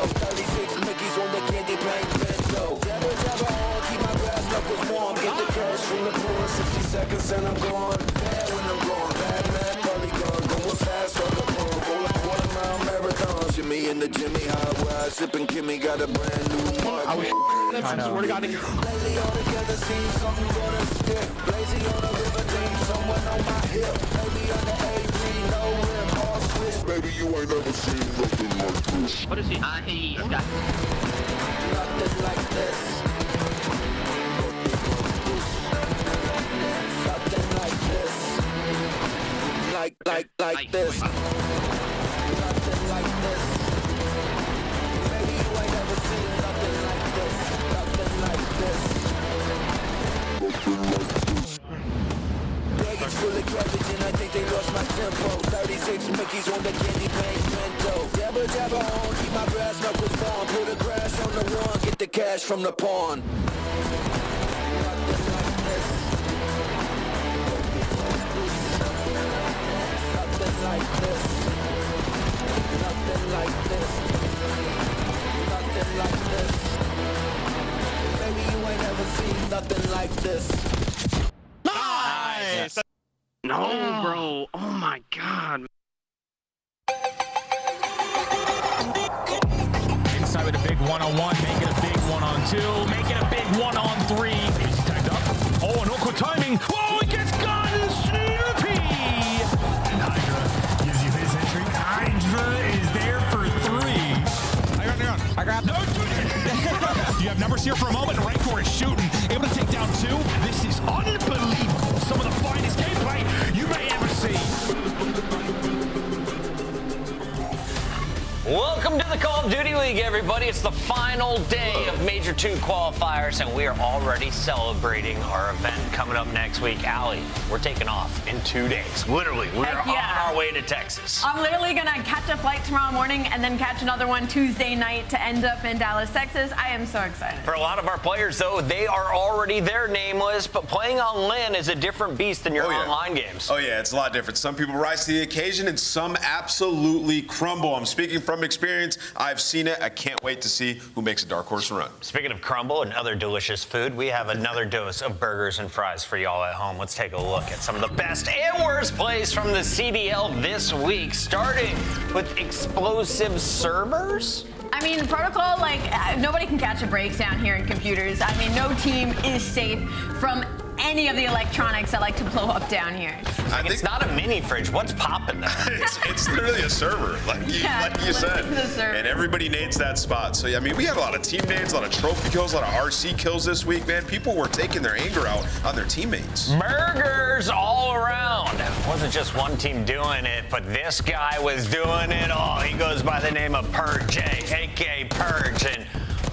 36 Mickeys on the candy paint bento. Jabba, jabba on, keep my brass knuckles warm. Get the cash from the pool in 60 seconds and I'm gone. Bad when I'm gone, bad man, probably gone. Going fast on the phone, roll a quarter-mile marathon. Jimmy in the Jimmy high ride, sipping Kimmy got a brand new mark. Swear to God. Lately all together, seen something gonna stick. Lazy on a river team, someone on my hip. Baby on the AP, no rim, all switch. Baby, you ain't never seen nothing like this. What is he? He's got Nothing like this. Nothing like this. Like this. Nothing like this. Baby, you ain't never seen nothing like this. Nothing like this. Nothing like this. Baggage full of cabbage and I think they lost my tempo. 36 Mickeys on the candy paint bento. Jabba jabba on, keep my brass knuckles warm. Put a crash on the one, get the cash from the pawn. Nothing like this. Nothing like this. Nothing like this. Nothing like this. Baby, you ain't never seen nothing like this. Nice. no, bro. Oh my God. Inside with a big one-on-one, make it a big one-on-two, make it a big one-on-three. He's tagged up. Oh, and awkward timing. Whoa, it gets gotten Snoopy. And Hydra gives you his entry. Hydra is there for three. I grabbed. No, you have numbers here for a moment. Rancor is shooting, able to take down two. This is unbelievable. Some of the finest gameplay you may ever see. Welcome to the Call of Duty League, everybody. It's the final day of Major 2 qualifiers, and we are already celebrating our event coming up next week. Allie, we're taking off in 2 days. Literally, we're Heck yeah. on our way to Texas. I'm literally going to catch a flight tomorrow morning and then catch another one Tuesday night to end up in Dallas, Texas. I am so excited. For a lot of our players, though, they are already there, nameless, but playing on LAN is a different beast than your online games. Oh, yeah, it's a lot different. Some people rise to the occasion, and some absolutely crumble. I'm speaking from experience. I've seen it. I can't wait to see who makes a dark horse run. Speaking of crumble and other delicious food, we have another dose of burgers and fries for y'all at home. Let's take a look at some of the best and worst plays from the CDL this week, starting with explosive servers. I mean, protocol, like, nobody can catch a break down here in computers. I mean, no team is safe from any of the electronics that like to blow up down here. I think It's not a mini fridge. What's popping there? it's literally a server, like you said. the server. And everybody nades that spot. So, yeah, I mean, we had a lot of team nades, a lot of trophy kills, a lot of RC kills this week, man. People were taking their anger out on their teammates. Burgers all around. It wasn't just one team doing it, but this guy was doing it all. He goes by the name of Purge, aka Purge. And,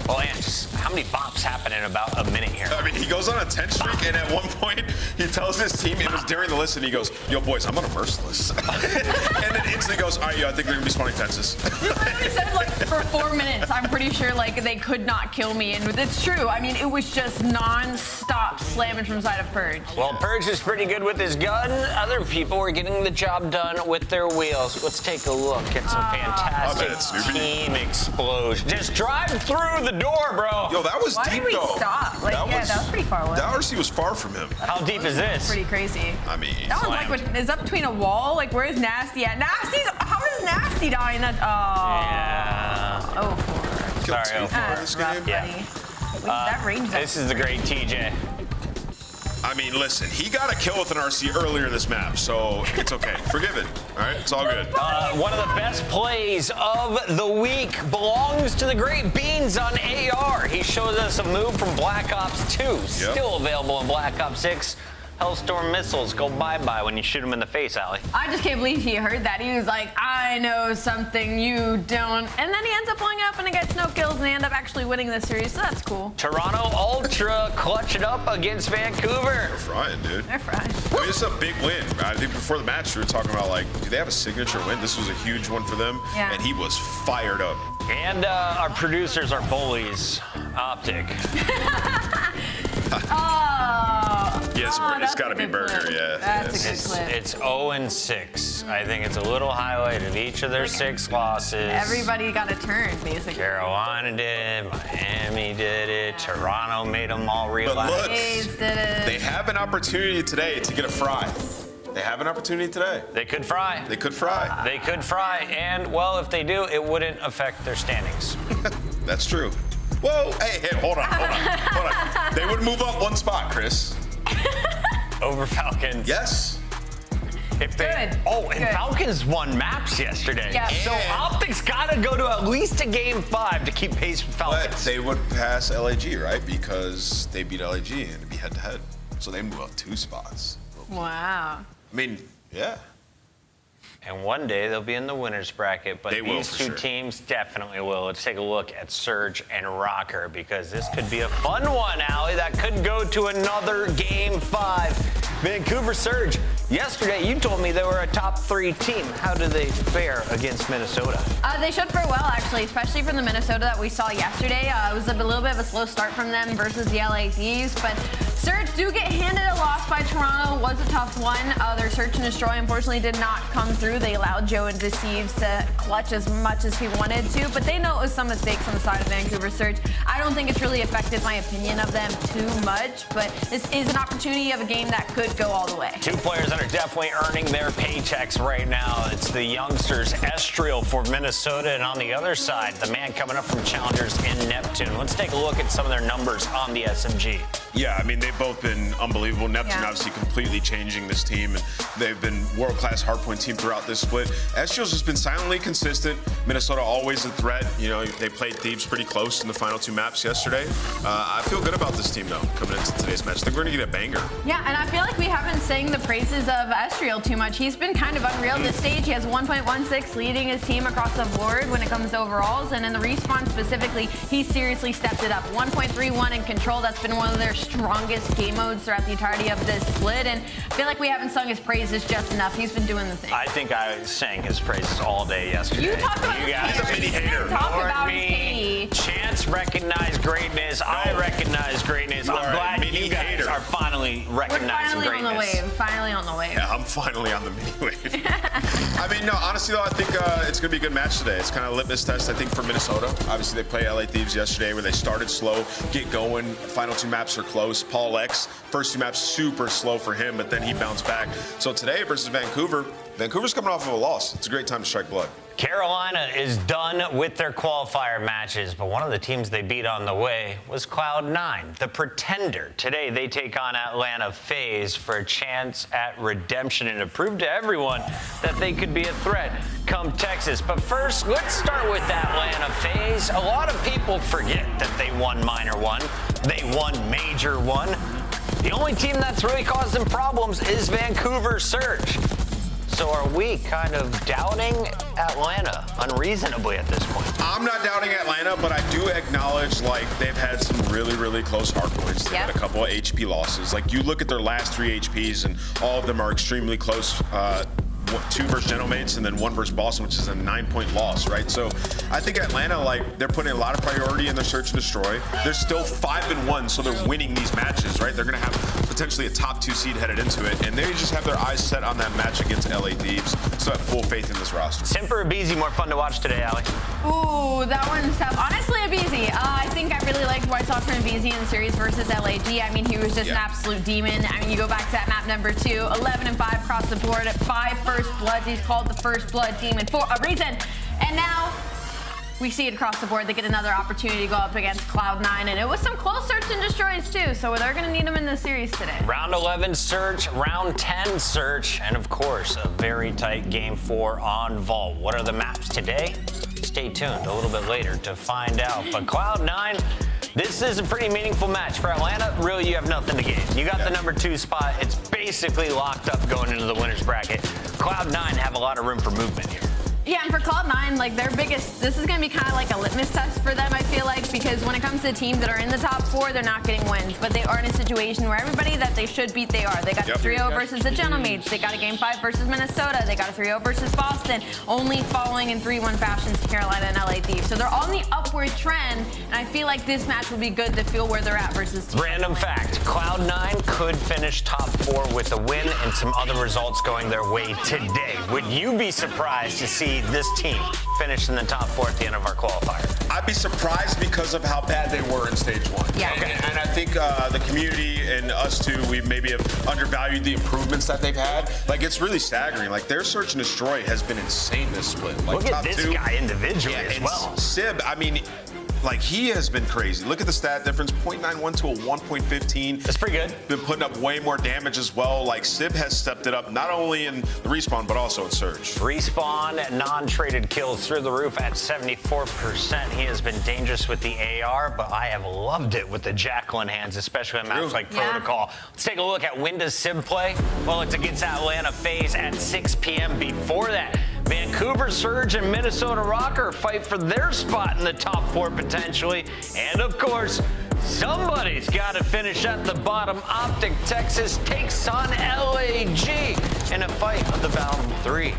well, and just how many bops happen in about a minute here? I mean, he goes on a 10 streak, and at one point, he tells his team, it was during the listen, he goes, yo, boys, I'm on a merciless. And then instantly goes, all right, yo, I think they're going to be spawning fences. He literally said, like, for 4 minutes, I'm pretty sure, like, they could not kill me. And it's true. I mean, it was just non-stop slamming from side of Purge. Well, Purge is pretty good with his gun. Other people are getting the job done with their wheels. Let's take a look at some fantastic team explosion. Just drive through the door, bro. Yo, that was Why deep, did we though. stop? Like, that was pretty far away. That RC was far from him. How deep is this? Pretty crazy. I mean, That one's like, what, is that between a wall? Like, where is Nasty at? Nasty's, how is Nasty dying? That, Yeah. oh, 4. killed Sorry, two for this rough, game. Yeah. buddy. Wait, that range. This is the great TJ. I mean, listen, he got a kill with an RC earlier in this map, so it's okay. Forgive it. All right, it's all good. One of the best plays of the week belongs to the great Beans on AR. He shows us a move from Black Ops 2, still available in Black Ops 6. Hellstorm missiles go bye-bye when you shoot them in the face, Allie. I just can't believe he heard that. He was like, I know something you don't. And then he ends up blowing up and he gets no kills and they end up actually winning this series, so that's cool. Toronto Ultra clutch it up against Vancouver. They're frying, dude. They're frying. I mean, it's a big win. I think before the match, we were talking about, like, do they have a signature win? This was a huge one for them. Yeah. And he was fired up. And our producers are bullies. Optic. Oh. Yes, it's got to be Burger. Yeah. That's a good clip. It's 0-6. I think it's a little highlight of each of their 6 losses. Everybody got a turn, basically. Carolina did it, Miami did it, Toronto made them all realize. But look, A's did it. they have an opportunity today to get a fry. They have an opportunity today. They could fry. They could fry. They could fry, and, well, if they do, it wouldn't affect their standings. That's true. Whoa, hey, hold on. They would move up 1 spot, Chris. Over Falcons. Yes. If they, Good. Oh, and Good. Falcons won maps yesterday. Yeah. So And- Optics got to go to at least a game 5 to keep pace with But Falcons. they would pass LAG, right? Because they beat LAG and it'd be head-to-head. So they move up 2 spots. Wow. I mean, yeah. And one day they'll be in the winner's bracket, but They will, these for 2 sure. teams definitely will. Let's take a look at Surge and Rocker, because this could be a fun one, Allie. That could go to another game 5. Vancouver Surge, yesterday you told me they were a top 3 team. How do they fare against Minnesota? They showed for well, actually, especially from the Minnesota that we saw yesterday. It was a little bit of a slow start from them versus the LA Thieves, but Surge do get handed a loss by Toronto. Was a tough one. Their search and destroy, unfortunately, did not come through. They allowed Joe and Deceives to clutch as much as he wanted to, but they know it was some mistakes on the side of Vancouver Surge. I don't think it's really affected my opinion of them too much, but this is an opportunity of a game that could go all the way. 2 players that are definitely earning their paychecks right now. It's the youngsters, Estriel for Minnesota, and on the other side, the man coming up from Challengers in Neptune. Let's take a look at some of their numbers on the SMG. Yeah, I mean, they've both been unbelievable. Neptune Yeah. obviously completely changing this team, and they've been world-class hardpoint team throughout this split. Estriel's just been silently consistent. Minnesota always a threat. You know, they played Thieves pretty close in the final 2 maps yesterday. I feel good about this team, though, coming into today's match. I think we're going to get a banger. Yeah, and I feel like we haven't sang the praises of Estriel too much. He's been kind of unreal this stage. He has 1.16 leading his team across the board when it comes to overalls, and in the respawn specifically, he seriously stepped it up. 1.31 in control. That's been one of their strongest game modes throughout the entirety of this split, and I feel like we haven't sung his praises just enough. He's been doing the thing. I think I sang his praises all day yesterday. You talked about You his guys haters. He's a mini You hater. Talk ignored about his me. hate. Chance recognized greatness. I recognize greatness. You I'm are a glad mini you guys hater. are finally We're recognizing finally on the greatness. wave. Finally on the wave. Yeah, I'm finally on the mini wave. I mean, no, honestly, though, I think it's going to be a good match today. It's kind of a litmus test, I think, for Minnesota. Obviously, they played LA Thieves yesterday where they started slow, get going. Final 2 maps are close. Paul X, first 2 maps super slow for him, but then he bounced back. So today versus Vancouver, Vancouver's coming off of a loss. It's a great time to strike blood. Carolina is done with their qualifier matches, but one of the teams they beat on the way was Cloud9, the pretender. Today they take on Atlanta FaZe for a chance at redemption and to prove to everyone that they could be a threat come Texas. But first, let's start with Atlanta FaZe. A lot of people forget that they won Minor 1. They won Major 1. The only team that's really caused them problems is Vancouver Surge. So are we kind of doubting Atlanta unreasonably at this point? I'm not doubting Atlanta, but I do acknowledge, like, they've had some really, really close hard points. They've had a couple of HP losses. Like, you look at their last 3 HPs, and all of them are extremely close. 2 versus Gentlemates and then 1 versus Boston, which is a 9-point loss, right? So I think Atlanta, like, they're putting a lot of priority in their search and destroy. They're still 5-1, so they're winning these matches, right? They're going to have potentially a top 2 seed headed into it, and they just have their eyes set on that match against LA Thieves. So I have full faith in this roster. Simper or Beezy more fun to watch today, Allie? Ooh, that one's tough. Honestly, Abizi. I think I really liked what I saw from Abizi in the series versus LAG. I mean, he was just an absolute demon. I mean, you go back to that map number 2, 11-5 across the board at 5 first bloods. He's called the first blood demon for a reason. And now we see it across the board. They get another opportunity to go up against Cloud9, and it was some close search and destroys too. So they're going to need them in the series today. Round 11 Search, round 10 Search, and of course, a very tight game 4 on Vault. What are the maps today? Stay tuned a little bit later to find out. But Cloud9, this is a pretty meaningful match. For Atlanta, really, you have nothing to gain. You got the number 2 spot. It's basically locked up going into the winner's bracket. Cloud9 have a lot of room for movement here. Yeah, and for Cloud9, like this is going to be kind of like a litmus test for them, I feel like, because when it comes to teams that are in the top 4, they're not getting wins, but they are in a situation where everybody that they should beat, they are. They got a 3-0 versus the Gentlemates. They got a Game 5 versus Minnesota. They got a 3-0 versus Boston, only following in 3-1 fashions to Carolina and LA Thieves. So they're on the upward trend, and I feel like this match will be good to feel where they're at versus teams. Random fact, Cloud9 could finish top 4 with a win and some other results going their way today. Would you be surprised to see this team finish in the top 4 at the end of our qualifier? I'd be surprised because of how bad they were in stage 1. Yeah. And I think the community and us too, we maybe have undervalued the improvements that they've had. Like, it's really staggering. Like, their search and destroy has been insane this split. Like, look at this guy individually as well. Sib, I mean, like, he has been crazy. Look at the stat difference, 0.91 to a 1.15. That's pretty good. Been putting up way more damage as well. Like, Sib has stepped it up, not only in the respawn, but also in Surge. Respawn, non-traded kills through the roof at 74%. He has been dangerous with the AR, but I have loved it with the Jacqueline hands, especially in maps like Protocol. Let's take a look at when does Sib play? Well, it's against Atlanta FaZe at 6 p.m. Before that, Vancouver Surge and Minnesota Rocker fight for their spot in the top 4 potentially. And of course, somebody's got to finish at the bottom. Optic Texas takes on LAG in a fight of the bottom 3.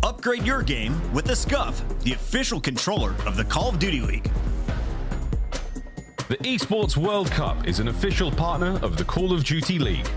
Upgrade your game with the Scuff, the official controller of the Call of Duty League. The Esports World Cup is an official partner of the Call of Duty League.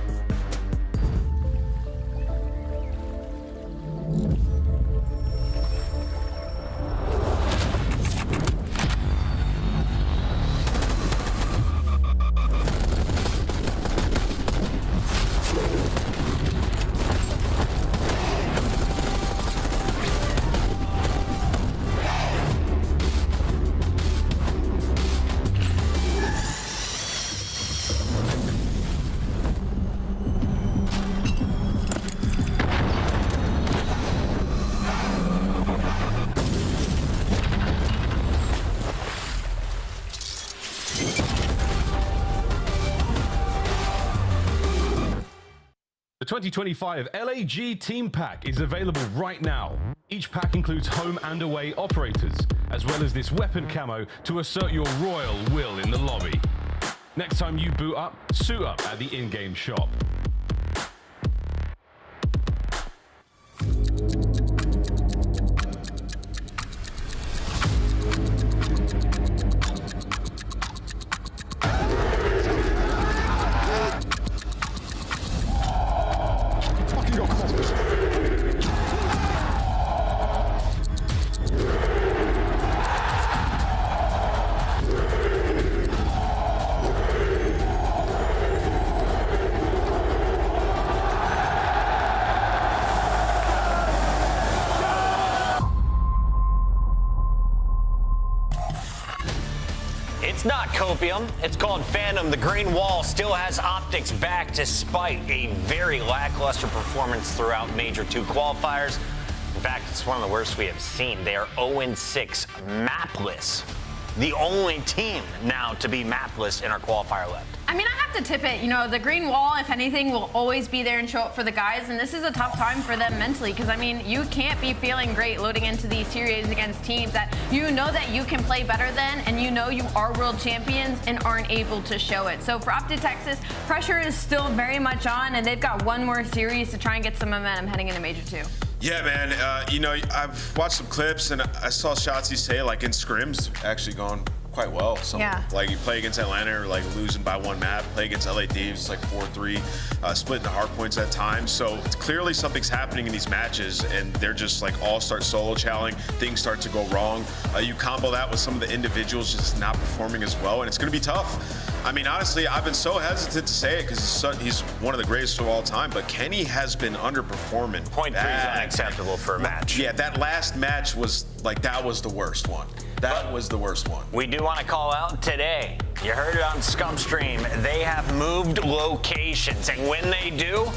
The 2025 LAG Team Pack is available right now. Each pack includes home and away operators, as well as this weapon camo to assert your royal will in the lobby. Next time you boot up, suit up at the in-game shop. It's not copium, it's called Phantom. The green wall still has optics back despite a very lackluster performance throughout Major 2 qualifiers. In fact, it's one of the worst we have seen. They are 0-6 mapless. The only team now to be mapless in our qualifier left. I mean, I have to tip it. You know, the green wall, if anything, will always be there and show up for the guys. And this is a tough time for them mentally because, I mean, you can't be feeling great loading into these series against teams that you know that you can play better than and you know you are world champions and aren't able to show it. So for Optic Texas, pressure is still very much on and they've got one more series to try and get some momentum heading into Major 2. Yeah, man. You know, I've watched some clips and I saw Shotzi say, like, in scrims, actually gone quite well. So, like, you play against Atlanta or, like, losing by one map. Play against LA Thieves, it's like 4-3, splitting the Hardpoints at times. So, it's clearly something's happening in these matches, and they're just, like, all start solo challenging. Things start to go wrong. You combo that with some of the individuals just not performing as well, and it's going to be tough. I mean, honestly, I've been so hesitant to say it because he's one of the greatest of all time, but Kenny has been underperforming. 0.3 is unacceptable for a match. Yeah, that last match was, like, that was the worst one. That was the worst one. We do want to call out today, You heard it on Scum Stream. They have moved locations, and when they do,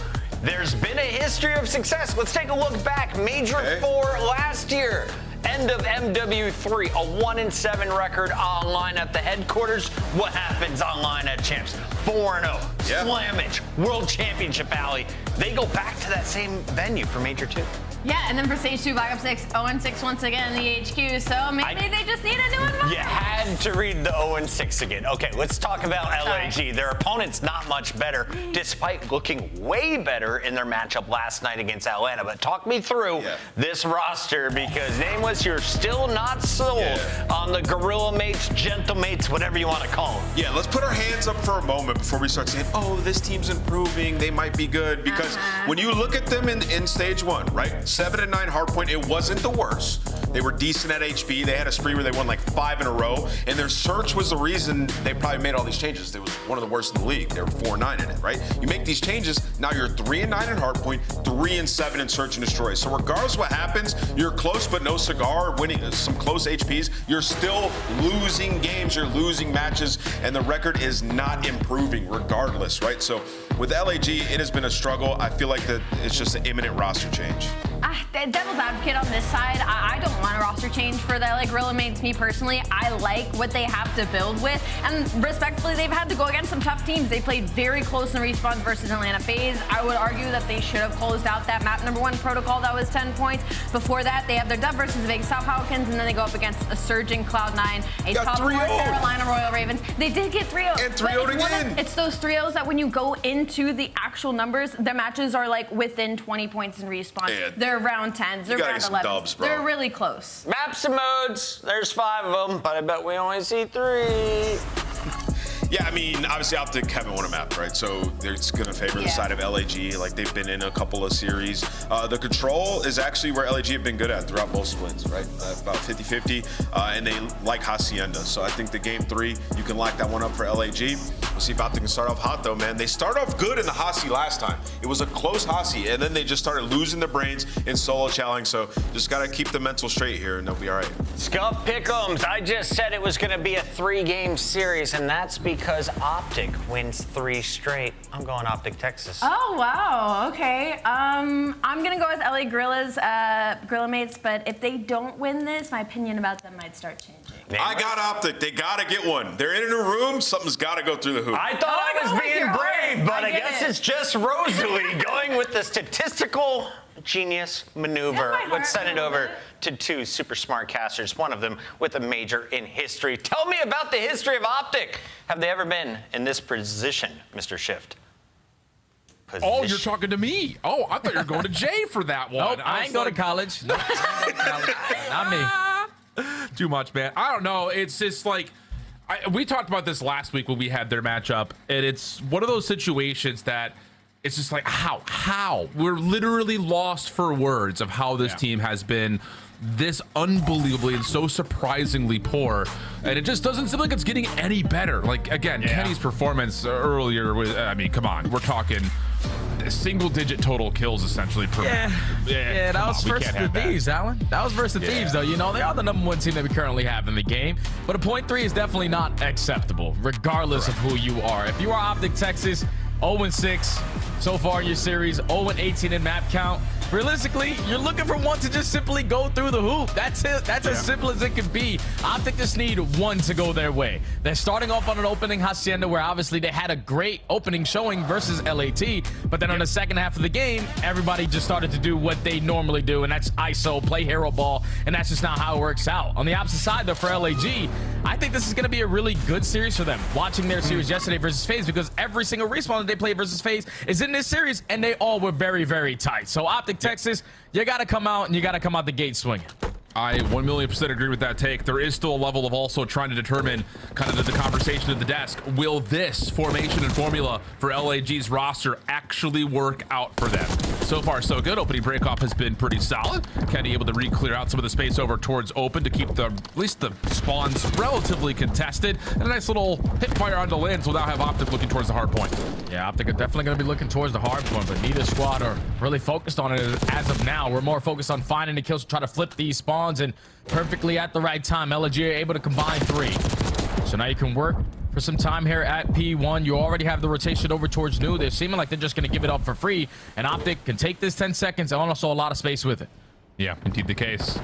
there's been a history of success. Let's take a look back. Major 4 last year. End of MW3, a 1-7 record online at the headquarters. What happens online at Champs? 4-0, Slammage, World Championship Alley. They go back to that same venue for Major 2. Yeah, and then for Stage 2, Black Ops 6, 0-6 once again in the HQ. So maybe they just need a new environment. You had to read the 0-6 again. Okay, let's talk about LAG. Their opponent's not much better, despite looking way better in their matchup last night against Atlanta. But talk me through this roster, because Nameless, you're still not sold on the Gorilla Mates, Gentle Mates, whatever you want to call them. Yeah, let's put our hands up for a moment before we start saying, oh, this team's improving, they might be good. Because when you look at them in Stage 1, right? 7-9 Hardpoint, it wasn't the worst. They were decent at HP. They had a spree where they won like 5 in a row, and their search was the reason they probably made all these changes. They was one of the worst in the league. They were 4-9 in it, right? You make these changes, now you're 3-9 in Hardpoint, 3-7 in Search and Destroy. So regardless of what happens, you're close but no cigar, winning some close HPs. You're still losing games, you're losing matches, and the record is not improving regardless, right? So with LAG, it has been a struggle. I feel like that it's just an imminent roster change. Devil's advocate on this side, I don't want a roster change for the LA Gorilla Mates. Me personally, I like what they have to build with, and respectfully, they've had to go against some tough teams. They played very close in Respawn versus Atlanta FaZe. I would argue that they should have closed out that map number 1 protocol that was 10 points. Before that, they have their dub versus Vegas South Falcons, and then they go up against a surging Cloud9, a top 4 Carolina Royal Ravens. They did get 3-0. And 3-0 again. It's those 3-0s that when you go into the actual numbers, their matches are like within 20 points in Respawn. Yeah. They're round 10s, they're round 11s. Dubs, bro. They're really close. Maps and modes, there's 5 of them, but I bet we only see 3. Yeah, I mean, obviously Optic haven't won a map, right? So it's going to favor the side of LAG. Like, they've been in a couple of series. The control is actually where LAG have been good at throughout both splits, right? About 50-50, and they like Hacienda. So I think the game 3, you can lock that one up for LAG. We'll see if Optic can start off hot, though, man. They started off good in the Hasi last time. It was a close Hasi, and then they just started losing their brains in solo challenge. So just got to keep the mental straight here, and they'll be all right. Scuff Pick'ems. I just said it was going to be a 3-game series, and that's because Optic wins 3 straight. I'm going Optic Texas. Oh, wow. Okay. I'm going to go with LA Gorillas, Gorilla Mates, but if they don't win this, my opinion about them might start changing. I got Optic. They got to get one. They're in a room. Something's got to go through the hoop. I thought I was being brave, but I guess it's just Rosalie going with the statistical genius maneuver. Let's send it over to 2 super smart casters, one of them with a major in history. Tell me about the history of Optic. Have they ever been in this position, Mr. Shift? Oh, you're talking to me. Oh, I thought you were going to Jay for that one. Nope, I ain't going to college. Nope, not me. Too much, man. I don't know. It's just like, we talked about this last week when we had their matchup, and it's one of those situations that it's just like, how? We're literally lost for words of how this team has been this unbelievably and so surprisingly poor, and it just doesn't seem like it's getting any better. Like, again, Kenny's performance earlier was, I mean, come on, we're talking single-digit total kills essentially per match. Yeah, that was versus the Thieves, Alan. That was versus the Thieves, though. You know, they are the #1 team that we currently have in the game, but a .3 is definitely not acceptable, regardless of who you are. If you are Optic Texas, 0-6 so far in your series, 0-18 in map count. Realistically, you're looking for one to just simply go through the hoop. That's it. That's as simple as it can be. Optic just need one to go their way. They're starting off on an opening Hacienda where obviously they had a great opening showing versus LAT, but then on the second half of the game, everybody just started to do what they normally do, and that's ISO, play hero ball, and that's just not how it works out. On the opposite side, though, for LAG, I think this is going to be a really good series for them. Watching their series yesterday versus FaZe, because every single Respawn that they played versus FaZe is in this series, and they all were very, very tight. So Optic Texas, you got to come out, and you got to come out the gate swinging. I 1,000,000% agree with that take. There is still a level of also trying to determine kind of the conversation at the desk. Will this formation and formula for LAG's roster actually work out for them? So far, so good. Opening breakoff has been pretty solid. Kenny able to re-clear out some of the space over towards open to keep at least the spawns relatively contested. And a nice little hip fire onto lands will now have Optic looking towards the hard point. Yeah, Optic are definitely going to be looking towards the hard point, but neither squad are really focused on it as of now. We're more focused on finding the kills to try to flip these spawns, and perfectly at the right time, LG are able to combine 3. So now you can work for some time here at P1. You already have the rotation over towards New. They're seeming like they're just going to give it up for free, and Optic can take this 10 seconds and also a lot of space with it. Yeah, indeed the case.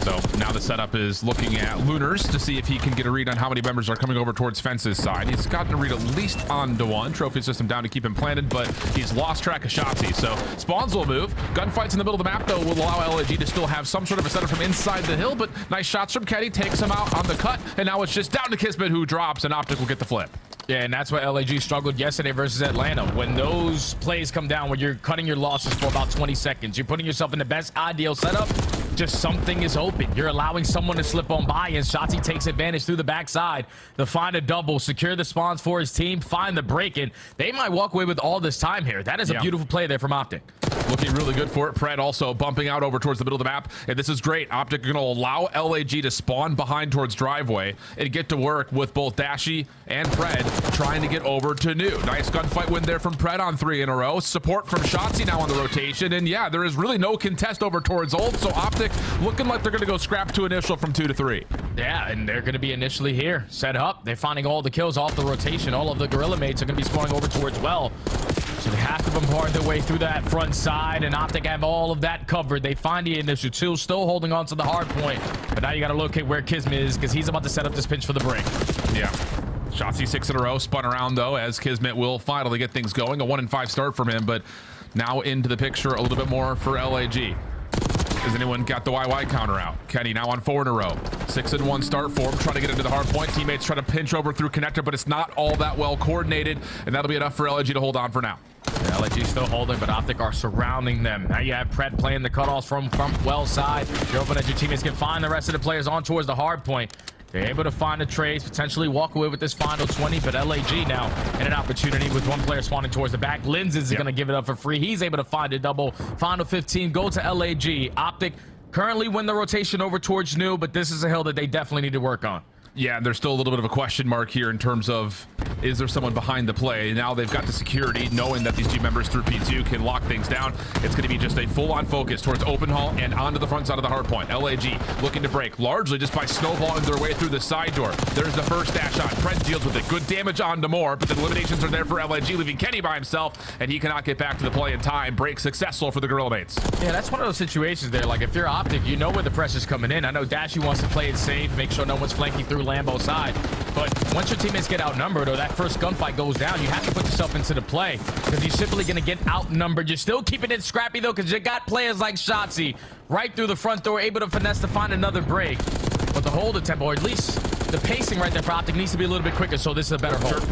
So now the setup is looking at Lunars to see if he can get a read on how many members are coming over towards Fence's side. He's gotten a read at least onto one. Trophy system down to keep him planted, but he's lost track of Shotzi. So spawns will move. Gunfights in the middle of the map, though, will allow LAG to still have some sort of a setup from inside the hill, but nice shots from Kenny, takes him out on the cut, and now it's just down to Kismet, who drops, and Optic will get the flip. Yeah, and that's why LAG struggled yesterday versus Atlanta. When those plays come down, when you're cutting your losses for about 20 seconds, you're putting yourself in the best ideal setup, just something is open. You're allowing someone to slip on by, and Shotzi takes advantage through the backside to find a double, secure the spawns for his team, find the break, and they might walk away with all this time here. That is a beautiful play there from Optic. Looking really good for it. Pred also bumping out over towards the middle of the map. And this is great. Optic going to allow LAG to spawn behind towards driveway and get to work with both Dashy and Pred trying to get over to New. Nice gunfight win there from Pred on 3 in a row. Support from Shotzi now on the rotation. And yeah, there is really no contest over towards ult. So Optic looking like they're going to go scrap to initial from 2 to 3. Yeah, and they're going to be initially here. Set up. They're finding all the kills off the rotation. All of the Gorilla mates are going to be spawning over towards well. So they have to bombard their way through that front side, and Optic have all of that covered. They find the initial 2, still holding on to the hard point. But now you got to locate where Kismet is, because he's about to set up this pinch for the break. Yeah. Shotzi 6 in a row, spun around though, as Kismet will finally get things going. A 1-5 start from him, but now into the picture a little bit more for LAG. Has anyone got the YY counter out? Kenny now on 4 in a row. 6-1 start for him, trying to get into the hard point. Teammates try to pinch over through connector, but it's not all that well coordinated, and that'll be enough for LAG to hold on for now. Yeah, LAG still holding, but Optic are surrounding them. Now you have Pred playing the cutoffs from well side. You're hoping that your teammates can find the rest of the players on towards the hard point. They're able to find a trade, potentially walk away with this final 20, but LAG now in an opportunity with one player spawning towards the back. Linz is going to give it up for free. He's able to find a double. Final 15, go to LAG. Optic currently win the rotation over towards New, but this is a hill that they definitely need to work on. Yeah, there's still a little bit of a question mark here in terms of, is there someone behind the play? Now they've got the security, knowing that these 2 members through P2 can lock things down. It's going to be just a full-on focus towards open hall and onto the front side of the hard point. LAG looking to break, largely just by snowballing their way through the side door. There's the first dash on. Pred deals with it. Good damage on Demore, but the eliminations are there for LAG, leaving Kenny by himself, and he cannot get back to the play in time. Break successful for the Gorilla mates. Yeah, that's one of those situations there. Like, if you're Optic, you know where the pressure's coming in. I know Dashy wants to play it safe, make sure no one's flanking through Lambo side. But once your teammates get outnumbered or that first gunfight goes down, you have to put yourself into the play, because you're simply going to get outnumbered. You're still keeping it scrappy, though, because you got players like Shotzi right through the front door, able to finesse to find another break. But the hold attempt, or at least the pacing right there for Optic, needs to be a little bit quicker, so this is a better hold.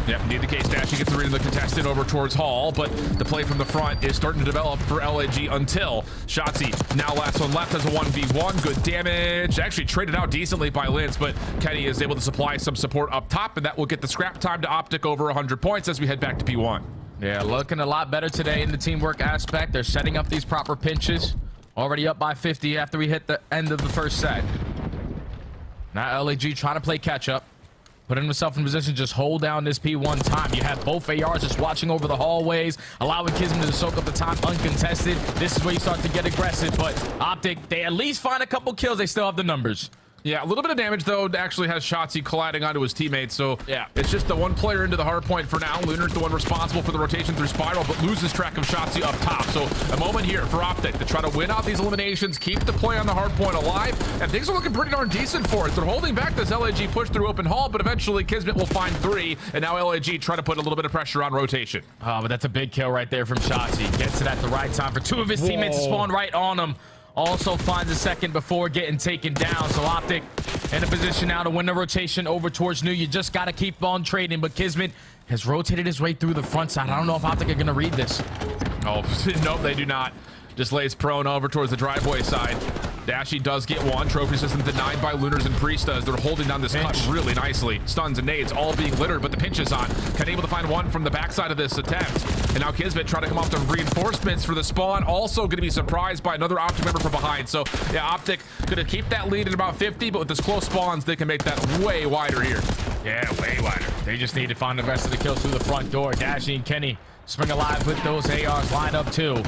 Yep, indeed the case. Dashy gets the read of the contestant over towards Hall, but the play from the front is starting to develop for LAG until Shotzi now last one left has a 1v1. Good damage. Actually traded out decently by Linz, but Kenny is able to supply some support up top, and that will get the scrap time to Optic over 100 points as we head back to P1. Yeah, looking a lot better today in the teamwork aspect. They're setting up these proper pinches. Already up by 50 after we hit the end of the first set. Now LAG trying to play catch up. Putting himself in position, just hold down this P1 time. You have both ARs just watching over the hallways, allowing Kismet to soak up the time uncontested. This is where you start to get aggressive, but Optic, they at least find a couple kills. They still have the numbers. Yeah, a little bit of damage, though, actually has Shotzi colliding onto his teammates. So yeah, it's just the one player into the hard point for now. Lunar's the one responsible for the rotation through Spiral, but loses track of Shotzi up top. So a moment here for Optic to try to win out these eliminations, keep the play on the hard point alive, and things are looking pretty darn decent for it. They're holding back this LAG push through open hall, but eventually Kismet will find 3, and now LAG try to put a little bit of pressure on rotation. Oh, but that's a big kill right there from Shotzi. Gets it at the right time for 2 of his teammates to spawn right on him. Also finds a second before getting taken down. So Optic in a position now to win the rotation over towards New. You just got to keep on trading, but Kismet has rotated his way through the front side. I don't know if Optic are going to read this. Oh, nope, they do not. Just lays prone over towards the driveway side. Dashy does get one. Trophy system denied by Lunars and Priesta as they're holding down this cut really nicely. Stuns and nades all being littered, but the pinch is on. Can able to find one from the backside of this attempt. And now Kismet trying to come off the reinforcements for the spawn. Also going to be surprised by another Optic member from behind. So yeah, Optic going to keep that lead at about 50, but with this close spawns, they can make that way wider here. Yeah, way wider. They just need to find the rest of the kills through the front door. Dashy and Kenny spring alive with those ARs lined up too.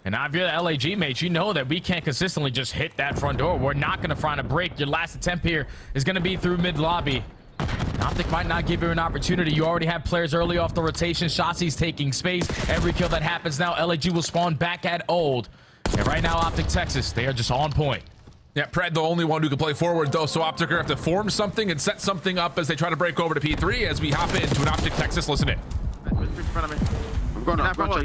And now if you're the LAG mates, you know that we can't consistently just hit that front door. We're not going to find a break. Your last attempt here is going to be through mid lobby. Optic might not give you an opportunity. You already have players early off the rotation. Shotzzy's taking space. Every kill that happens now, LAG will spawn back at old. And right now, Optic Texas, they are just on point. Yeah, Pred, the only one who can play forward, though, so Optic are going to have to form something and set something up as they try to break over to P3 as we hop into an Optic Texas. Listen in. In front of me. I'm going not from well.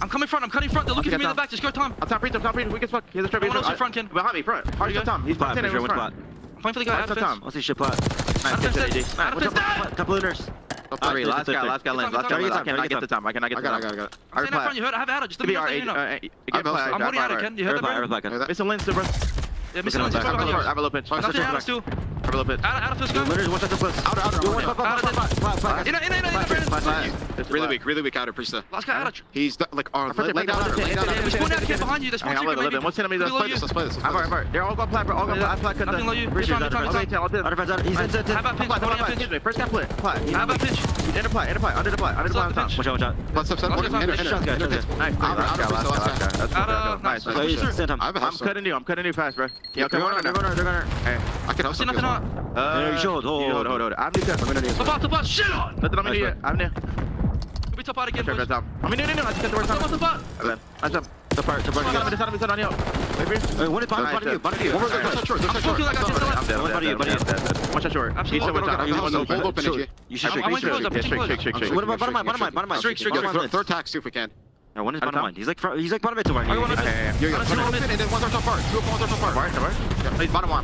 I'm coming front. I'm cutting front. They're looking for me in the back. Just go, Tom. I'm top free. We can fuck. Here's the trap. One else in front, Ken. Behind me, front. Hard to Tom. He's plat. I'm playing for the guy out of Tom. What's his shit plat? Couple looters. Sorry, last guy lands. Last guy. I get the Tom. I cannot get the Tom. I got it. Stay in front. You heard. I have Adder. Just let me know. I'm already Adder, Ken. You heard that, bro? Mr. Lynn, super. Yeah, Mr. Lynn, super. I have a little pinch. Nothing Adder's too. I have a little pinch. Adder feels good. Looters, watch out the cliffs. Outer. In. Really weak outer, Priesta. Last guy Adder. He's like on leg down. There's one Adder behind you. There's one super. What's enemy? Let's play this. They're all going plat, bro. All going plat. Nothing low you. He's in. How about pinch? First guy plat. How about pinch? Inner plat. Under the plat. Watch out. Let's Nice. I'm cutting you fast, bro. Yeah, they're going. Hey, I can help see nothing on. Hold. I'm new. Top out. Shit on. Nothing on me yet. I'm near. Could be top out again, boys. I'm in. I just got the word top out. Nice jump. The part. On you. One is behind you. I'm dead. Watch out short. He's hold open. You should shake. What about bottom mine? Streak. Third tax, see if we can. No, one is bottom mine. He's like bottom mid to right. You're open, and then one's our top part. Two one's our top part. He's bottom one.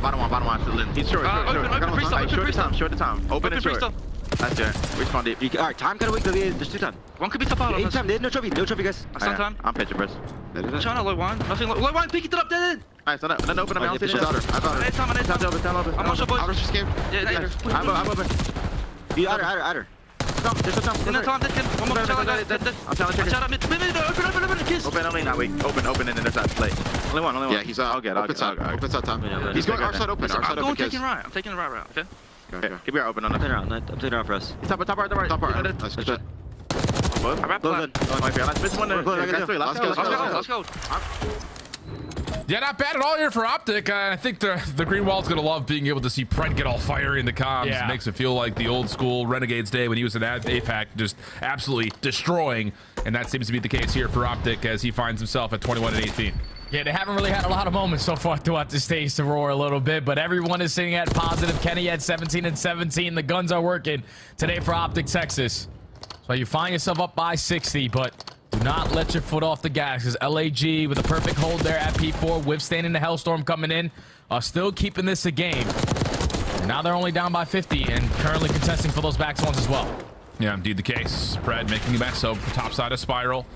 He's short. Short the Tom. Open and short. That's it. We spawned deep. Alright, time kind of weak. There's 2 time. One could be top out. 8 time. No trophy, guys. I stand time. I'm pitching, bros. Trying to low one. Nothing low one. Pick it up, dead. Alright, stand up. Then open. I'm open. I'm on shore, boys. I'm just scared. Yeah, I'm open. You outer. There's no Tom. One more. I'm trying to kiss. Open, only not weak. Open, and then there's that play. Only one. Yeah, he's out. Open side time. He's going our side open. I'm going taking right. I'm taking the right route, okay? Keep your open on that. I'm taking around for us. Top part. Nice, good shot. Let's go. Yeah, not bad at all here for Optic. I think the green wall's gonna love being able to see Pred get all fiery in the comms. Yeah. Makes it feel like the old school Renegades day when he was in APAC, just absolutely destroying. And that seems to be the case here for Optic as he finds himself at 21-18. Yeah, they haven't really had a lot of moments so far throughout the stage to roar a little bit, but everyone is sitting at positive. Kenny at 17-17. The guns are working today for Optic Texas. So you find yourself up by 60, but do not let your foot off the gas because LAG with a perfect hold there at P4, withstanding the Hellstorm coming in, are still keeping this a game. And now they're only down by 50 and currently contesting for those back zones as well. Yeah, indeed the case. Pred making a mess of top side of Spiral.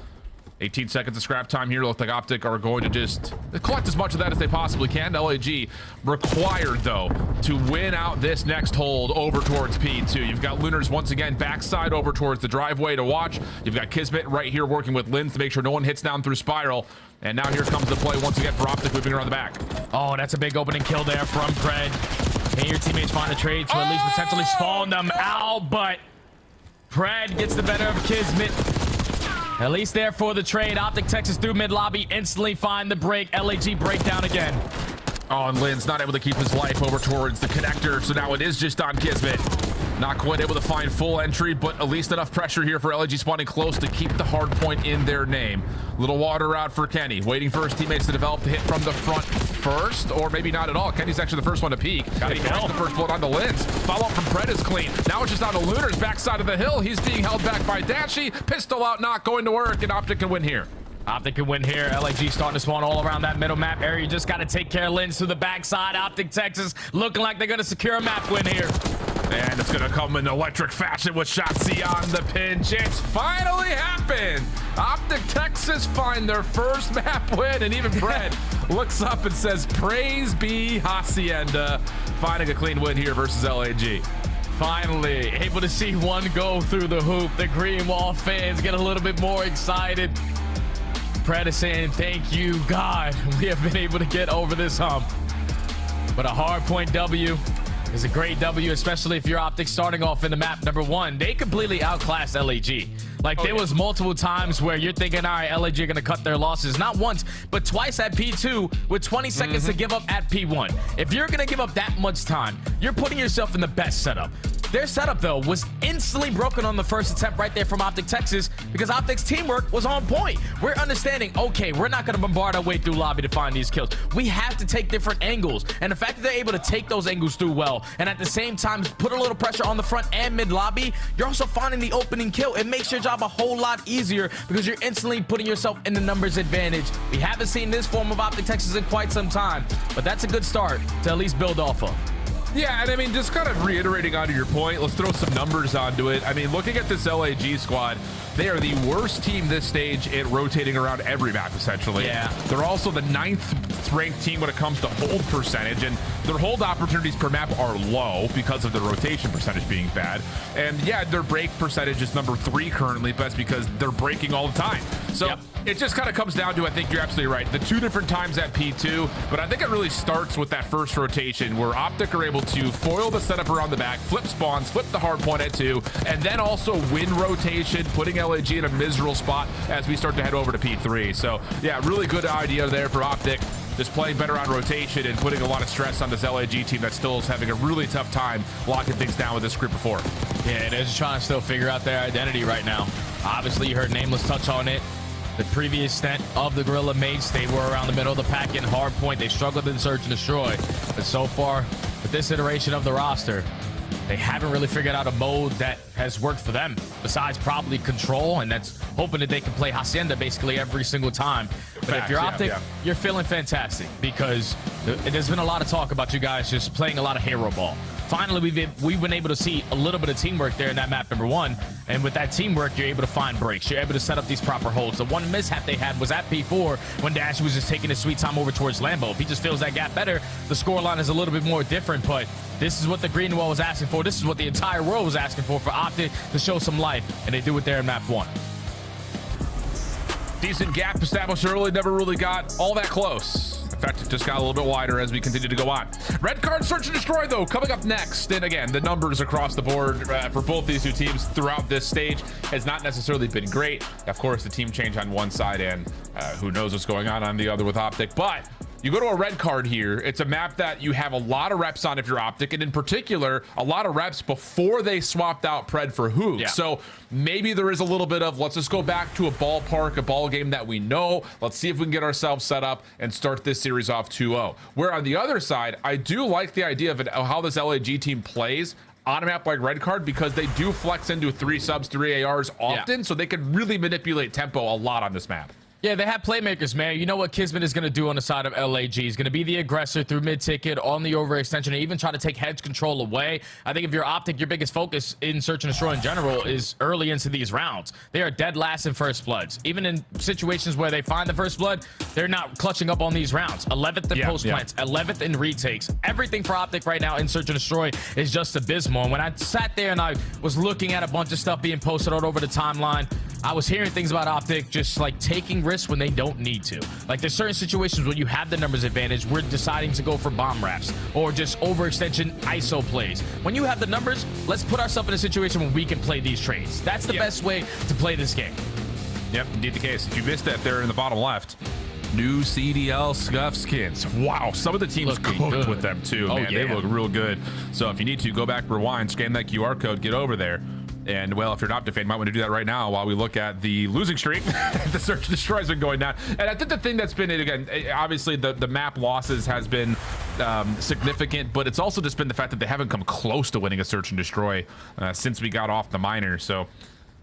18 seconds of scrap time here. Look like Optic are going to just collect as much of that as they possibly can. LAG required, though, to win out this next hold over towards P2. You've got Lunars once again backside over towards the driveway to watch. You've got Kismet right here working with Lins to make sure no one hits down through Spiral. And now here comes the play once again for Optic moving around the back. Oh, that's a big opening kill there from Pred. Can your teammates find a trade to at least potentially spawn them out? But Pred gets the better of Kismet. At least there for the trade. Optic Texas through mid lobby, instantly find the break. LAG breakdown again. Oh, and Lynn's not able to keep his life over towards the connector, so now it is just on Kismet. Not quite able to find full entry, but at least enough pressure here for LAG spawning close to keep the hard point in their name. Little water out for Kenny, waiting for his teammates to develop the hit from the front first, or maybe not at all. Kenny's actually the first one to peek. He finds the first bullet onto Lynn's. Follow up from Pred is clean. Now it's just on to Lunar's backside of the hill. He's being held back by Dashy. Pistol out, not going to work, and Optic can win here. Optic can win here. LAG starting to spawn all around that middle map area. You just got to take care of Lynn's to the backside. Optic Texas looking like they're going to secure a map win here. And it's going to come in electric fashion with Shotzzy on the pinch. It's finally happened. Optic Texas find their first map win, and even Pred looks up and says, praise be Hacienda, finding a clean win here versus LAG. Finally able to see one go through the hoop. The green wall fans get a little bit more excited. Pred is saying, thank you, God. We have been able to get over this hump. But a hardpoint W is a great W, especially if you're Optic starting off in the map number 1. They completely outclassed LAG. Like, there was multiple times where you're thinking, all right, LAG are going to cut their losses. Not once, but twice at P2 with 20 seconds to give up at P1. If you're going to give up that much time, you're putting yourself in the best setup. Their setup, though, was instantly broken on the first attempt right there from Optic Texas because Optic's teamwork was on point. We're understanding, okay, we're not going to bombard our way through lobby to find these kills. We have to take different angles. And the fact that they're able to take those angles through well and at the same time put a little pressure on the front and mid lobby, you're also finding the opening kill. It makes your job a whole lot easier because you're instantly putting yourself in the numbers advantage. We haven't seen this form of Optic Texas in quite some time, but that's a good start to at least build off of. Yeah, and I mean, just kind of reiterating onto your point, let's throw some numbers onto it. I mean, looking at this LAG squad, they are the worst team this stage at rotating around every map, essentially. Yeah. They're also the 9th ranked team when it comes to hold percentage, and their hold opportunities per map are low because of the rotation percentage being bad. And yeah, their break percentage is number 3 currently, but that's because they're breaking all the time. So it just kind of comes down to, I think you're absolutely right, the 2 different times at P2, but I think it really starts with that first rotation where Optic are able to foil the setup around the back, flip spawns, flip the hard point at 2, and then also win rotation, putting LAG in a miserable spot as we start to head over to P3. So yeah, really good idea there for Optic, just playing better on rotation and putting a lot of stress on this LAG team that still is having a really tough time locking things down with this group of 4. Yeah, they're just trying to still figure out their identity right now. Obviously, you heard Nameless touch on it. The previous stint of the Gorilla mates, they were around the middle of the pack in Hardpoint. They struggled in Search and Destroy. But so far, with this iteration of the roster, they haven't really figured out a mode that has worked for them, besides probably Control, and that's hoping that they can play Hacienda basically every single time. But if you're Optic, you're feeling fantastic because there's been a lot of talk about you guys just playing a lot of hero ball. Finally, we've been able to see a little bit of teamwork there in that map number 1. And with that teamwork, you're able to find breaks. You're able to set up these proper holds. The one mishap they had was at P4 when Dash was just taking his sweet time over towards Lambo. If he just fills that gap better, the scoreline is a little bit more different. But this is what the Green Wall was asking for. This is what the entire world was asking for Optic to show some life. And they do it there in map 1. Decent gap established early, never really got all that close. In fact, it just got a little bit wider as we continue to go on. Red card Search and Destroy, though, coming up next. And again, the numbers across the board for both these 2 teams throughout this stage has not necessarily been great. Of course, the team change on one side, and who knows what's going on the other with Optic. But you go to a red card here. It's a map that you have a lot of reps on if you're Optic, and in particular, a lot of reps before they swapped out Pred for Hoog. Yeah. So maybe there is a little bit of, let's just go back to a ballpark, a ball game that we know. Let's see if we can get ourselves set up and start this series off 2-0. Where on the other side, I do like the idea of how this LAG team plays on a map like red card because they do flex into 3 subs, 3 ARs often, so they can really manipulate tempo a lot on this map. Yeah, they have playmakers, man. You know what Kismet is going to do on the side of LAG. He's going to be the aggressor through mid-ticket, on the overextension, and even try to take hedge control away. I think if you're Optic, your biggest focus in Search and Destroy in general is early into these rounds. They are dead last in first bloods. Even in situations where they find the first blood, they're not clutching up on these rounds. 11th in post plants, 11th in retakes. Everything for Optic right now in Search and Destroy is just abysmal. And when I sat there and I was looking at a bunch of stuff being posted all over the timeline, I was hearing things about Optic just like taking risks when they don't need to. Like there's certain situations when you have the numbers advantage, we're deciding to go for bomb wraps or just overextension ISO plays. When you have the numbers, let's put ourselves in a situation where we can play these trades. That's the best way to play this game. Yep, indeed the case. If you missed that there in the bottom left, new CDL scuff skins. Wow, some of the teams cooked with them too, man. They look real good. So if you need to, go back, rewind, scan that QR code, get over there. And, well, if you're an Optic fan, you might want to do that right now while we look at the losing streak. The Search and Destroy has been going down. And I think the thing that's been, again, obviously the map losses has been significant, but it's also just been the fact that they haven't come close to winning a Search and Destroy since we got off the minor. So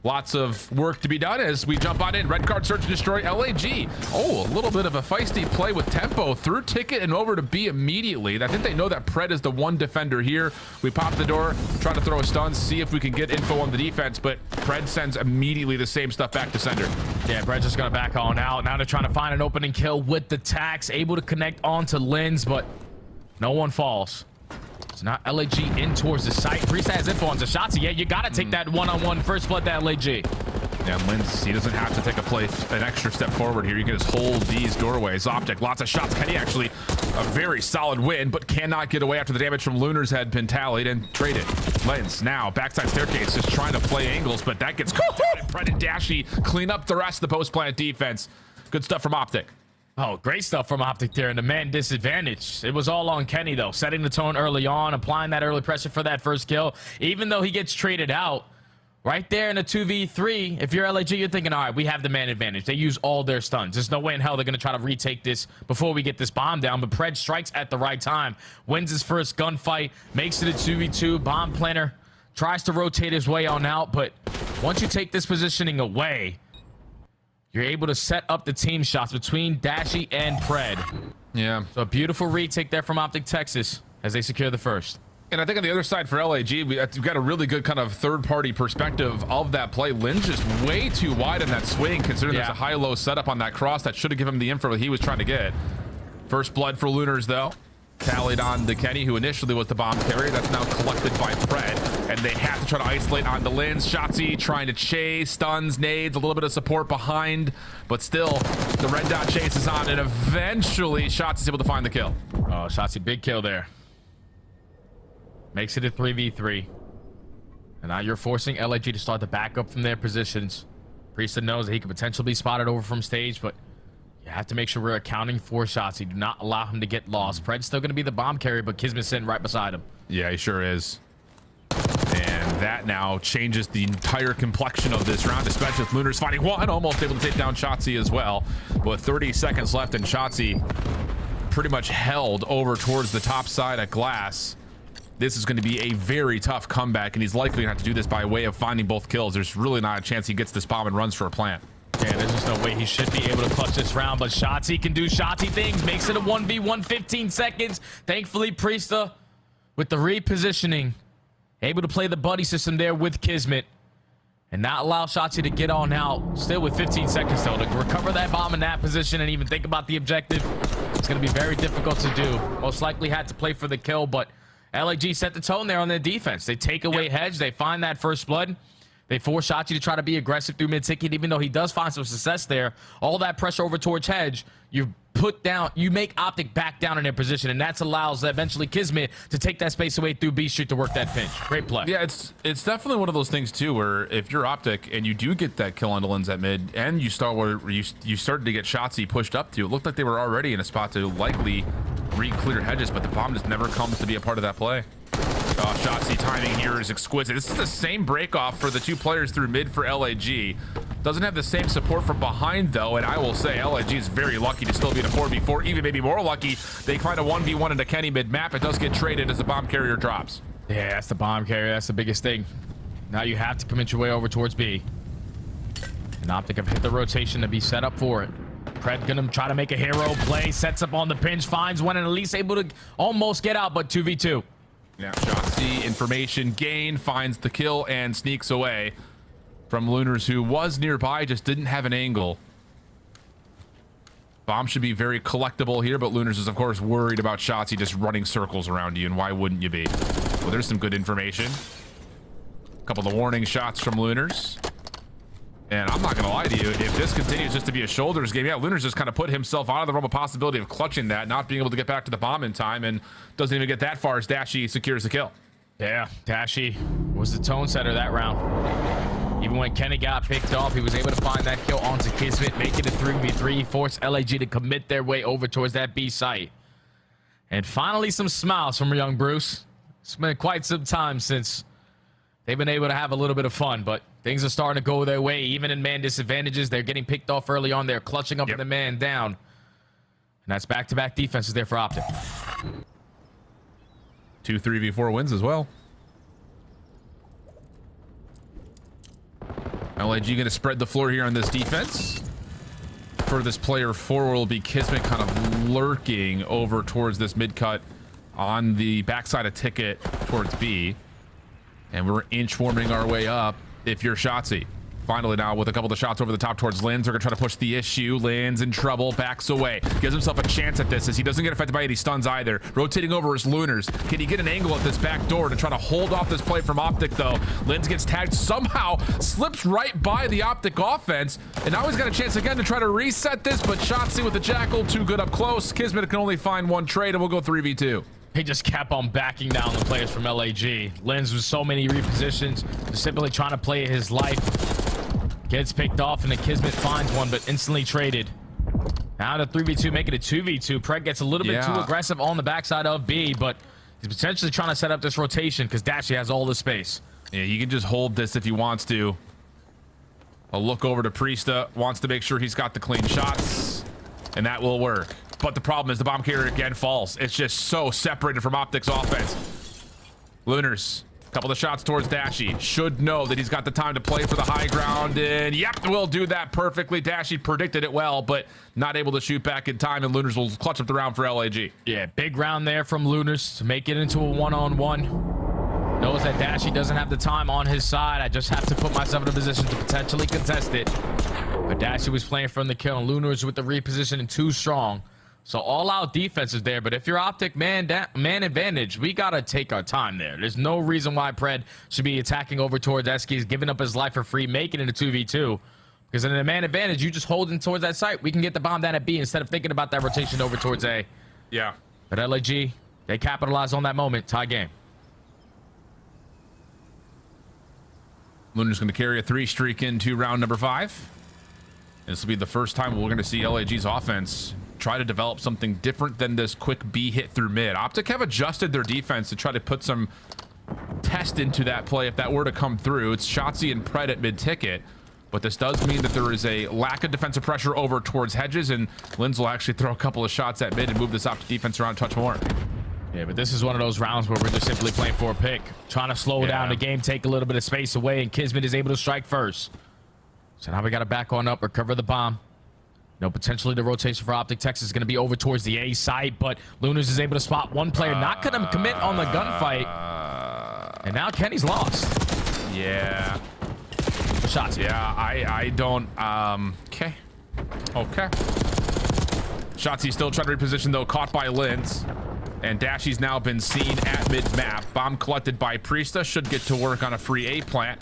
lots of work to be done as we jump on in. Red card Search and Destroy LAG. Oh, a little bit of a feisty play with tempo through ticket and over to B immediately. I think they know that Pred is the one defender here. We pop the door, try to throw a stun, see if we can get info on the defense, but Pred sends immediately the same stuff back to sender. Yeah, Pred's just gonna back on out. Now they're trying to find an opening kill with the tax, able to connect onto Lens, but no one falls. So now LAG in towards the site. Priest has info on Zashatzi. Yeah, you gotta take that one-on-one first blood to LAG. And Linz, he doesn't have to take an extra step forward here. You can just hold these doorways. Optic, lots of shots. Kenny actually a very solid win, but cannot get away after the damage from Lunar's had been tallied and traded. Linz now backside staircase, just trying to play angles, but that gets caught out. And Pred and Dashy clean up the rest of the post plant defense. Good stuff from Optic. Oh, great stuff from Optic there, and the man disadvantage. It was all on Kenny, though, setting the tone early on, applying that early pressure for that first kill. Even though he gets traded out, right there in a 2v3, if you're LAG, you're thinking, all right, we have the man advantage. They use all their stuns. There's no way in hell they're going to try to retake this before we get this bomb down, but Pred strikes at the right time, wins his first gunfight, makes it a 2v2. Bomb planner tries to rotate his way on out, but once you take this positioning away, you're able to set up the team shots between Dashy and Pred. Yeah. So a beautiful retake there from Optic Texas as they secure the first. And I think on the other side for LAG, we've got a really good kind of third-party perspective of that play. Lin's just way too wide in that swing, considering there's a high-low setup on that cross that should have given him the info that he was trying to get. First blood for Lunars, though. Tallied on the Kenny, who initially was the bomb carrier. That's now collected by Pred, and they have to try to isolate onto Linz. Shotzzy trying to chase, stuns, nades, a little bit of support behind, but still, the red dot chase is on, and eventually Shotzzy's able to find the kill. Oh, Shotzzy, big kill there. Makes it a 3v3. And now you're forcing LAG to start to back up from their positions. Priesthood knows that he could potentially be spotted over from stage, but you have to make sure we're accounting for Shotzzy. Do not allow him to get lost. Pred's still going to be the bomb carrier, but Kismet's sitting right beside him. Yeah, he sure is. And that now changes the entire complexion of this round, especially with Lunars fighting one, almost able to take down Shotzzy as well. With 30 seconds left, and Shotzzy pretty much held over towards the top side of glass. This is going to be a very tough comeback, and he's likely going to have to do this by way of finding both kills. There's really not a chance he gets this bomb and runs for a plant. Yeah, there's just no way he should be able to clutch this round, but Shotzzy can do Shotzzy things. Makes it a 1v1, 15 seconds. Thankfully, Priesta, with the repositioning, able to play the buddy system there with Kismet and not allow Shotzzy to get on out. Still with 15 seconds, though, to recover that bomb in that position and even think about the objective. It's going to be very difficult to do. Most likely had to play for the kill, but LAG set the tone there on their defense. They take away Hedge. They find that first blood. They force Shotzzy to try to be aggressive through mid-ticket, even though he does find some success there. All that pressure over towards Hedge, you make Optic back down in their position, and that allows eventually Kismet to take that space away through B Street to work that pinch. Great play. Yeah, it's definitely one of those things too, where if you're Optic and you do get that kill on Linz at mid, and you started to get Shotzzy pushed up to, it looked like they were already in a spot to likely re-clear Hedges, but the bomb just never comes to be a part of that play. Shotzzy timing here is exquisite. This is the same break off for the two players through mid for LAG. Doesn't have the same support from behind, though, and I will say LAG is very lucky to still be in a 4v4, even maybe more lucky. They find a 1v1 into Kenny mid-map. It does get traded as the bomb carrier drops. Yeah, that's the bomb carrier. That's the biggest thing. Now you have to commit your way over towards B. And Optic have hit the rotation to be set up for it. Pred gonna try to make a hero play, sets up on the pinch, finds one, and at least able to almost get out, but 2v2. Now, Shotzzy, information gain, finds the kill and sneaks away from Lunars, who was nearby, just didn't have an angle. Bomb should be very collectible here, but Lunars is, of course, worried about Shotzzy just running circles around you, and why wouldn't you be? Well, there's some good information. A couple of warning shots from Lunars. And I'm not going to lie to you, if this continues just to be a shoulders game, yeah, Lunars just kind of put himself out of the realm of possibility of clutching that, not being able to get back to the bomb in time, and doesn't even get that far as Dashy secures the kill. Yeah, Dashy was the tone setter that round. Even when Kenny got picked off, he was able to find that kill onto Kismet, make it a 3v3, force LAG to commit their way over towards that B site. And finally, some smiles from young Bruce. It's been quite some time since they've been able to have a little bit of fun, but things are starting to go their way. Even in man disadvantages, they're getting picked off early on. They're clutching up with the man down. And that's back-to-back defenses there for Optic. 2 3v4 wins as well. LAG going to spread the floor here on this defense. Furthest player forward will be Kismet, kind of lurking over towards this mid-cut on the backside of Ticket towards B. And we're inch-warming our way up if you're Shotzzy. Finally now with a couple of shots over the top towards Linz. They're going to try to push the issue. Linz in trouble, backs away. Gives himself a chance at this as he doesn't get affected by any stuns either. Rotating over his Lunars. Can he get an angle at this back door to try to hold off this play from Optic though? Linz gets tagged, somehow slips right by the Optic offense. And now he's got a chance again to try to reset this, but Shotzi with the Jackal, too good up close. Kismet can only find one trade and we'll go 3v2. He just kept on backing down the players from LAG. Linz with so many repositions, just simply trying to play his life. Gets picked off and the Kismet finds one, but instantly traded. Now to 3v2, make it a 2v2. Pred gets a little bit too aggressive on the backside of B, but he's potentially trying to set up this rotation because Dashy has all the space. Yeah, he can just hold this if he wants to. A look over to Priesta, wants to make sure he's got the clean shots, and that will work. But the problem is the bomb carrier again falls. It's just so separated from Optic's offense. Lunars, a couple of shots towards Dashy. Should know that he's got the time to play for the high ground, and yep, will do that perfectly. Dashy predicted it well, but not able to shoot back in time, and Lunars will clutch up the round for LAG. Yeah, big round there from Lunars to make it into a one-on-one. Knows that Dashy doesn't have the time on his side. I just have to put myself in a position to potentially contest it. But Dashy was playing from the kill, and Lunars with the reposition and too strong. So all-out defense is there, but if you're Optic man advantage, we gotta take our time there. There's no reason why Pred should be attacking over towards Eskies, giving up his life for free, making it a 2v2. Because in a man advantage, you just hold in towards that site. We can get the bomb down at B instead of thinking about that rotation over towards A. Yeah. But LAG, they capitalize on that moment. Tie game. Lunar's going to carry a 3 streak into round number 5. This will be the first time we're going to see LAG's offense try to develop something different than this quick B hit through mid. Optic have adjusted their defense to try to put some test into that play if that were to come through. It's Shotzi and Pred at mid-ticket, but this does mean that there is a lack of defensive pressure over towards Hedges, and Linz will actually throw a couple of shots at mid and move this Optic defense around a touch more. Yeah, but this is one of those rounds where we're just simply playing for a pick, trying to slow down the game, take a little bit of space away, and Kismet is able to strike first. So now we got to back on up, recover the bomb. No, potentially the rotation for Optic Texas is going to be over towards the A side, but Lunars is able to spot one player, not going to commit on the gunfight. And now Kenny's lost. Yeah. Shots. Yeah, I don't, okay. Shotzi still trying to reposition though, caught by Linz. And Dashy's now been seen at mid-map. Bomb collected by Priesta, should get to work on a free A plant.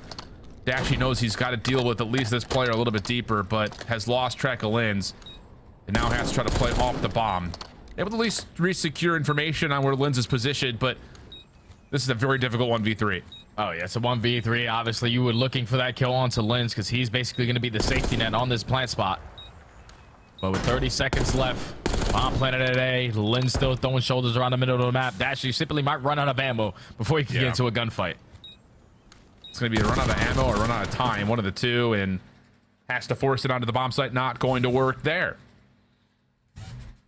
Dashy knows he's got to deal with at least this player a little bit deeper, but has lost track of Linz. And now has to try to play off the bomb. Able to at least re-secure information on where Linz is positioned, but this is a very difficult 1v3. Oh yeah, it's a 1v3. Obviously, you were looking for that kill onto Linz because he's basically going to be the safety net on this plant spot. But with 30 seconds left, bomb planted at A, Linz still throwing shoulders around the middle of the map. Dashy simply might run out of ammo before he can get into a gunfight. It's going to be a run out of ammo or run out of time, one of the two, and has to force it onto the bomb site. Not going to work there.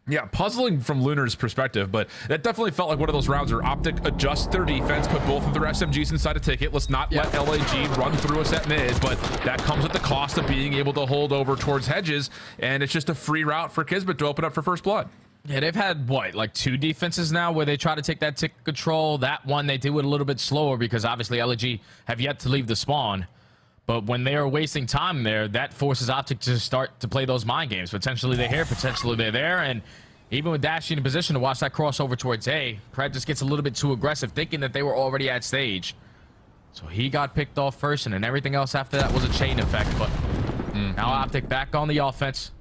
Yeah, puzzling from Lunar's perspective, but that definitely felt like one of those rounds where Optic adjusts their defense, put both of their SMGs inside a ticket. Let's not let LAG run through us at mid, but that comes at the cost of being able to hold over towards Hedges, and it's just a free route for Kismet to open up for first blood. Yeah, they've had, what, like 2 defenses now where they try to take that ticket control. That one, they do it a little bit slower because obviously LAG have yet to leave the spawn. But when they are wasting time there, that forces Optic to start to play those mind games. Potentially they're here, potentially they're there. And even with Dashy in a position to watch that crossover towards A, Pred just gets a little bit too aggressive, thinking that they were already at stage. So he got picked off first, and then everything else after that was a chain effect. But now Optic back on the offense.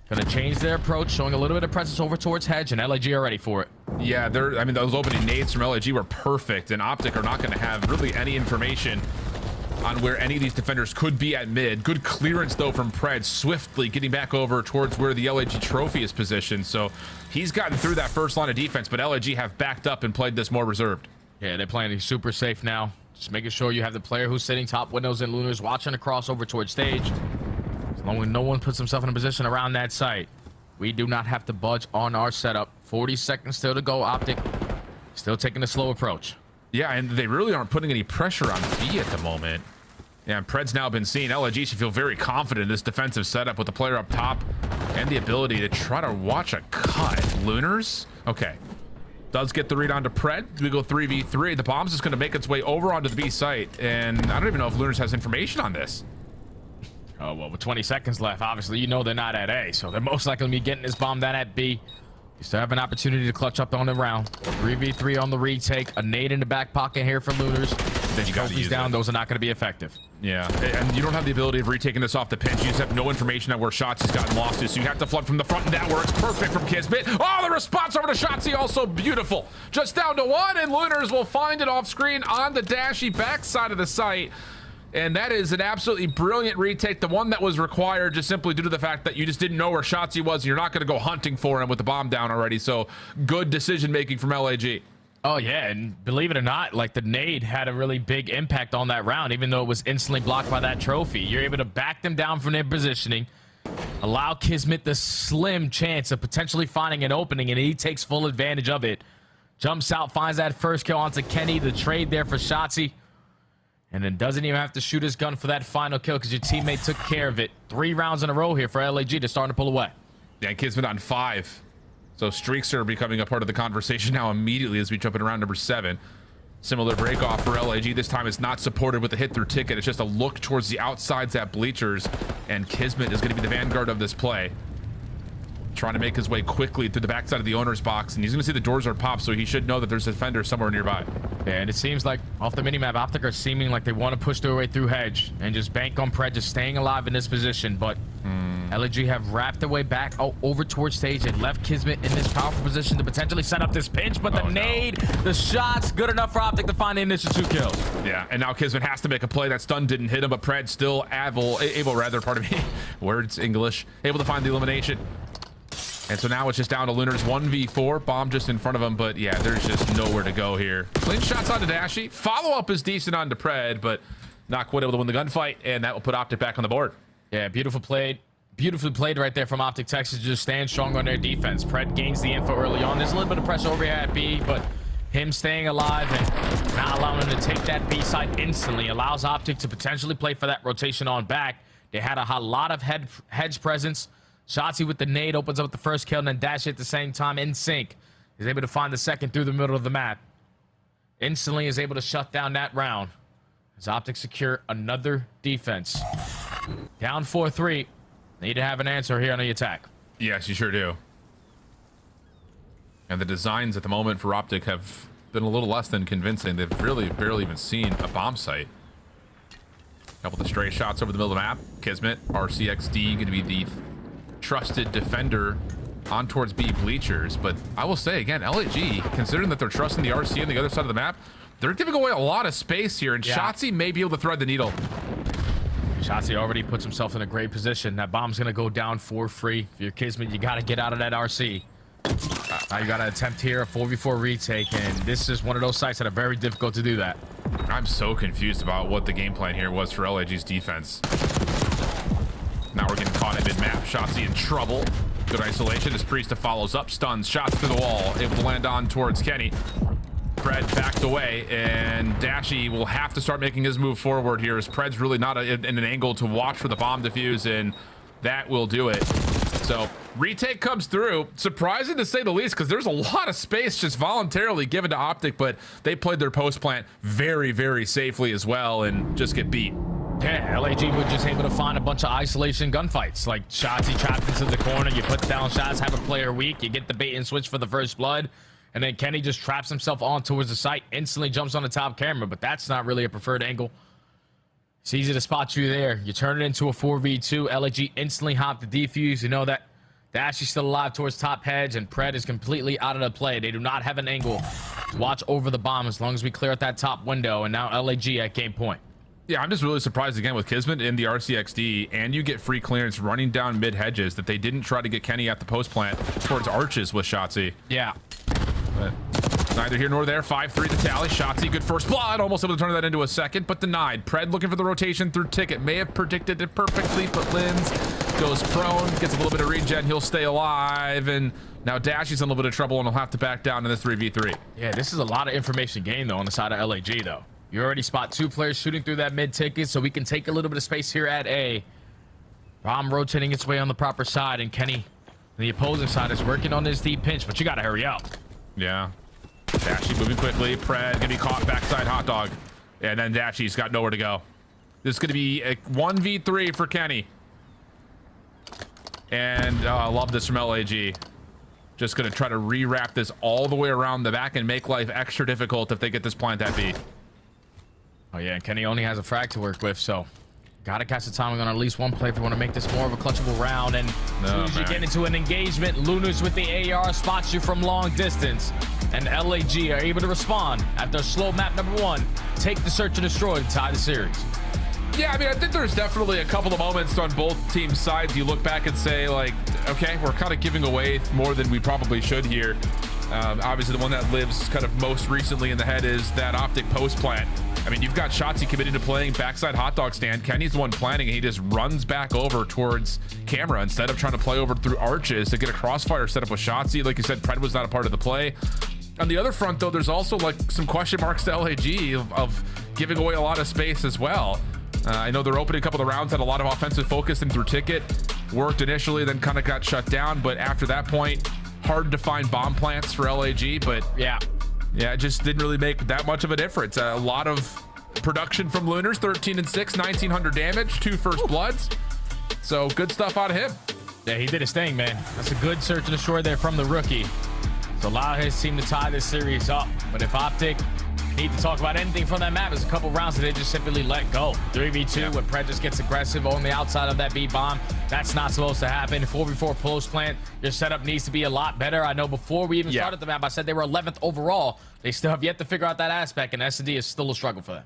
Going to change their approach, showing a little bit of presence over towards Hedge, and LAG are ready for it. Yeah, I mean, those opening nades from LAG were perfect, and Optic are not going to have really any information on where any of these defenders could be at mid. Good clearance, though, from Pred, swiftly getting back over towards where the LAG trophy is positioned. So he's gotten through that first line of defense, but LAG have backed up and played this more reserved. Yeah, they're playing super safe now. Just making sure you have the player who's sitting top windows and Lunars watching the crossover towards stage. As long as no one puts himself in a position around that site, we do not have to budge on our setup. 40 seconds still to go. Optic still taking a slow approach. Yeah, and they really aren't putting any pressure on B at the moment. Yeah, and Pred's now been seen. LAG should feel very confident in this defensive setup with the player up top and the ability to try to watch a cut. Lunars? Okay. Does get the read onto Pred. We go 3v3. The bomb's just going to make its way over onto the B site, and I don't even know if Lunars has information on this. Oh, well, with 20 seconds left, obviously, you know they're not at A, so they're most likely going to be getting this bomb down at B. You still have an opportunity to clutch up on the round. 3v3 on the retake. A nade in the back pocket here for looters. Then trophies down. Those are not going to be effective. Yeah, and you don't have the ability of retaking this off the pinch. You just have no information on where Shotzi's gotten lost to, so you have to flood from the front, and that works perfect from Kismet. Oh, the response over to Shotzi also beautiful. Just down to 1, and Lunars will find it off screen on the dashy backside of the site. And that is an absolutely brilliant retake, the one that was required just simply due to the fact that you just didn't know where Shotzi was, and you're not going to go hunting for him with the bomb down already. So good decision making from LAG. Oh, yeah, and believe it or not, like the nade had a really big impact on that round, even though it was instantly blocked by that trophy. You're able to back them down from their positioning, allow Kismet the slim chance of potentially finding an opening, and he takes full advantage of it. Jumps out, finds that first kill onto Kenny, the trade there for Shotzi. And then doesn't even have to shoot his gun for that final kill because your teammate took care of it. 3 rounds in a row here for LAG. They're starting to pull away. Yeah, Kismet on 5. So streaks are becoming a part of the conversation now immediately as we jump in round number 7. Similar break off for LAG. This time it's not supported with a hit through ticket. It's just a look towards the outsides at bleachers. And Kismet is going to be the vanguard of this play. Trying to make his way quickly through the backside of the owner's box, and he's going to see the doors are popped, so he should know that there's a defender somewhere nearby. Yeah, and it seems like off the minimap, Optic are seeming like they want to push their way through Hedge and just bank on Pred just staying alive in this position, but LG have wrapped their way back over towards stage and left Kismet in this powerful position to potentially set up this pinch, but the nade, the shots, good enough for Optic to find the initial 2 kills. Yeah, and now Kismet has to make a play. That stun didn't hit him, but Pred still able, pardon me, words English, able to find the elimination. And so now it's just down to Lunars 1v4. Bomb just in front of him, but yeah, there's just nowhere to go here. Clean shots onto Dashy. Follow-up is decent onto Pred, but not quite able to win the gunfight, and that will put Optic back on the board. Yeah, beautifully played right there from Optic Texas. Just stand strong on their defense. Pred gains the info early on. There's a little bit of pressure over here at B, but him staying alive and not allowing him to take that B side instantly allows Optic to potentially play for that rotation on back. They had a lot of hedge presence. Shotzi with the nade opens up the first kill, and then Dash at the same time in sync. He's able to find the second through the middle of the map. Instantly is able to shut down that round. As Optic secure another defense. Down 4-3. Need to have an answer here on the attack. Yes, you sure do. And the designs at the moment for Optic have been a little less than convincing. They've really barely even seen a bomb site. A couple of stray shots over the middle of the map. Kismet, RCXD, going to be the trusted defender on towards B bleachers, but I will say again, LAG, considering that they're trusting the RC on the other side of the map, they're giving away a lot of space here, and Shotzi may be able to thread the needle. Shotzi already puts himself in a great position. That bomb's gonna go down for free. If you're Kismet, you gotta get out of that RC. Now you gotta attempt here a 4v4 retake, and this is one of those sites that are very difficult to do that. I'm so confused about what the game plan here was for LAG's defense. Now we're getting caught at mid-map. Shotzi in trouble. Good isolation as Priesta follows up. Stuns. Shots through the wall. Able to land on towards Kenny. Pred backed away, and Dashy will have to start making his move forward here as Pred's really not in an angle to watch for the bomb defuse, and that will do it. So retake comes through. Surprising to say the least, because there's a lot of space just voluntarily given to Optic, but they played their post plant very, very safely as well and just get beat. Yeah, LAG was just able to find a bunch of isolation gunfights. Like Shotzi trapped into the corner, you put down shots, have a player weak, you get the bait and switch for the first blood, and then Kenny just traps himself on towards the site, instantly jumps on the top camera, but that's not really a preferred angle. It's easy to spot you there. You turn it into a 4v2. LAG instantly hop the defuse. You know that Dash is still alive towards top hedge, and Pred is completely out of the play. They do not have an angle to watch over the bomb as long as we clear out that top window, and now LAG at game point. Yeah, I'm just really surprised again with Kismet in the RCXD, and you get free clearance running down mid hedges that they didn't try to get Kenny at the post plant towards arches with Shotzi. Yeah. But neither here nor there. 5-3 the tally. Shotzi, good first blood. Almost able to turn that into a second, but denied. Pred looking for the rotation through ticket. May have predicted it perfectly, but Linz goes prone, gets a little bit of regen. He'll stay alive, and now Dashy's in a little bit of trouble, and he'll have to back down in the 3v3. Yeah, this is a lot of information gained, though, on the side of LAG, though. You already spot 2 players shooting through that mid ticket, so we can take a little bit of space here at A. Bomb rotating its way on the proper side, and Kenny, the opposing side, is working on this deep pinch, but you gotta hurry up. Yeah. Dashy moving quickly. Pred gonna be caught backside hot dog. And then Dashy's got nowhere to go. This is going to be a 1v3 for Kenny. And I love this from LAG. Just going to try to rewrap this all the way around the back and make life extra difficult if they get this plant at B. Oh, yeah, and Kenny only has a frag to work with, so gotta catch the timing on at least one play if you want to make this more of a clutchable round. And as soon as you get into an engagement, Lunars with the AR spots you from long distance. And LAG are able to respond after slow map number 1. Take the search and destroy to tie the series. Yeah, I mean, I think there's definitely a couple of moments on both teams' sides. You look back and say, like, okay, we're kind of giving away more than we probably should here. Obviously, the one that lives kind of most recently in the head is that Optic post plant. I mean, you've got Shotzi committed to playing backside hot dog stand. Kenny's the one planning, and he just runs back over towards camera instead of trying to play over through arches to get a crossfire set up with Shotzi. Like you said, Pred was not a part of the play. On the other front, though, there's also like some question marks to LAG of giving away a lot of space as well. I know they're opening a couple of rounds, had a lot of offensive focus and through ticket. Worked initially, then kind of got shut down. But after that point, hard to find bomb plants for LAG. But yeah, it just didn't really make that much of a difference. A lot of production from Lunars, 13 and 6, 1900 damage, 2 first bloods. So good stuff out of him. Yeah, he did his thing, man. That's a good search and destroy there from the rookie. So allow his team to tie this series up. But if Optic need to talk about anything from that map, there's a couple rounds that they just simply let go. 3v2 when Pred just gets aggressive on the outside of that B bomb. That's not supposed to happen. 4v4 post plant, your setup needs to be a lot better. I know before we even started the map, I said they were 11th overall. They still have yet to figure out that aspect, and S&D is still a struggle for them.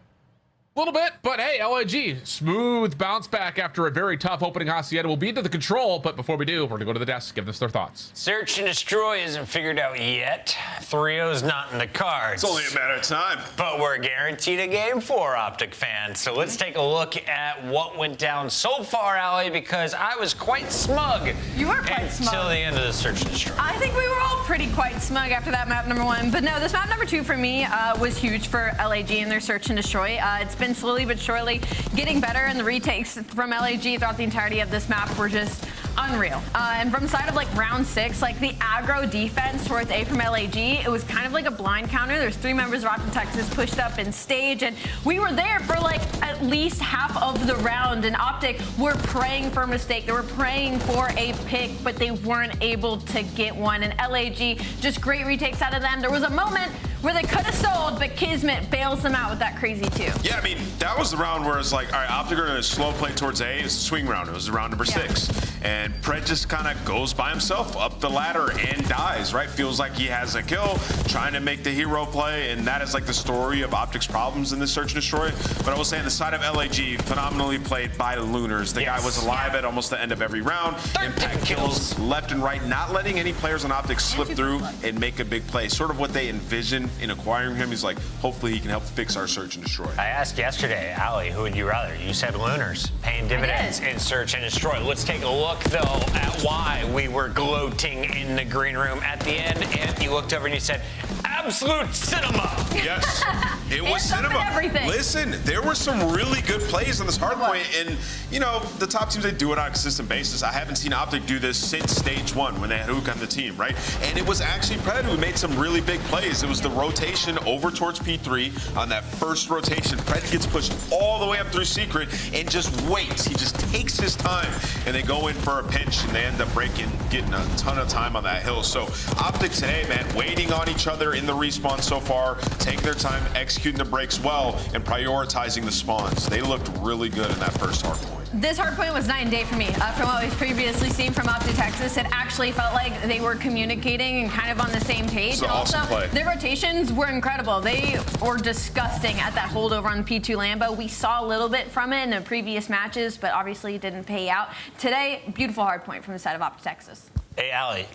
A little bit, but hey, LAG, smooth bounce back after a very tough opening Hacienda. We'll be to the control, but before we do, we're gonna go to the desk, give us their thoughts. Search and destroy isn't figured out yet. 3-0's not in the cards. It's only a matter of time. But we're guaranteed a game for Optic fans. So let's take a look at what went down so far, Allie, because I was quite smug. You were quite smug. Until the end of the search and destroy. I think we were all pretty quite smug after that map number 1. But no, this map number 2 for me was huge for LAG and their search and destroy. It's been slowly but surely getting better, and the retakes from LAG throughout the entirety of this map were just unreal. And from the side of like round 6, like the aggro defense towards A from LAG, it was kind of like a blind counter. There's 3 members of Optic Texas pushed up in stage, and we were there for like at least half of the round, and Optic were praying for a mistake. They were praying for a pick, but they weren't able to get one. And LAG, just great retakes out of them. There was a moment where they could have sold, but Kismet bails them out with that crazy 2. Yeah, I mean, that was the round where it's like, all right, Optic are going to slow play towards A. It's a swing round. It was round number 6. And Pred just kind of goes by himself up the ladder and dies, right? Feels like he has a kill, trying to make the hero play, and that is like the story of Optic's problems in this search and destroy. But I will say on the side of LAG, phenomenally played by Lunars. The guy was alive at almost the end of every round. Impact kills left and right, not letting any players on Optic slip through and make a big play. Sort of what they envisioned in acquiring him. He's like, hopefully he can help fix our search and destroy. I asked yesterday, Allie, who would you rather? You said Lunars, paying dividends in search and destroy. Let's take a look, though, at why we were gloating in the green room at the end. And you looked over and you said, absolute cinema. Yes, it was cinema. Listen, there were some really good plays on this hardpoint, and you know, the top teams, they do it on a consistent basis. I haven't seen Optic do this since stage 1 when they had Ook on the team, right? And it was actually Pred who made some really big plays. It was the rotation over towards P3. On that first rotation, Pred gets pushed all the way up through secret and just waits. He just takes his time, and they go in for a pinch, and they end up getting a ton of time on that hill. So Optic today, man, waiting on each other in the respawn so far, taking their time, executing the breaks well, and prioritizing the spawns. They looked really good in that first hardpoint. This hardpoint was night and day for me. From what we've previously seen from Optic Texas, it actually felt like they were communicating and kind of on the same page. It's an awesome play. Their rotations were incredible. They were disgusting at that holdover on P2 Lambo. We saw a little bit from it in the previous matches, but obviously it didn't pay out. Today, beautiful hardpoint from the side of Optic Texas. Hey, Allie,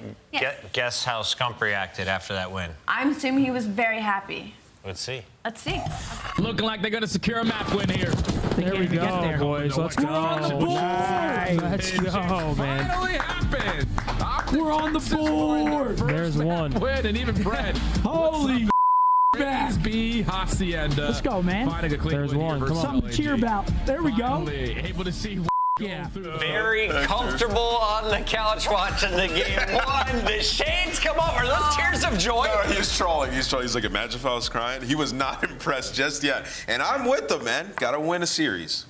guess how Scump reacted after that win? I'm assuming he was very happy. Let's see. Let's see. Looking like they're going to secure a map win here. There we go, boys. Let's go. Nice. Let's go, man. Finally happened. We're on the board. There's one. Win, and even Pred. Holy B Hacienda. Let's go, man. There's one. Come on. Something to cheer about. There we go. Able to see. Yeah. Very comfortable on the couch watching the game 1. The shades come over. Those tears of joy. No, he's trolling. He's like, imagine if I was crying. He was not impressed just yet. And I'm with him, man. Got to win a series.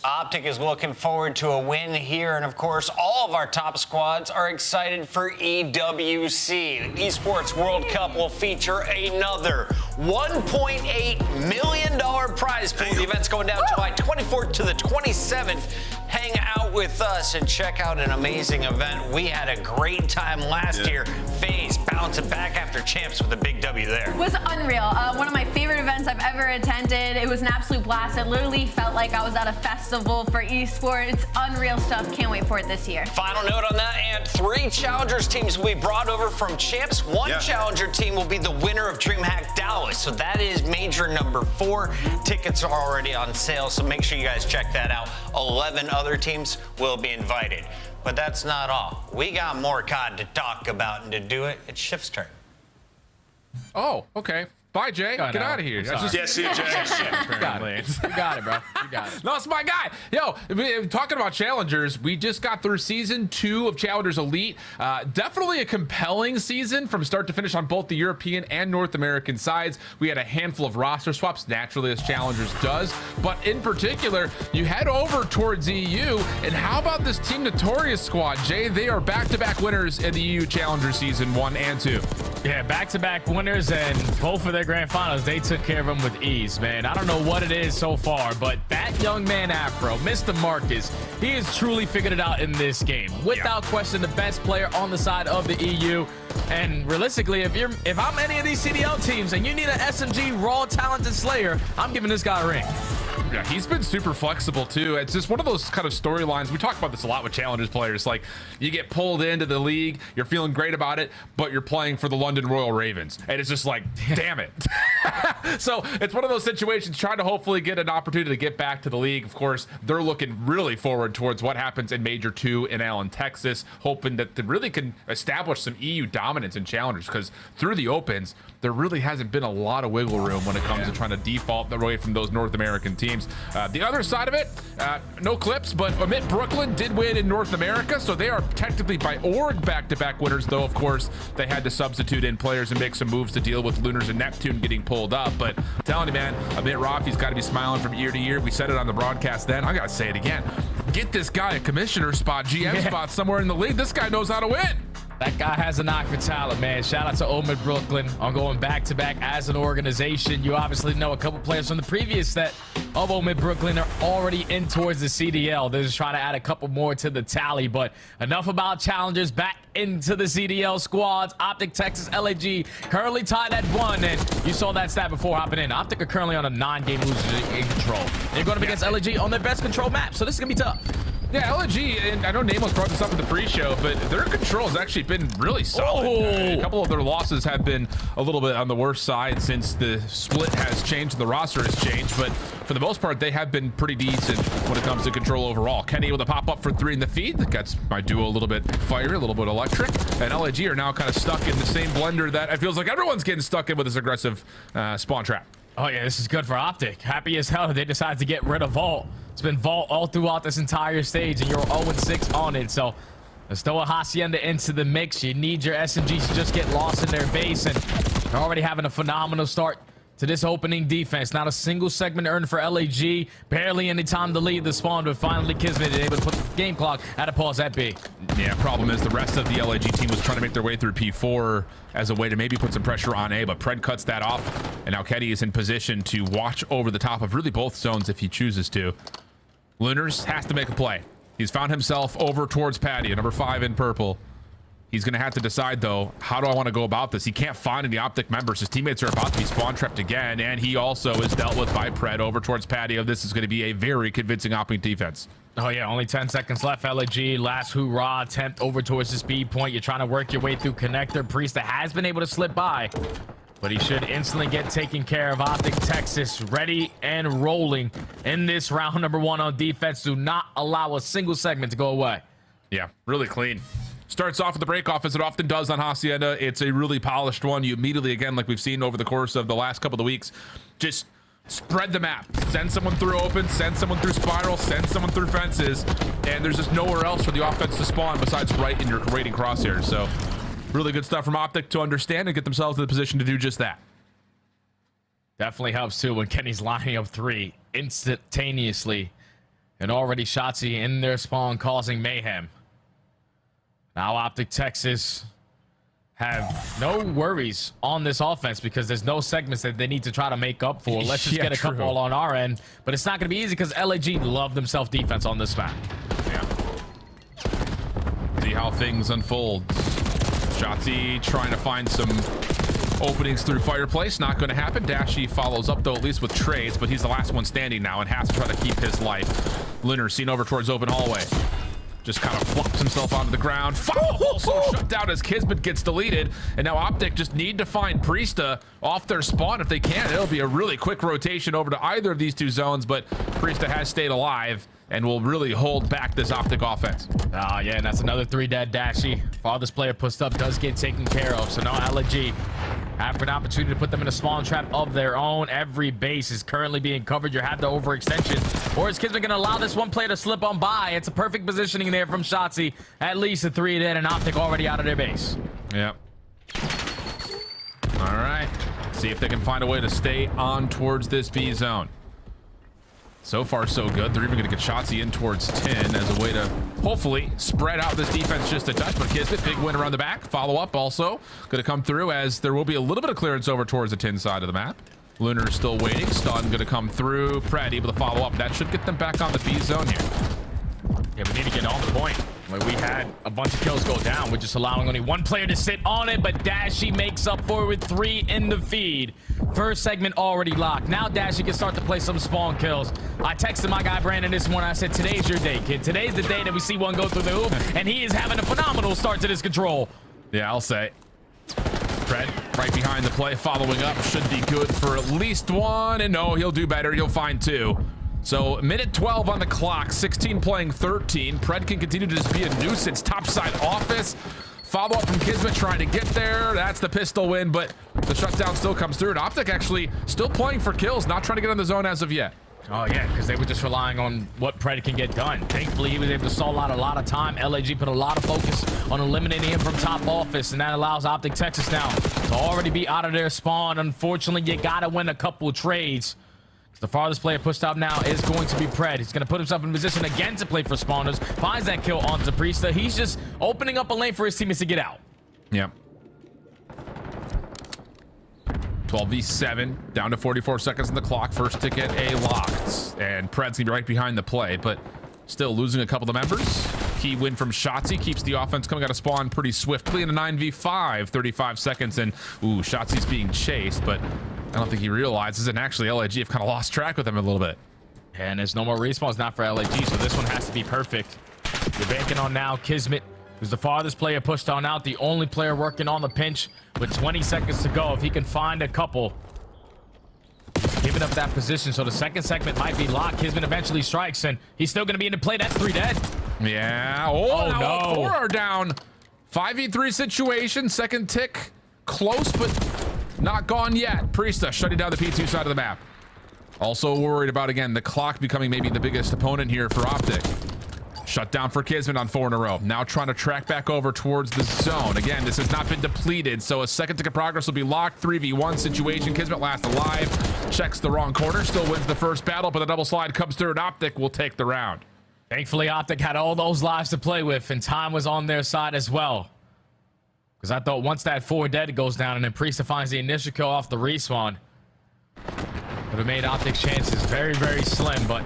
Optic is looking forward to a win here, and of course, all of our top squads are excited for EWC. The Esports World Cup will feature another $1.8 million prize pool. The event's going down July 24th to the 27th. Hang out with us and check out an amazing event. We had a great time last year. FaZe bouncing back after champs with a big W there. It was unreal. One of my favorite events I've ever attended. It was an absolute blast. It literally felt like I was at a festival for esports. Unreal stuff. Can't wait for it this year. Final note on that, and 3 challengers teams will be brought over from champs. One challenger team will be the winner of DreamHack Dallas. So that is major number 4. Tickets are already on sale, so make sure you guys check that out. 11 other teams will be invited. But that's not all. We got more COD to talk about, and to do it, it's Shift's turn. Oh, okay. Bye, Jay. Get out of here. See you, Jay. You got it. You got it, bro. You got it. No, it's my guy. Yo, talking about challengers, we just got through season 2 of Challengers Elite. Definitely a compelling season from start to finish on both the European and North American sides. We had a handful of roster swaps, naturally, as Challengers does. But in particular, you head over towards EU, and how about this Team Notorious squad, Jay? They are back-to-back winners in the EU Challenger season 1 and 2. Yeah, back-to-back winners, and both of their grand finals, they took care of them with ease, man. I don't know what it is so far, but that young man Afro, Mr. Marcus, he has truly figured it out in this game. Without question, the best player on the side of the EU. And realistically, if I'm any of these CDL teams and you need an SMG raw talented Slayer, I'm giving this guy a ring. Yeah, he's been super flexible too. It's just one of those kind of storylines. We talk about this a lot with Challengers players. Like, you get pulled into the league, you're feeling great about it, but you're playing for the London Royal Ravens, and it's just like, damn it. So it's one of those situations, trying to hopefully get an opportunity to get back to the league. Of course, they're looking really forward towards what happens in Major 2 in Allen, Texas, hoping that they really can establish some EU dominance in Challengers, because through the opens, there really hasn't been a lot of wiggle room when it comes to trying to default away from those North American teams. The other side of it, no clips, but Omit Brooklyn did win in North America, so they are technically by org back-to-back winners, though, of course, they had to substitute in players and make some moves to deal with Lunars and Neptune getting pulled up. But I'm telling you, man, Omit Rafi's got to be smiling from year to year. We said it on the broadcast then. I got to say it again. Get this guy a commissioner spot, GM spot somewhere in the league. This guy knows how to win. That guy has a knock for talent, man. Shout out to Omid Brooklyn on going back-to-back as an organization. You obviously know a couple players from the previous set of Omid Brooklyn are already in towards the CDL. They're just trying to add a couple more to the tally. But enough about challengers. Back into the CDL squads. Optic, Texas, LAG currently tied at 1. And you saw that stat before hopping in. Optic are currently on a 9-game losing in control. They're going to be against LAG on their best control map. So this is going to be tough. Yeah, LNG, and I know Nameless brought this up in the pre-show, but their control has actually been really solid. A couple of their losses have been a little bit on the worst side since the split has changed, the roster has changed, but for the most part, they have been pretty decent when it comes to control overall. Kenny with a pop-up for 3 in the feed. That gets my duo a little bit fiery, a little bit electric, and LAG are now kind of stuck in the same blender that it feels like everyone's getting stuck in with this aggressive spawn trap. Oh, yeah, this is good for Optic. Happy as hell they decided to get rid of Vault. It's been Vault all throughout this entire stage, and you're 0-6 on it. So let's throw a Hacienda into the mix. You need your SMGs to just get lost in their base, and they're already having a phenomenal start to this opening defense. Not a single segment earned for LAG. Barely any time to lead the spawn, but finally Kismet is able to put the game clock at a pause at B. Yeah, problem is the rest of the LAG team was trying to make their way through P4 as a way to maybe put some pressure on A, but Pred cuts that off, and now Keddy is in position to watch over the top of really both zones if he chooses to. Lunars has to make a play. He's found himself over towards Patio, number 5 in purple. He's going to have to decide, though, how do I want to go about this? He can't find any Optic members. His teammates are about to be spawn trapped again, and he also is dealt with by Pred over towards Patio. This is going to be a very convincing Optic defense. Oh, yeah, only 10 seconds left. LAG, last hoorah attempt over towards the speed point. You're trying to work your way through connector. Priest has been able to slip by, but he should instantly get taken care of. Optic Texas ready and rolling in this round number 1 on defense. Do not allow a single segment to go away. Yeah, really clean. Starts off with the break off as it often does on Hacienda. It's a really polished one. You immediately, again, like we've seen over the course of the last couple of weeks, just spread the map. Send someone through open, send someone through spiral, send someone through fences, and there's just nowhere else for the offense to spawn besides right in your rating crosshairs. So really good stuff from Optic to understand and get themselves in the position to do just that. Definitely helps too when Kenny's lining up 3 instantaneously And already Shotzzy in their spawn causing mayhem. Now Optic Texas have no worries on this offense because there's no segments that they need to try to make up for. Let's just get a couple on our end. But it's not going to be easy because LAG love themselves defense on this map. Yeah. See how things unfold. Shotzzy trying to find some openings through Fireplace. Not going to happen. Dashy follows up, though, at least with trades, but he's the last one standing now and has to try to keep his life. Lunar seen over towards open hallway. Just kind of flops himself onto the ground. Also shut down as Kismet gets deleted. And now Optic just need to find Priesta off their spawn if they can. It'll be a really quick rotation over to either of these two zones, but Priesta has stayed alive and will really hold back this Optic offense. Oh, yeah, and that's another 3 dead Dashy. Farthest player pushed up does get taken care of. So now LG have an opportunity to put them in a spawn trap of their own. Every base is currently being covered. You have the overextension. Or is Kismet going to allow this one player to slip on by? It's a perfect positioning there from Shotzzy. At least a 3 dead and Optic already out of their base. Yep. All right. See if they can find a way to stay on towards this B zone. So far, so good. They're even going to get Shotzzy in towards 10 as a way to hopefully spread out this defense just a touch. But Kismet, big win around the back. Follow up also going to come through as there will be a little bit of clearance over towards the 10 side of the map. Lunar is still waiting. Stun going to come through. Pred able to follow up. That should get them back on the B zone here. Yeah, we need to get on the point. Like, we had a bunch of kills go down. We're just allowing only one player to sit on it, but Dashy makes up for it with 3 in the feed. First segment already locked. Now Dashy can start to play some spawn kills. I texted my guy Brandon this morning. I said, today's your day, kid. Today's the day that we see one go through the hoop, and he is having a phenomenal start to this control. Yeah, I'll say. Pred right behind the play, following up. Should be good for at least 1, and no, he'll do better. He'll find 2. So minute 12 on the clock, 16 playing 13. Pred can continue to just be a nuisance. Topside office. Follow up from Kismet trying to get there. That's the pistol win, but the shutdown still comes through. And Optic actually still playing for kills, not trying to get on the zone as of yet. Oh, yeah, because they were just relying on what Pred can get done. Thankfully, he was able to stall out a lot of time. LAG put a lot of focus on eliminating him from top office, and that allows Optic Texas now to already be out of their spawn. Unfortunately, you got to win a couple trades. The farthest player pushed up now is going to be Pred. He's going to put himself in position again to play for spawners. Finds that kill onto Priesta. He's just opening up a lane for his teammates to get out. Yep. 12v7, down to 44 seconds on the clock. First ticket A locked. And Pred's going to be right behind the play, but still losing a couple of members. Key win from Shotzzy keeps the offense coming out of spawn pretty swiftly in a 9v5, 35 seconds. And, ooh, Shotzi's being chased, but I don't think he realizes, and actually LAG have kind of lost track with him a little bit. And there's no more respawns not for LAG, so this one has to be perfect. You're banking on now Kismet, who's the farthest player pushed on out, the only player working on the pinch with 20 seconds to go. If he can find a couple, giving up that position, so the second segment might be locked. Kismet eventually strikes, and he's still going to be in the play. That's 3 dead. Yeah. Oh, no. No. 4 are down. 5v3 situation. Second tick. Close, but not gone yet. Priesta shutting down the P2 side of the map. Also worried about, again, the clock becoming maybe the biggest opponent here for Optic. Shut down for Kismet on 4 in a row. Now trying to track back over towards the zone. Again, this has not been depleted, so a second tick of progress will be locked. 3v1 situation. Kismet last alive. Checks the wrong corner. Still wins the first battle, but the double slide comes through, and Optic will take the round. Thankfully, Optic had all those lives to play with, and time was on their side as well. Because I thought once that 4 dead goes down and then Priesta finds the initial kill off the respawn, would have made Optic's chances very, very slim, but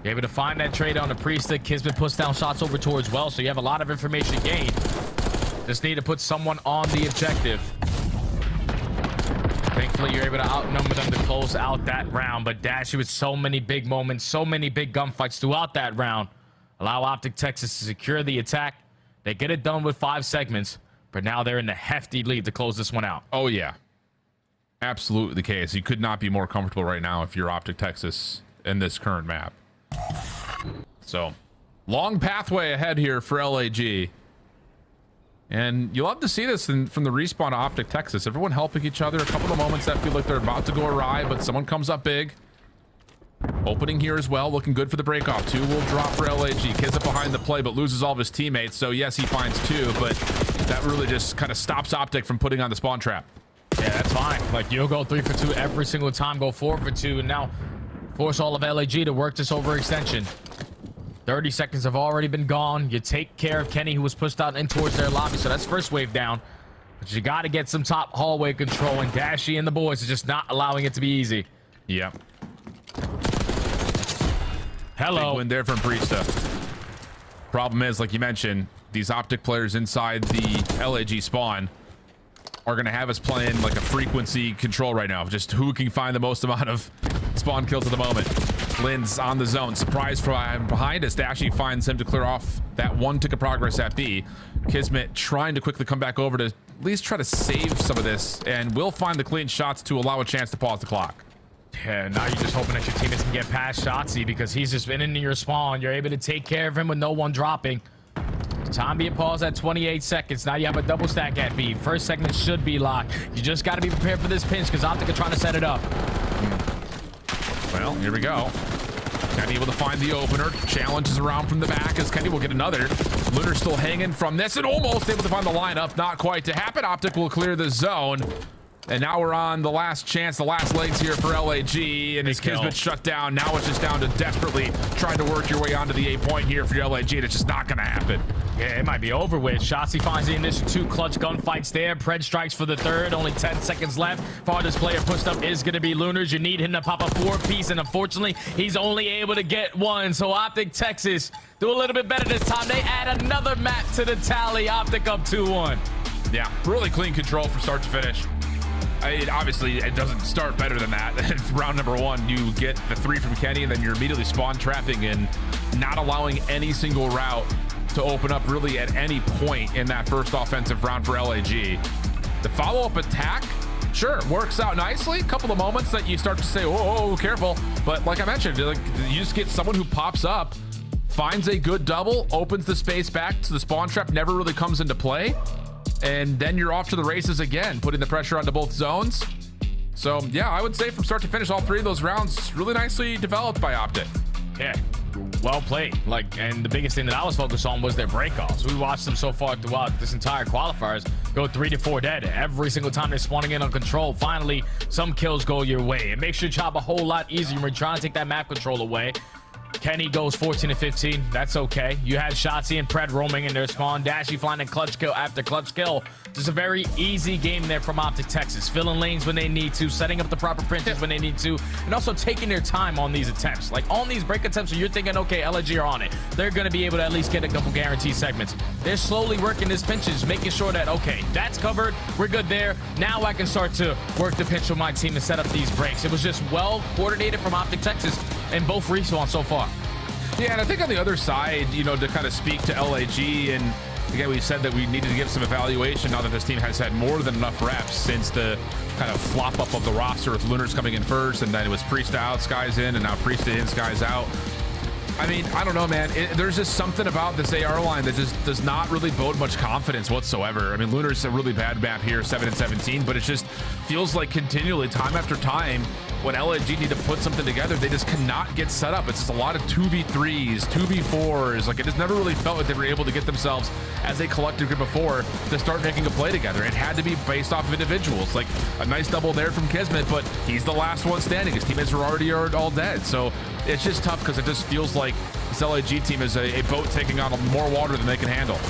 able to find that trade on the Priesta. Kismet puts down shots over towards well, so you have a lot of information gained. Just need to put someone on the objective. Thankfully, you're able to outnumber them to close out that round, but Dashy with so many big moments, so many big gunfights throughout that round, allow Optic Texas to secure the attack. They get it done with 5 segments, but now they're in the hefty lead to close this one out. Oh, yeah. Absolutely the case. You could not be more comfortable right now if you're Optic Texas in this current map. So, long pathway ahead here for LAG. And you'll have to see this from the respawn of Optic Texas. Everyone helping each other. A couple of moments that feel like they're about to go awry, but someone comes up big. Opening here as well, looking good for the breakoff. 2 will drop for LAG. Kismet behind the play, but loses all of his teammates. So yes, he finds 2, but that really just kind of stops Optic from putting on the spawn trap. Yeah, that's fine. Like, you'll go 3 for 2 every single time, go 4 for 2, and now force all of LAG to work this overextension. 30 seconds have already been gone. You take care of Kenny, who was pushed out in towards their lobby, so that's first wave down. But you got to get some top hallway control, and Dashy and the boys are just not allowing it to be easy. Yep. Hello. Big win there from Priesta. Problem is, like you mentioned, these Optic players inside the LAG spawn are going to have us playing like a frequency control right now. Just who can find the most amount of spawn kills at the moment. Lynn's on the zone. Surprise from behind as Dashy finds him to clear off that one tick of progress at B. Kismet trying to quickly come back over to at least try to save some of this, and will find the clean shots to allow a chance to pause the clock. Yeah, now you're just hoping that your teammates can get past Shotzzy because he's just been in your spawn. You're able to take care of him with no one dropping. Time being paused at 28 seconds. Now you have a double stack at B. First segment should be locked. You just got to be prepared for this pinch because Optic are trying to set it up. Well, here we go. Kenny able to find the opener. Challenges around from the back as Kenny will get another. Lunar still hanging from this and almost able to find the lineup. Not quite to happen. Optic will clear the zone. And now we're on the last chance, the last legs here for LAG. And his Kismet shut down. Now it's just down to desperately trying to work your way onto the 8-point here for your LAG. And it's just not going to happen. Yeah, it might be over with. Shotzzy finds the initial 2 clutch gunfights there. Pred strikes for the 3rd. Only 10 seconds left. Farthest player pushed up is going to be Lunars. You need him to pop a 4-piece, and unfortunately, he's only able to get 1. So Optic Texas do a little bit better this time. They add another map to the tally. Optic up 2-1. Yeah, really clean control from start to finish. Obviously, it doesn't start better than that. Round number 1, you get the 3 from Kenny, and then you're immediately spawn trapping and not allowing any single route to open up really at any point in that first offensive round for LAG. The follow-up attack, sure, works out nicely. A couple of moments that you start to say, oh, careful. But like I mentioned, like, you just get someone who pops up, finds a good double, opens the space back to the spawn trap, never really comes into play. And then you're off to the races again, putting the pressure onto both zones. So, yeah, I would say from start to finish, all 3 of those rounds really nicely developed by Optic. Yeah, well played. And the biggest thing that I was focused on was their breakoffs. We watched them so far throughout this entire qualifiers go 3 to 4 dead. Every single time they're spawning in on control, finally, some kills go your way. It makes your job a whole lot easier when you're trying to take that map control away. Kenny goes 14 to 15. That's okay. You had Shotzzy and Pred roaming in their spawn. Dashy finding clutch kill after clutch kill. Just a very easy game there from Optic Texas. Filling lanes when they need to, setting up the proper pinches when they need to, and also taking their time on these attempts. Like on these break attempts where you're thinking, okay, LAG are on it. They're going to be able to at least get a couple guaranteed segments. They're slowly working these pinches, making sure that, okay, that's covered. We're good there. Now I can start to work the pinch with my team and set up these breaks. It was just well coordinated from Optic Texas and both respawns so far. Yeah, and I think on the other side, you know, to kind of speak to LAG, and again, we said that we needed to give some evaluation now that this team has had more than enough reps since the kind of flop up of the roster with Lunars coming in first, and then it was Priest out, Sky's in, and now Priest in, Sky's out. I mean, I don't know, man. There's just something about this AR line that just does not really bode much confidence whatsoever. I mean, Lunar's a really bad map here, 7 and 17, but it just feels like continually, time after time, when LAG need to put something together, they just cannot get set up. It's just a lot of 2v3s, 2v4s. Like, it just never really felt like they were able to get themselves as a collective group before to start making a play together. It had to be based off of individuals. Like, a nice double there from Kismet, but he's the last one standing. His teammates were already all dead. So it's just tough because it just feels like this LAG team is a boat taking on more water than they can handle.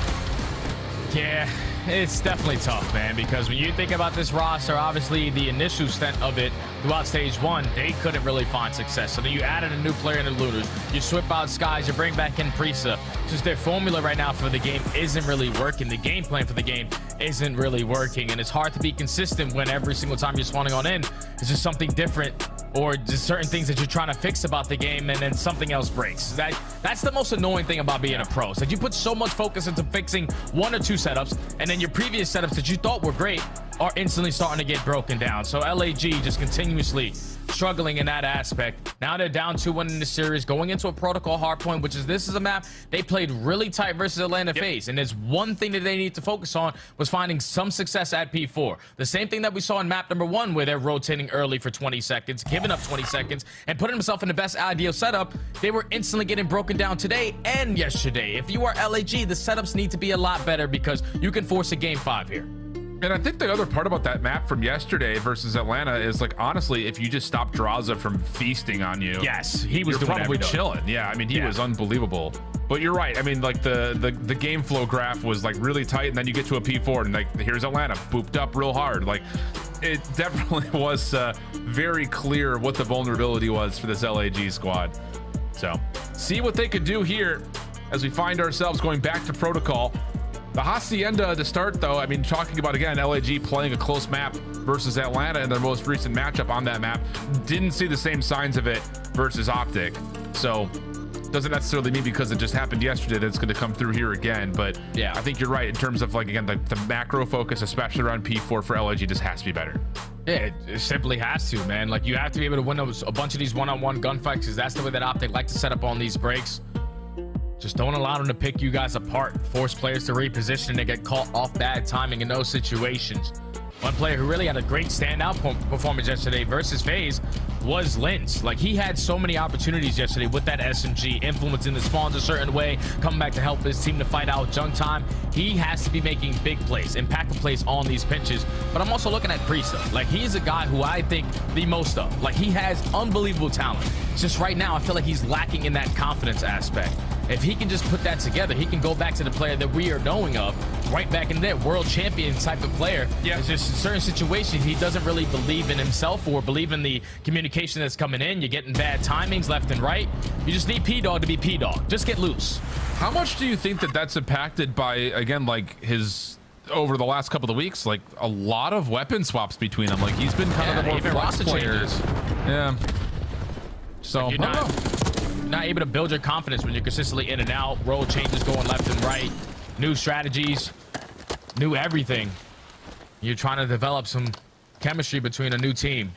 Yeah, it's definitely tough, man, because when you think about this roster, obviously the initial stint of it throughout stage 1, they couldn't really find success. So then you added a new player in the Looters. You swip out Skies, you bring back in Priesta. Just their formula right now for the game isn't really working. The game plan for the game isn't really working, and it's hard to be consistent when every single time you're spawning on in, it's just something different, or just certain things that you're trying to fix about the game, and then something else breaks. That's the most annoying thing about being a pro. Is that you put so much focus into fixing 1 or 2 setups, and then your previous setups that you thought were great are instantly starting to get broken down. So LAG just continuously struggling in that aspect. Now they're down 2-1 in the series, going into a protocol hardpoint, which is, this is a map they played really tight versus Atlanta FaZe, and there's one thing that they need to focus on was finding some success at P4. The same thing that we saw in map number 1, where they're rotating early for 20 seconds, giving up 20 seconds, and putting themselves in the best ideal setup. They were instantly getting broken down today and yesterday. If you are LAG, the setups need to be a lot better because you can force a game 5 here. And I think the other part about that map from yesterday versus Atlanta is like, honestly, if you just stop Draza from feasting on you, yes, he was probably chilling. Yeah, I mean, he was unbelievable. But you're right. I mean, like the game flow graph was like really tight, and then you get to a P4 and like here's Atlanta booped up real hard. Like it definitely was very clear what the vulnerability was for this LAG squad. So see what they could do here as we find ourselves going back to protocol. The Hacienda to start, though, I mean, talking about, again, LAG playing a close map versus Atlanta in their most recent matchup on that map, didn't see the same signs of it versus Optic. So doesn't necessarily mean because it just happened yesterday that it's going to come through here again. But yeah, I think you're right in terms of, like, again, the macro focus, especially around P4 for LAG, just has to be better. Yeah, it simply has to, man. Like, you have to be able to win a bunch of these one-on-one gunfights because that's the way that Optic like to set up on these breaks. Just don't allow them to pick you guys apart. Force players to reposition and get caught off bad timing in those situations. One player who really had a great standout performance yesterday versus FaZe was Linz. Like, he had so many opportunities yesterday with that SMG, influencing the spawns a certain way, coming back to help his team to fight out junk time. He has to be making big plays, impactful plays on these pinches. But I'm also looking at Priest. Like, he's a guy who I think the most of. Like, he has unbelievable talent. It's just right now, I feel like he's lacking in that confidence aspect. If he can just put that together, he can go back to the player that we are knowing of, right back in there, world champion type of player. Yeah. It's just in certain situations, he doesn't really believe in himself or believe in the communication that's coming in. You're getting bad timings left and right. You just need P-Dog to be P-Dog. Just get loose. How much do you think that that's impacted by, again, like his, over the last couple of weeks, like a lot of weapon swaps between them? Like he's been kind of the more flex players. Yeah. So, like I don't know. Not able to build your confidence when you're consistently in and out, role changes going left and right, new strategies, new everything. You're trying to develop some chemistry between a new team.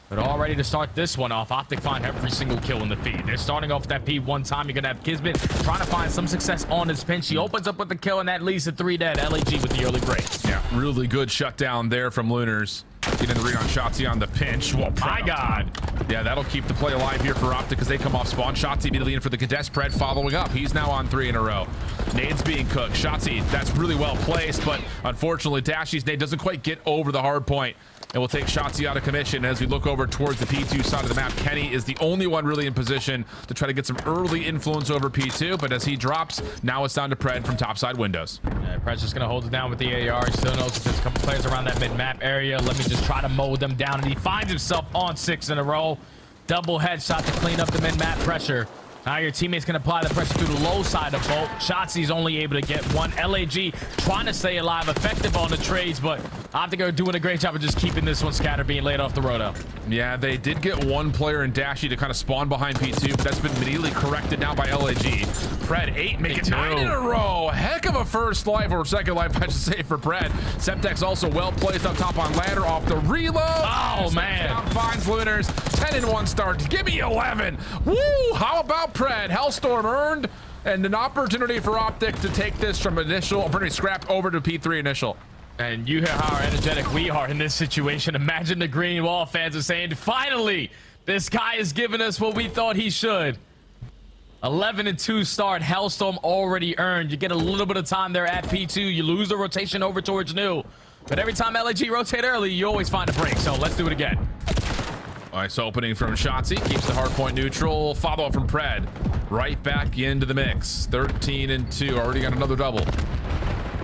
But all ready to start this one off. Optic find every single kill in the feed. They're starting off that P one time. You're gonna have Kismet trying to find some success on his pinch. He opens up with the kill, and that leads to 3 dead. LAG with the early break. Yeah, really good shutdown there from Lunars. Getting the read on Shotzi on the pinch. Whoa, my God. Yeah, that'll keep the play alive here for Optic because they come off spawn. Shotzi immediately in for the contest. Pred following up. He's now on 3 in a row. Nades being cooked. Shotzi, that's really well placed, but unfortunately, Dashy's nade doesn't quite get over the hard point. And we'll take Shotzi out of commission. As we look over towards the P2 side of the map, Kenny is the only one really in position to try to get some early influence over P2, but as he drops, now it's down to Pred from topside windows. Yeah, Pred's just gonna hold it down with the AR. He still knows that there's a couple players around that mid-map area. Let me just try to mow them down, and he finds himself on 6 in a row. Double headshot to clean up the mid-map pressure. Now your teammates can apply the pressure through the low side of Bolt. Shotzi's only able to get one. LAG trying to stay alive, effective on the trades, but Optic are doing a great job of just keeping this one scattered, being laid off the roto. Yeah, they did get one player in Dashy to kind of spawn behind P2, but that's been immediately corrected now by LAG. Pred 8, making 9 in a row. Heck of a first life, or second life, I should say, for Pred. Septex also well placed up top on ladder off the reload. Oh, man. Finds Lunars. 10-1 start. Give me 11. Woo! How about Pred? Hellstorm earned, and an opportunity for Optic to take this from initial, pretty scrap over to P3 initial. And you hear how energetic we are in this situation. Imagine the Green Wall fans are saying, finally, this guy is giving us what we thought he should. 11-2 start. Hellstorm already earned. You get a little bit of time there at P2. You lose the rotation over towards new. But every time LAG rotate early, you always find a break. So let's do it again. Nice opening from Shotzi. Keeps the hardpoint neutral. Follow up from Pred. Right back into the mix. 13-2. Already got another double.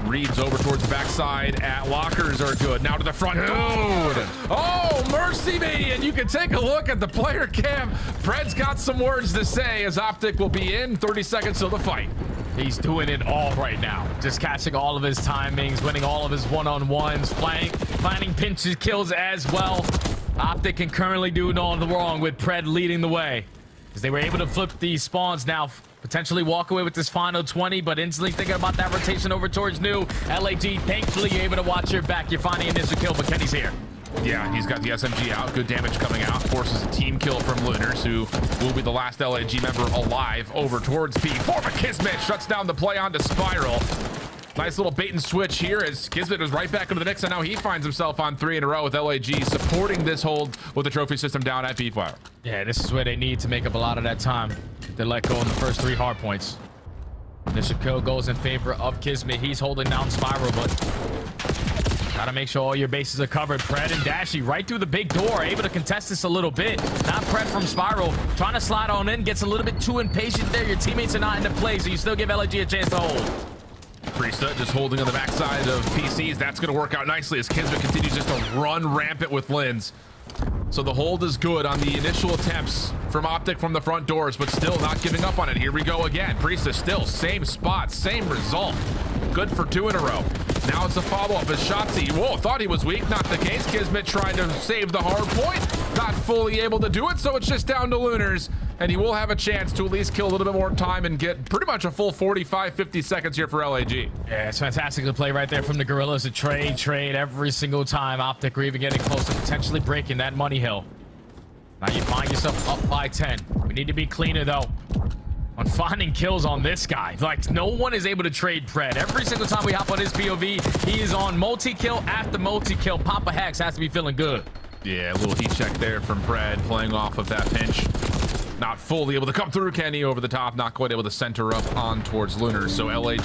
Reads over towards the backside at lockers are good. Now to the front. Dude. Oh, mercy me. And you can take a look at the player cam. Pred's got some words to say as Optic will be in 30 seconds till the fight. He's doing it all right now. Just catching all of his timings, winning all of his one-on-ones, finding pinches, kills as well. Optic can currently do no wrong with Pred leading the way. As they were able to flip these spawns now, potentially walk away with this final 20, but instantly thinking about that rotation over towards new. LAG, thankfully, you're able to watch your back. You're finding an initial kill, but Kenny's here. Yeah, he's got the SMG out. Good damage coming out. Forces a team kill from Lunars, who will be the last LAG member alive over towards P. Forma Kismet shuts down the play onto Spiral. Nice little bait and switch here as Kismet was right back into the mix, and now he finds himself on 3 in a row with LAG supporting this hold with the trophy system down at P-Fire. Yeah, this is where they need to make up a lot of that time. They let go in the first 3 hard points. Initial kill goes in favor of Kismet. He's holding down Spiral, but Gotta make sure all your bases are covered. Pred and Dashy right through the big door, able to contest this a little bit. Not Pred from Spiral, trying to slide on in, gets a little bit too impatient there. Your teammates are not into play, so you still give LAG a chance to hold. Priesta just holding on the backside of PCs. That's going to work out nicely as Kismet continues just to run rampant with Lins. So the hold is good on the initial attempts from Optic from the front doors, but still not giving up on it. Here we go again. Priesta still same spot, same result. Good for 2 in a row. Now it's a follow-up as Shotzi. Whoa, thought he was weak. Not the case. Kismet trying to save the hard point. Not fully able to do it, so it's just down to Lunars. And he will have a chance to at least kill a little bit more time and get pretty much a full 45, 50 seconds here for LAG. Yeah, it's fantastic to play right there from the Gorillas. A trade every single time. Optic are even getting close to potentially breaking that money hill. Now you find yourself up by 10. We need to be cleaner, though, on finding kills on this guy. Like, no one is able to trade Pred. Every single time we hop on his POV, he is on multi-kill after multi-kill. Papa Hex has to be feeling good. Yeah, a little heat check there from Pred, playing off of that pinch. Not fully able to come through Kenny over the top, not quite able to center up on towards Lunar. So LAG,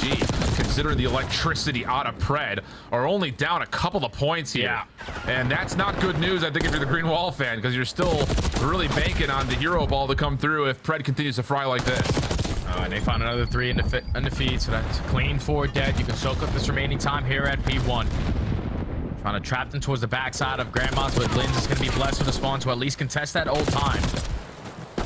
considering the electricity out of Pred, are only down a couple of points here. Yeah. And that's not good news, I think, if you're the Green Wall fan, because you're still really banking on the hero ball to come through if Pred continues to fry like this. And they found another 3 in the feed, so that's clean 4 dead. You can soak up this remaining time here at P1. Trying to trap them towards the backside of Grandma's, but Linz is going to be blessed with a spawn to at least contest that old time.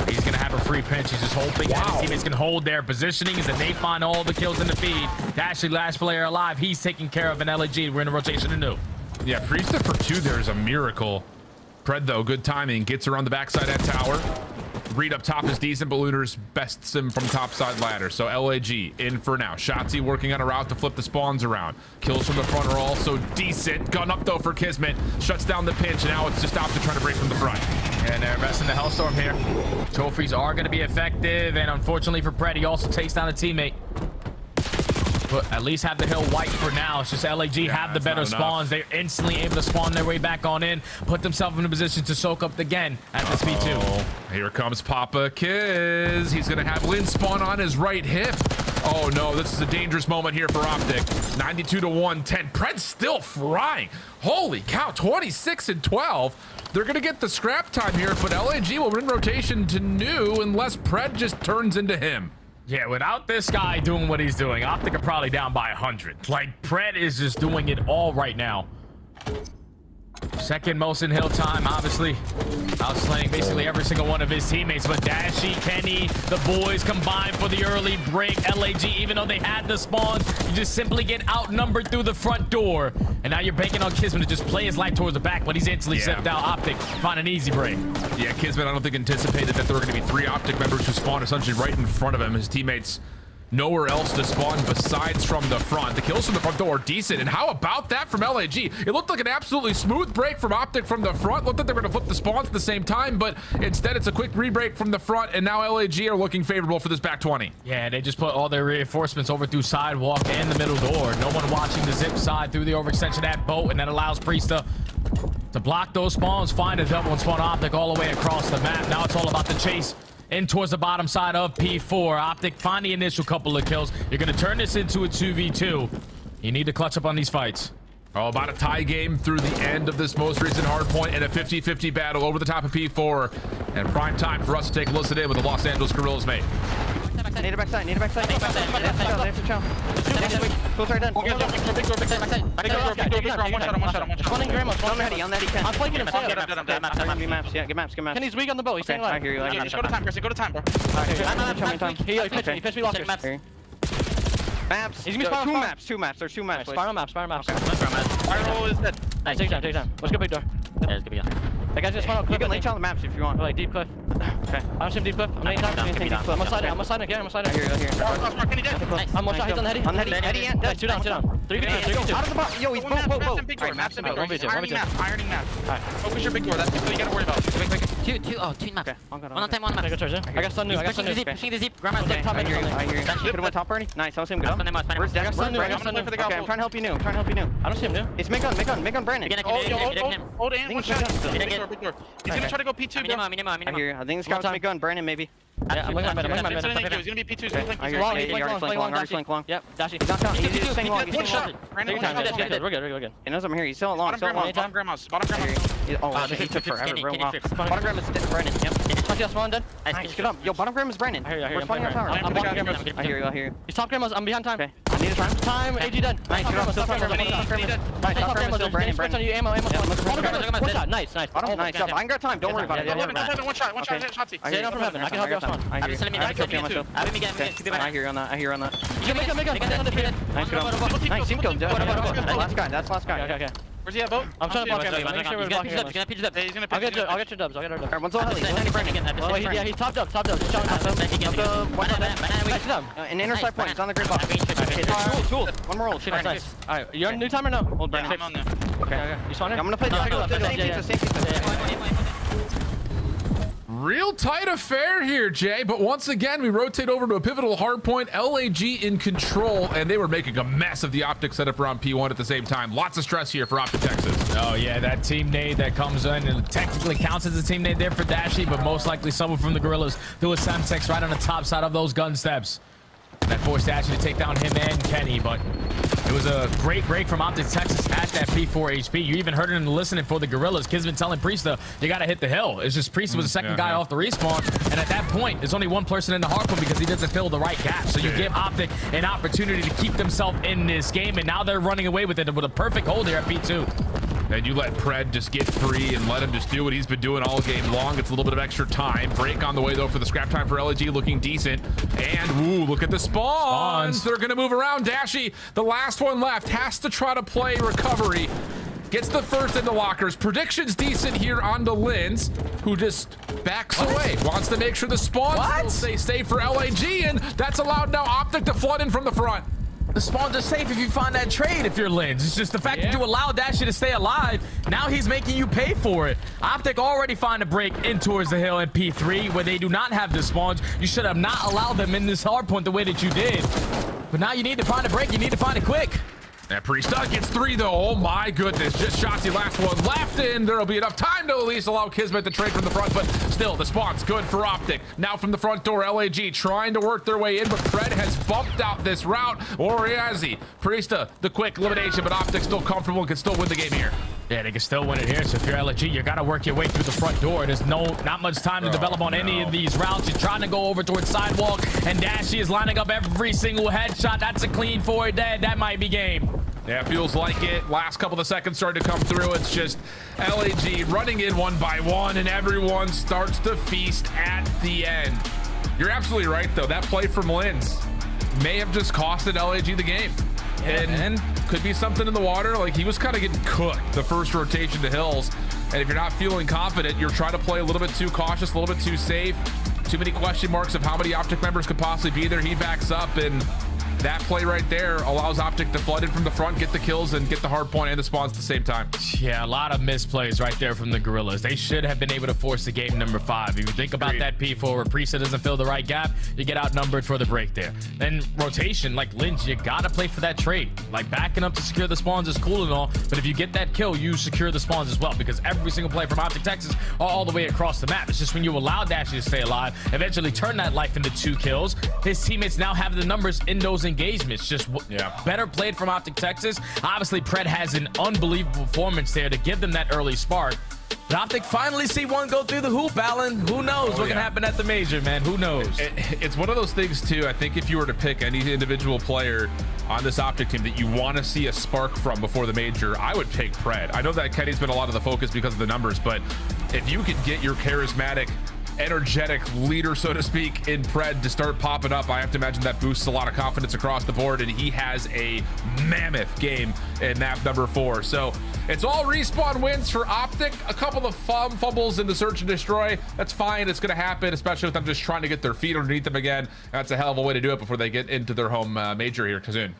He's going to have a free pinch. He's just hoping that his teammates can hold their positioning, and they find all the kills in the feed. Dashley, last player alive. He's taking care of an LAG. We're in a rotation anew. Yeah, Priesta for 2 there is a miracle. Pred, though, good timing. Gets around the backside at tower. Read up top is decent, but Lunars bests him from topside ladder. So LAG in for now. Shotzi working on a route to flip the spawns around. Kills from the front are also decent. Gun up, though, for Kismet. Shuts down the pinch, and now it's just Optic trying to break from the front. And they're investing the Hellstorm here. Trophies are going to be effective, and unfortunately for Pred, he also takes down a teammate. But at least have the hill white for now. It's just LAG have the better spawns. They're instantly able to spawn their way back on in, put themselves in a position to soak up again at the speed 2. Here comes Papa Kiz. He's going to have Lin spawn on his right hip. Oh no, this is a dangerous moment here for Optic. 92 to 110. Pred's still frying. Holy cow, 26 and 12. They're going to get the scrap time here, but LAG will win rotation to new unless Pred just turns into him. Yeah, without this guy doing what he's doing, Optic are probably down by 100. Like, Pred is just doing it all right now. Second most in hill time, obviously. Outslaying basically every single one of his teammates. But Dashy, Kenny, the boys combined for the early break. LAG, even though they had the spawns, you just simply get outnumbered through the front door. And now you're banking on Kismet to just play his life towards the back, but he's instantly stepped out. Optic find an easy break. Yeah, Kismet, I don't think anticipated that there were going to be 3 Optic members who spawned essentially right in front of him. His teammates nowhere else to spawn besides from the front. The kills from the front door are decent. And how about that from LAG? It looked like an absolutely smooth break from Optic from the front. Looked like they were going to flip the spawns at the same time, but instead it's a quick re-break from the front, and now LAG are looking favorable for this back 20. Yeah, they just put all their reinforcements over through sidewalk and the middle door. No one watching the zip side through the overextension of that boat, and that allows Priesta to block those spawns, find a double and spawn Optic all the way across the map. Now it's all about the chase in towards the bottom side of P4. Optic find the initial couple of kills. You're going to turn this into a 2v2. You need to clutch up on these fights. Oh, about a tie game through the end of this most recent hardpoint and a 50-50 battle over the top of P4. And prime time for us to take a listen in with the Los Angeles Gorillas, mate. Need a backside, need a backside. Close right done. Big door, one shot. One in Grandma, on the heady, Ken. I'm flanking him. Get maps. Kenny's weak on the bow, he's staying alive. I hear you. Just go to time, Chris, go to time, bro. He pitch me lost maps. Maps. He's gonna be two maps. There's 2 maps. Spiral maps. Spiral is dead. Nice, take time. Let's go big door. Yeah, let's go big door. That guy's just you can lay on the maps if you want. Like deep cliff. Okay. I see him deep cliff. I'm laying down. I'm on side again. I hear you. I'm one shot. He's on the heady. Heady. 2 down. 3v2. Out of the box. Yo, he's boat. Maps in big door. Ironing map. Alright. Focus your big door. That's what you gotta worry about. Two map. One on time. I got stun new. Pushing the zip. Grandma's top. I hear you. Could've went top, Bernie. Nice. I was him. Good. Where's that? I'm trying to help you new. I don't see him new. It's make on Brandon. Hold in. One shot. Big door. He's gonna try to go P2. I hear you. I think this guy wants to make gun. Brandon maybe. Yeah, I'm looking at mid. He's gonna be P2. He's gonna Flank long. Yep, Dashy. He's staying long. He's staying long. We're good. He knows I'm here. He's still long. Bottom grandma's. Oh, shit, he took forever. Bottom grandma's Brandon. Yep. Touch spawn dead. Nice, get up. Yo, bottom grandma's Brandon. We're spawning our tower. I'm bottom grandma's. I hear you. He's top grandma's. I'm behind time. Okay. I need a time. Time. AG dead. Nice, get up. Top grandma's still Brandon. You ammo. Bottom grandma's one shot. Nice. Bottom, nice job. I ain't got time. Don't worry about it. One shot. Shotzi. Stay down from heaven. I can help you spawn. I hear you on that. You can make it. Nice, good up. Nice, team kill. That's last guy. Okay. Where's he at, boat? I'm trying to block him. Make sure we're blocking him. He's gonna I'll get your dubs. Alright, one's all heli. Yeah, he's top dubs. He's showing us. An inner side point. He's on the grid box. Tool. One more ult. Nice. Alright, you're on new time or no? Old Brandon. I'm on there. Okay. You spawn it? I'm gonna play the same team. Real tight affair here, Jay. But once again, we rotate over to a pivotal hardpoint. LAG in control, and they were making a mess of the Optic setup around P1 at the same time. Lots of stress here for Optic Texas. Oh, yeah, that team nade that comes in and technically counts as a team nade there for Dashy, but most likely someone from the Gorillas threw a Semtex right on the top side of those gun steps. That forced Dashy to take down him and Kenny, but it was a great break from Optic Texas at that P4 HP. You even heard it in the listening for the Gorillas. Kid's been telling Priesta, you got to hit the hill. It's just Priesta was the second guy off the respawn, and at that point, there's only one person in the hardpoint because he doesn't fill the right gap. So you give Optic an opportunity to keep themselves in this game, and now they're running away with it with a perfect hold here at P2. And you let Pred just get free and let him just do what he's been doing all game long. It's a little bit of extra time. Break on the way, though, for the scrap time for LAG, looking decent. And, ooh, look at the spawns. They're going to move around. Dashy, the last one left, has to try to play recovery. Gets the first into lockers. Predictions decent here on the Lins, who just backs away. Wants to make sure the spawns stay safe for LAG, and that's allowed now Optic to flood in from the front. The spawns are safe if you find that trade if you're Lins. It's just the fact that you allow Dashy to stay alive. Now he's making you pay for it. Optic already find a break in towards the hill in P3 where they do not have the spawns. You should have not allowed them in this hardpoint the way that you did. But now you need to find a break. You need to find it quick. That Priesta gets 3, though. Oh, my goodness. Just Shotzi, last one left in. There'll be enough time to at least allow Kismet to trade from the front, but still, the spawn's good for Optic. Now from the front door, LAG trying to work their way in, but Pred has bumped out this route. Or has he? Priesta, the quick elimination, but Optic still comfortable and can still win the game here. Yeah, they can still win it here. So if you're LG, you got to work your way through the front door. There's not much time to develop on any of these routes. You're trying to go over towards sidewalk, and Dashy is lining up every single headshot. That's a clean 4 dead. That might be game. Yeah, feels like it. Last couple of seconds started to come through. It's just LAG running in one by one, and everyone starts to feast at the end. You're absolutely right, though. That play from Lins may have just costed LAG the game. And could be something in the water. Like, he was kind of getting cooked the first rotation to hills. And if you're not feeling confident, you're trying to play a little bit too cautious, a little bit too safe. Too many question marks of how many Optic members could possibly be there. He backs up, and that play right there allows Optic to flood in from the front, get the kills, and get the hard point and the spawns at the same time. Yeah, a lot of misplays right there from the Gorillas. They should have been able to force the game number 5. If you think about that P4 where Priesta doesn't fill the right gap, you get outnumbered for the break there. Then rotation, like Lynch, you gotta play for that trade. Like backing up to secure the spawns is cool and all, but if you get that kill, you secure the spawns as well, because every single play from Optic Texas are all the way across the map. It's just when you allow Dashy to stay alive, eventually turn that life into 2 kills, his teammates now have the numbers in those engagements. Just better played from Optic Texas. Obviously, Pred has an unbelievable performance there to give them that early spark. But Optic finally see one go through the hoop, Alan. Who knows what can happen at the major, man? Who knows? It's one of those things, too. I think if you were to pick any individual player on this Optic team that you want to see a spark from before the major, I would pick Pred. I know that Kenny's been a lot of the focus because of the numbers, but if you could get your charismatic, energetic leader, so to speak, in Pred to start popping up, I have to imagine that boosts a lot of confidence across the board, and he has a mammoth game in map number 4. So it's all respawn wins for Optic. A couple of fumbles in the search and destroy. That's fine. It's going to happen, especially with them just trying to get their feet underneath them again. That's a hell of a way to do it before they get into their home major here, Kazun.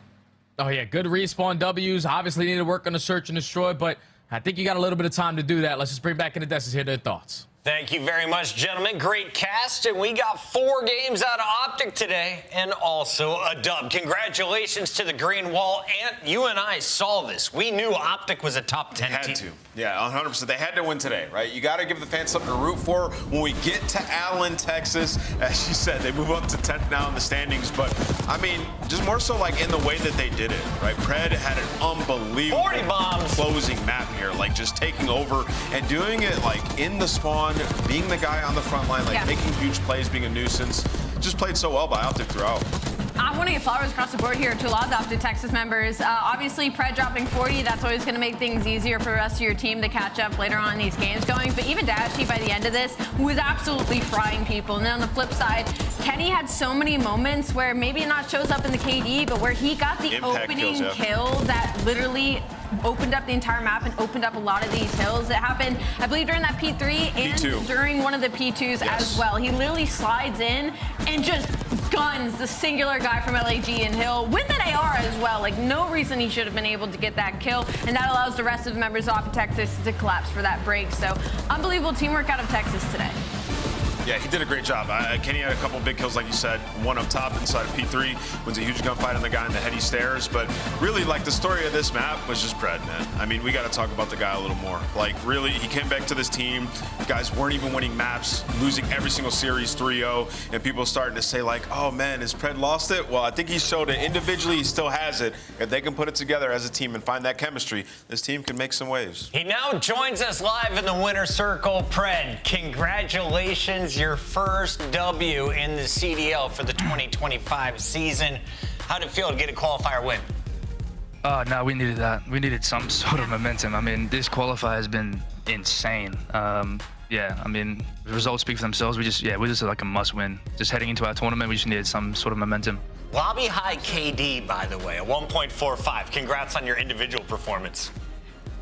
Oh, yeah. Good respawn W's. Obviously need to work on the search and destroy, but I think you got a little bit of time to do that. Let's just bring back in the Destas here their thoughts. Thank you very much, gentlemen. Great cast, and we got 4 games out of Optic today, and also a dub. Congratulations to the Green Wall. Ant, you and I saw this. We knew Optic was a top 10 team. Had to. Yeah, 100%. They had to win today, right? You got to give the fans something to root for. When we get to Allen, Texas, as you said, they move up to 10th now in the standings. But, I mean, just more so like in the way that they did it, right? Pred had an unbelievable 40 bombs. Closing map here, like just taking over and doing it like in the spawn, being the guy on the front line, like making huge plays, being a nuisance. Just played so well by Optic throughout. I want to get flowers across the board here to a lot of the Optic Texas members. Obviously, Pred dropping 40, that's always going to make things easier for the rest of your team to catch up later on in these games going. But even Dashy, by the end of this, was absolutely frying people. And then on the flip side, Kenny had so many moments where maybe it not shows up in the KD, but where he got the Impact opening kills, kill that literally opened up the entire map and opened up a lot of these hills. It happened, I believe, during that P3 and P2. during one of the P2s as well. He literally slides in and just guns the singular guy from LAG and Hill with an AR as well. Like, no reason he should have been able to get that kill, and that allows the rest of the members off of Texas to collapse for that break. So, unbelievable teamwork out of Texas today. Yeah, he did a great job. Kenny had a couple big kills, like you said. One up top inside of P3, wins a huge gunfight on the guy in the heady stairs. But really, like, the story of this map was just Pred, man. I mean, we got to talk about the guy a little more. Like, really, he came back to this team. Guys weren't even winning maps, losing every single series 3-0. And people starting to say, like, oh, man, has Pred lost it? Well, I think he showed it individually. He still has it. If they can put it together as a team and find that chemistry, this team can make some waves. He now joins us live in the winner's circle. Pred, congratulations. Your first W in the CDL for the 2025 season. How did it feel to get a qualifier win? No, we needed that. We needed some sort of momentum. I mean, this qualifier has been insane. Yeah, I mean, the results speak for themselves. We're just like a must win. Just heading into our tournament, we just needed some sort of momentum. Lobby high KD, by the way, a 1.45. Congrats on your individual performance.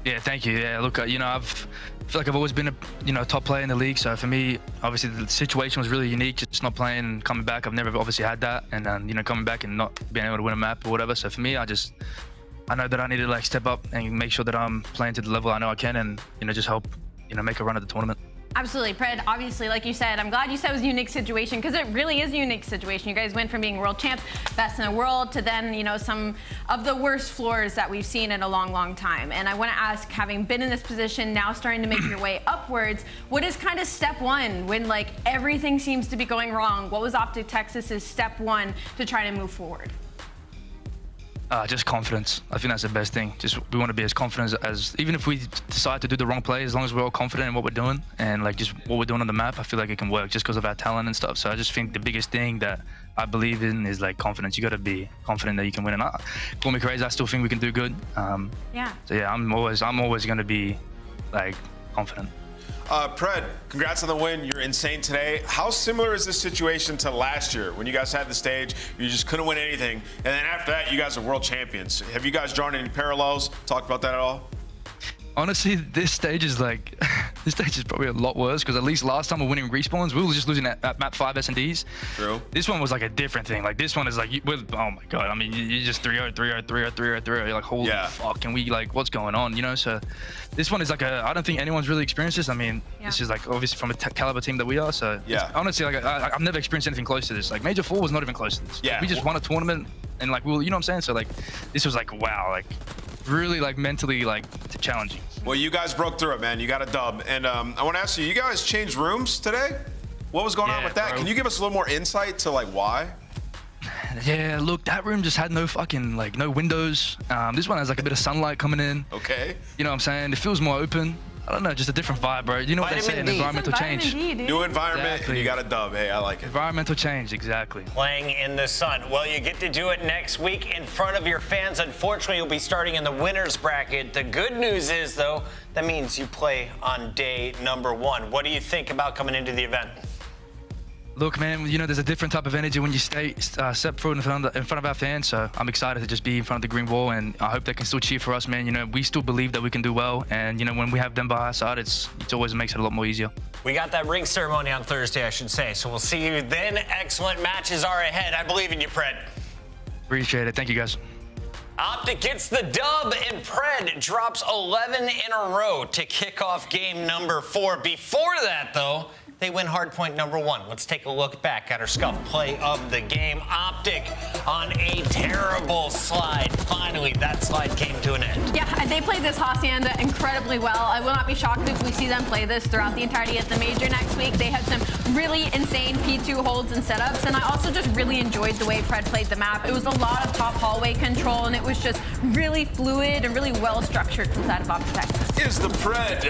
Yeah, thank you. Yeah, look, you know, I feel like I've always been a top player in the league. So for me, obviously the situation was really unique. Just not playing and coming back. I've never obviously had that, and then coming back and not being able to win a map or whatever. So for me, I know that I need to like step up and make sure that I'm playing to the level I know I can, and just help make a run at the tournament. Absolutely. Pred, obviously, like you said, I'm glad you said it was a unique situation, because it really is a unique situation. You guys went from being world champs, best in the world, to then, some of the worst floors that we've seen in a long, long time. And I want to ask, having been in this position, now starting to make your way upwards, what is kind of step one when, like, everything seems to be going wrong? What was Optic Texas's step one to try to move forward? Just confidence. I think that's the best thing. We want to be as confident as even if we decide to do the wrong play, as long as we're all confident in what we're doing and like just what we're doing on the map, I feel like it can work just because of our talent and stuff. So I just think the biggest thing that I believe in is like confidence. You got to be confident that you can win. And call me crazy, I still think we can do good. Yeah. So yeah, I'm always going to be like confident. Pred, congrats on the win. You're insane today. How similar is this situation to last year when you guys had the stage, you just couldn't win anything, and then after that, you guys are world champions? Have you guys drawn any parallels? Talked about that at all? Honestly, this stage is probably a lot worse, because at least last time we're winning respawns, we were just losing at map 5 S&Ds. True. This one was like a different thing. Like this one is like, oh my God. I mean, you just 3-0, 3-0, 3-0, 3-0, 3-0. You're like, holy fuck, and we like, what's going on? So this one is like I don't think anyone's really experienced this. I mean, this is like obviously from a caliber team that we are. So honestly, like I've never experienced anything close to this. Like Major 4 was not even close to this. Yeah. Like, we just won a tournament and like, you know what I'm saying? So like, this was like, wow, like really like mentally like challenging. Well, you guys broke through it, man. You got a dub. And I want to ask you, you guys changed rooms today? What was going on with that? Bro. Can you give us a little more insight to like why? Yeah, look, that room just had no fucking, like, no windows. This one has like a bit of sunlight coming in. Okay. You know what I'm saying? It feels more open. I don't know, just a different vibe, bro. You know what they say, an environmental change. New environment, and you got a dub. Hey, I like it. Environmental change, exactly. Playing in the sun. Well, you get to do it next week in front of your fans. Unfortunately, you'll be starting in the winner's bracket. The good news is, though, that means you play on day number 1. What do you think about coming into the event? Look, man, there's a different type of energy when you step forward in front of our fans. So I'm excited to just be in front of the green wall, and I hope they can still cheer for us, man. We still believe that we can do well, and when we have them by our side, it always makes it a lot more easier. We got that ring ceremony on Thursday, I should say. So we'll see you then. Excellent matches are ahead. I believe in you, Pred. Appreciate it. Thank you, guys. Optic gets the dub, and Pred drops 11 in a row to kick off game number 4. Before that, though, they win hardpoint number 1. Let's take a look back at our scuff play of the game. Optic on a terrible slide. Finally, that slide came to an end. Yeah, and they played this Hacienda incredibly well. I will not be shocked if we see them play this throughout the entirety of the major next week. They had some really insane P2 holds and setups, and I also just really enjoyed the way Pred played the map. It was a lot of top hallway control, and it was just really fluid and really well structured inside of Optic Texas. Is the Pred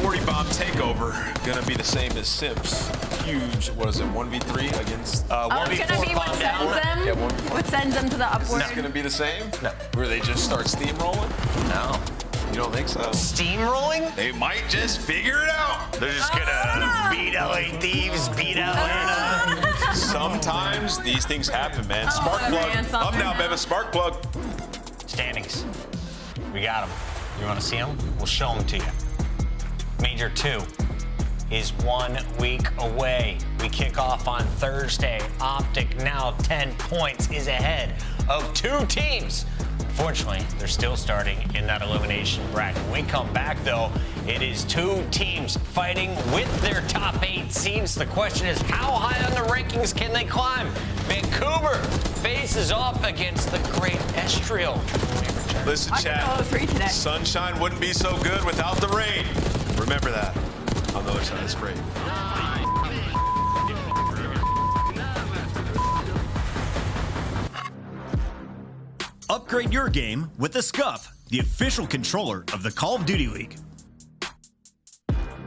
40 bomb takeover gonna be the same as Sims? Huge, what is it, 1v3 against 1v4 it's gonna be what bomb sends down? them. Yeah, 1v4. What sends them to the upward. Is this gonna be the same? No. Where they just start steamrolling? No. You don't think so? Steamrolling? They might just figure it out. They're just gonna beat LA Thieves, beat Atlanta. Sometimes these things happen, man. Spark plug. Up now, baby. Spark plug. Standings. We got them. You want to see them? We'll show them to you. Major 2 is 1 week away. We kick off on Thursday. Optic now 10 points is ahead of 2 teams. Unfortunately, they're still starting in that elimination bracket. When we come back, though, it is 2 teams fighting with their top 8 seeds. The question is, how high on the rankings can they climb? Vancouver faces off against the great Estriel. Listen, chat. Sunshine wouldn't be so good without the rain. Remember that. On the other side of the screen. Upgrade your game with the Scuff, the official controller of the Call of Duty League.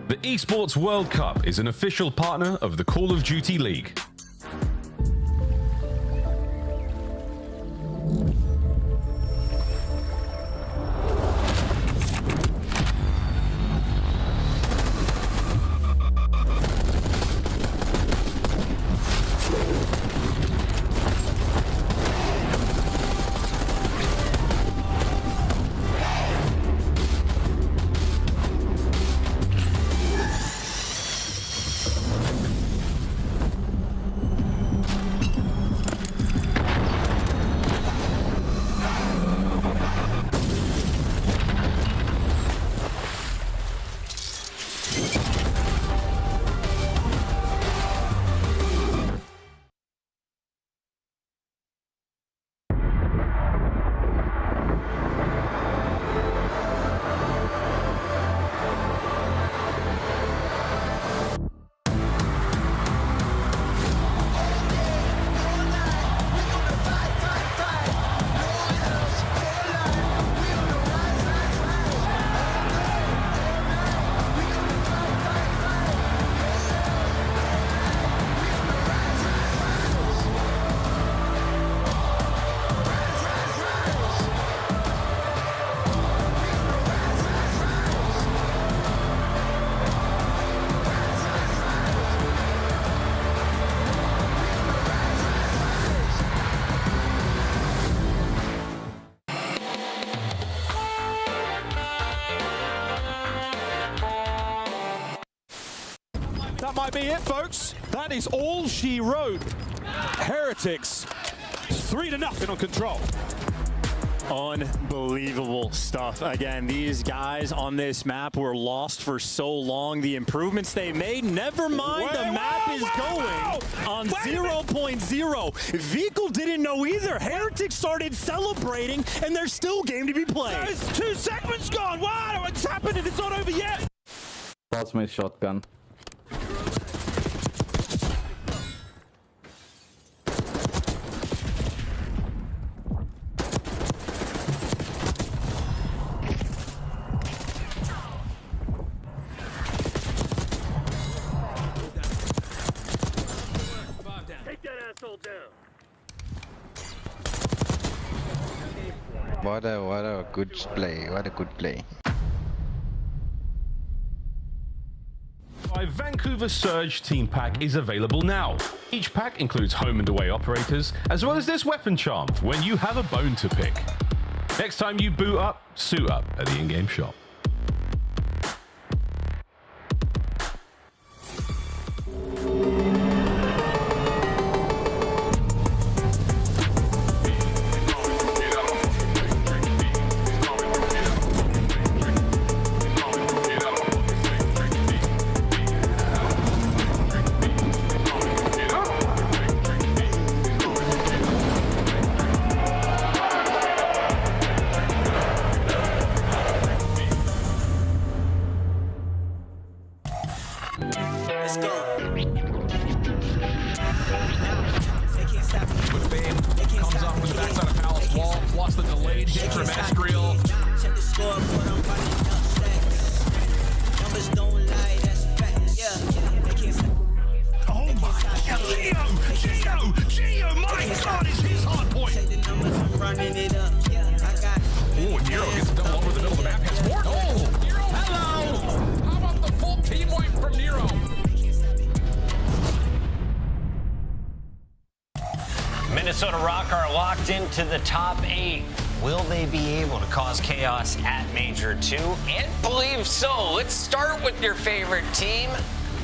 The Esports World Cup is an official partner of the Call of Duty League. That might be it, folks. That is all she wrote. Heretics, 3-0 on Control. Unbelievable stuff. Again, these guys on this map were lost for so long. The improvements they made, never mind, the map is going on 0.0. Vehicle didn't know either. Heretics started celebrating, and there's still game to be played. There's 2 segments gone. Wow, what's happening? It's not over yet. Pass my shotgun. What a good play. What a good play. My Vancouver Surge team pack is available now. Each pack includes home and away operators, as well as this weapon charm when you have a bone to pick. Next time you boot up, suit up at the in-game shop. But Fame comes up with the backside of Palace Wall, plus the delayed hit from Escriel. Check the scoreboard, I'm running up stacks. Numbers don't lie, that's facts. Yeah, they can't stop. Oh my God, Gio, my God, is his hard point. Check the numbers, I'm running it up. I got Oh, Nero gets a double over the middle of the map. Has more. Oh, Nero, hello. How about the full team wipe from Nero? Minnesota Rock are locked into the top 8. Will they be able to cause chaos at Major 2? And believe so. Let's start with your favorite team.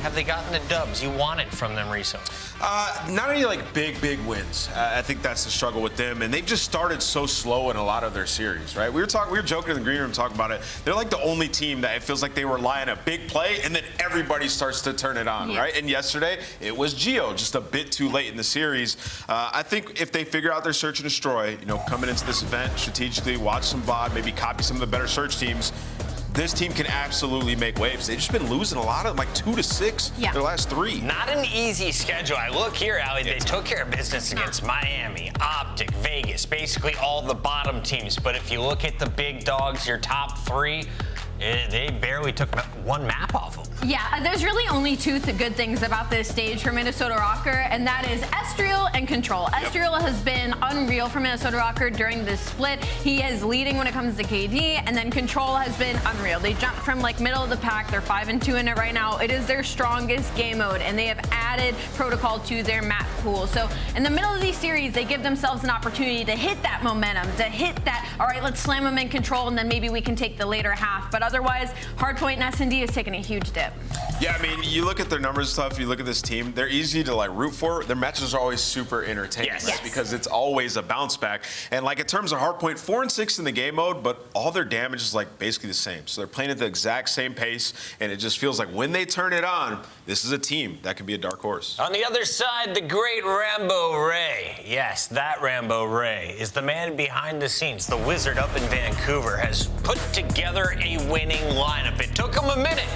Have they gotten the dubs you wanted from them recently? Not any like big wins. I think that's the struggle with them, and they've just started so slow in a lot of their series, right? We were joking in the green room talking about it. They're like the only team that it feels like they rely on a big play, and then everybody starts to turn it on, right? And yesterday it was Gio, just a bit too late in the series. I think if they figure out their search and destroy, coming into this event strategically, watch some VOD, maybe copy some of the better search teams. This team can absolutely make waves. They've just been losing a lot of 2 to 6 their last 3. Not an easy schedule. I look here, Ali, they took care of business against Miami, Optic, Vegas, basically all the bottom teams. But if you look at the big dogs, your top 3, they barely took one map off of them. Yeah, there's really only two good things about this stage for Minnesota Rocker, and that is Escriel and Control. Escriel has been unreal for Minnesota Rocker during this split. He is leading when it comes to KD, and then Control has been unreal. They jumped from middle of the pack. They're 5-2 in it right now. It is their strongest game mode, and they have added protocol to their map pool. So in the middle of these series, they give themselves an opportunity to hit that momentum, to hit that, all right, let's slam them in Control, and then maybe we can take the later half. But otherwise, Hardpoint and S&D is taking a huge dip. Yeah, I mean, you look at their numbers and stuff, you look at this team, they're easy to root for. Their matches are always super entertaining, right? Because it's always a bounce back. And in terms of Hardpoint, 4-6 in the game mode, but all their damage is basically the same. So they're playing at the exact same pace, and it just feels like when they turn it on, this is a team that can be a dark horse. On the other side, the great Rambo Ray. Yes, that Rambo Ray is the man behind the scenes. The wizard up in Vancouver has put together a winning lineup. It took him a minute.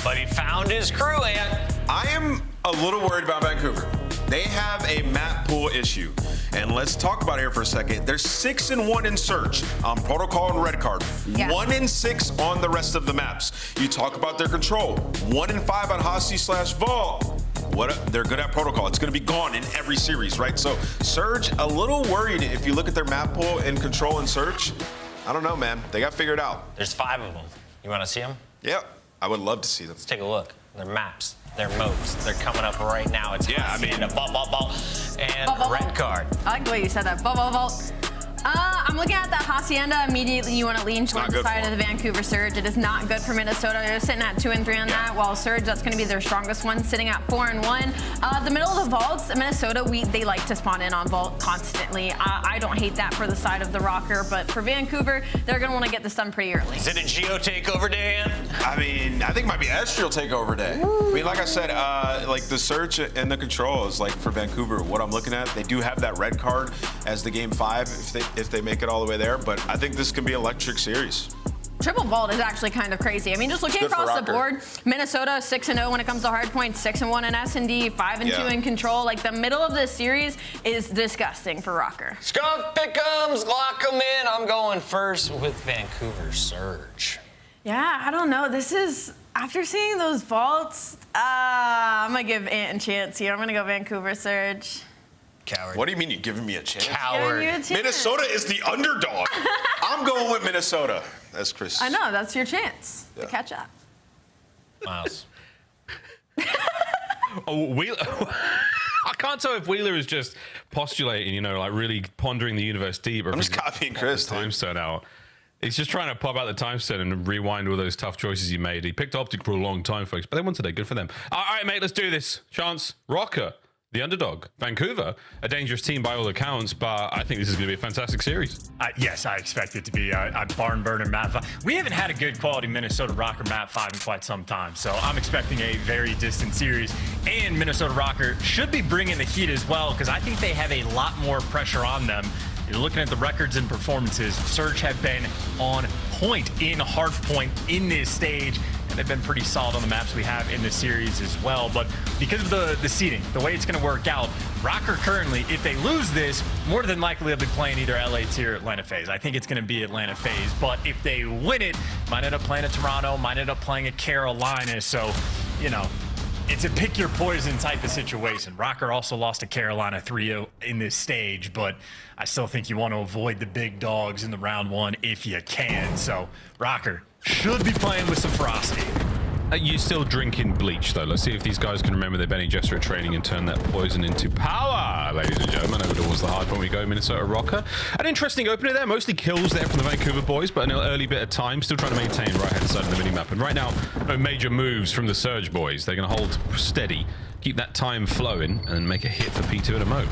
But he found his crew, and I am a little worried about Vancouver. They have a map pool issue. And let's talk about it here for a second. They're 6-1 in search on protocol and red card. 1-6 on the rest of the maps. You talk about their control. 1-5 on Hossie/Vault. They're good at protocol. It's going to be gone in every series, right? So Surge, a little worried if you look at their map pool and control and search. I don't know, man. They got figured out. There's 5 of them. You want to see them? Yep. I would love to see them. Let's take a look. Their maps, their modes, they're coming up right now. It's and red card. I like the way you said that. Vault. I'm looking at that Hacienda. Immediately, you want to lean towards the side of the Vancouver Surge. It is not good for Minnesota. They're sitting at 2-3 on that, while Surge, that's going to be their strongest one, sitting at 4-1. The middle of the vaults, Minnesota, they like to spawn in on vault constantly. I don't hate that for the side of the Rocker, but for Vancouver, they're going to want to get this done pretty early. Is it a Geo takeover day, Ian? I mean, I think it might be Escriel takeover day. I mean, like I said, the search and the control is for Vancouver. What I'm looking at, they do have that red card as the game 5 if they make it all the way there, but I think this can be an electric series. Triple vault is actually kind of crazy. I mean, just looking across the board, Minnesota 6-0 when it comes to Hardpoint, 6-1 in S&D, 5-2 in Control. The middle of this series is disgusting for Rocker. Skunk pick'ems, lock them in. I'm going first with Vancouver Surge. Yeah, I don't know. This is, after seeing those vaults, I'm going to give Ant a chance here. I'm going to go Vancouver Surge. Coward. What do you mean you're giving me a chance? Coward. Minnesota is the underdog. I'm going with Minnesota. That's Chris. I know, that's your chance to catch up. Miles. Wheeler. I can't tell if Wheeler is just postulating, really pondering the universe deep. I'm just copying Chris. Time stone out. He's just trying to pop out the time stone and rewind all those tough choices he made. He picked Optic for a long time, folks, but they won today. Good for them. All right, mate, let's do this. Chance, Rocker. The underdog, Vancouver, a dangerous team by all accounts, but I think this is going to be a fantastic series. Yes, I expect it to be a barn burner map 5. We haven't had a good quality Minnesota Rocker map 5 in quite some time, so I'm expecting a very distant series. And Minnesota Rocker should be bringing the heat as well, because I think they have a lot more pressure on them. You're looking at the records and performances. Surge have been on point in Hardpoint in this stage. They've been pretty solid on the maps we have in the series as well. But because of the seeding, the way it's going to work out, Rocker currently, if they lose this, more than likely they'll be playing either LA Tier or Atlanta FaZe. I think it's going to be Atlanta FaZe. But if they win it, might end up playing at Toronto, might end up playing at Carolina. So, you know, it's a pick your poison type of situation. Rocker also lost to Carolina 3-0 in this stage, but I still think you want to avoid the big dogs in the round one if you can. So Rocker should be playing with some ferocity. You still drinking bleach, though. Let's see if these guys can remember their Benny Gesserit training and turn that poison into power, ladies and gentlemen. Over towards the hard point we go, Minnesota Rocker. An interesting opener there. Mostly kills there from the Vancouver boys, but an early bit of time. Still trying to maintain right-hand side of the minimap. And right now, no major moves from the Surge boys. They're going to hold steady, keep that time flowing, and make a hit for P2 in a mo.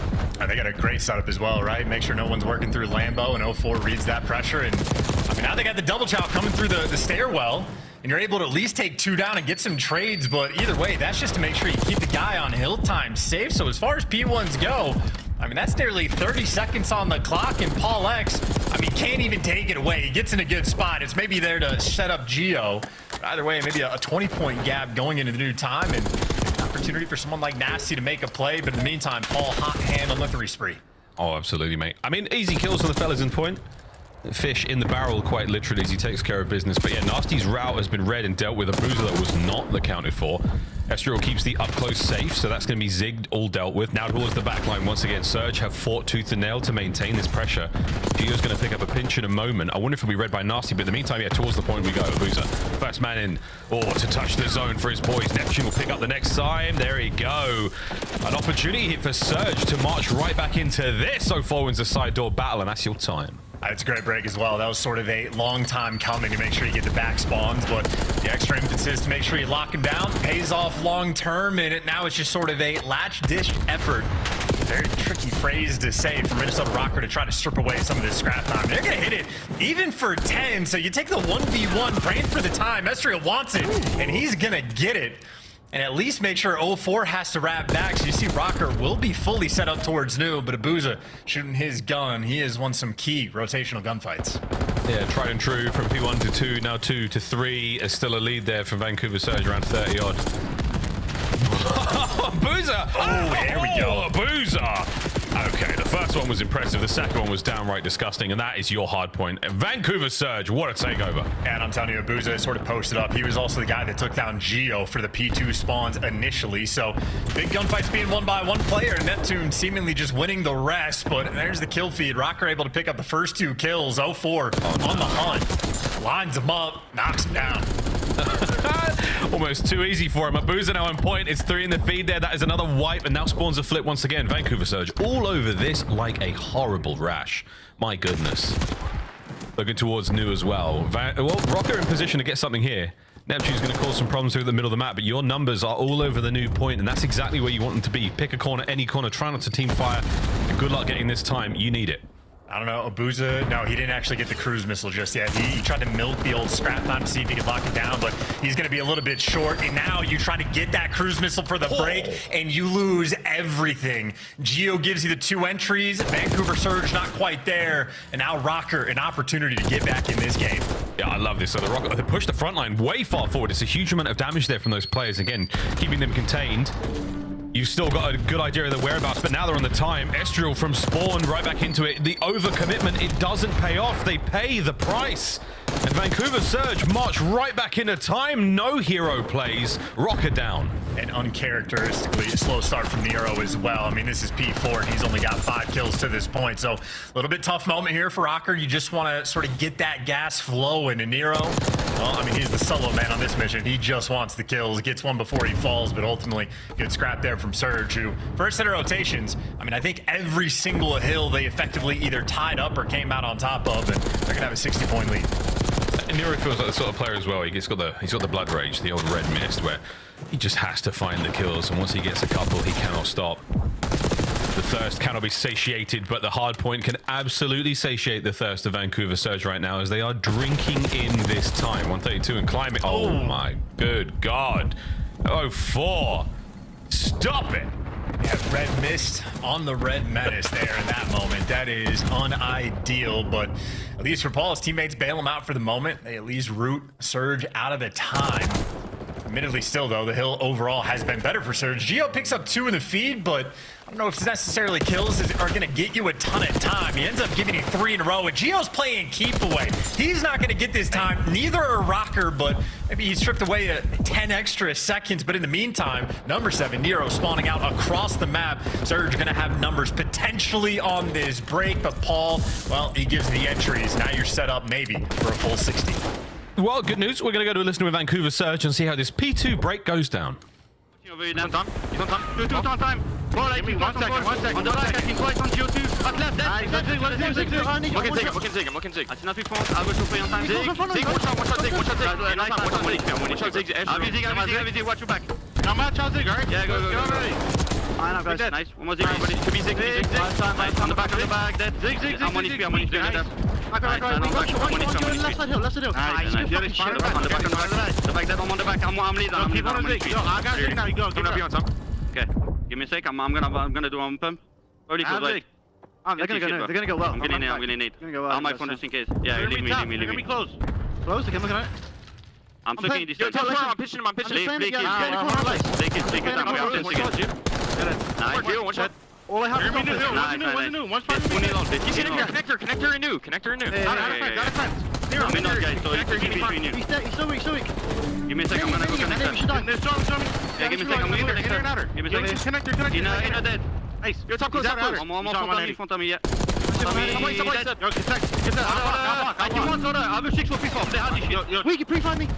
They got a great setup as well, right? Make sure no one's working through Lambo, and 04 reads that pressure. And I mean, now they got the double chow coming through the stairwell, and you're able to at least take 2 down and get some trades. But either way, that's just to make sure you keep the guy on hill time safe. So as far as P1s go, I mean, that's nearly 30 seconds on the clock, and Paul X, I mean, can't even take it away. He gets in a good spot. It's maybe there to set up Geo. But either way, maybe a 20-point gap going into the new time, and an opportunity for someone like Nasty to make a play. But in the meantime, Paul hot hand on the 3 spree. Oh, absolutely, mate. I mean, easy kills on the fellas in point. Fish in the barrel, quite literally, as he takes care of business. But yeah, Nasty's route has been read and dealt with. A boozer that was not accounted for. Estriel keeps the up close safe, so that's going to be zigged, all dealt with. Now towards the back line once again. Surge have fought tooth and nail to maintain this pressure. Gio's going to pick up a pinch in a moment. I wonder if it'll be read by Nasty, but in the meantime, yeah, towards the point we go. Boozer, first man in, to touch the zone for his boys. Neptune will pick up the next time. There we go. An opportunity here for Surge to march right back into this. 04 wins a side door battle, and that's your time. It's a great break as well. That was sort of a long time coming to make sure you get the back spawns, but the extra emphasis to make sure you lock him down pays off long term, and now it's just sort of a latch dish effort. Very tricky phrase to say for Minnesota Rocker to try to strip away some of this scrap time. They're going to hit it even for 10, so you take the 1v1, praying for the time. Estriel wants it, and he's going to get it. And at least make sure 04 has to wrap back. So you see Rocker will be fully set up towards new, but Abuza shooting his gun. He has won some key rotational gunfights. Yeah, tried and true from P1 to 2, now 2 to 3. Is still a lead there from Vancouver Surge, around 30 odd. Boozer! Oh, there we go. Boozer! Okay, the first one was impressive. The second one was downright disgusting, and that is your hard point. Vancouver Surge, what a takeover. And I'm telling you, Abuza sort of posted up. He was also the guy that took down Geo for the P2 spawns initially. So big gunfights being won by one player. Neptune seemingly just winning the rest, but there's the kill feed. Rocker able to pick up the first 2 kills. 04 on the hunt. Lines him up, knocks him down. Almost too easy for him. Abuza now on point. It's 3 in the feed there. That is another wipe, and now spawns a flip once again. Vancouver Surge all over this like a horrible rash. My goodness. Looking towards new as well. Rocker in position to get something here. Neptune's going to cause some problems through the middle of the map, but your numbers are all over the new point, and that's exactly where you want them to be. Pick a corner, any corner. Try not to team fire. And good luck getting this time. You need it. I don't know, Abuza, no, he didn't actually get the cruise missile just yet. He tried to milk the old scrap time to see if he could lock it down, but he's going to be a little bit short. And now you try to get that cruise missile for the break, and you lose everything. Geo gives you the 2 entries. Vancouver Surge not quite there. And now Rocker, an opportunity to get back in this game. Yeah, I love this. So the Rocker, they push the front line way far forward. It's a huge amount of damage there from those players. Again, keeping them contained. You've still got a good idea of the whereabouts, but now they're on the time. Estriel from spawn right back into it. The overcommitment, it doesn't pay off. They pay the price. And Vancouver Surge march right back into time. No hero plays. Rocker down. And uncharacteristically, a slow start from Nero as well. I mean, this is P4, and he's only got 5 kills to this point. So a little bit tough moment here for Rocker. You just want to sort of get that gas flowing. And Nero, well, I mean, he's the solo man on this mission. He just wants the kills. Gets one before he falls, but ultimately good scrap there from Surge, who first set of rotations. I mean, I think every single hill they effectively either tied up or came out on top of, and they're gonna have a 60-point lead. And Nero feels like the sort of player as well. He's got the blood rage, the old red mist, where he just has to find the kills, and once he gets a couple, he cannot stop. The thirst cannot be satiated, but the hard point can absolutely satiate the thirst of Vancouver Surge right now as they are drinking in this time. 132 and climbing. Oh my good God. 04. Stop it. Yeah, red mist on the red menace there in that moment. That is unideal, but at least for Paul, his teammates bail him out for the moment. They at least root Surge out of the time. Admittedly still, though, the hill overall has been better for Surge. Geo picks up 2 in the feed, but I don't know if necessarily kills are going to get you a ton of time. He ends up giving you 3 in a row, and Geo's playing keep away. He's not going to get this time. Neither are Rocker, but maybe he's stripped away 10 extra seconds. But in the meantime, number 7, Nero, spawning out across the map. Surge going to have numbers potentially on this break, but Paul, well, he gives the entries. Now you're set up maybe for a full 60. Well, good news. We're going to go to a listen with Vancouver Surge and see how this P2 break goes down. He's on time. He's on time. 2 on time. Give me 1 second. 1 second. On the right, I can twice on Geo2. At left, What can Zig? I see nothing from I will show you on time. Zig, watch out, Zig. Nice, watch your back. Now match out Zig, alright? Yeah, go. I know, guys. Nice. One more Zig. Could be Zig. Nice, on the back, dead. Zig. I'm on HP, Left side hill. The back, dead. I'm on the back. I'm leading. Keep on Zig. I got Zig now. You go. Okay. Give me a sec. I'm gonna do on pump. Early close, right? They're gonna go well. I'm gonna need. I'll mic phone just in case. Yeah, leave me. They're gonna be close. Close? Okay, I'm looking at it. I'm looking at this. I'm pitching him. Take it. I'm 10 seconds. Nice. One shot. All I have is what's new? One's Connector and new. Got a friend. I'm in those guys, so he's between you. He's so weak. Give me a second, I'm gonna go connect. Yeah, give me a second, I'm gonna connect outer. Give me a second. Connector. In a dead. Nice. You're top close outer. I'm almost front of me yet. I do want soda. I have 6 for we can pre-find me.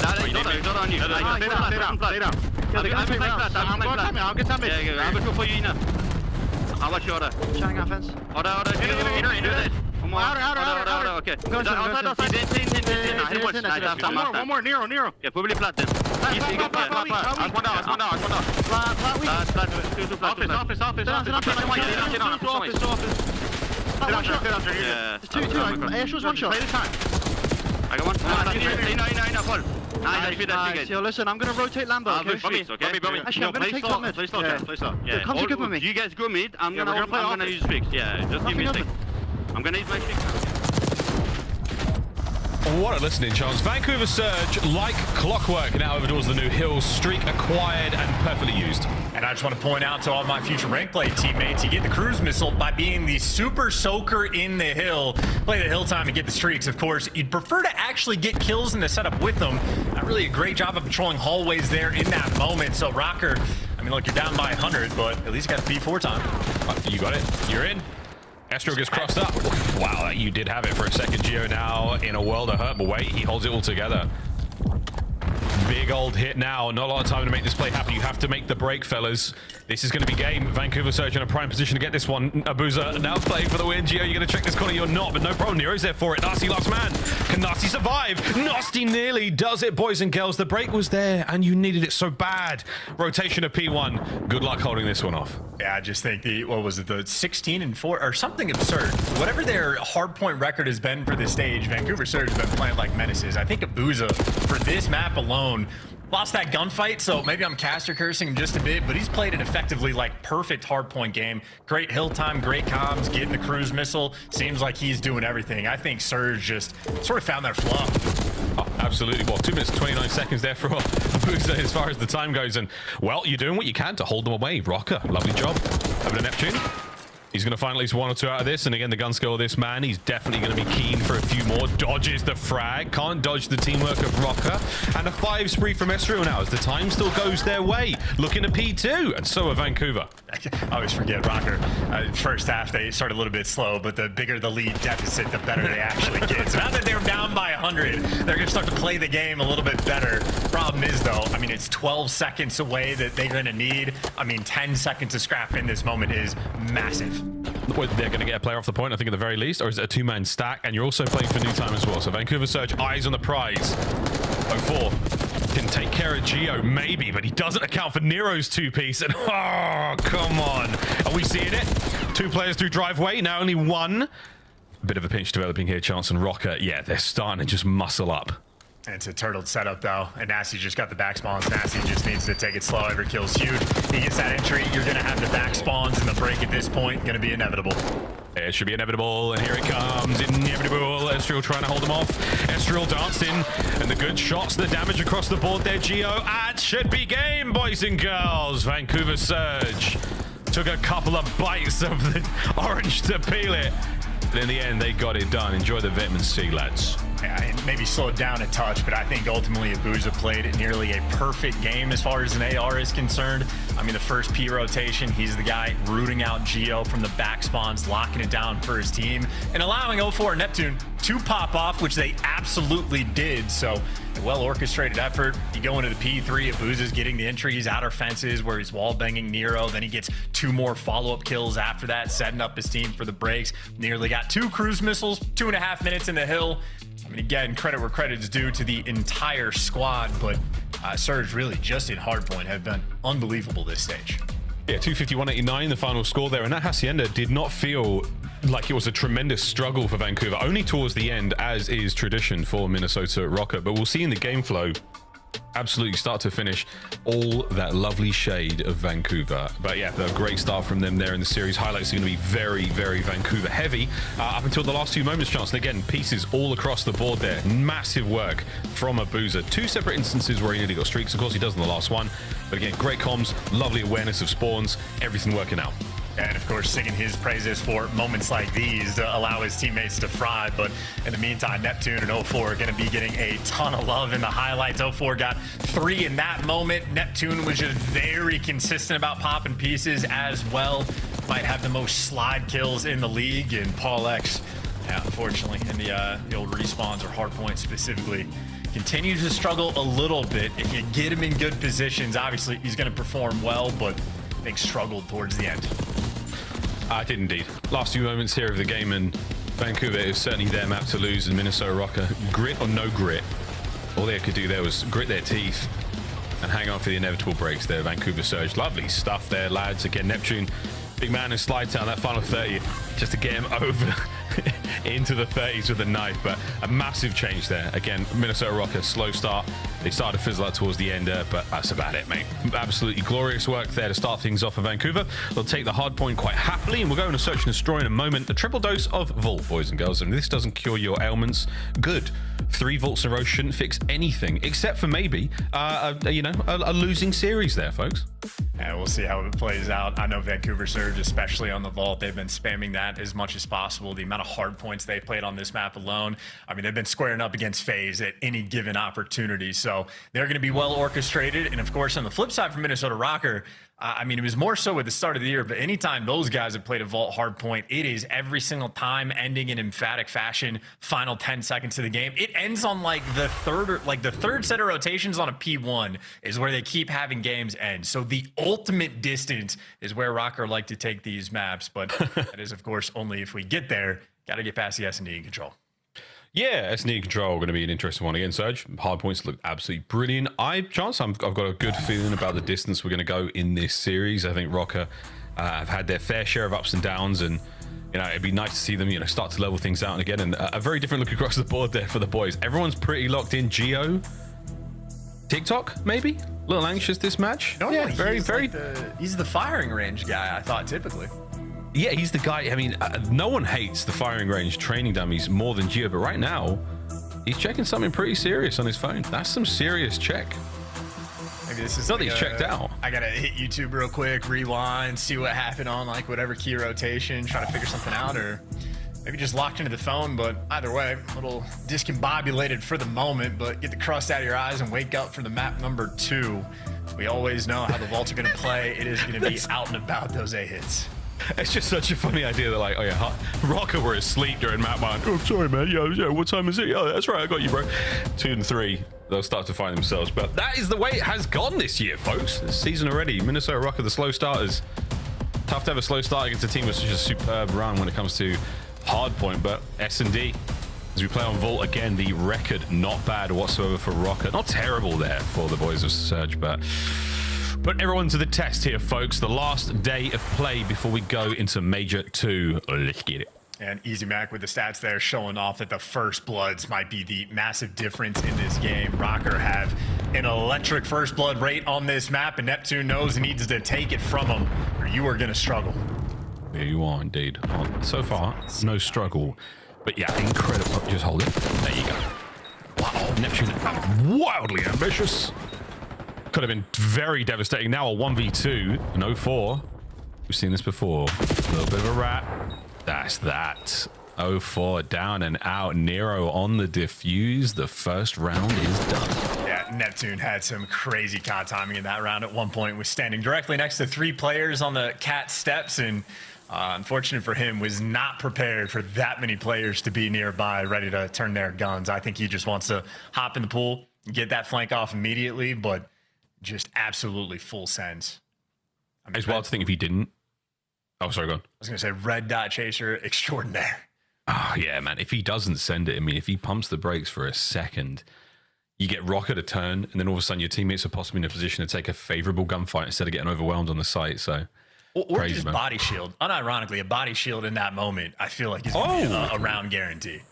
Not on you. Stay down. I'll get time. Yeah, I'll go for you now. I'll watch you order. Shining offense. Order. Inner. Outer. Okay. One more. Nero. Yeah, probably flat then. One down. Office. Two. One shot. I got one. Nice. Yo, listen, I'm gonna rotate Lambo, okay? Actually, I'm gonna take top mid. Play slow. Yeah. Come to with me. You guys go mid. I'm gonna use fix. Yeah, just give me a sec. I'm gonna use my fix. What a listening chance. Vancouver Surge, like clockwork, now over towards the new hill. Streak acquired and perfectly used. And I just want to point out to all my future rank play teammates, you get the cruise missile by being the super soaker in the hill. Play the hill time and get the streaks, of course. You'd prefer to actually get kills in the setup with them. Not really a great job of patrolling hallways there in that moment. So Rocker, I mean, look, you're down by 100, but at least you got the P4 time. You got it. You're in. Astro gets crossed up. Wow, you did have it for a second. Geo now in a world of hurt, but wait, he holds it all together. Big old hit now. Not a lot of time to make this play happen. You have to make the break, fellas. This is going to be game. Vancouver Surge in a prime position to get this one. Abuza now playing for the win. Geo, you're going to check this corner. You're not, but no problem. Nero's there for it. Nasty last man. Can Nasty survive? Nasty nearly does it, boys and girls. The break was there, and you needed it so bad. Rotation of P1. Good luck holding this one off. Yeah, I just think the 16-4 or something absurd. Whatever their hardpoint record has been for this stage, Vancouver Surge has been playing like menaces. I think Abuza, for this map alone, lost that gunfight, so maybe I'm caster cursing him just a bit, but he's played it effectively like perfect hardpoint game. Great hill time, great comms, getting the cruise missile. Seems like he's doing everything. I think Surge just sort of found their flaw. Oh, absolutely. Well, 2 minutes, 29 seconds there for Abuza as far as the time goes. And, well, you're doing what you can to hold them away. Rocker, lovely job. Over to Neptune. He's going to find at least 1 or 2 out of this. And again, the gun skill of this man, he's definitely going to be keen for a few more. Dodges the frag. Can't dodge the teamwork of Rocker. And a 5 spree from Ezreal now as the time still goes their way. Looking at P2. And so are Vancouver. I always forget Rocker. First half, they started a little bit slow, but the bigger the lead deficit, the better they actually get. So now that they're down by 100, they're going to start to play the game a little bit better. Problem is, though, I mean, it's 12 seconds away that they're going to need. I mean, 10 seconds to scrap in this moment is massive. They're going to get a player off the point, I think, at the very least, or is it a 2-man stack? And you're also playing for new time as well. So Vancouver Surge, eyes on the prize. 04 can take care of Geo, maybe, but he doesn't account for Nero's 2-piece. And oh, come on. Are we seeing it? 2 players through driveway, now only 1. A bit of a pinch developing here, Chance and Rocker. Yeah, they're starting to just muscle up. And it's a turtled setup, though. And Nasty just got the back spawns. Nasty just needs to take it slow. Every kill's huge. He gets that entry. You're going to have the back spawns, and the break at this point going to be inevitable. It should be inevitable, and here it comes. Inevitable. Ezreal trying to hold him off. Ezreal dancing, and the good shots, the damage across the board there, Geo. It should be game, boys and girls. Vancouver Surge took a couple of bites of the orange to peel it. But in the end, they got it done. Enjoy the vitamin C, lads. Yeah, and maybe slowed down a touch, but I think ultimately Abuja played nearly a perfect game as far as an AR is concerned. I mean, the first P rotation, he's the guy rooting out Geo from the back spawns, locking it down for his team, and allowing 0-4 Neptune to pop off, which they absolutely did. So a well-orchestrated effort. You go into the P3, Abuja's getting the entries, outer fences, where he's wall-banging Nero. Then he gets 2 more follow-up kills after that, setting up his team for the breaks. Nearly got 2 cruise missiles, 2.5 minutes in the hill. I mean, again, credit where credit is due to the entire squad, but Surge really just in Hardpoint have been unbelievable this stage. Yeah, 251.89, the final score there, and that Hacienda did not feel like it was a tremendous struggle for Vancouver, only towards the end, as is tradition for Minnesota Rocket. But we'll see in the game flow, absolutely start to finish, all that lovely shade of Vancouver. But yeah, a great start from them there in the series. Highlights are going to be very, very Vancouver heavy up until the last 2 moments, Chance. And again, pieces all across the board there. Massive work from Abuja. 2 separate instances where he nearly got streaks. Of course, he does in the last one. But again, great comms, lovely awareness of spawns, everything working out. And of course, singing his praises for moments like these to allow his teammates to fry. But in the meantime, Neptune and 0-4 are going to be getting a ton of love in the highlights. 0-4 got 3 in that moment. Neptune was just very consistent about popping pieces as well. Might have the most slide kills in the league. And Paul X, yeah, unfortunately, in the old respawns or Hardpoint specifically, continues to struggle a little bit. If you get him in good positions, obviously he's going to perform well, but I think struggled towards the end. I did indeed. Last 2 moments here of the game, and Vancouver is certainly their map to lose, and Minnesota Rocker, grit or no grit, all they could do there was grit their teeth and hang on for the inevitable breaks there. Vancouver Surge, lovely stuff there, lads. Again, Neptune, big man in slide down that final 30 just to get him over into the 30s with a knife, but a massive change there. Again, Minnesota Rocker, slow start. They started to fizzle out towards the end, but that's about it, mate. Absolutely glorious work there to start things off for Vancouver. They'll take the hard point quite happily, and we'll go into search and destroy in a moment. A triple dose of Volt, boys and girls, and this doesn't cure your ailments. Good. 3 Volts in a row shouldn't fix anything, except for maybe, a losing series there, folks. And we'll see how it plays out. I know Vancouver Surge, especially on the Vault, they've been spamming that as much as possible. The amount of hard points they've played on this map alone. I mean, they've been squaring up against FaZe at any given opportunity. So they're going to be well orchestrated. And of course, on the flip side for Minnesota Rocker, I mean, it was more so at the start of the year, but anytime those guys have played a Vault hardpoint, it is every single time ending in emphatic fashion. Final 10 seconds of the game. It ends on like the third set of rotations on a P1 is where they keep having games end. So the ultimate distance is where Rocker like to take these maps, but that is, of course, only if we get there. Got to get past the S&D in control. Yeah, S&D control going to be an interesting one again, Serge. Hard points look absolutely brilliant. I've got a good feeling about the distance we're going to go in this series. I think Rocker have had their fair share of ups and downs, and it'd be nice to see them start to level things out again. And a very different look across the board there for the boys. Everyone's pretty locked in. Geo, TikTok, maybe a little anxious this match. No, yeah, very. He's the firing range guy, I thought, typically. Yeah, he's the guy. I mean, no one hates the firing range training dummies more than Gio, but right now, he's checking something pretty serious on his phone. That's some serious check. Maybe this is not that he's checked out. I gotta hit YouTube real quick, rewind, see what happened on like whatever key rotation, try to figure something out, or maybe just locked into the phone. But either way, a little discombobulated for the moment, but get the crust out of your eyes and wake up for the map number 2. We always know how the Vaults are gonna play. It is gonna be out and about those A-hits. It's just such a funny idea that, like, oh yeah, Rocker were asleep during map 1. Oh, sorry, man. Yeah, what time is it? Oh, that's right, I got you, bro. 2 and 3, they'll start to find themselves. But that is the way it has gone this year, folks. This season already. Minnesota Rocker, the slow starters. Tough to have a slow start against a team with such a superb run when it comes to hardpoint. But S&D, as we play on Vault again, the record not bad whatsoever for Rocker. Not terrible there for the boys of Surge, but put everyone to the test here, folks. The last day of play before we go into Major 2. Let's get it. And Easy Mac with the stats there showing off that the first bloods might be the massive difference in this game. Rocker have an electric first blood rate on this map, and Neptune knows he needs to take it from him, or you are going to struggle. There you are, indeed. So far, no struggle. But yeah, incredible. Just hold it. There you go. Wow, Neptune, wildly ambitious. Could have been very devastating. Now a 1v2, an 0-4. We've seen this before. A little bit of a rat. That's that. 0-4 down and out. Nero on the defuse. The first round is done. Yeah, Neptune had some crazy COD timing in that round. At one point was standing directly next to 3 players on the cat steps, and unfortunate for him, was not prepared for that many players to be nearby ready to turn their guns. I think he just wants to hop in the pool, get that flank off immediately, but just absolutely full sends. I mean, it's wild to think if he didn't. Oh, sorry, go on. I was going to say red dot chaser extraordinaire. Oh, yeah, man. If he doesn't send it, I mean, if he pumps the brakes for a second, you get Rocker to turn, and then all of a sudden your teammates are possibly in a position to take a favorable gunfight instead of getting overwhelmed on the site. So, or crazy, just man. Body shield. Unironically, a body shield in that moment, I feel like is going to be a round guarantee.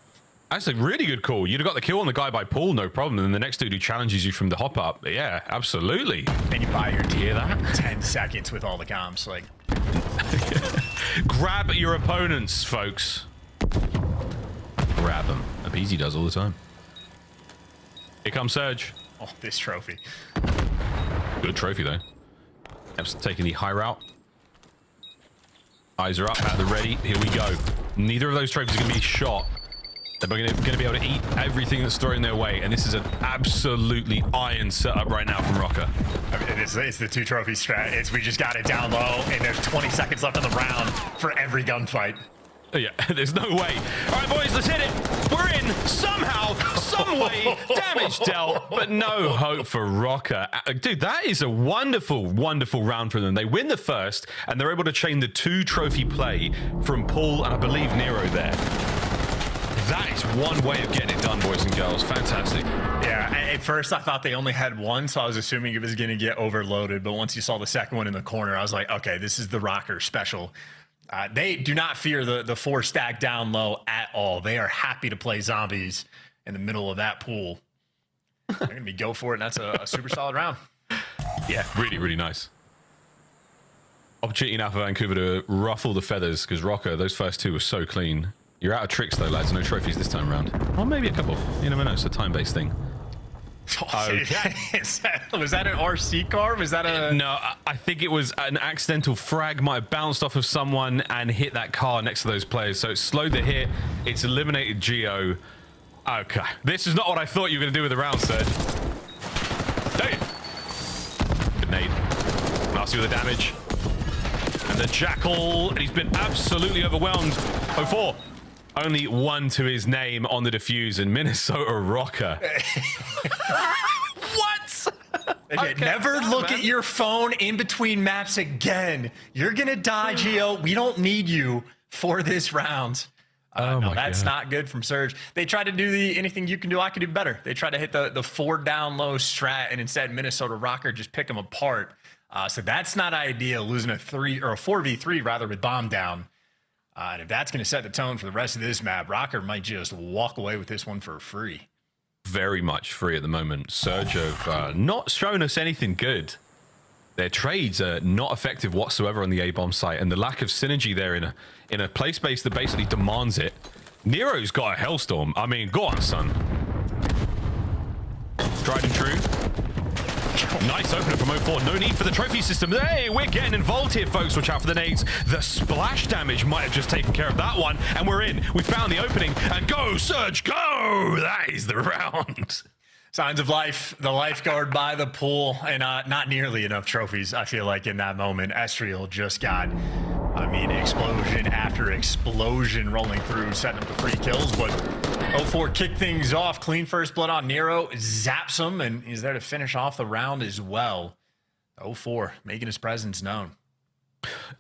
That's a really good call. You'd have got the kill on the guy by pool, no problem. And then the next dude who challenges you from the hop up, yeah, absolutely. Then you buy your team that 10 seconds with all the comps. Like, grab your opponents, folks. Grab them. Apeasy does all the time. Here comes Surge. Oh, this trophy. Good trophy, though. Epps taking the high route. Eyes are up at the ready. Here we go. Neither of those trophies are going to be shot. They're going to be able to eat everything that's thrown their way, and this is an absolutely iron setup right now from Rocker. I mean, it's the 2 trophy strat. We just got it down low, and there's 20 seconds left in the round for every gunfight. Oh, yeah, there's no way. All right, boys, let's hit it. We're in somehow, some way. Damage dealt, but no hope for Rocker. Dude, that is a wonderful, wonderful round for them. They win the first, and they're able to chain the 2 trophy play from Paul and I believe Nero there. That is one way of getting it done, boys and girls. Fantastic. Yeah, at first I thought they only had one, so I was assuming it was going to get overloaded. But once you saw the second one in the corner, I was like, okay, this is the Rocker special. They do not fear the 4 stack down low at all. They are happy to play zombies in the middle of that pool. They're going to be go for it, and that's a super solid round. Yeah, really, really nice. Opportunity now for Vancouver to ruffle the feathers, because Rocker, those first 2 were so clean. You're out of tricks, though, lads. No trophies this time around. Or maybe a couple. You never know. It's a time-based thing. Okay. Was that an RC car? Was that a... No, I think it was an accidental frag. Might have bounced off of someone and hit that car next to those players. So it slowed the hit. It's eliminated Geo. Okay. This is not what I thought you were going to do with the round, Serge. Dang it. Good nade. Nasty with the damage. And the Jackal. And he's been absolutely overwhelmed. 0-4. Only 1 to his name on the defuse, and Minnesota Rocker. What? Okay, never look at your phone in between maps again. You're gonna die, Geo. We don't need you for this round. No, that's not good from Surge. They tried to do the anything you can do, I can do better. They tried to hit the 4 down low strat, and instead Minnesota Rocker just pick them apart. So that's not ideal, losing a 4v3 rather with bomb down. And if that's going to set the tone for the rest of this map, Rocker might just walk away with this one for free. Very much free at the moment. Surge have not shown us anything good. Their trades are not effective whatsoever on the A-bomb site, and the lack of synergy there in a play space that basically demands it. Nero's got a Hellstorm. I mean, go on, son. Tried and true. Nice opener from 0-4. No need for the trophy system. Hey, we're getting involved here, folks. Watch out for the nades. The splash damage might have just taken care of that one. And we're in. We found the opening. And go, Surge, go! That is the round. Signs of life. The lifeguard by the pool. And not nearly enough trophies, I feel like, in that moment. Estriel just got, I mean, explosion after explosion rolling through, setting up the free kills. But 0-4 kicked things off. Clean first blood on Nero. Zaps him and is there to finish off the round as well. 0-4 making his presence known.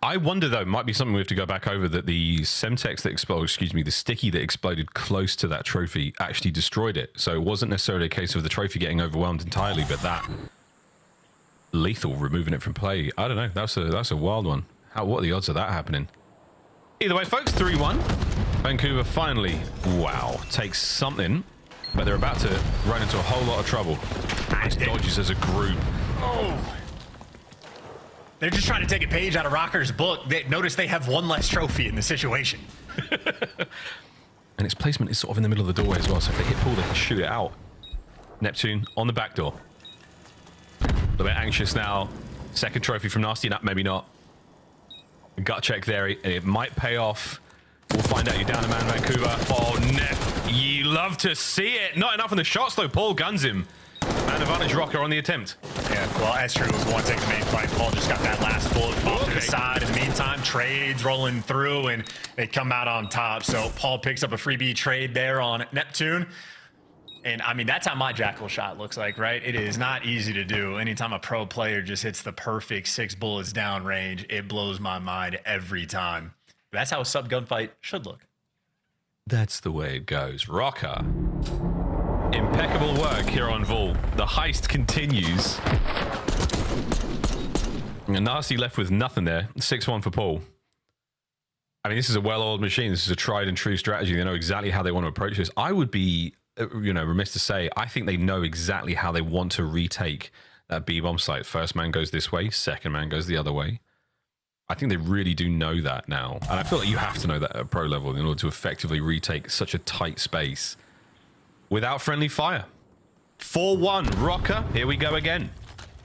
I wonder, though, might be something we have to go back over, that the Semtex that exploded, the sticky that exploded close to that trophy actually destroyed it. So it wasn't necessarily a case of the trophy getting overwhelmed entirely, but that lethal removing it from play. I don't know. That's a wild one. What are the odds of that happening? Either way, folks, 3-1. Vancouver finally, wow, takes something, but they're about to run into a whole lot of trouble. Nice dodges as a group. Oh. They're just trying to take a page out of Rocker's book. Notice they have one less trophy in the situation. And its placement is sort of in the middle of the doorway as well, so if they hit pull, they can shoot it out. Neptune on the back door. A little bit anxious now. Second trophy from Nasty, maybe not. Gut check there, and it might pay off. We'll find out. You're down to man, Vancouver. Oh, you love to see it. Not enough on the shots, though. Paul guns him. Man advantage Rocker on the attempt. Yeah, well, Esther was the one taking the main fight. Paul just got that last bullet off to the side. In the meantime, trades rolling through, and they come out on top. So Paul picks up a freebie trade there on Neptune. And, I mean, that's how my Jackal shot looks like, right? It is not easy to do. Anytime a pro player just hits the perfect 6 bullets down range, it blows my mind every time. That's how a sub gunfight should look. That's the way it goes. Rocker. Impeccable work here on Vol. The heist continues. And Nasty left with nothing there. 6-1 for Paul. I mean, this is a well-oiled machine. This is a tried and true strategy. They know exactly how they want to approach this. I would be, remiss to say, I think they know exactly how they want to retake that B-bomb site. First man goes this way. Second man goes the other way. I think they really do know that now. And I feel like you have to know that at pro level in order to effectively retake such a tight space without friendly fire. 4-1, Rocker. Here we go again.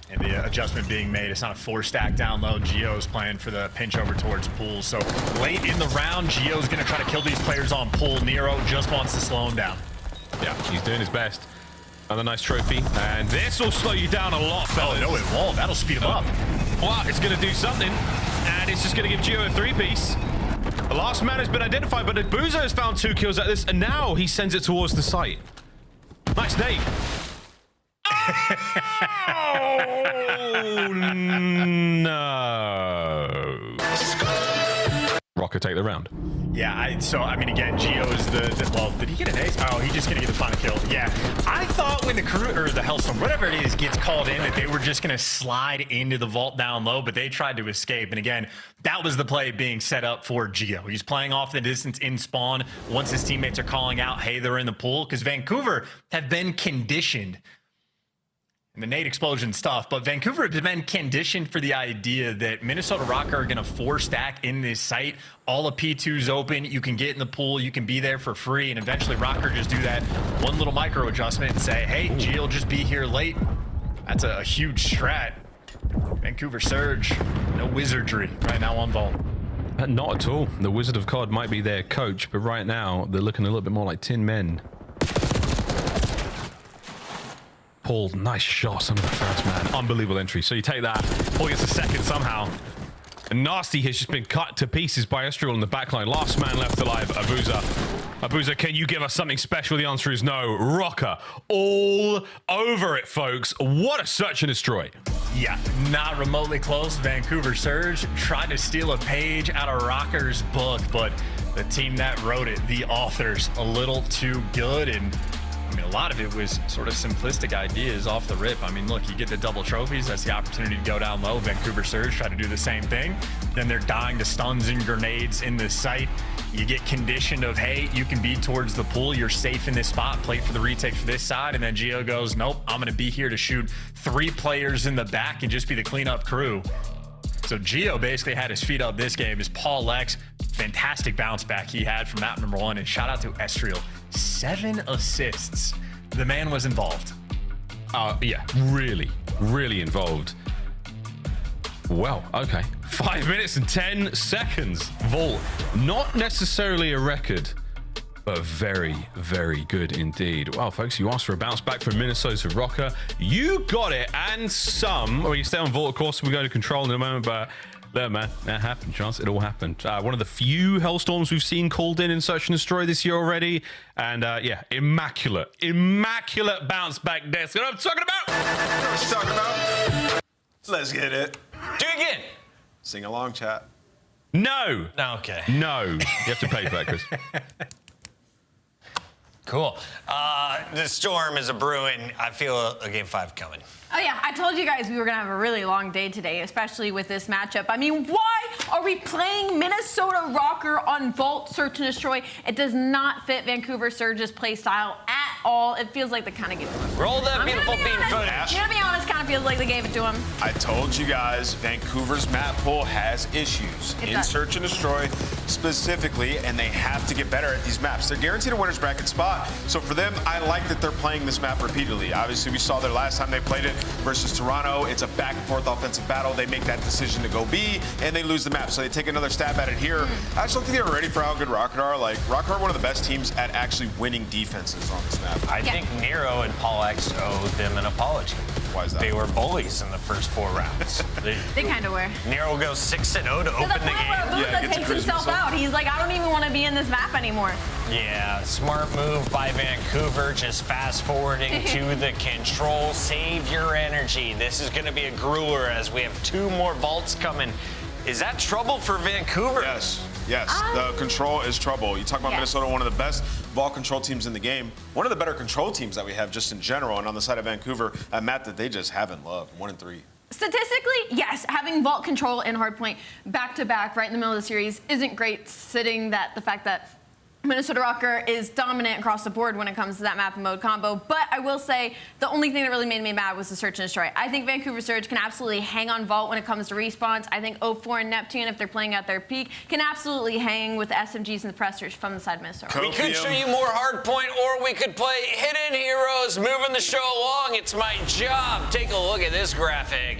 And the adjustment being made, it's not a 4-stack down low. Gio's playing for the pinch over towards Pool. So late in the round, Gio's going to try to kill these players on Pool. Nero just wants to slow him down. Yeah, he's doing his best. Another nice trophy. And this will slow you down a lot, fellas. Oh, no, it won't. That'll speed him up. Well, it's going to do something. And it's just going to give Gio a 3-piece. The last man has been identified, but Abuza has found 2 kills at this. And now he sends it towards the site. Nice nade. Oh, no. Rocker take the round. Yeah, I mean, again, Gio is well, did he get an ace? Oh, he's just going to get the final kill. Yeah, I thought when the crew, or the Hellstorm, whatever it is, gets called in, that they were just going to slide into the vault down low, but they tried to escape. And again, that was the play being set up for Gio. He's playing off the distance in spawn once his teammates are calling out, hey, they're in the pool, because Vancouver have been conditioned. And the nade explosion stuff, but Vancouver has been conditioned for the idea that Minnesota Rocker are going to 4-stack in this site. All of P2's open. You can get in the pool. You can be there for free. And eventually Rocker just do that one little micro adjustment and say, hey, G will just be here late. That's a huge strat. Vancouver Surge, no wizardry right now on Vault. Not at all. The Wizard of COD might be their coach, but right now they're looking a little bit more like Tin Men. Paul, nice shot under the first man. Unbelievable entry. So you take that. Paul gets a second somehow. And Nasty has just been cut to pieces by Estriel in the backline. Last man left alive, Abuza. Abuza, can you give us something special? The answer is no. Rocker all over it, folks. What a search and destroy. Yeah, not remotely close. Vancouver Surge tried to steal a page out of Rocker's book, but the team that wrote it, the authors, a little too good. And I mean, a lot of it was sort of simplistic ideas off the rip. I mean, look, you get the double trophies. That's the opportunity to go down low. Vancouver Surge try to do the same thing. Then they're dying to stuns and grenades in this site. You get conditioned of, hey, you can be towards the pool. You're safe in this spot. Play for the retake for this side. And then Gio goes, nope, I'm going to be here to shoot 3 players in the back and just be the cleanup crew. So Gio basically had his feet up this game. Is Paul Lex, fantastic bounce back he had from map number 1. And shout out to Estriel. 7 assists. The man was involved. Yeah, really, really involved. Well, okay. 5 minutes and 10 seconds. Vault, not necessarily a record, but very, very good indeed. Well, folks, you asked for a bounce back from Minnesota Rocker. You got it, and some. Well, you stay on Vault, of course. We go to control in a moment, but there, man, that happened, Chance. It all happened. One of the few Hellstorms we've seen called in Search and Destroy this year already. And yeah, immaculate bounce back desk. You know what I'm talking about? You know what you're talking about? Let's get it. Do it again. Sing along, chat. No. No, okay. No. You have to pay for that, Chris. Cool. The storm is a brewing. I feel a game 5 coming. Oh yeah, I told you guys we were gonna have a really long day today, especially with this matchup. I mean, why Are we playing Minnesota Rocker on Vault Search and Destroy? It does not fit Vancouver Surge's play style at all. It feels like they kind of gave it to him. Roll that beautiful bean footage. I'm gonna be honest, kind of feels like they gave it to him. I told you guys, Vancouver's map pool has issues in Search and Destroy specifically, and they have to get better at these maps. They're guaranteed a winner's bracket spot, so for them, I like that they're playing this map repeatedly. Obviously, we saw their last time they played it versus Toronto. It's a back and forth offensive battle. They make that decision to go B, and they lose the map, so they take another stab at it here. I just don't think they're ready for how good Rocket are. Like, Rocket are one of the best teams at actually winning defenses on this map. I think Nero and Paul X owe them an apology. Why is that? They were bullies in the first 4 rounds. They kind of were. Nero goes 6-0 to open the game. Booza takes himself out. He's like, I don't even want to be in this map anymore. Yeah, smart move by Vancouver, just fast forwarding to the control. Save your energy. This is going to be a grueler as we have 2 more vaults coming. Is that trouble for Vancouver? Yes, the control is trouble. You talk about Minnesota, one of the best vault control teams in the game, one of the better control teams that we have just in general, and on the side of Vancouver, a map that they just haven't loved, 1-3. Statistically, yes, having vault control and hardpoint back-to-back right in the middle of the series isn't great, sitting that the fact that Minnesota Rocker is dominant across the board when it comes to that map and mode combo. But I will say the only thing that really made me mad was the Search and Destroy. I think Vancouver Surge can absolutely hang on Vault when it comes to respawns. I think 04 and Neptune, if they're playing at their peak, can absolutely hang with the SMGs and the pressers from the side of Minnesota. We could show you more Hardpoint, or we could play Hidden Heroes, moving the show along. It's my job. Take a look at this graphic.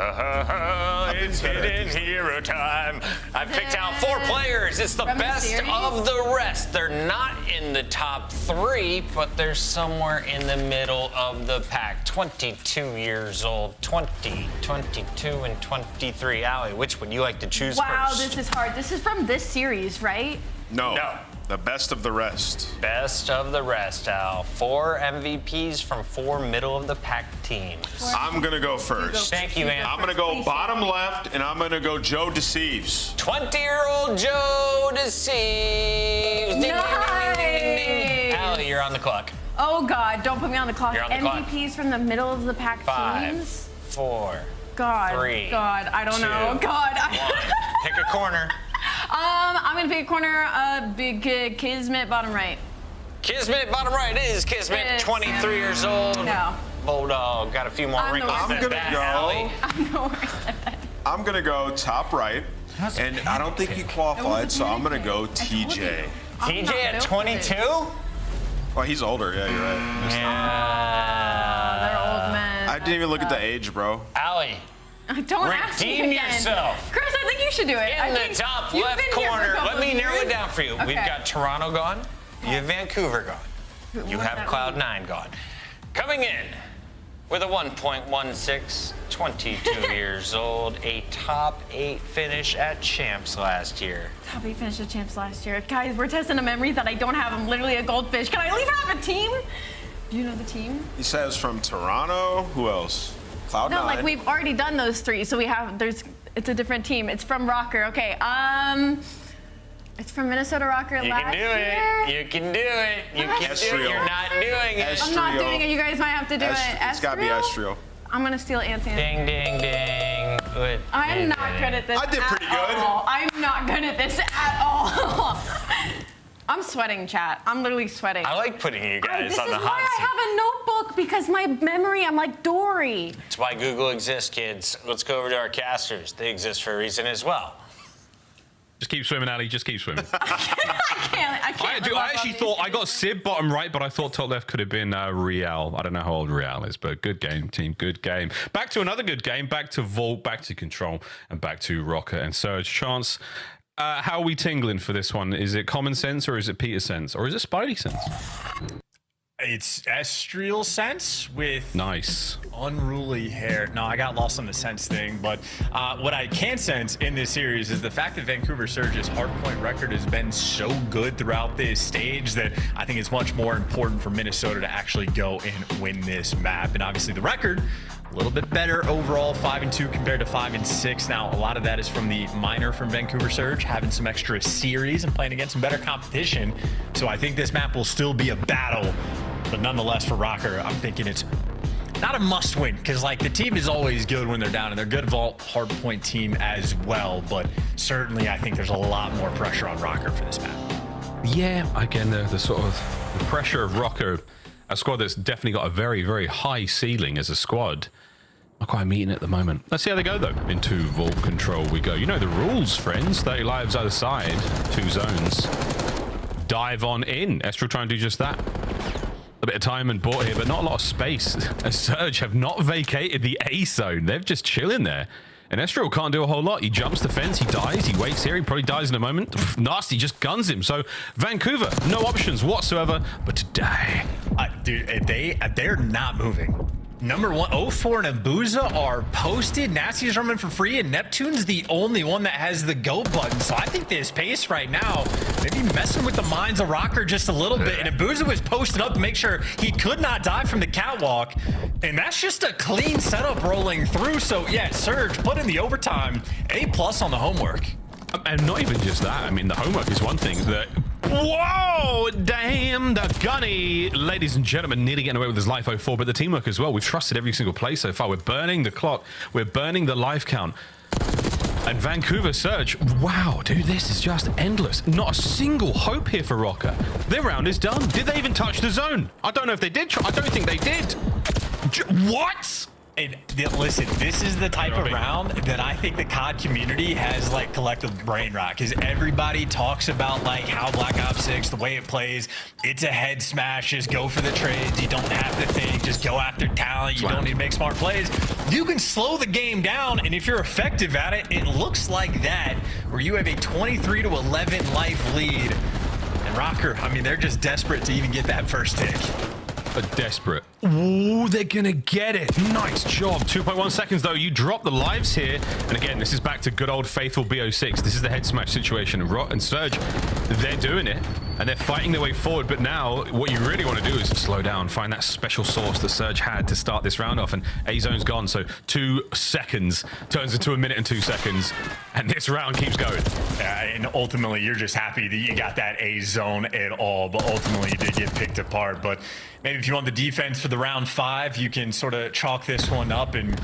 It's Hidden Hero time. I've picked out 4 players. It's the best of the rest. They're not in the top 3, but they're somewhere in the middle of the pack. 22 years old, 20, 22, and 23. Allie, which would you like to choose first? Wow, this is hard. This is from this series, right? No. The best of the rest. Best of the rest, Al. 4 MVPs from 4 middle-of-the-pack teams. I'm going to go first. Thank you, Ann. I'm going to go bottom left, and I'm going to go Joe Deceives. 20-year-old Joe Deceives. Ding, Nice. ding, ding, ding, ding. Allie, you're on the clock. Oh, God, don't put me on the clock. You're on the clock. MVPs from the middle-of-the-pack 5, teams? 4, God, 3, God, I don't 2, know. God. 1. Pick a corner. I'm gonna pick a corner, big Kismet, bottom right. Kismet, bottom right. It is Kismet, 23 years old. No. Bulldog, got a few more wrinkles I'm than gonna that, go. Allie. I'm going to go top right, and I don't think he qualified, so I'm going to go TJ. TJ at 22? Oh, he's older. Yeah, you're right. They're old men. I didn't even look at the age, bro. Allie. Don't ask me Redeem again. yourself. Chris, I think you should do it. In the top left corner. Let me narrow it down for you. Okay. We've got Toronto gone. You have Vancouver gone. You have Cloud9 gone. Coming in with a 1.16, 22 years old, a top 8 finish at Champs last year. Top 8 finished at Champs last year. Guys, we're testing a memory that I don't have. I'm literally a goldfish. Can I at least have a team? Do you know the team? He says from Toronto. Who else? Cloud9. No, like we've already done those 3, so we have. It's a different team. It's from Rocker. Okay. It's from Minnesota Rocker last year. You can do it. You can do it. You're not doing it. I'm not doing it. You guys might have to do it. It's got to be Estriel. I'm gonna steal Anthony. Ding, ding, ding. I'm not good at this. I did pretty good. I'm not good at this at all. I'm sweating, chat. I'm literally sweating. I like putting you guys on the hot seat. This is why I have a notebook, because my memory, I'm like Dory. That's why Google exists, kids. Let's go over to our casters. They exist for a reason as well. Just keep swimming, Ali. Just keep swimming. I can't. I actually thought I got Sib bottom right, but I thought top left could have been Real. I don't know how old Real is, but good game, team. Good game. Back to another good game. Back to Vault, back to Control, and back to Rocket and Surge. Chance, how are we tingling for this one? Is it common sense, or is it Peter sense, or is it Spidey sense? It's Estriel sense with nice unruly hair. No, I got lost on the sense thing, but what I can sense in this series is the fact that Vancouver Surge's hardpoint record has been so good throughout this stage that I think it's much more important for Minnesota to actually go and win this map. And obviously the record, a little bit better overall, 5-2 compared to 5-6. Now, a lot of that is from the minor from Vancouver Surge, having some extra series and playing against some better competition. So I think this map will still be a battle, but nonetheless for Rocker, I'm thinking it's not a must-win, because like the team is always good when they're down, and they're a good Hardpoint team as well. But certainly, I think there's a lot more pressure on Rocker for this map. Yeah, again, the sort of the pressure of Rocker, a squad that's definitely got a very, very high ceiling as a squad. Not quite meeting at the moment. Let's see how they go, though. Into Vault Control we go. You know the rules, friends. 30 lives either side. 2 zones. Dive on in. Estral trying to do just that. A bit of time and bought here, but not a lot of space. As Surge have not vacated the A zone. They're just chilling there. And Estral can't do a whole lot. He jumps the fence, he dies, he waits here, he probably dies in a moment. Nasty just guns him. So Vancouver, no options whatsoever but to die. Dude, they're not moving. Number 1, 04 and Abuza are posted. Nasty's running for free, and Neptune's the only one that has the go button. So I think this pace right now, maybe messing with the minds of Rocker just a little bit. And Abuza was posted up to make sure he could not die from the catwalk. And that's just a clean setup rolling through. So yeah, Surge put in the overtime. A+ on the homework. And not even just that. I mean, the homework is one thing. Whoa! Damn, the gunny. Ladies and gentlemen, nearly getting away with his life 04, but the teamwork as well. We've trusted every single play so far. We're burning the clock. We're burning the life count. And Vancouver Surge. Wow, dude, this is just endless. Not a single hope here for Rocker. Their round is done. Did they even touch the zone? I don't know if they did. I don't think they did. What? And listen, this is the type of round that I think the COD community has like collective brain rot, because everybody talks about like how Black Ops 6, the way it plays, it's a head smash, just go for the trades, you don't have to think, just go after talent, you don't need to make smart plays. You can slow the game down, and if you're effective at it, it looks like that, where you have a 23-11 life lead. And Rocker, I mean, they're just desperate to even get that first tick. Desperate. Ooh, they're gonna get it. Nice job. 2.1 seconds though. You drop the lives here, and again, this is back to good old faithful BO6. This is the head smash situation. Rot and Surge, they're doing it, and they're fighting their way forward. But now, what you really want to do is slow down, find that special source that Surge had to start this round off, and A zone's gone. So 2 seconds turns into 1 minute and 2 seconds, and this round keeps going. And ultimately, you're just happy that you got that A zone at all, but ultimately you did get picked apart. But maybe if you want the defense for the round 5, you can sort of chalk this one up and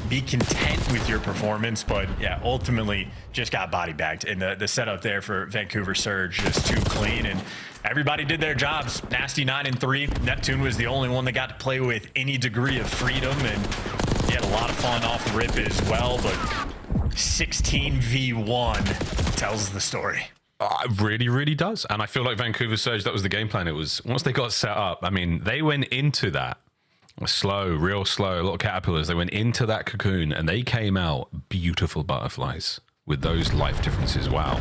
be content with your performance. But yeah, ultimately just got body bagged, and the setup there for Vancouver Surge just too clean, and everybody did their jobs. Nasty 9-3. Neptune was the only one that got to play with any degree of freedom, and he had a lot of fun off the rip as well. But 16v1 tells the story. It really, really does. And I feel like Vancouver Surge, that was the game plan. It was, once they got set up, I mean, they went into that slow, real slow, a lot of caterpillars. They went into that cocoon, and they came out beautiful butterflies with those life differences. Wow.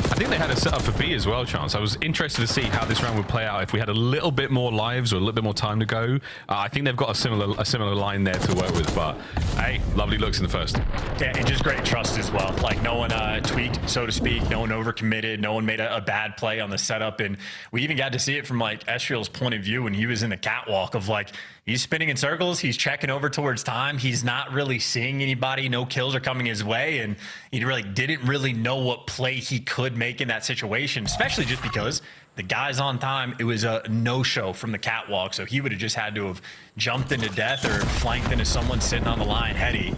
I think they had a setup for B as well, Chance. I was interested to see how this round would play out if we had a little bit more lives or a little bit more time to go. I think they've got a similar line there to work with, but hey, lovely looks in the first. Yeah, and just great trust as well. Like, no one tweaked, so to speak. No one overcommitted. No one made a bad play on the setup. And we even got to see it from like Estriel's point of view when he was in the catwalk of like, he's spinning in circles. He's checking over towards time. He's not really seeing anybody. No kills are coming his way. And he really didn't really know what play he could make in that situation, especially just because the guy's on time. It was a no-show from the catwalk. So he would have just had to have jumped into death or flanked into someone sitting on the line heady.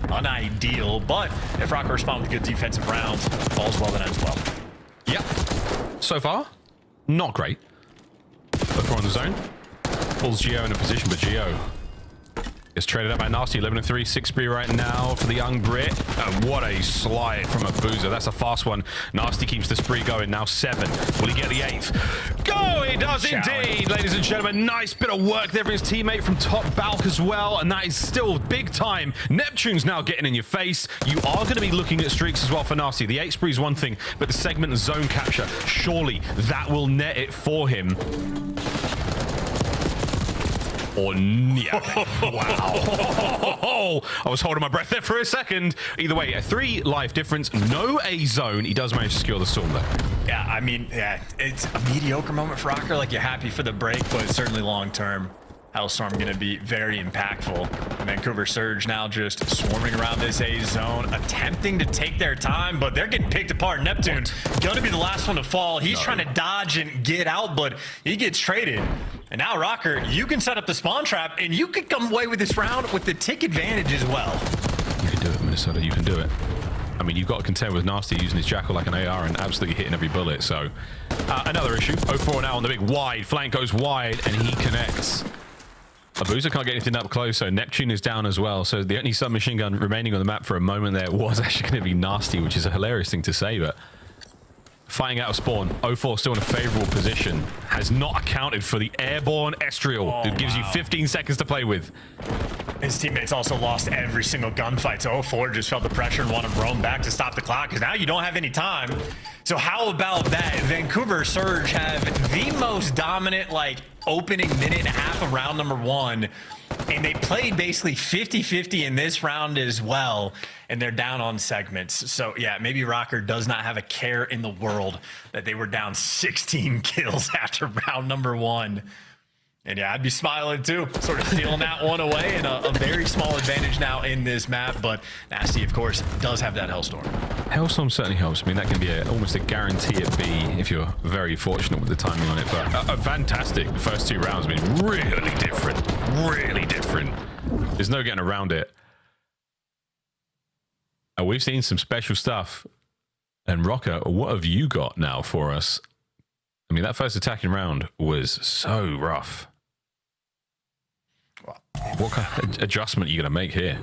Unideal. But if Rocker responded with good defensive rounds, all's well that ends well. Yep. So far, not great. But throw in the zone. Pulls Geo in a position, but Geo is traded up by Nasty. 11-3, 6 spree right now for the young Brit. And what a slide from Abuza. That's a fast one. Nasty keeps the spree going. Now 7. Will he get the 8th? Go! He does indeed, ladies and gentlemen. Nice bit of work there for his teammate from top Balk as well. And that is still big time. Neptune's now getting in your face. You are going to be looking at streaks as well for Nasty. The 8 spree is one thing, but the segment and zone capture, surely that will net it for him. Or yeah. Wow. I was holding my breath there for a second. Either way, a 3 life difference, no A zone. He does manage to secure the storm though. Yeah, I mean, yeah, it's a mediocre moment for Rocker. Like, you're happy for the break, but certainly long term, Hellstorm going to be very impactful. Vancouver Surge now just swarming around this A zone, attempting to take their time, but they're getting picked apart. Neptune going to be the last one to fall. He's trying to dodge and get out, but he gets traded. And now, Rocker, you can set up the spawn trap, and you could come away with this round with the tick advantage as well. You can do it, Minnesota. You can do it. I mean, you've got to contend with Nasty using his Jackal like an AR and absolutely hitting every bullet. So, another issue. 0-4 now on the big wide. Flank goes wide, and he connects. Abuza can't get anything up close, so Neptune is down as well. So the only submachine gun remaining on the map for a moment there was actually going to be Nasty, which is a hilarious thing to say, but fighting out of spawn. 0-4 still in a favorable position. Has not accounted for the airborne Estriel, who gives you 15 seconds to play with. His teammates also lost every single gunfight, so 0-4 just felt the pressure and wanted to roam back to stop the clock, because now you don't have any time. So how about that? Vancouver Surge have the most dominant, opening minute and a half of round number 1, and they played basically 50-50 in this round as well, and they're down on segments. So yeah, maybe Rocker does not have a care in the world that they were down 16 kills after round number 1. And yeah, I'd be smiling too, sort of stealing that one away, and a very small advantage now in this map. But Nasty, of course, does have that Hellstorm. Hellstorm certainly helps. I mean, that can be almost a guarantee at B if you're very fortunate with the timing on it. But a fantastic first 2 rounds. I mean, really different. Really different. There's no getting around it. We've seen some special stuff. And Rocker, what have you got now for us? I mean, that first attacking round was so rough. What kind of adjustment are you going to make here?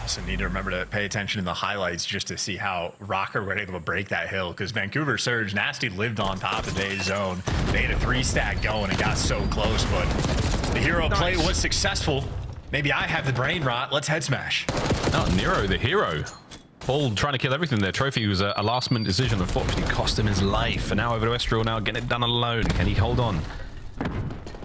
Also need to remember to pay attention to the highlights just to see how Rocker were able to break that hill, because Vancouver Surge, Nasty lived on top of the zone. They had a 3-stack going and got so close, but the hero play was successful. Maybe I have the brain rot. Let's head smash. Oh, Nero, the hero. Paul trying to kill everything there. Trophy was a last-minute decision. Unfortunately, cost him his life. And now over to Estriel now, getting it done alone. Can he hold on?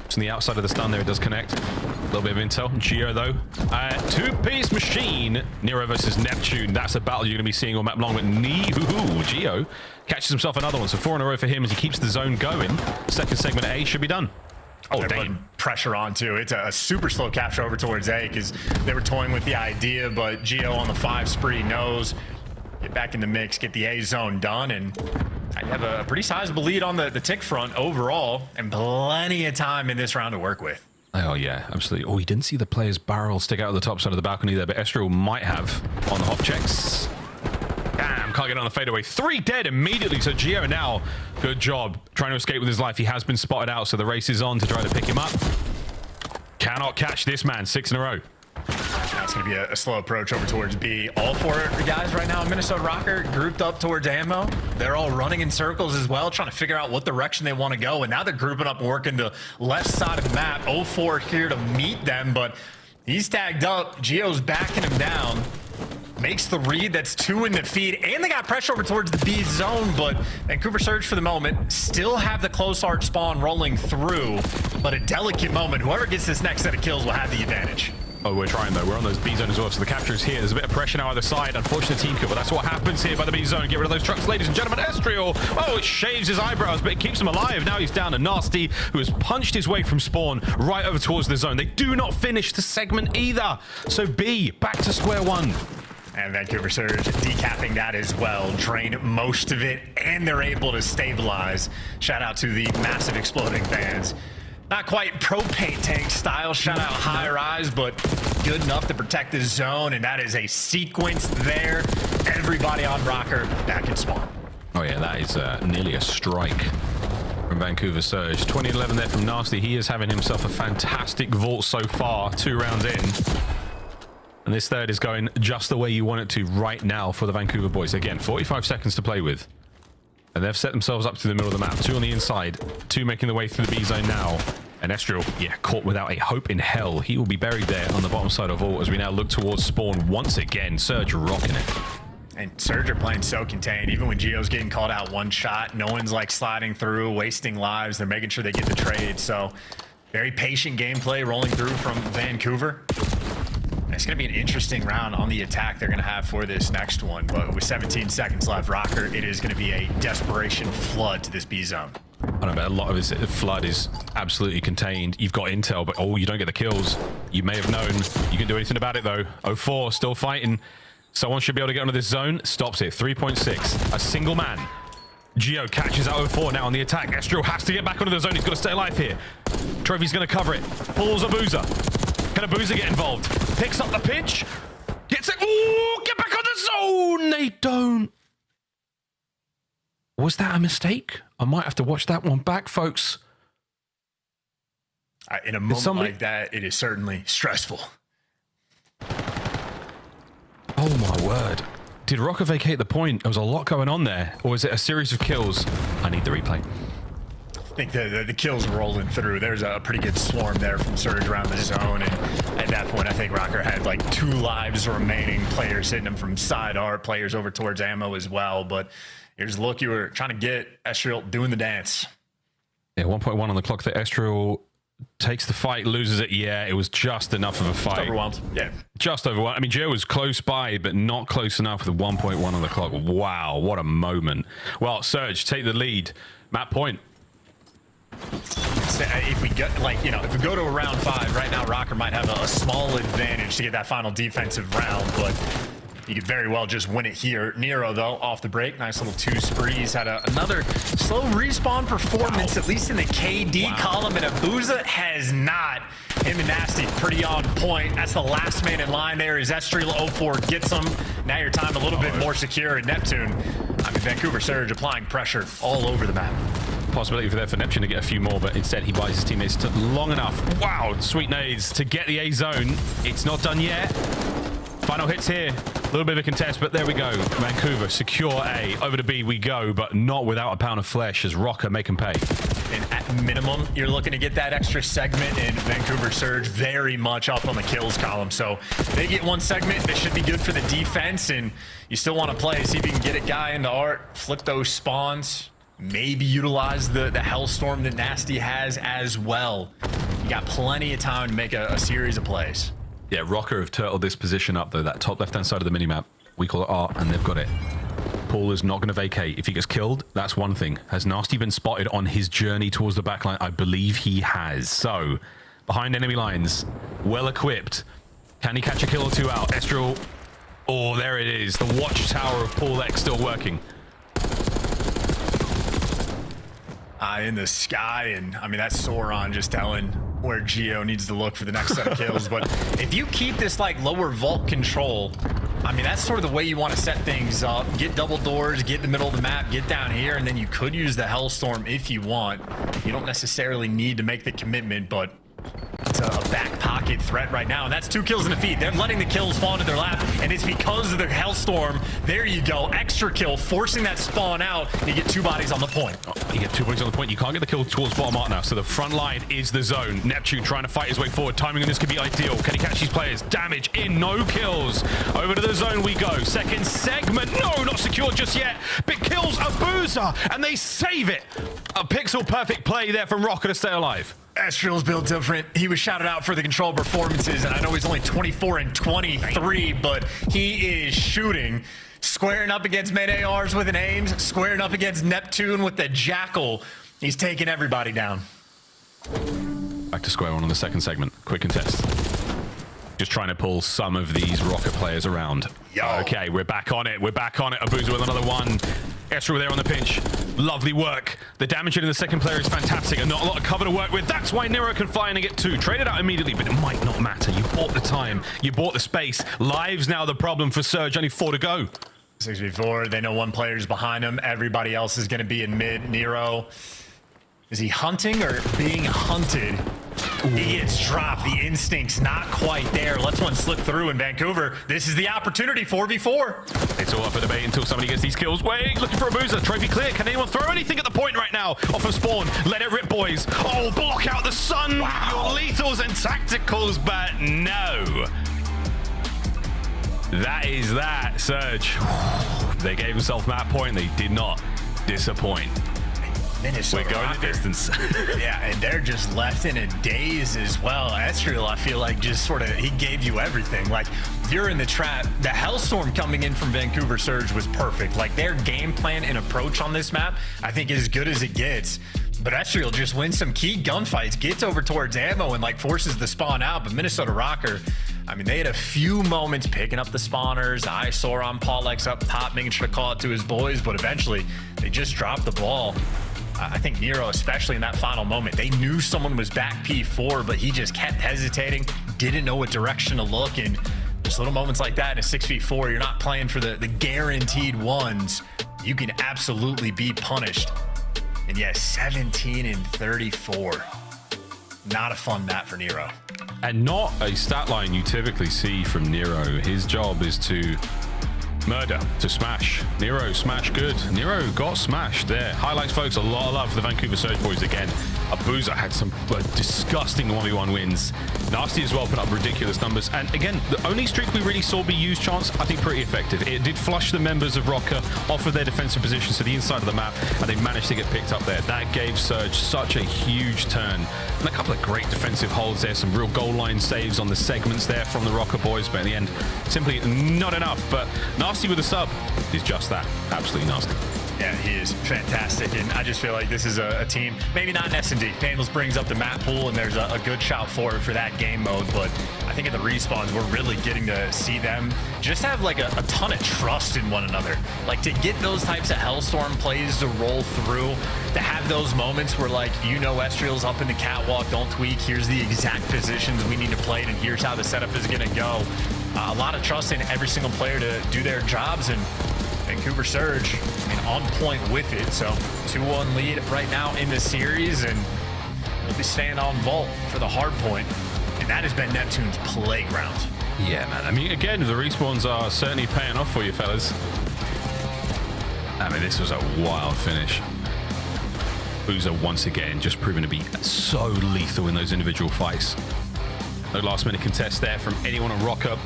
It's on the outside of the stun there. It does connect. A little bit of intel. Geo, though. 2-piece machine. Nero versus Neptune. That's a battle you're going to be seeing all map long. But Geo catches himself another one. So 4 in a row for him as he keeps the zone going. Second segment A should be done. Oh, damn. Pressure on, too. It's a super slow capture over towards A, because they were toying with the idea, but Geo on the 5 spree knows. Get back in the mix, get the A zone done, and I have a pretty sizable lead on the tick front overall, and plenty of time in this round to work with. Oh, yeah, absolutely. Oh, he didn't see the player's barrel stick out of the top side of the balcony there, but Estriel might have on the hop checks. Damn, can't get on the fadeaway. 3 dead immediately. So Geo now, good job trying to escape with his life. He has been spotted out, so the race is on to try to pick him up. Cannot catch this man. 6 in a row. Now it's going to be a slow approach over towards B. All 4 guys right now in Minnesota Rocker grouped up towards ammo. They're all running in circles as well, trying to figure out what direction they want to go. And now they're grouping up and working the left side of the map. 0-4 here to meet them, but he's tagged up. Geo's backing him down. Makes the read. That's 2 in the feed, and they got pressure over towards the B zone, but Vancouver Surge for the moment still have the close arch spawn rolling through, but a delicate moment. Whoever gets this next set of kills will have the advantage. Oh, we're trying though. We're on those B zone as well, so the capture is here. There's a bit of pressure now either side. Unfortunate team kill, but that's what happens here by the B zone. Get rid of those trucks, ladies and gentlemen. Estriel, oh, it shaves his eyebrows, but it keeps him alive. Now he's down to Nasty, who has punched his way from spawn right over towards the zone. They do not finish the segment either. So B, back to square one. And Vancouver Surge decapping that as well. Drain most of it, and they're able to stabilize. Shout out to the massive exploding fans. Not quite propane tank style, shout out High Rise, but good enough to protect the zone, and that is a sequence there. Everybody on Rocker back in spawn. Oh yeah, that is nearly a strike from Vancouver Surge. 20-11 there from Nasty. He is having himself a fantastic vault so far, 2 rounds in. And this third is going just the way you want it to right now for the Vancouver boys. Again, 45 seconds to play with. And they've set themselves up to the middle of the map. 2 on the inside, 2 making their way through the B zone now. And Estriel, yeah, caught without a hope in hell. He will be buried there on the bottom side of vault as we now look towards spawn once again. Surge rocking it. And Surge are playing so contained. Even when Geo's getting called out one shot, no one's like sliding through, wasting lives. They're making sure they get the trade. So very patient gameplay rolling through from Vancouver. It's going to be an interesting round on the attack they're going to have for this next one. But with 17 seconds left, Rocker, it is going to be a desperation flood to this B zone. I don't know, but a lot of this flood is absolutely contained. You've got intel, but oh, you don't get the kills. You may have known. You can do anything about it, though. 0-4, still fighting. Someone should be able to get onto this zone. Stops it. 3.6. A single man. Gio catches out 04 now on the attack. Estriel has to get back onto the zone. He's got to stay alive here. Trophy's going to cover it. Pulls Abuza. Can Abuza get involved? Picks up the pitch. Gets it. Ooh, get back on the zone. They don't. Was that a mistake? I might have to watch that one back, folks. In a moment like that, it is certainly stressful. Oh my word. Did Rocker vacate the point? There was a lot going on there. Or is it a series of kills? I need the replay. I think the kills rolling through. There's a pretty good swarm there from Surge around the zone. And at that point, I think Rocker had like 2 lives remaining. Players hitting him from side art, players over towards ammo as well. But here's a look. You were trying to get Estriel doing the dance. Yeah, 1.1 on the clock. The Estriel takes the fight, loses it. Yeah, it was just enough of a fight. Just overwhelmed. Yeah. Just overwhelmed. I mean, Joe was close by, but not close enough with 1.1 on the clock. Wow, what a moment. Well, Surge, take the lead. Map point. If we get, like, you know, if we go to a round 5 right now, Rocker might have a small advantage to get that final defensive round, but you could very well just win it here. Nero, though, off the break. Nice little 2 sprees. Had another slow respawn performance, at least in the KD column, and Abuza has not. Him and Nasty pretty on point. That's the last man in line there. Is Estriel 04 gets him. Now your time a little bit more secure at Neptune. I mean, Vancouver Surge applying pressure all over the map. Possibility for Neptune to get a few more, but instead he buys his teammates long enough. Wow, sweet nades to get the A zone. It's not done yet. Final hits here. A little bit of a contest, but there we go. Vancouver secure A. Over to B we go, but not without a pound of flesh as Rocker make him pay. And at minimum, you're looking to get that extra segment, and Vancouver Surge very much up on the kills column. So they get 1 segment. That should be good for the defense, and you still want to play. See if you can get a guy into art, flip those spawns, maybe utilize the Hellstorm that Nasty has as well. You got plenty of time to make a series of plays. Yeah, Rocker have turtled this position up, though. That top left-hand side of the minimap, we call it R, and they've got it. Paul is not going to vacate. If he gets killed, that's one thing. Has Nasty been spotted on his journey towards the backline? I believe he has. So, behind enemy lines, well-equipped. Can he catch a kill or 2 out? Estriel. Oh, there it is. The watchtower of Paul X still working. In the sky, and I mean, that's Sauron just telling where Gio needs to look for the next set of kills. But if you keep this like lower vault control, I mean, that's sort of the way you want to set things up. Get double doors, get in the middle of the map, get down here, and then you could use the Hellstorm if you want. You don't necessarily need to make the commitment, but it's a back pocket threat right now, and that's 2 kills in the feed. They're letting the kills fall into their lap, and it's because of the Hellstorm. There you go, extra kill, forcing that spawn out. You get 2 bodies on the point. You get 2 bodies on the point. You can't get the kill towards bottom art now, so the front line is the zone. Neptune trying to fight his way forward. Timing on this could be ideal. Can he catch these players? Damage in, no kills. Over to the zone we go. Second segment, no, not secured just yet. But kills Abuza, and they save it. A pixel perfect play there from Rocker to stay alive. Estriel's built different. He was shouted out for the control performances, and I know he's only 24 and 23, but he is shooting. Squaring up against mid ARs with an aims, squaring up against Neptune with the Jackal. He's taking everybody down. Back to square one on the second segment. Quick contest. Just trying to pull some of these Rocket players around. Okay, we're back on it. We're back on it. Abuza with another one. Estriel there on the pinch. Lovely work. The damage in the second player is fantastic and not a lot of cover to work with. That's why Nero can fly in and get 2. Traded out immediately, but it might not matter. You bought the time. You bought the space. Lives now the problem for Surge. Only 4 to go. 6v4. They know 1 player's behind him. Everybody else is going to be in mid. Nero. Is he hunting or being hunted? He gets dropped. The instinct's not quite there. Lets one slip through in Vancouver. This is the opportunity, 4v4. It's all up for debate until somebody gets these kills. Wait, looking for Abuza. Trophy clear. Can anyone throw anything at the point right now? Off of spawn. Let it rip, boys. Oh, block out the sun. Wow. Your lethals and tacticals, but no. That is that, Surge. They gave themselves map point. They did not disappoint. Minnesota We're going Rocker. the distance. Yeah, and they're just left in a daze as well. Estriel, I feel like, just sort of, he gave you everything. Like, you're in the trap. The Hellstorm coming in from Vancouver Surge was perfect. Like, their game plan and approach on this map, I think, is as good as it gets. But Estriel just wins some key gunfights, gets over towards ammo, and, like, forces the spawn out. But Minnesota Rocker, I mean, they had a few moments picking up the spawners. I saw on Paulex up top, making sure to call it to his boys, but eventually they just dropped the ball. I think Nero, especially in that final moment, they knew someone was back P4, but he just kept hesitating, didn't know what direction to look, and just little moments like that in a 6v4, you're not playing for the guaranteed ones. You can absolutely be punished. And yeah, 17 and 34. Not a fun map for Nero. And not a stat line you typically see from Nero. His job is to murder, to smash. Nero smash good. Nero got smashed there. Highlights, folks, a lot of love for the Vancouver Surge boys again. Abuza had some disgusting 1v1 wins. Nasty as well put up ridiculous numbers. And again, the only streak we really saw be used, Chance, I think pretty effective. It did flush the members of Rocker off of their defensive positions to the inside of the map, and they managed to get picked up there. That gave Surge such a huge turn. And a couple of great defensive holds there. Some real goal line saves on the segments there from the Rocker boys, but in the end, simply not enough. But Nasty with a sub is just that. Absolutely nasty. Yeah, he is fantastic, and I just feel like this is a team, maybe not an S&D. Daniels brings up the map pool, and there's a good shout for that game mode, but I think at the respawns, we're really getting to see them just have like a ton of trust in one another. Like, to get those types of Hellstorm plays to roll through, to have those moments where, like, Estriel's up in the catwalk, don't tweak, here's the exact positions we need to play, and here's how the setup is going to go. A lot of trust in every single player to do their jobs, and Vancouver Surge, I mean, on point with it. So 2-1 lead right now in the series, and we'll be staying on vault for the Hardpoint, and that has been Neptune's playground. Yeah, man. I mean, again, the respawns are certainly paying off for you, fellas. I mean, this was a wild finish. Boozer once again just proven to be so lethal in those individual fights. No last minute contest there from anyone on Rocker.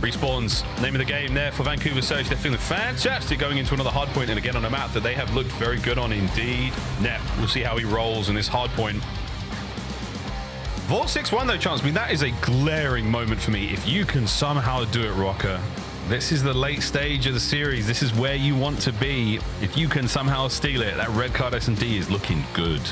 Respawns, name of the game there for Vancouver Surge. They're feeling fantastic going into another hardpoint, and again on a map that they have looked very good on indeed. Nep, we'll see how he rolls in this hardpoint. Vault 6-1 though, Chance. I mean, that is a glaring moment for me. If you can somehow do it, Rocker, this is the late stage of the series. This is where you want to be. If you can somehow steal it, that red card S&D is looking good.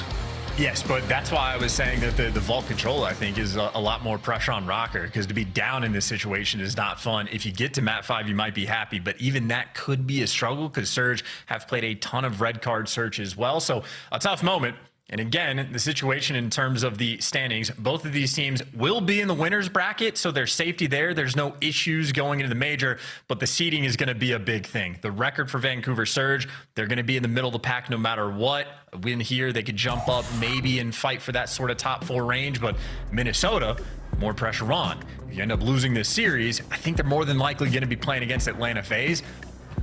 Yes, but that's why I was saying that the vault control, I think, is a lot more pressure on Rocker, because to be down in this situation is not fun. If you get to map 5, you might be happy, but even that could be a struggle, because Surge have played a ton of red card search as well. So a tough moment. And again, the situation in terms of the standings, both of these teams will be in the winner's bracket, so there's safety there. There's no issues going into the major, but the seeding is going to be a big thing. The record for Vancouver Surge, they're going to be in the middle of the pack no matter what. A win here, they could jump up maybe and fight for that sort of top 4 range, but Minnesota, more pressure on. If you end up losing this series, I think they're more than likely going to be playing against Atlanta FaZe.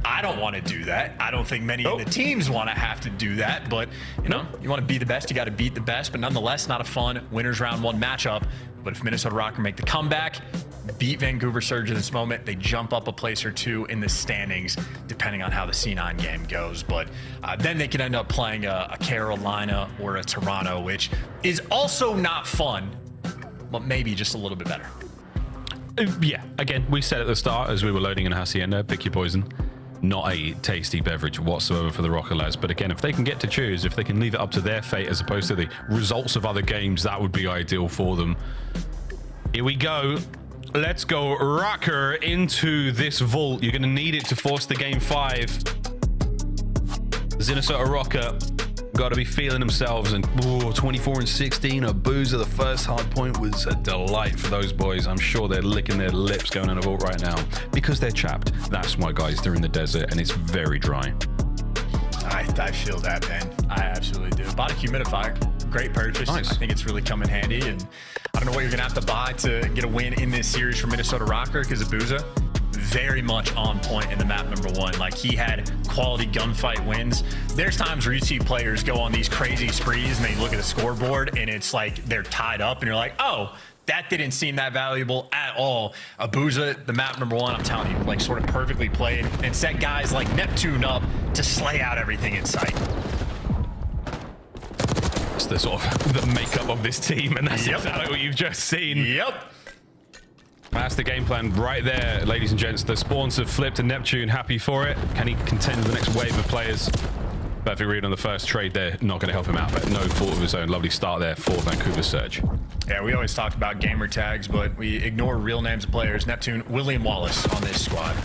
I don't want to do that. I don't think many of the teams want to have to do that, but you know, you want to be the best, you got to beat the best, but nonetheless, not a fun winners round 1 matchup. But if Minnesota Rocker make the comeback, beat Vancouver Surge in this moment, they jump up a place or 2 in the standings, depending on how the C9 game goes. But then they could end up playing a Carolina or a Toronto, which is also not fun, but maybe just a little bit better. Yeah, again, we said at the start as we were loading in Hacienda, pick your poison. Not a tasty beverage whatsoever for the Rocker lads. But again, if they can get to choose, if they can leave it up to their fate as opposed to the results of other games, that would be ideal for them. Here we go. Let's go Rocker into this vault. You're going to need it to force the game 5. Minnesota Rocker got to be feeling themselves, and 24 and 16, a boozer. The first hard point was a delight for those boys. I'm sure they're licking their lips going on a vault right now because they're chapped. That's why, guys, they're in the desert and it's very dry. I feel that, man. I absolutely do. Bought a humidifier. Great purchase. Nice. I think it's really come in handy, and I don't know what you're gonna have to buy to get a win in this series for Minnesota Rocker, because Abuza very much on point in the map number 1. Like, he had quality gunfight wins. There's times where you see players go on these crazy sprees and they look at the scoreboard and it's like they're tied up and you're like, oh, that didn't seem that valuable at all. Abuza, the map number 1, I'm telling you, like, sort of perfectly played and set guys like Neptune up to slay out everything in sight. It's the sort of the makeup of this team, and that's exactly what you've just seen. Yep. That's the game plan right there, ladies and gents. The spawns have flipped and Neptune happy for it. Can he contend with the next wave of players? Perfect read on the first trade there. Not going to help him out, but no fault of his own. Lovely start there for Vancouver Surge. Yeah, we always talk about gamer tags, but we ignore real names of players. Neptune, William Wallace on this squad.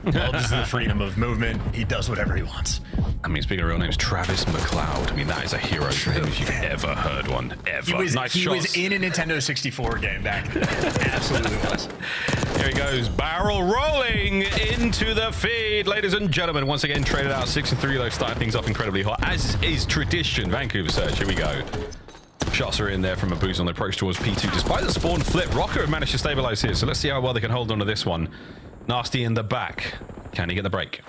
Loves the freedom of movement. He does whatever he wants. I mean, speaking of real names, Travis McLeod. I mean, that is a hero's name if you've ever heard one. Ever. He was, nice he shots. was in a Nintendo 64 game back then. Absolutely was. Here he goes, barrel rolling into the feed. Ladies and gentlemen, once again, traded out 6-3, though, starting things off incredibly hot, as is tradition. Vancouver Surge, here we go. Shots are in there from a boost on the approach towards P2. Despite the spawn flip, Rocker have managed to stabilize here, so let's see how well they can hold on to this one. Nasty in the back. Can he get the break?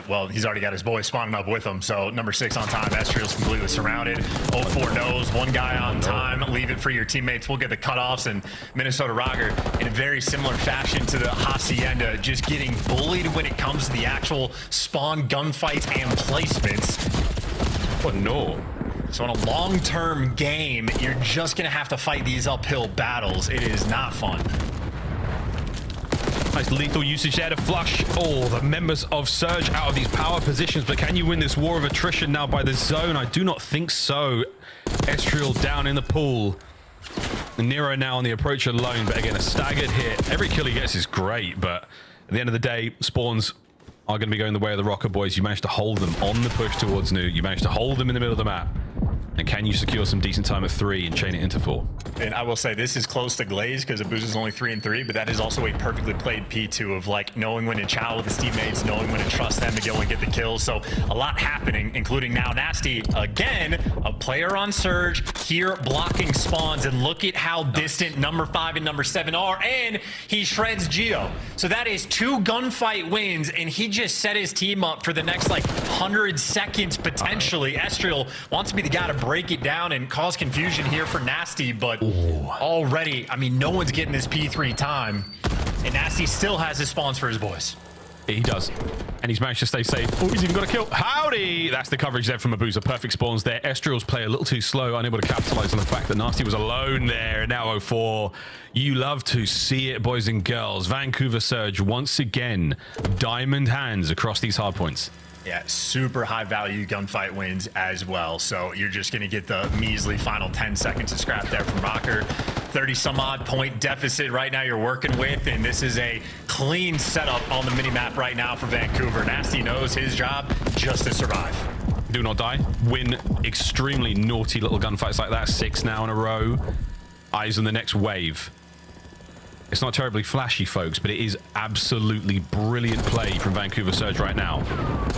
Well, he's already got his boys spawning up with him, so number 6 on time. Estriel's completely surrounded. 0-4 knows, one guy on time. Leave it for your teammates. We'll get the cutoffs, and Minnesota Rocker, in a very similar fashion to the Hacienda, just getting bullied when it comes to the actual spawn gunfights and placements. Oh, no. So in a long-term game, you're just going to have to fight these uphill battles. It is not fun. Nice lethal usage there to flush all the members of Surge out of these power positions, but can you win this war of attrition now by the zone? I do not think so. Estriel down in the pool. Nero now on the approach alone, but again, a staggered hit. Every kill he gets is great, but at the end of the day, spawns are going to be going the way of the Rocker boys. You managed to hold them on the push towards New. You managed to hold them in the middle of the map. And can you secure some decent time of 3 and chain it into 4? And I will say this is close to Glaze because Abuza is only 3-3, but that is also a perfectly played P2 of like knowing when to chow with his teammates, knowing when to trust them to go and get the kills. So a lot happening, including now Nasty again, a player on Surge here blocking spawns, and look at how distant number 5 and number 7 are, and he shreds Geo. So that is 2 gunfight wins, and he just set his team up for the next like 100 seconds potentially. Estriel wants to be the guy to break it down and cause confusion here for Nasty, but already, I mean, no one's getting this P3 time, and Nasty still has his spawns for his boys. He does, and he's managed to stay safe. Oh, he's even got a kill. Howdy! That's the coverage there from Abuza. Perfect spawns there. Estriel's play a little too slow, unable to capitalize on the fact that Nasty was alone there. Now 0-4. You love to see it, boys and girls. Vancouver Surge once again, diamond hands across these hard points. Yeah, super high value gunfight wins as well. So you're just going to get the measly final 10 seconds of scrap there from Rocker. 30 some odd point deficit right now you're working with, and this is a clean setup on the minimap right now for Vancouver. Nasty knows his job just to survive. Do not die. Win extremely naughty little gunfights like that. 6 now in a row. Eyes on the next wave. It's not terribly flashy, folks, but it is absolutely brilliant play from Vancouver Surge right now.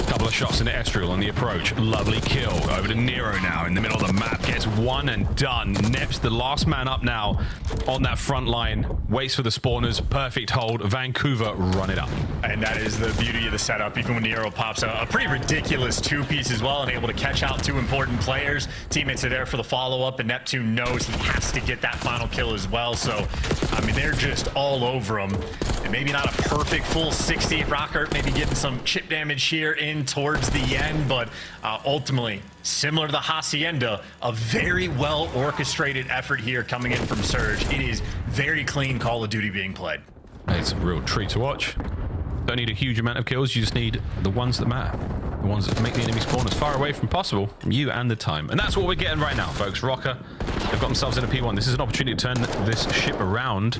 Couple of shots into Estriel on the approach. Lovely kill. Over to Nero now in the middle of the map. Gets one and done. Neps, the last man up now on that front line. Waits for the spawners. Perfect hold. Vancouver run it up. And that is the beauty of the setup. Even when Nero pops a pretty ridiculous 2-piece as well and able to catch out 2 important players. Teammates are there for the follow-up, and Neptune knows he has to get that final kill as well. So, I mean, they're just all over him, and maybe not a perfect full 60. Rocker maybe getting some chip damage here in towards the end, but ultimately similar to the Hacienda, a very well orchestrated effort here coming in from Surge. It is very clean Call of Duty being played. It's a real treat to watch. Don't need a huge amount of kills, you just need the ones that matter, the ones that make the enemy spawn as far away from possible from you and the time. And that's what we're getting right now, folks. Rocker, they've got themselves in a P1. This is an opportunity to turn this ship around.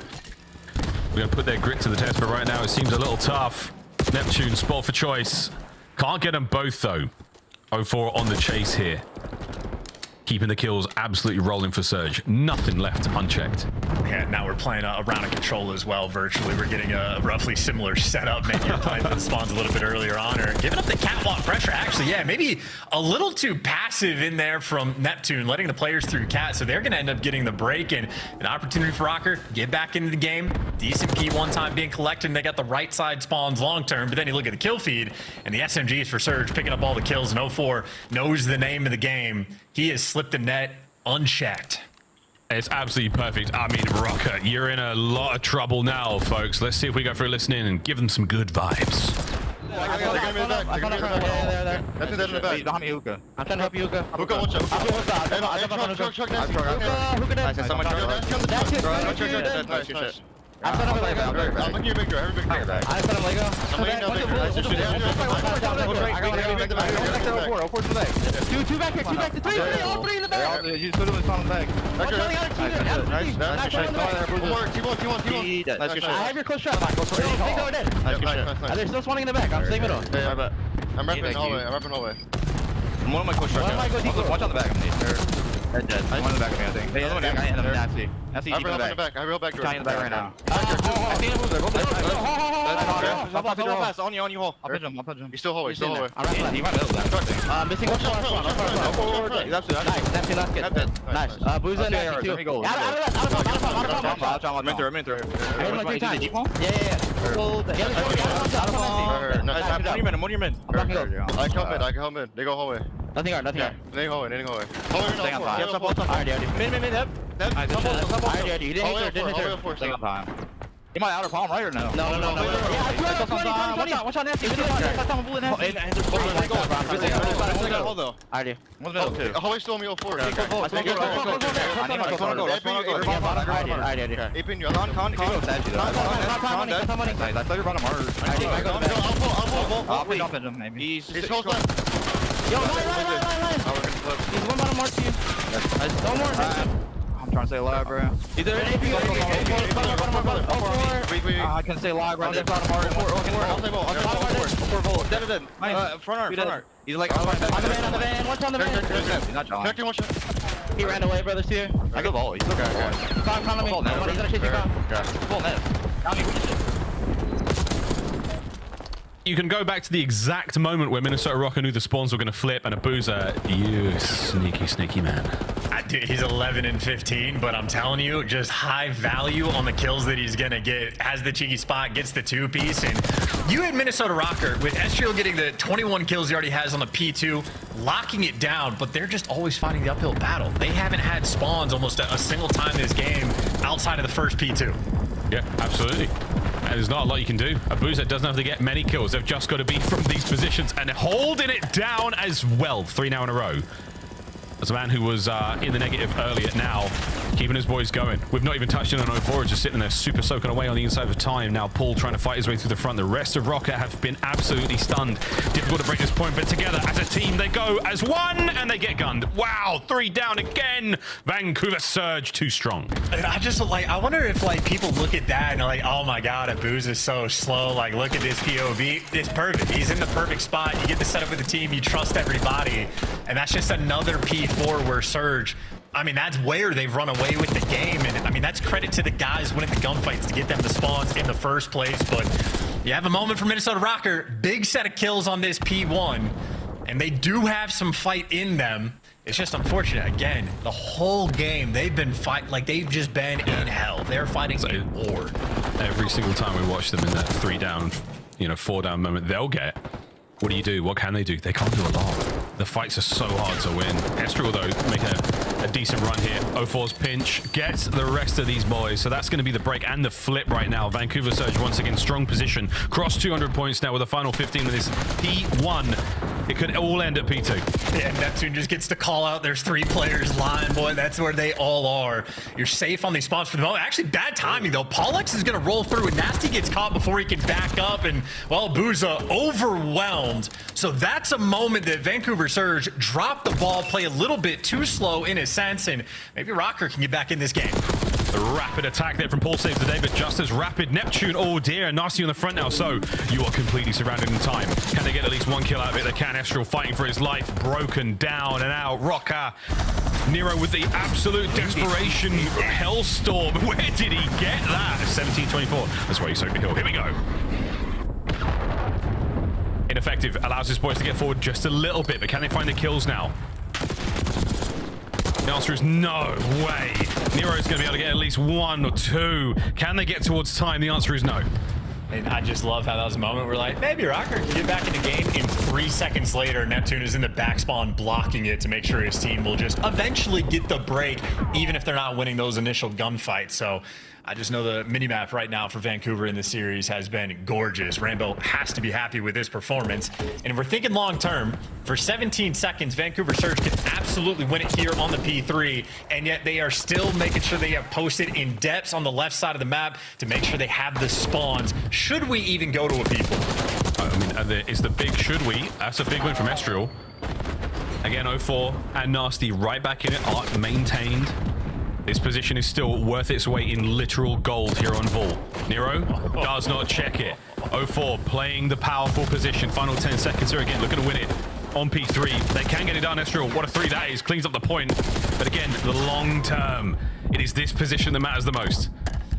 We're going to put their grit to the test, but right now it seems a little tough. Neptune, spot for choice. Can't get them both, though. 0-4 on the chase here. Keeping the kills absolutely rolling for Surge. Nothing left unchecked. Yeah, now we're playing a round of control as well virtually. We're getting a roughly similar setup. Maybe you're playing for the spawns a little bit earlier on, or giving up the catwalk pressure. Actually, yeah, maybe a little too passive in there from Neptune, letting the players through cat, so they're going to end up getting the break, and an opportunity for Rocker, get back into the game. Decent P1 time being collected, and they got the right side spawns long term, but then you look at the kill feed, and the SMGs for Surge picking up all the kills, and 0-4 knows the name of the game. He has slipped the net unchecked. It's absolutely perfect. I mean, Rocker, you're in a lot of trouble now, folks. Let's see if we go through listening and give them some good vibes. I'm trying to help you, Hookah. Hookah, watch out. Two back here, two back to three, all three in the back. You put him in the bag. I have your close shot. They're still spawning in the back. I'm staying middle. I'm repping hallway. One of my close shots. Watch on the back. I'm dead. One in the back of me, I think. Hey, other one, I hit him. Nasty. Nasty, deep in the back. I real back door. Tying in the back right now. I see him move there. Fast. On you, hole. I'll pitch him. He's still hallway. I'm right left. He might middle that. Missing one shot. He's absolutely nice. Last kid. Nice. Booza and Nasty too. Out of minute through. I hit him like 3 times. Yeah. Nice. One of your men. I'm blocking up. I come mid. They go hallway. Nothing hard. They hallway. Staying on time. Mid. You didn't hit. Staying on time. You might outer palm right or no? No. Yeah, watch out, Nancy. I do. One's middle too. Hallway still on me 04. I did. Apin, you're on. I thought you were bottom hard. I'll put jump in him, maybe. He's close left. Yo, line. He's one bottom mark to you. No more. I'm trying to stay alive, bro. Is there an AP? I can stay alive, bro. There's bottom mark. Front arm. He's like on the van. What's on the van? He's not John. He ran away, brothers here. I go ball. He's okay. Come on me. He's gonna chase you down. Full net. You can go back to the exact moment where Minnesota Rocker knew the spawns were going to flip, and Abuza, you sneaky man. Dude, he's 11 and 15, but I'm telling you, just high value on the kills that he's gonna get. Has the cheeky spot, gets the 2-piece, and you had Minnesota Rocker with Estriel getting the 21 kills he already has on the P2, locking it down, but they're just always fighting the uphill battle. They haven't had spawns almost a single time this game outside of the first P2. Yeah, absolutely. And there's not a lot you can do. Abuza doesn't have to get many kills. They've just got to be from these positions and holding it down as well. 3 now in a row. As a man who was in the negative earlier, now keeping his boys going. We've not even touched in on 04, just sitting there super soaking away on the inside of time. Now Paul trying to fight his way through the front. The rest of Rocket have been absolutely stunned. Difficult to break this point, but together as a team, they go as one and they get gunned. Wow, 3 down again. Vancouver Surge too strong. And I wonder if people look at that and are like, oh my God, Abuz is so slow. Like, look at this POV. It's perfect. He's in the perfect spot. You get to set up with the team. You trust everybody. And that's just another P4 where Surge, I mean, that's where they've run away with the game. And I mean, that's credit to the guys winning the gunfights to get them the spawns in the first place. But you have a moment for Minnesota Rocker. Big set of kills on this P1. And they do have some fight in them. It's just unfortunate. Again, the whole game, they've been they've just been in hell. They're fighting a war. Every single time we watch them in that 3 down, 4 down moment, they'll get. What do you do? What can they do? They can't do a lot. The fights are so hard to win. Estriel, though, making a decent run here. 04's pinch gets the rest of these boys. So that's going to be the break and the flip right now. Vancouver Surge, once again, strong position. Cross 200 points now with a final 15 in this P1. It could all end at P2. Yeah, Neptune just gets to call out. There's 3 players lying, boy. That's where they all are. You're safe on these spawns for the moment. Actually, bad timing, though. Pollux is going to roll through, and Nasty gets caught before he can back up. And, well, Booza overwhelmed. So that's a moment that Vancouver Surge dropped the ball, play a little bit too slow in a sense, and maybe Rocker can get back in this game. The rapid attack there from Paul saves the day, but just as rapid. Neptune, oh dear, Nasty on the front now, so you are completely surrounded in time. Can they get at least 1 kill out of it? They can. Estriel fighting for his life, broken down and out. Rocker, Nero with the absolute desperation hellstorm. Where did he get that? 17-24. That's why he's so big. Here we go. Ineffective, allows his boys to get forward just a little bit, but can they find the kills now? The answer is no way. Nero's going to be able to get at least 1 or 2. Can they get towards time? The answer is no. And I just love how that was a moment where, maybe Rocker can get back in the game. In 3 seconds later, Neptune is in the back spawn blocking it to make sure his team will just eventually get the break, even if they're not winning those initial gunfights. So I just know the minimap right now for Vancouver in this series has been gorgeous. Rambo has to be happy with this performance. And if we're thinking long term, for 17 seconds, Vancouver Surge can absolutely win it here on the P3, and yet they are still making sure they have posted in depths on the left side of the map to make sure they have the spawns, should we even go to a P4. I mean, it's the big should we. That's a big win from Estriel. Again, 0-4 and Nasty right back in it. Art maintained. This position is still worth its weight in literal gold here on Vault. Nero does not check it. 0-4 playing the powerful position. Final 10 seconds here again. Looking to win it on P3. They can get it done, Estriel. What a 3 that is. Cleans up the point. But again, the long term, it is this position that matters the most.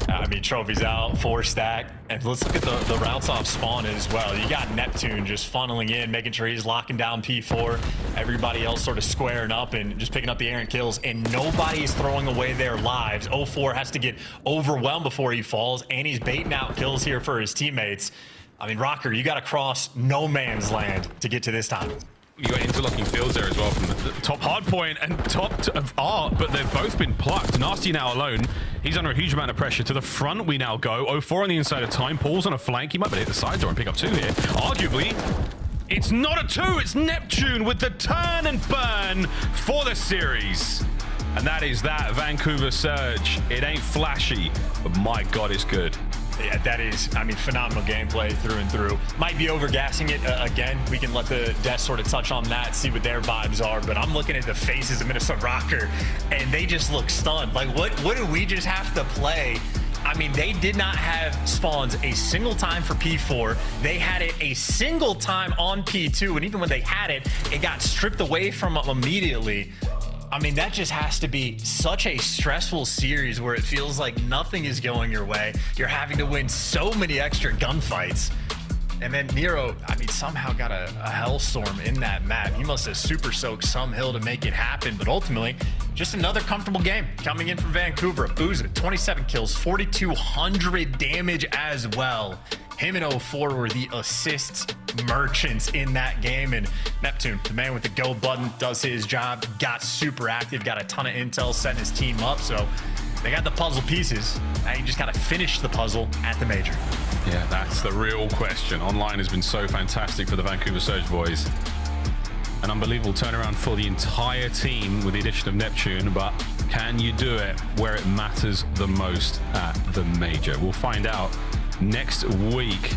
I mean, trophies out, 4 stack. And let's look at the routes off spawn as well. You got Neptune just funneling in, making sure he's locking down P4. Everybody else sort of squaring up and just picking up the errant kills. And nobody's throwing away their lives. 0-4 has to get overwhelmed before he falls. And he's baiting out kills here for his teammates. I mean, Rocker, you got to cross no man's land to get to this time. You got interlocking fields there as well from the top Hardpoint and top of Art, but they've both been plucked. Nasty now alone. He's under a huge amount of pressure. To the front we now go. 0-4 on the inside of time. Paul's on a flank. He might be hit the side door and pick up 2 here. Arguably, it's not a 2. It's Neptune with the turn and burn for the series. And that is that Vancouver Surge. It ain't flashy, but my God, it's good. Yeah, that is, I mean, phenomenal gameplay through and through. Might be overgassing it again. We can let the desk sort of touch on that, see what their vibes are. But I'm looking at the faces of Minnesota Rocker, and they just look stunned. Like, what do we just have to play? I mean, they did not have spawns a single time for P4. They had it a single time on P2, and even when they had it, it got stripped away from them immediately. I mean, that just has to be such a stressful series where it feels like nothing is going your way. You're having to win so many extra gunfights. And then Nero, I mean, somehow got a hellstorm in that map. He must have super soaked some hill to make it happen. But ultimately, just another comfortable game coming in from Vancouver. Booza, 27 kills, 4,200 damage as well. Him and 0-4 were the assists merchants in that game. And Neptune, the man with the go button, does his job, got super active, got a ton of intel, setting his team up. So they got the puzzle pieces. Now you just got to finish the puzzle at the major. Yeah, that's the real question. Online has been so fantastic for the Vancouver Surge boys. An unbelievable turnaround for the entire team with the addition of Neptune, but can you do it where it matters the most at the major? We'll find out next week.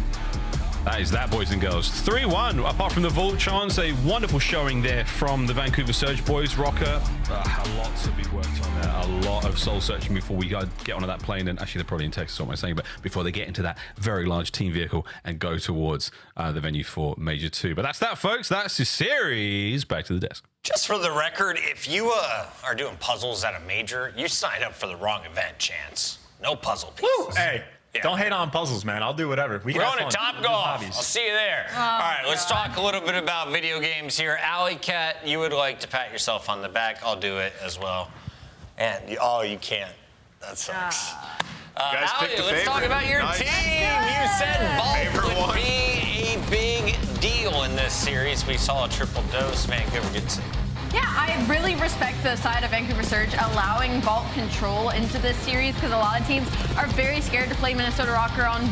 That is that, boys and girls. 3-1, apart from the Vault chance. A wonderful showing there from the Vancouver Surge boys. Rocker, a lot to be worked on there. A lot of soul searching before we get onto that plane. And actually, they're probably in Texas, what am I saying? But before they get into that very large team vehicle and go towards the venue for Major 2. But that's that, folks. That's the series. Back to the desk. Just for the record, if you are doing puzzles at a major, you signed up for the wrong event, Chance. No puzzle pieces. Woo! Hey. Yeah. Don't hate on puzzles, man. I'll do whatever. We're going to Top Golf. I'll see you there. All right, let's talk a little bit about video games here. Alley Cat, you would like to pat yourself on the back. I'll do it as well. And, oh, you can't. That sucks. Alley, let's talk about your team. You said Vault would be a big deal in this series. We saw a triple dose. Vancouver gets it. Yeah, I really respect the side of Vancouver Surge allowing Vault control into this series because a lot of teams are very scared to play Minnesota Rocker on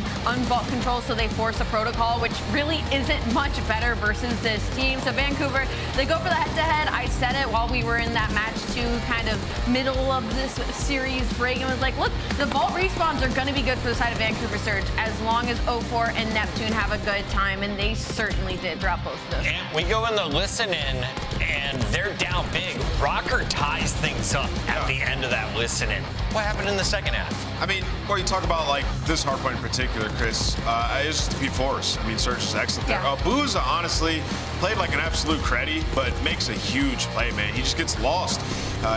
Vault control, so they force a protocol, which really isn't much better versus this team. So Vancouver, they go for the head-to-head. I said it while we were in that match 2 kind of middle of this series break and was like, look, the Vault respawns are going to be good for the side of Vancouver Surge as long as 0-4 and Neptune have a good time, and they certainly did throughout both of those. And we go in the listen-in, and they're down big. Rocker ties things up at the end of that listen-in. What happened in the second half? I mean, when you talk about like this hardpoint in particular, Chris, it's just the P4s. I mean, Surge is excellent there. Booza honestly played like an absolute creddy, but makes a huge play, man. He just gets lost.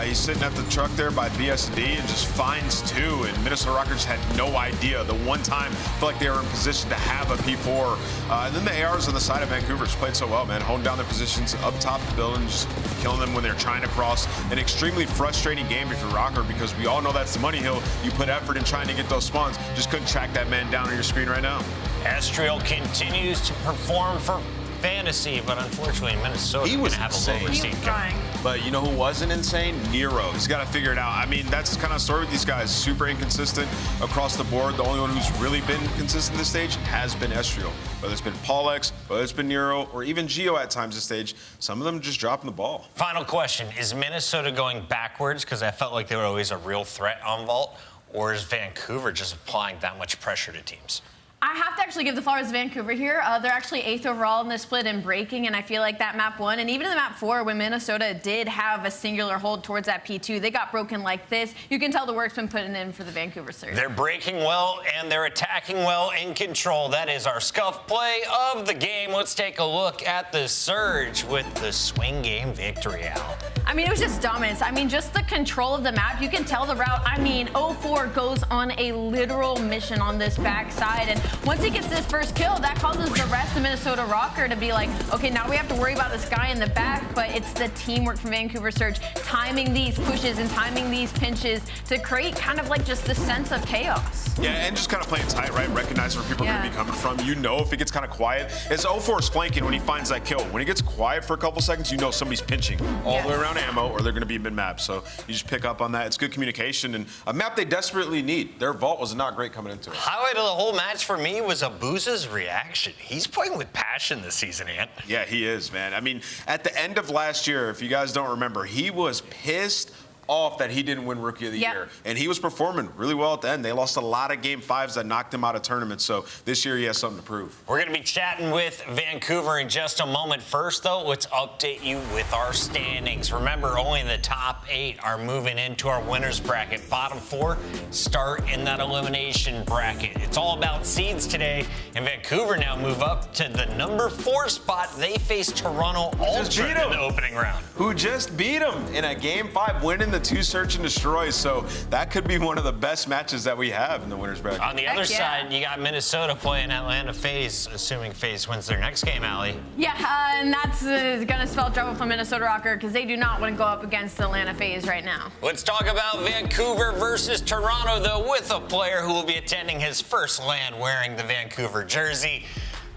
He's sitting at the truck there by BS&D and just finds 2, and Minnesota Rockers had no idea. The one time, I feel like they were in position to have a P4. And then the ARs on the side of Vancouver just played so well, man. Honed down their positions up top of the building, just killing them when they're trying to cross. An extremely frustrating game if you're Rocker, because we all know that's the money hill. You put effort in trying to get those spawns. Just couldn't track that man down on your screen right now. Estriel continues to perform for fantasy, but unfortunately Minnesota was have insane. a lower seed coming. But you know who wasn't insane? Nero. He's got to figure it out. I mean, that's kind of story with these guys. Super inconsistent across the board. The only one who's really been consistent this stage has been Estriel. Whether it's been Paul X, whether it's been Nero, or even Gio at times this stage, some of them just dropping the ball. Final question. Is Minnesota going backwards because I felt like they were always a real threat on Vault, or is Vancouver just applying that much pressure to teams? I have to actually give the flowers to Vancouver here. They're actually 8th overall in this split in breaking, and I feel like that map 1 and even in the map 4, when Minnesota did have a singular hold towards that P2, they got broken like this. You can tell the work's been put in for the Vancouver Surge. They're breaking well and they're attacking well in control. That is our scuff play of the game. Let's take a look at the Surge with the swing game victory, Al. I mean, it was just dominance. I mean, just the control of the map. You can tell the route. I mean, 04 goes on a literal mission on this backside, and once he gets this first kill, that causes the rest of Minnesota Rocker to be like, okay, now we have to worry about this guy in the back, but it's the teamwork from Vancouver Surge, timing these pushes and timing these pinches to create kind of like just the sense of chaos. Yeah, and just kind of playing tight, right? Recognize where people are going to be coming from. You know if it gets kind of quiet. It's 04's flanking when he finds that kill. When it gets quiet for a couple seconds, you know somebody's pinching all the way around ammo, or they're going to be mid-map. So you just pick up on that. It's good communication and a map they desperately need. Their vault was not great coming into it. Highlight of the whole match for me was Abuza's reaction. He's playing with passion this season, Ant. Yeah, he is, man. I mean, at the end of last year, if you guys don't remember, he was pissed off that he didn't win Rookie of the Year. And he was performing really well at the end. They lost a lot of Game 5s that knocked him out of tournaments. So this year he has something to prove. We're going to be chatting with Vancouver in just a moment. First, though, let's update you with our standings. Remember, only the top 8 are moving into our winners bracket. Bottom 4 start in that elimination bracket. It's all about seeds today. And Vancouver now move up to the number 4 spot. They face Toronto Ultra in the opening round. Who just beat him in a Game 5, winning the 2 search and destroys. So that could be one of the best matches that we have in the winners bracket. On the other side, you got Minnesota playing Atlanta FaZe, assuming FaZe wins their next game, Allie. Yeah, and that's going to spell trouble for Minnesota Rocker because they do not want to go up against Atlanta FaZe right now. Let's talk about Vancouver versus Toronto, though, with a player who will be attending his first LAN wearing the Vancouver jersey.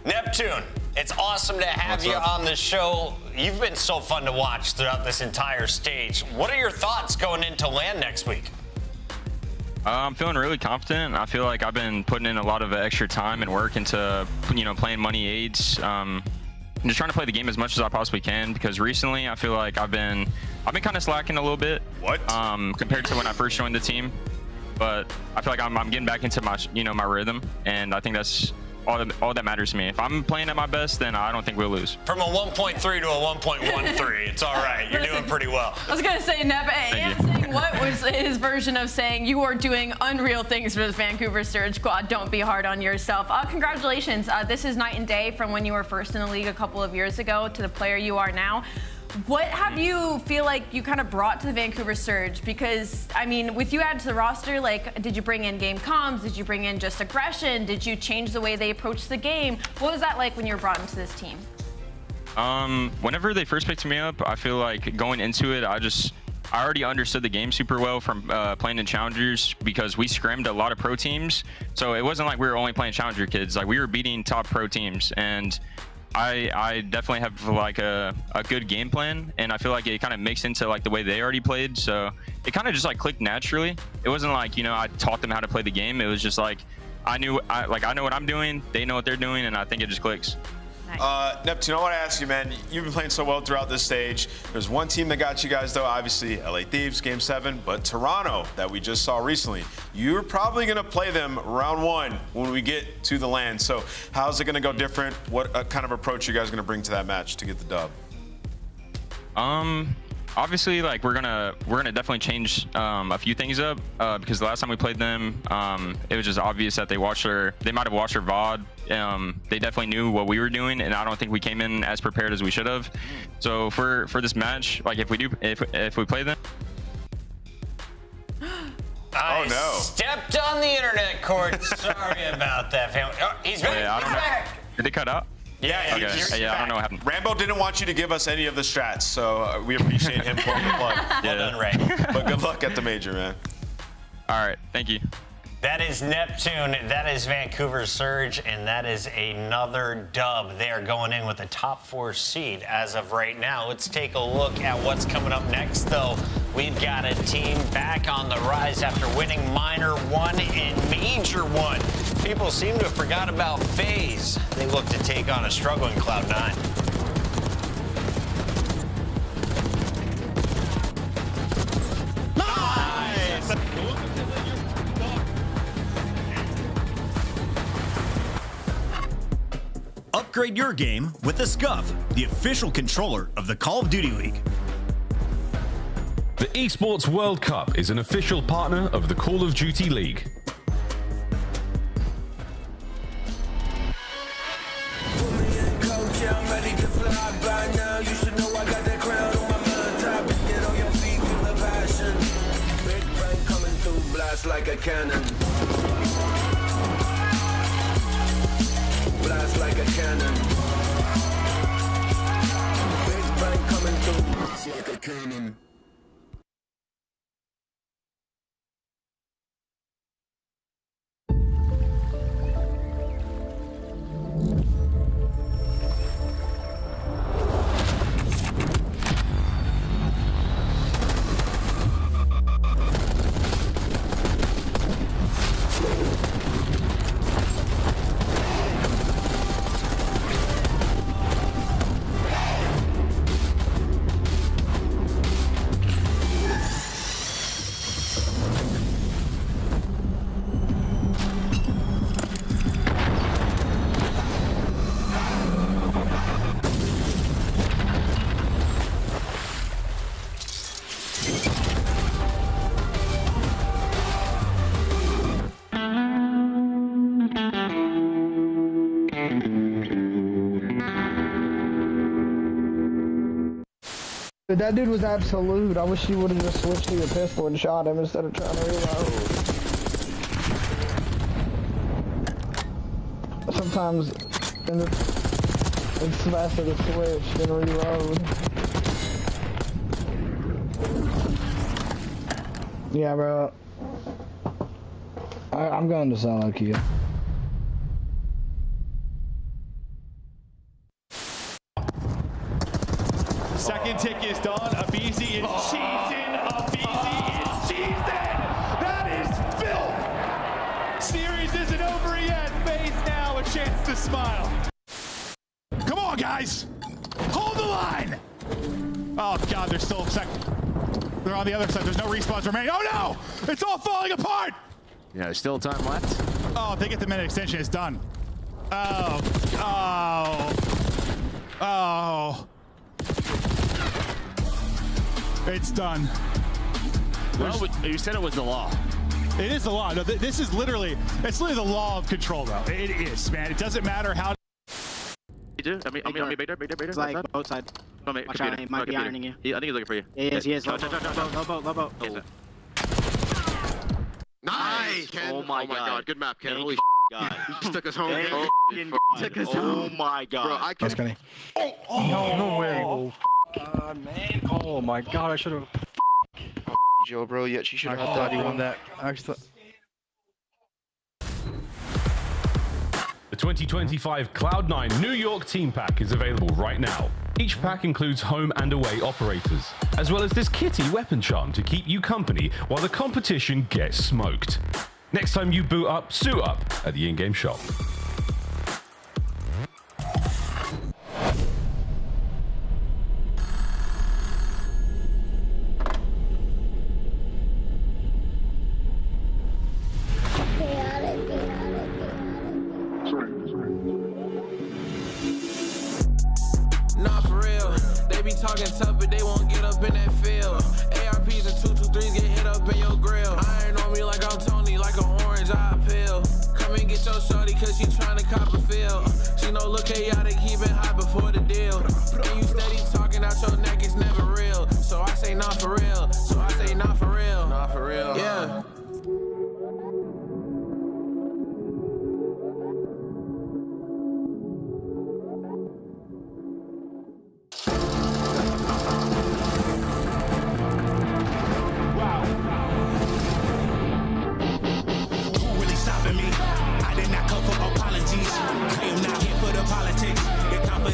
Neptune, it's awesome to have you on the show. You've been so fun to watch throughout this entire stage. What are your thoughts going into LAN next week? I'm feeling really confident. I feel like I've been putting in a lot of extra time and work into, playing money aids. I'm just trying to play the game as much as I possibly can because recently I feel like I've been kind of slacking a little bit. Compared to when I first joined the team. But I feel like I'm getting back into my, my rhythm, and I think that's all that matters to me. If I'm playing at my best, then I don't think we'll lose. From a 1.3 to a 1.13, it's all right. You're doing pretty well. I was going to say, Nep, saying what was his version of saying you are doing unreal things for the Vancouver Surge squad. Don't be hard on yourself. Congratulations. This is night and day from when you were first in the league a couple of years ago to the player you are now. What have you feel like you kind of brought to the Vancouver Surge? Because, I mean, with you added to the roster, like, did you bring in game comms? Did you bring in just aggression? Did you change the way they approach the game? What was that like when you were brought into this team? Whenever they first picked me up, I feel like going into it, I already understood the game super well from playing in Challengers because we scrimmed a lot of pro teams. So it wasn't like we were only playing Challenger kids. Like, we were beating top pro teams. And I definitely have like a good game plan, and I feel like it kind of mixed into like the way they already played, so it kind of just like clicked naturally. It wasn't like, I taught them how to play the game. It was just like I know what I'm doing, they know what they're doing, and I think it just clicks. Neptune, I want to ask you, man, you've been playing so well throughout this stage. There's one team that got you guys, though, obviously LA Thieves, Game 7, but Toronto that we just saw recently. You're probably going to play them round 1 when we get to the LAN. So how's it going to go different? What kind of approach you guys going to bring to that match to get the dub? Obviously, like we're gonna definitely change a few things up because the last time we played them, it was just obvious that they might have watched our VOD. They definitely knew what we were doing, and I don't think we came in as prepared as we should have. So for this match, like if we play them. Oh no! Stepped on the internet cord. Sorry about that, family. Oh, he's back. I don't know. Did they cut out? Yeah, okay. I don't know what happened. Rambo didn't want you to give us any of the strats, so we appreciate him pulling the plug. Well done, Ray. But good luck at the major, man. All right, thank you. That is Neptune, that is Vancouver Surge, and that is another dub. They are going in with a top 4 seed as of right now. Let's take a look at what's coming up next, though. We've got a team back on the rise after winning Minor 1 and Major 1. People seem to have forgot about FaZe. They look to take on a struggling Cloud9. Upgrade your game with the Scuff, the official controller of the Call of Duty League. The Esports World Cup is an official partner of the Call of Duty League. I'm ready to fly by now. You should know I got that crown on my mind. Top it, get on your feet, feel the passion. Big bang coming through, blast like a cannon. Blast like a cannon. Big bang coming through, blast like a cannon. That dude was absolute. I wish you would have just switched to your pistol and shot him instead of trying to reload. Sometimes it's faster to switch than reload. Yeah, bro. I'm going to solo queue. Second tick is done. Abizi is cheesing. Abizi is cheesing. That is filth. Series isn't over yet. FaZe now a chance to smile. Come on, guys. Hold the line. Oh, God, they're still second. They're on the other side. There's no respawns remaining. Oh, no. It's all falling apart. Yeah, there's still time left. Oh, if they get the minute extension, it's done. Oh. Oh. Oh. It's done. Well, you said it was the law. It is the law. No, this is literally, it's literally the law of control, though. It is, man. It doesn't matter how. You do? I mean, big door. It's like both sides. No, mate, Watch out, he might be ironing you. I think he's looking for you. He is. Low boat. Nice, Ken. Oh my God. Good map, Ken. Holy God. You just took us home. Oh my God. Bro, I can't. Kenny. No way. Oh, God, man. Oh my God, I should have. Joe, bro, yet she should have thought he won that. The 2025 Cloud9 New York Team Pack is available right now. Each pack includes home and away operators, as well as this kitty weapon charm to keep you company while the competition gets smoked. Next time you boot up, suit up at the in-game shop. Nah, for real. They be talking tough, but they won't get up in that field. ARPs and 223s get hit up in your grill. Iron on me like I'm Tony, like an orange eye pill. Come and get your shorty, cause she tryna cop a feel. She know look chaotic, keep it hot before the deal. And you steady talking out your neck, it's never real. So I say nah for real. Nah for real. Yeah.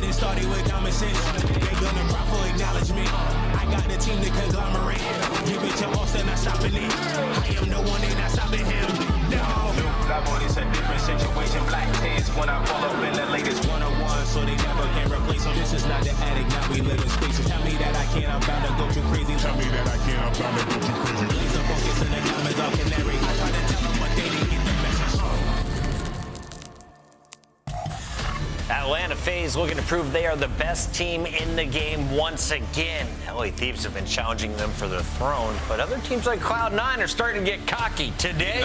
Started with common sense. They gonna cry for acknowledgement. I got the team to conglomerate. Give it to Austin, not stopping it. I am the one, they not stopping him. No. Level, it's a different situation. Black tents when I pull up in the latest 101, so they never can replace them. This is not the attic, now we live in spaces. Tell me that I can't, I'm bound to go too crazy. Tell me that I can't, I'm bound to go too crazy. Laser focus in the diamonds of canary. I try to tell them, but they didn't get the message. Atlanta FaZe looking to prove they are the best team in the game once again. LA Thieves have been challenging them for the throne, but other teams like Cloud9 are starting to get cocky. Today,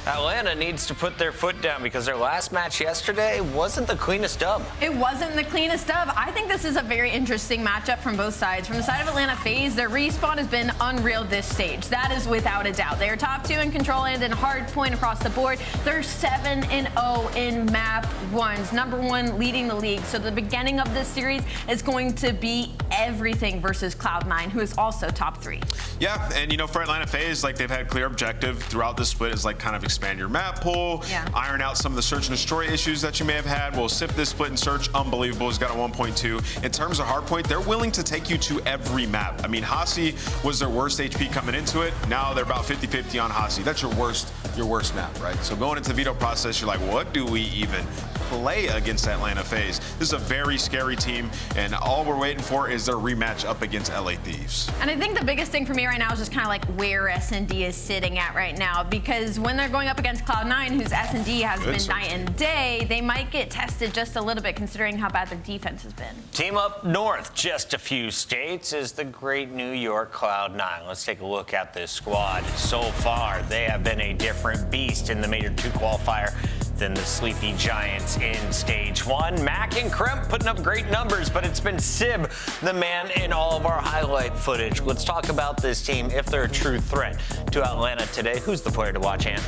Atlanta needs to put their foot down because their last match yesterday wasn't the cleanest dub. It wasn't the cleanest dub. I think this is a very interesting matchup from both sides. From the side of Atlanta FaZe, their respawn has been unreal this stage. That is without a doubt. They are top 2 in control and in Hardpoint across the board. They're 7-0 in map ones, number 1 leading the league. So the beginning of this series is going to be everything versus Cloud9, who is also top 3. Yeah, and you know, for Atlanta FaZe, like they've had clear objective throughout this split is like kind of expand your map pool, iron out some of the search and destroy issues that you may have had. We'll sip this split and search, unbelievable. He's got a 1.2. In terms of Hardpoint, they're willing to take you to every map. I mean, Hasi was their worst HP coming into it. Now they're about 50-50 on Hasi. That's your worst map, right? So going into the veto process, you're like, what do we even play against Atlanta FaZe? This is a very scary team, and all we're waiting for is their rematch up against LA Thieves. And I think the biggest thing for me right now is just kind of like where S&D is sitting at right now, because when they're going up against Cloud9, whose S&D has been night and day, they might get tested just a little bit considering how bad their defense has been. Team up north, just a few states, is the great New York Cloud9. Let's take a look at this squad. So far, they have been a different beast in the Major 2 qualifier than the Sleepy Giants in Stage 1. Mac and Kremp putting up great numbers, but it's been Sib, the man in all of our highlight footage. Let's talk about this team, if they're a true threat to Atlanta today. Who's the player to watch, Ant?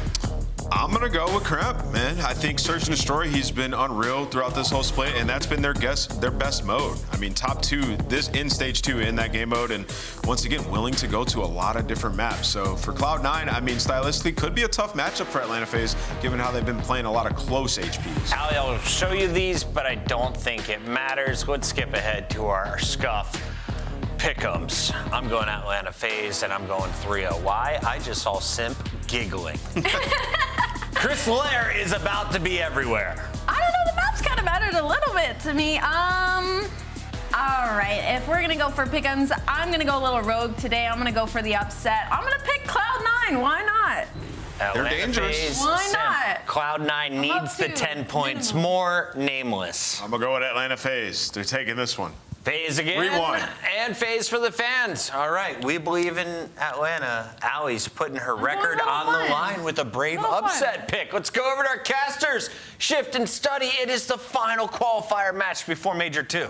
I'm going to go with Kremp, man. I think Search and Destroy, he's been unreal throughout this whole split, and that's been their best mode. I mean, top 2 this in Stage 2 in that game mode, and once again, willing to go to a lot of different maps. So for Cloud9, I mean, stylistically, could be a tough matchup for Atlanta FaZe, given how they've been playing a lot of close HPs. Ali, I'll show you these, but I don't think it matters. Let's skip ahead to our scuff pick'ems. I'm going Atlanta FaZe, and I'm going 3-0. Why? I just saw Simp giggling. Chris Lair is about to be everywhere. I don't know, the maps kind of mattered a little bit to me. All right, if we're gonna go for pick'ems, I'm gonna go a little rogue today. I'm gonna go for the upset. I'm gonna pick Cloud9, why not? They're dangerous. FaZe, why not? Cloud9 needs the 10 points more. Nameless. I'm going to go with Atlanta FaZe. They're taking this one. FaZe again. Rewind. And FaZe for the fans. All right, we believe in Atlanta. Allie's putting her record on the line with a brave upset pick. Let's go over to our casters. Shift and study. It is the final qualifier match before Major 2.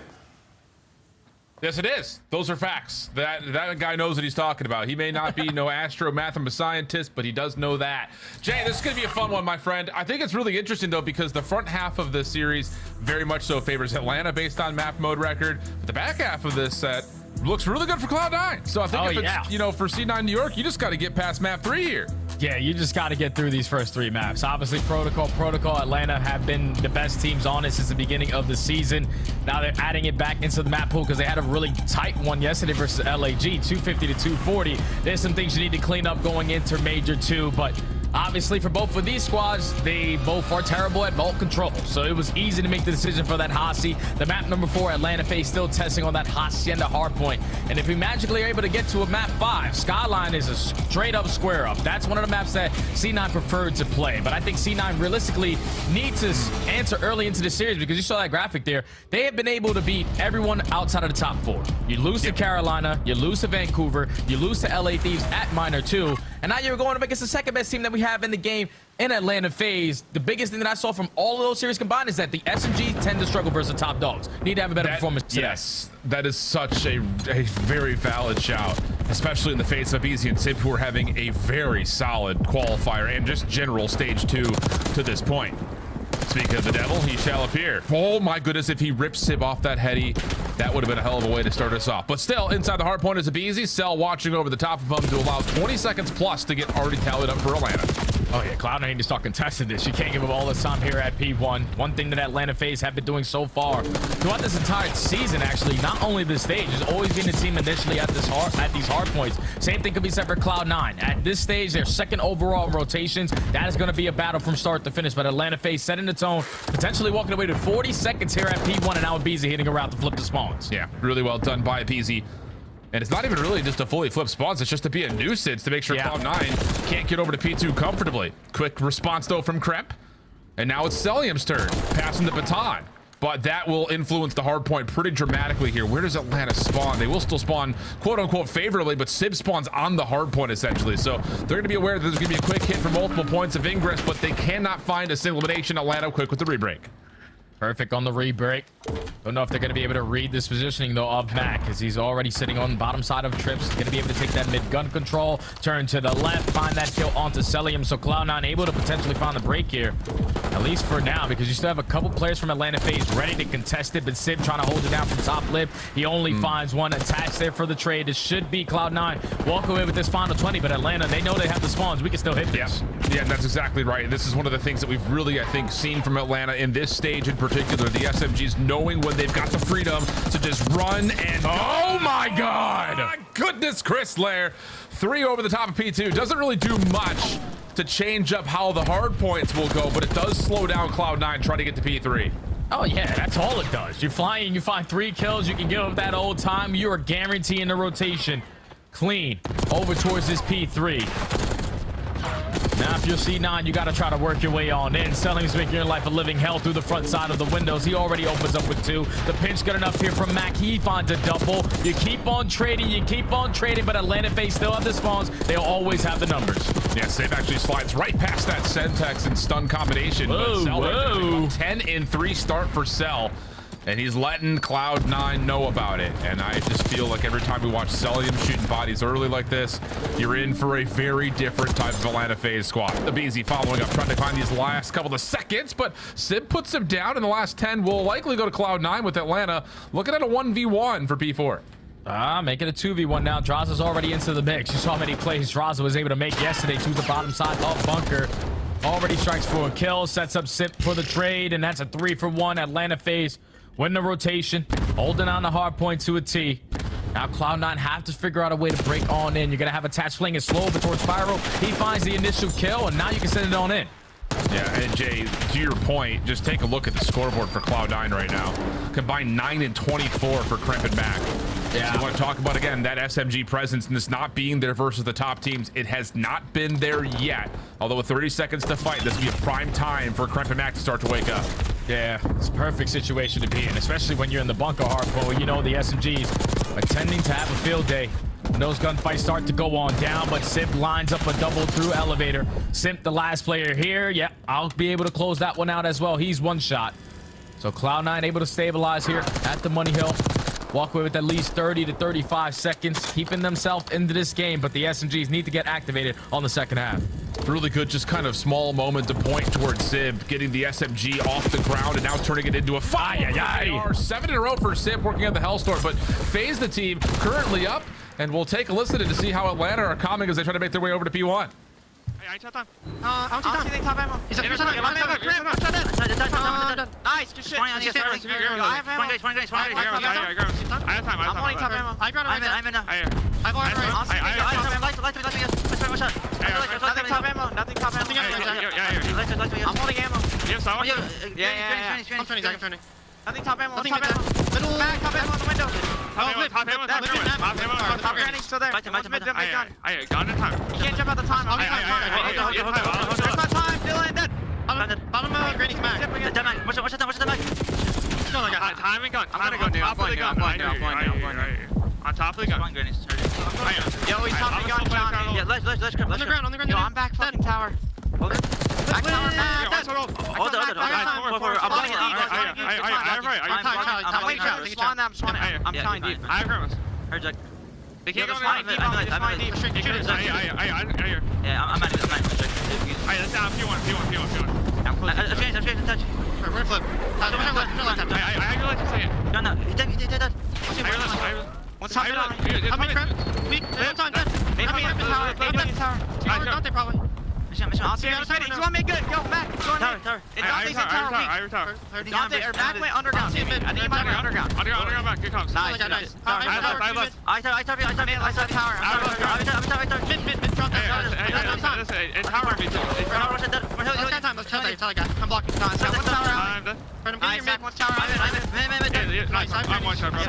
Yes, it is. Those are facts. That guy knows what he's talking about. He may not be no astromathematical scientist, but he does know that. Jay, this is going to be a fun one, my friend. I think it's really interesting, though, because the front half of this series very much so favors Atlanta based on map mode record. But the back half of this set looks really good for Cloud9. So I think if it's, you know, for C9 New York, you just got to get past map 3 here. Yeah, you just got to get through these first 3 maps. Obviously, Protocol, Atlanta have been the best teams on it since the beginning of the season. Now they're adding it back into the map pool because they had a really tight one yesterday versus LAG, 250 to 240. There's some things you need to clean up going into Major 2, but obviously for both of these squads, they both are terrible at vault control. So it was easy to make the decision for that Hasi. The map number 4, Atlanta FaZe, still testing on that Hacienda Hardpoint. And if we magically are able to get to a map 5, Skyline is a straight up square up. That's one of the maps that C9 preferred to play. But I think C9 realistically needs to answer early into the series because you saw that graphic there. They have been able to beat everyone outside of the top 4. You lose to Carolina, you lose to Vancouver, you lose to LA Thieves at Minor 2, and now you're going up against the second best team that we have in the game in Atlanta FaZe. The biggest thing that I saw from all of those series combined is that the SMG tend to struggle versus the top dogs. Need to have a better performance today. Yes, that is such a very valid shout, especially in the face of Easy and Sib, who are having a very solid qualifier and just general Stage 2 to this point. Speaking of the devil, he shall appear. Oh my goodness, if he rips Sib off that heady, that would have been a hell of a way to start us off. But still, inside the hard point is a Beezy. Cell watching over the top of him to allow 20 seconds plus to get already tallied up for Atlanta. Oh yeah, Cloud9 need to start contesting this. You can't give up all this time here at P1. One thing that Atlanta FaZe have been doing so far throughout this entire season, actually, not only this stage, has always been the team initially at these hard points. Same thing could be said for Cloud9. At this stage, they're second overall in rotations. That is going to be a battle from start to finish. But Atlanta FaZe setting the tone, potentially walking away to 40 seconds here at P1, and now Beezy hitting a route to flip the spawns. Yeah, really well done by Beezy. And it's not even really just to fully flip spawns, it's just to be a nuisance to make sure Cloud9 can't get over to P2 comfortably. Quick response though from Kremp. And now it's Celium's turn, passing the baton. but that will influence the hard point pretty dramatically here. Where does Atlanta spawn? They will still spawn quote unquote favorably, but Sib spawns on the hard point essentially. So they're going to be aware that there's going to be a quick hit for multiple points of ingress, but they cannot find a single elimination. Atlanta quick with the rebreak. Perfect on the re-break. Don't know if they're going to be able to read this positioning, though, of Mac, as he's already sitting on the bottom side of Trips. Going to be able to take that mid-gun control, turn to the left, find that kill onto Celium. So Cloud9 able to potentially find the break here, at least for now, because you still have a couple players from Atlanta FaZe ready to contest it, but Sib trying to hold it down from top lip. He only finds one attached there for the trade. It should be Cloud9 walk away with this final 20, but Atlanta, they know they have the spawns. We can still hit this. Yeah, that's exactly right. This is one of the things that we've really, I think, seen from Atlanta in this stage in particular. The SMGs knowing when they've got the freedom to just run and... Oh my God! Oh my goodness, Chris Lair. 3 over the top of P2. Doesn't really do much to change up how the hard points will go, but it does slow down Cloud9 trying to get to P3. Oh yeah, that's all it does. You're flying, you find 3 kills, you can give up that old time. You are guaranteeing the rotation. Clean. Over towards this P3. Now, if you're C9, you got to try to work your way on in. Selling's making your life a living hell through the front side of the windows. He already opens up with 2. The pinch good enough here from Mac. He finds a double. You keep on trading, but Atlanta FaZe still have the spawns. They'll always have the numbers. Yeah, Save actually slides right past that Sentex and stun combination. Whoa. 10 in 3 start for Cell. And he's letting Cloud9 know about it. And I just feel like every time we watch Celium shooting bodies early like this, you're in for a very different type of Atlanta FaZe squad. The BZ following up, trying to find these last couple of seconds, but Sib puts him down in the last 10. Will likely go to Cloud9 with Atlanta. Looking at a 1v1 for P4. Make it a 2v1 now. Draza's already into the mix. You saw how many plays Draza was able to make yesterday to the bottom side of Bunker. Already strikes for a kill, sets up Sib for the trade, and that's a 3-for-1. Atlanta FaZe win the rotation, holding on the hard point to a T. Now Cloud9 have to figure out a way to break on in. You're gonna have Attach fling it slow over towards Spiral. He finds the initial kill, and now you can send it on in. Yeah, and Jay, to your point, just take a look at the scoreboard for Cloud9 right now. Combined 9 and 24 for Kremp and Mac. Yeah. So I want to talk about, again, that SMG presence and this not being there versus the top teams. It has not been there yet. Although with 30 seconds to fight, this will be a prime time for Kremp and Mac to start to wake up. Yeah, it's a perfect situation to be in, especially when you're in the bunker hardpoint. You know the SMGs are tending to have a field day when those gunfights start to go on down, but Simp lines up a double through elevator. Simp, the last player here. Yeah, I'll be able to close that one out as well. He's one shot. So Cloud9 able to stabilize here at the money hill. Walk away with at least 30 to 35 seconds, keeping themselves into this game, but the SMGs need to get activated on the second half. Really good, just kind of small moment to point towards Sib, getting the SMG off the ground and now turning it into a fire. 7 in a row for Sib working on the Hellstorm, but FaZe the team currently up, and we'll take a listen to see how Atlanta are coming as they try to make their way over to P1. I top time. I don't see top ammo. He's up. Nice, good shit. I have ammo. I have time. I'm only top ammo. I got it. I'm in. I go right. Nothing top ammo. Nothing top ammo. I'm holding ammo. You have someone? Yeah. I'm turning. Nothing top ammo. Nothing middle. Back top ammo on the window. Top ammo. Top granny still there. Gun in time. You can't jump out the time. There's no time. Dylan, dead. Bottom granny's back. Watch the back. Time and gun. I'm gonna go new. I'm going. On top of the gun. Yo, he's top of the gun, Johnny. Yeah, let's on the ground. Yo, I'm back fucking tower. Back tower, hold on. I'm spawning. I'm trying deep. I have grimace. They can't go deep. I'm deep. Yeah, I'm not even. Alright, let's down. P1. I'm close. I'm touch. We're gonna flip. I actually like to say it. No. He's dead. What's top of it? How many crap? Time dead. Maybe in tower. Don't they probably? I'll see you on the side. You want me good? Yo, Mac. Tower. Dante's in tower. Dante or Mac went underground. I think he might be underground. Underground back. Good comms. Nice. I left. I top tower. Mid. Drop that. It's tower me too. Let's tell you guys. I'm blocking. What's tower? What's tower? nice. I'm one shot, bro. I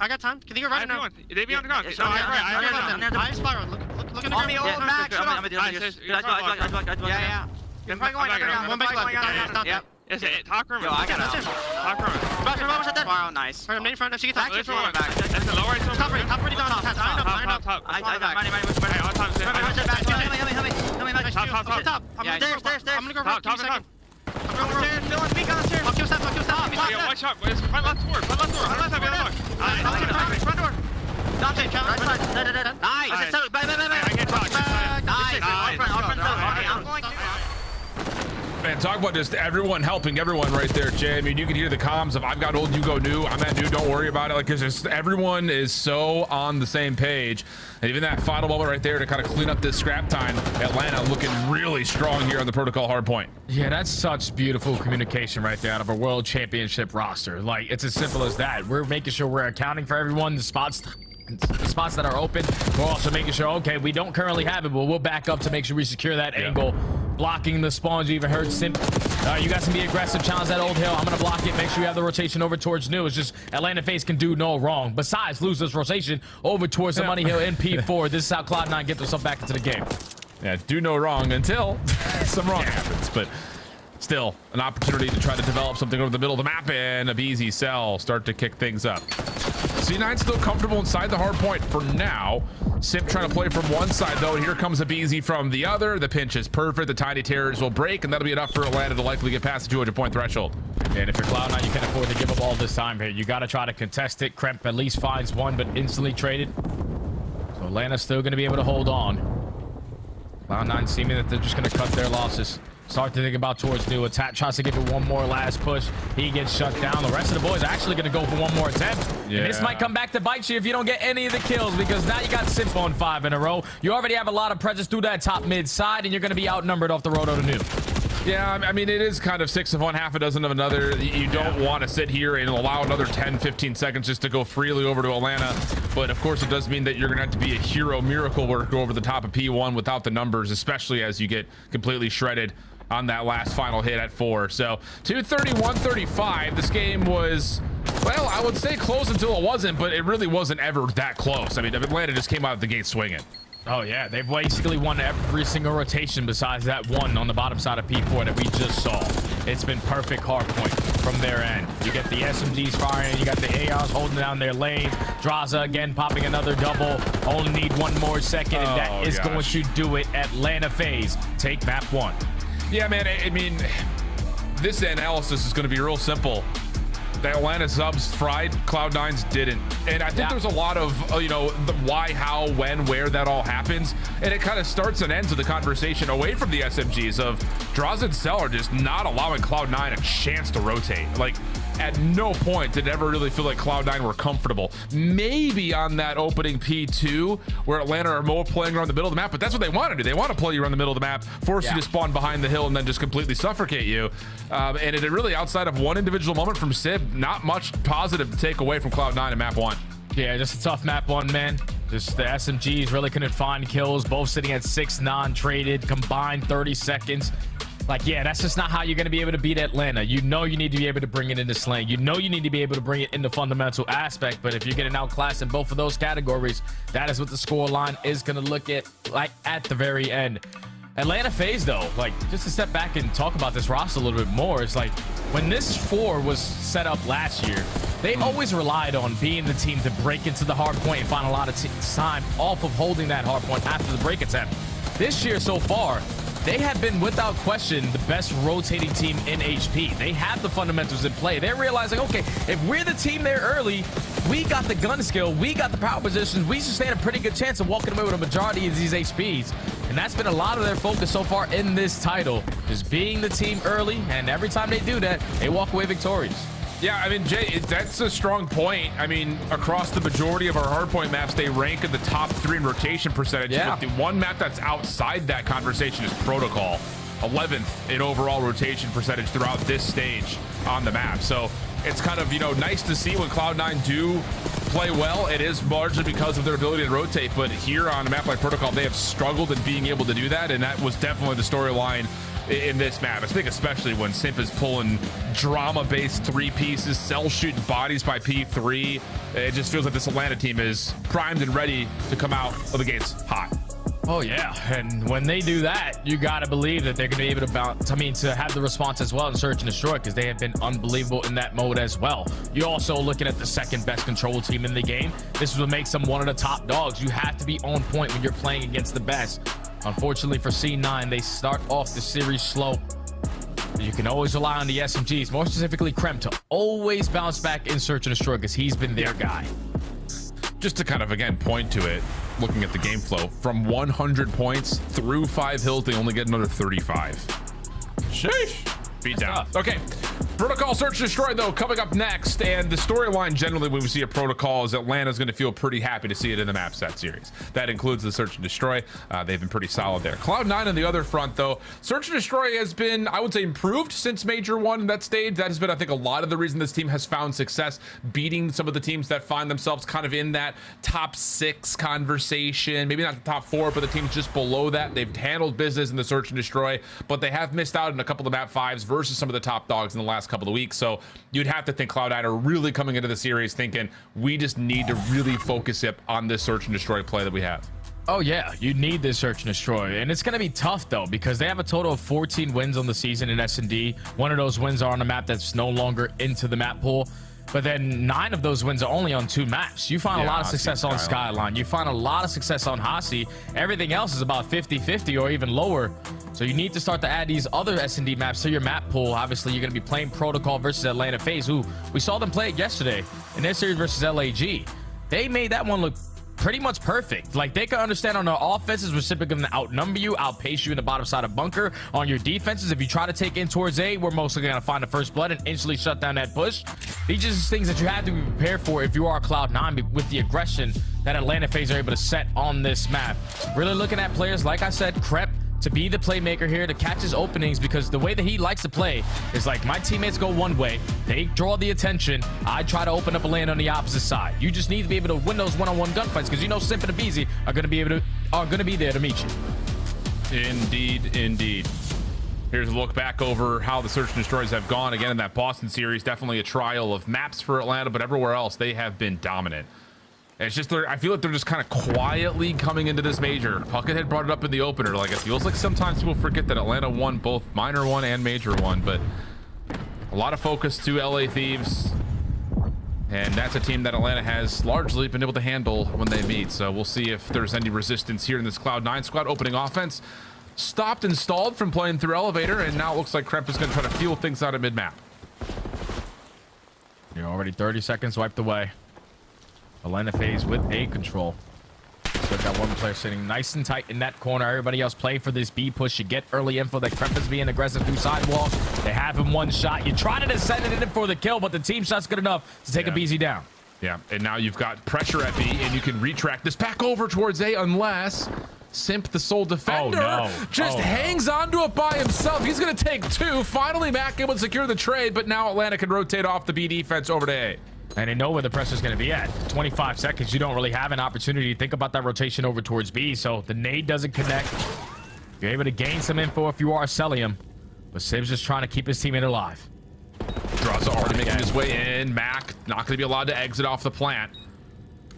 got time. Can you go right now? They be on the ground. I spiral. Look in the ground. On me, Max. Yeah. You're probably going underground. One back left. Yep. Is it talk room? Yo, I got it. Talk room. Spiral, nice. I'm in front. FC Back. That's the lower right. Top ready. Line up. Top. I got Help me. top. I'm gonna go right 2 seconds. I'm going stairs. Still on peak on the stairs. I'll kill step. One shot. Front left door. Front door. Front door. Dante, Nice. I can't talk. Man, talk about just everyone helping everyone right there, Jay. I mean, you can hear the comms of I've got old, you go new. I'm that new, don't worry about it. Like, it's just everyone is so on the same page. And even that final moment right there to kind of clean up this scrap time, Atlanta looking really strong here on the Protocol Hardpoint. Yeah, that's such beautiful communication right there out of a world championship roster. Like, it's as simple as that. We're making sure we're accounting for everyone, the spots that are open. We're also making sure, okay, we don't currently have it, but we'll back up to make sure we secure that angle. Blocking the spawns, you even heard Simp. You guys can be aggressive, challenge that old hill. I'm gonna block it, make sure you have the rotation over towards new. It's just Atlanta FaZe can do no wrong besides lose this rotation over towards the money hill in P4. This is how Cloud9 gets themselves back into the game. Yeah, do no wrong until some wrong happens, but still an opportunity to try to develop something over the middle of the map, and a BZ Cell start to kick things up. C9 still comfortable inside the hard point for now. Simp trying to play from one side though, and here comes a BZ from the other. The pinch is perfect. The Tiny Terrors will break, and that'll be enough for Atlanta to likely get past the 200-point threshold. And if you're Cloud9, you can't afford to give up all this time here. You got to try to contest it. Kremp at least finds one, but instantly traded. So Atlanta's still going to be able to hold on. Cloud9 seeming that they're just going to cut their losses. Start to think about towards new. Attack tries to give it one more last push. He gets shut down. The rest of the boys are actually going to go for one more attempt. Yeah. And this might come back to bite you if you don't get any of the kills, because now you got Simp on 5 in a row. You already have a lot of presence through that top mid side, and you're going to be outnumbered off the roto to new. Yeah, I mean, it is kind of 6 of one, half a dozen of another. You don't want to sit here and allow another 10-15 seconds just to go freely over to Atlanta. But of course, it does mean that you're going to have to be a hero miracle worker over the top of P1 without the numbers, especially as you get completely shredded on that last final hit at 4. So 231-35. This game was, well, I would say close until it wasn't, but it really wasn't ever that close. I mean, Atlanta just came out of the gate swinging. Oh yeah, they've basically won every single rotation besides that one on the bottom side of P4 that we just saw. It's been perfect hard point from their end. You get the SMGs firing, you got the ARs holding down their lane. Draza again popping another double. Only need one more second, and that is going to do it. Atlanta FaZe take map 1. Yeah, man, I mean, this analysis is going to be real simple. The Atlanta subs fried, Cloud9's didn't. And I think there's a lot of, you know, the why, how, when, where that all happens. And it kind of starts and ends with the conversation away from the SMGs of Draza and Cell are just not allowing Cloud9 a chance to rotate. Like, at no point did it ever really feel like Cloud9 were comfortable. Maybe on that opening P2 where Atlanta are more playing around the middle of the map, but that's what they want to do. They want to play you around the middle of the map, force you to spawn behind the hill, and then just completely suffocate you. And it really, outside of one individual moment from Sib, not much positive to take away from Cloud9 in map 1. Yeah, just a tough map 1, man. Just the SMGs really couldn't find kills, both sitting at 6 non-traded, combined 30 seconds. Like, yeah, that's just not how you're going to be able to beat Atlanta. You know you need to be able to bring it into slang. You know you need to be able to bring it into fundamental aspect. But if you're getting outclassed in both of those categories, that is what the score line is going to look at, like, at the very end. Atlanta FaZe, though, like, just to step back and talk about this roster a little bit more, it's like, when this 4 was set up last year, they always relied on being the team to break into the hard point and find a lot of time off of holding that hard point after the break attempt. This year so far, they have been, without question, the best rotating team in HP. They have the fundamentals in play. They're realizing, okay, if we're the team there early, we got the gun skill, we got the power positions, we should stand a pretty good chance of walking away with a majority of these HPs. And that's been a lot of their focus so far in this title, just being the team early, and every time they do that, they walk away victorious. Yeah, I mean, Jay, that's a strong point. I mean, across the majority of our hardpoint maps, they rank in the top 3 in rotation percentage. Yeah. But the one map that's outside that conversation is Protocol. 11th in overall rotation percentage throughout this stage on the map. So it's kind of, you know, nice to see when Cloud9 do play well. It is largely because of their ability to rotate, but here on a map like Protocol, they have struggled in being able to do that, and that was definitely the storyline in this map. I think especially when Simp is pulling drama-based 3 pieces, Cell shooting bodies by P3. It just feels like this Atlanta team is primed and ready to come out of the gates hot. Oh yeah, and when they do that, you gotta believe that they're gonna be able to bounce. I mean, to have the response as well in search and destroy, because they have been unbelievable in that mode as well. You're also looking at the second best control team in the game. This is what makes them one of the top dogs. You have to be on point when you're playing against the best. Unfortunately for C9, they start off the series slow. You can always rely on the SMGs, more specifically Krem, to always bounce back in search and destroy, because he's been their guy. Just to kind of, again, point to it, looking at the game flow, from 100 points through 5 hills, they only get another 35. Sheesh. Beat down. Okay. Protocol Search and Destroy, though, coming up next. And the storyline generally when we see a Protocol is Atlanta's going to feel pretty happy to see it in the map set series. That includes the Search and Destroy. They've been pretty solid there. Cloud9 on the other front, though, Search and Destroy has been, I would say, improved since Major 1 in that stage. That has been, I think, a lot of the reason this team has found success, beating some of the teams that find themselves kind of in that top 6 conversation. Maybe not the top 4, but the teams just below that. They've handled business in the Search and Destroy, but they have missed out in a couple of map 5s versus some of the top dogs in the last couple of weeks. So you'd have to think Cloud9 are really coming into the series thinking we just need to really focus up on this Search and Destroy play that we have. Oh yeah, you need this Search and Destroy, and it's going to be tough though, because they have a total of 14 wins on the season in S&D. One of those wins are on a map that's no longer into the map pool, but then 9 of those wins are only on 2 maps. You find a lot of success on Skyline. You find a lot of success on Hasi. Everything else is about 50-50 or even lower. So you need to start to add these other S&D maps to your map pool. Obviously, you're going to be playing Protocol versus Atlanta FaZe, who we saw them play it yesterday in their series versus LAG. They made that one look pretty much perfect. Like, they can understand on their offenses, we're simply going to outnumber you, outpace you in the bottom side of bunker. On your defenses, if you try to take in towards A, we're mostly going to find the first blood and instantly shut down that push. These are just things that you have to be prepared for if you are Cloud9 with the aggression that Atlanta FaZe are able to set on this map. Really looking at players, like I said, Krep, to be the playmaker here, to catch his openings, because the way that he likes to play is like, my teammates go one way, they draw the attention, I try to open up a lane on the opposite side. You just need to be able to win those one-on-one gunfights, because you know Simp and Abizi are going to be there to meet you. Indeed, indeed. Here's a look back over how the Search and Destroys have gone again in that Boston series. Definitely a trial of maps for Atlanta, but everywhere else they have been dominant. It's just, I feel like they're just kind of quietly coming into this major. Puckett had brought it up in the opener. Like, it feels like sometimes people forget that Atlanta won both Minor 1 and Major 1, but a lot of focus to LA Thieves. And that's a team that Atlanta has largely been able to handle when they meet. So we'll see if there's any resistance here in this Cloud9 squad. Opening offense stopped and stalled from playing through elevator, and now it looks like Kremp is going to try to feel things out at mid-map. You're already 30 seconds wiped away. Atlanta FaZe with A control. So got one player sitting nice and tight in that corner. Everybody else playing for this B push. You get early info that Kremp is being aggressive through sidewall. They have him one shot. You try to descend it in for the kill, but the team shot's good enough to take a BZ down. Yeah, and now you've got pressure at B, and you can retract this back over towards A unless Simp, the sole defender, just hangs onto it by himself. He's going to take 2. Finally, Mac able to secure the trade, but now Atlanta can rotate off the B defense over to A. And they know where the pressure's going to be at. 25 seconds, you don't really have an opportunity to think about that rotation over towards B, so the nade doesn't connect. You're able to gain some info if you are Celium, but Sib's just trying to keep his teammate alive. Draza already making his way in. Mac not going to be allowed to exit off the plant.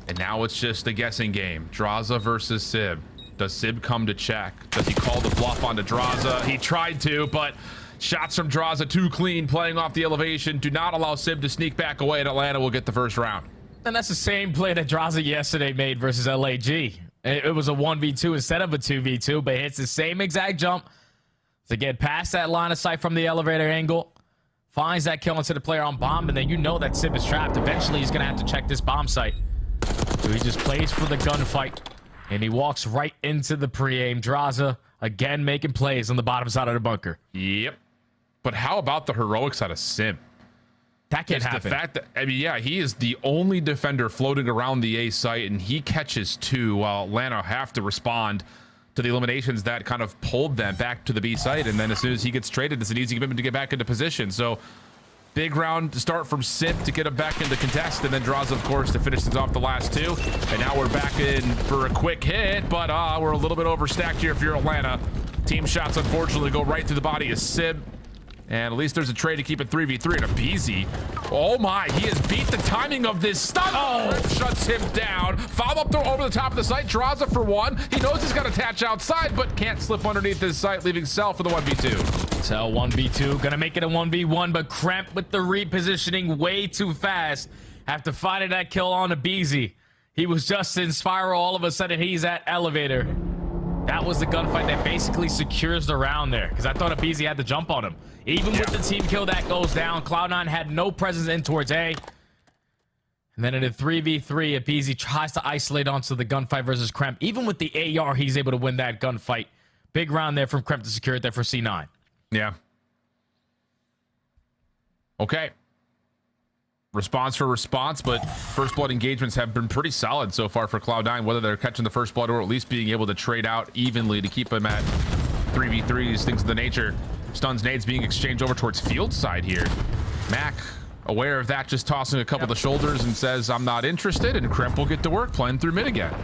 And now it's just a guessing game. Draza versus Sib. Does Sib come to check? Does he call the bluff onto Draza? He tried to, but shots from Draza too clean, playing off the elevation. Do not allow Sib to sneak back away, and Atlanta will get the first round. And that's the same play that Draza yesterday made versus LAG. It was a 1v2 instead of a 2v2, but hits the same exact jump to get past that line of sight from the elevator angle. Finds that kill into the player on bomb, and then you know that Sib is trapped. Eventually, he's going to have to check this bomb site. So he just plays for the gunfight, and he walks right into the pre-aim. Draza, again, making plays on the bottom side of the bunker. Yep. But how about the heroics out of Sim? That can't happen. The fact that, I mean, yeah, he is the only defender floating around the A site, and he catches 2 while Atlanta have to respond to the eliminations that kind of pulled them back to the B site. And then as soon as he gets traded, it's an easy commitment to get back into position. So big round to start from Sim to get him back into contest, and then Draza, of course, to finish things off the last 2. And now we're back in for a quick hit, but we're a little bit overstacked here if you're Atlanta. Team shots, unfortunately, go right through the body of Sib. And at least there's a trade to keep it 3v3. And Abizi, oh my, he has beat the timing of this stun. Oh, shuts him down. Follow up throw over the top of the site. Draws it for one. He knows he's got to attach outside, but can't slip underneath his site, leaving Cell for the 1v2. Cell 1v2, gonna make it a 1v1, but Kremp with the repositioning way too fast. After finding that kill on Abizi, he was just in spiral. All of a sudden, he's at elevator. That was the gunfight that basically secures the round there, because I thought Abizi had to jump on him. Even with the team kill that goes down, Cloud9 had no presence in towards A. And then in a 3v3, Abizi tries to isolate onto the gunfight versus Kremp. Even with the AR, he's able to win that gunfight. Big round there from Kremp to secure it there for C9. Yeah. Okay. Response for response, but first blood engagements have been pretty solid so far for Cloud9, whether they're catching the first blood or at least being able to trade out evenly to keep them at 3v3s, things of the nature. Stuns, nades being exchanged over towards field side here. Mac, aware of that, just tossing a couple of the shoulders and says, I'm not interested, and Kremp will get to work playing through mid again.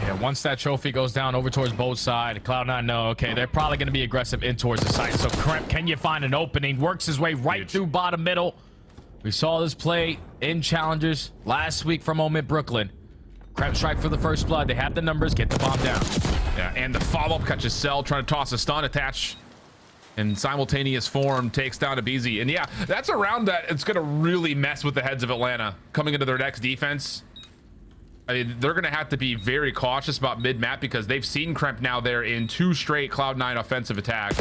Yeah, once that trophy goes down over towards both sides, Cloud9 know, okay, they're probably going to be aggressive in towards the site. So Kremp, can you find an opening? Works his way right through bottom middle. We saw this play in Challengers last week from Omid Brooklyn. Kremp strike for the first blood. They have the numbers. Get the bomb down. Yeah, and the follow-up catches Cell, trying to toss a stun attach in simultaneous form, takes down Abizi. And yeah, that's a round that it's going to really mess with the heads of Atlanta coming into their next defense. I mean, they're going to have to be very cautious about mid-map because they've seen Kremp now there in 2 straight Cloud9 offensive attacks.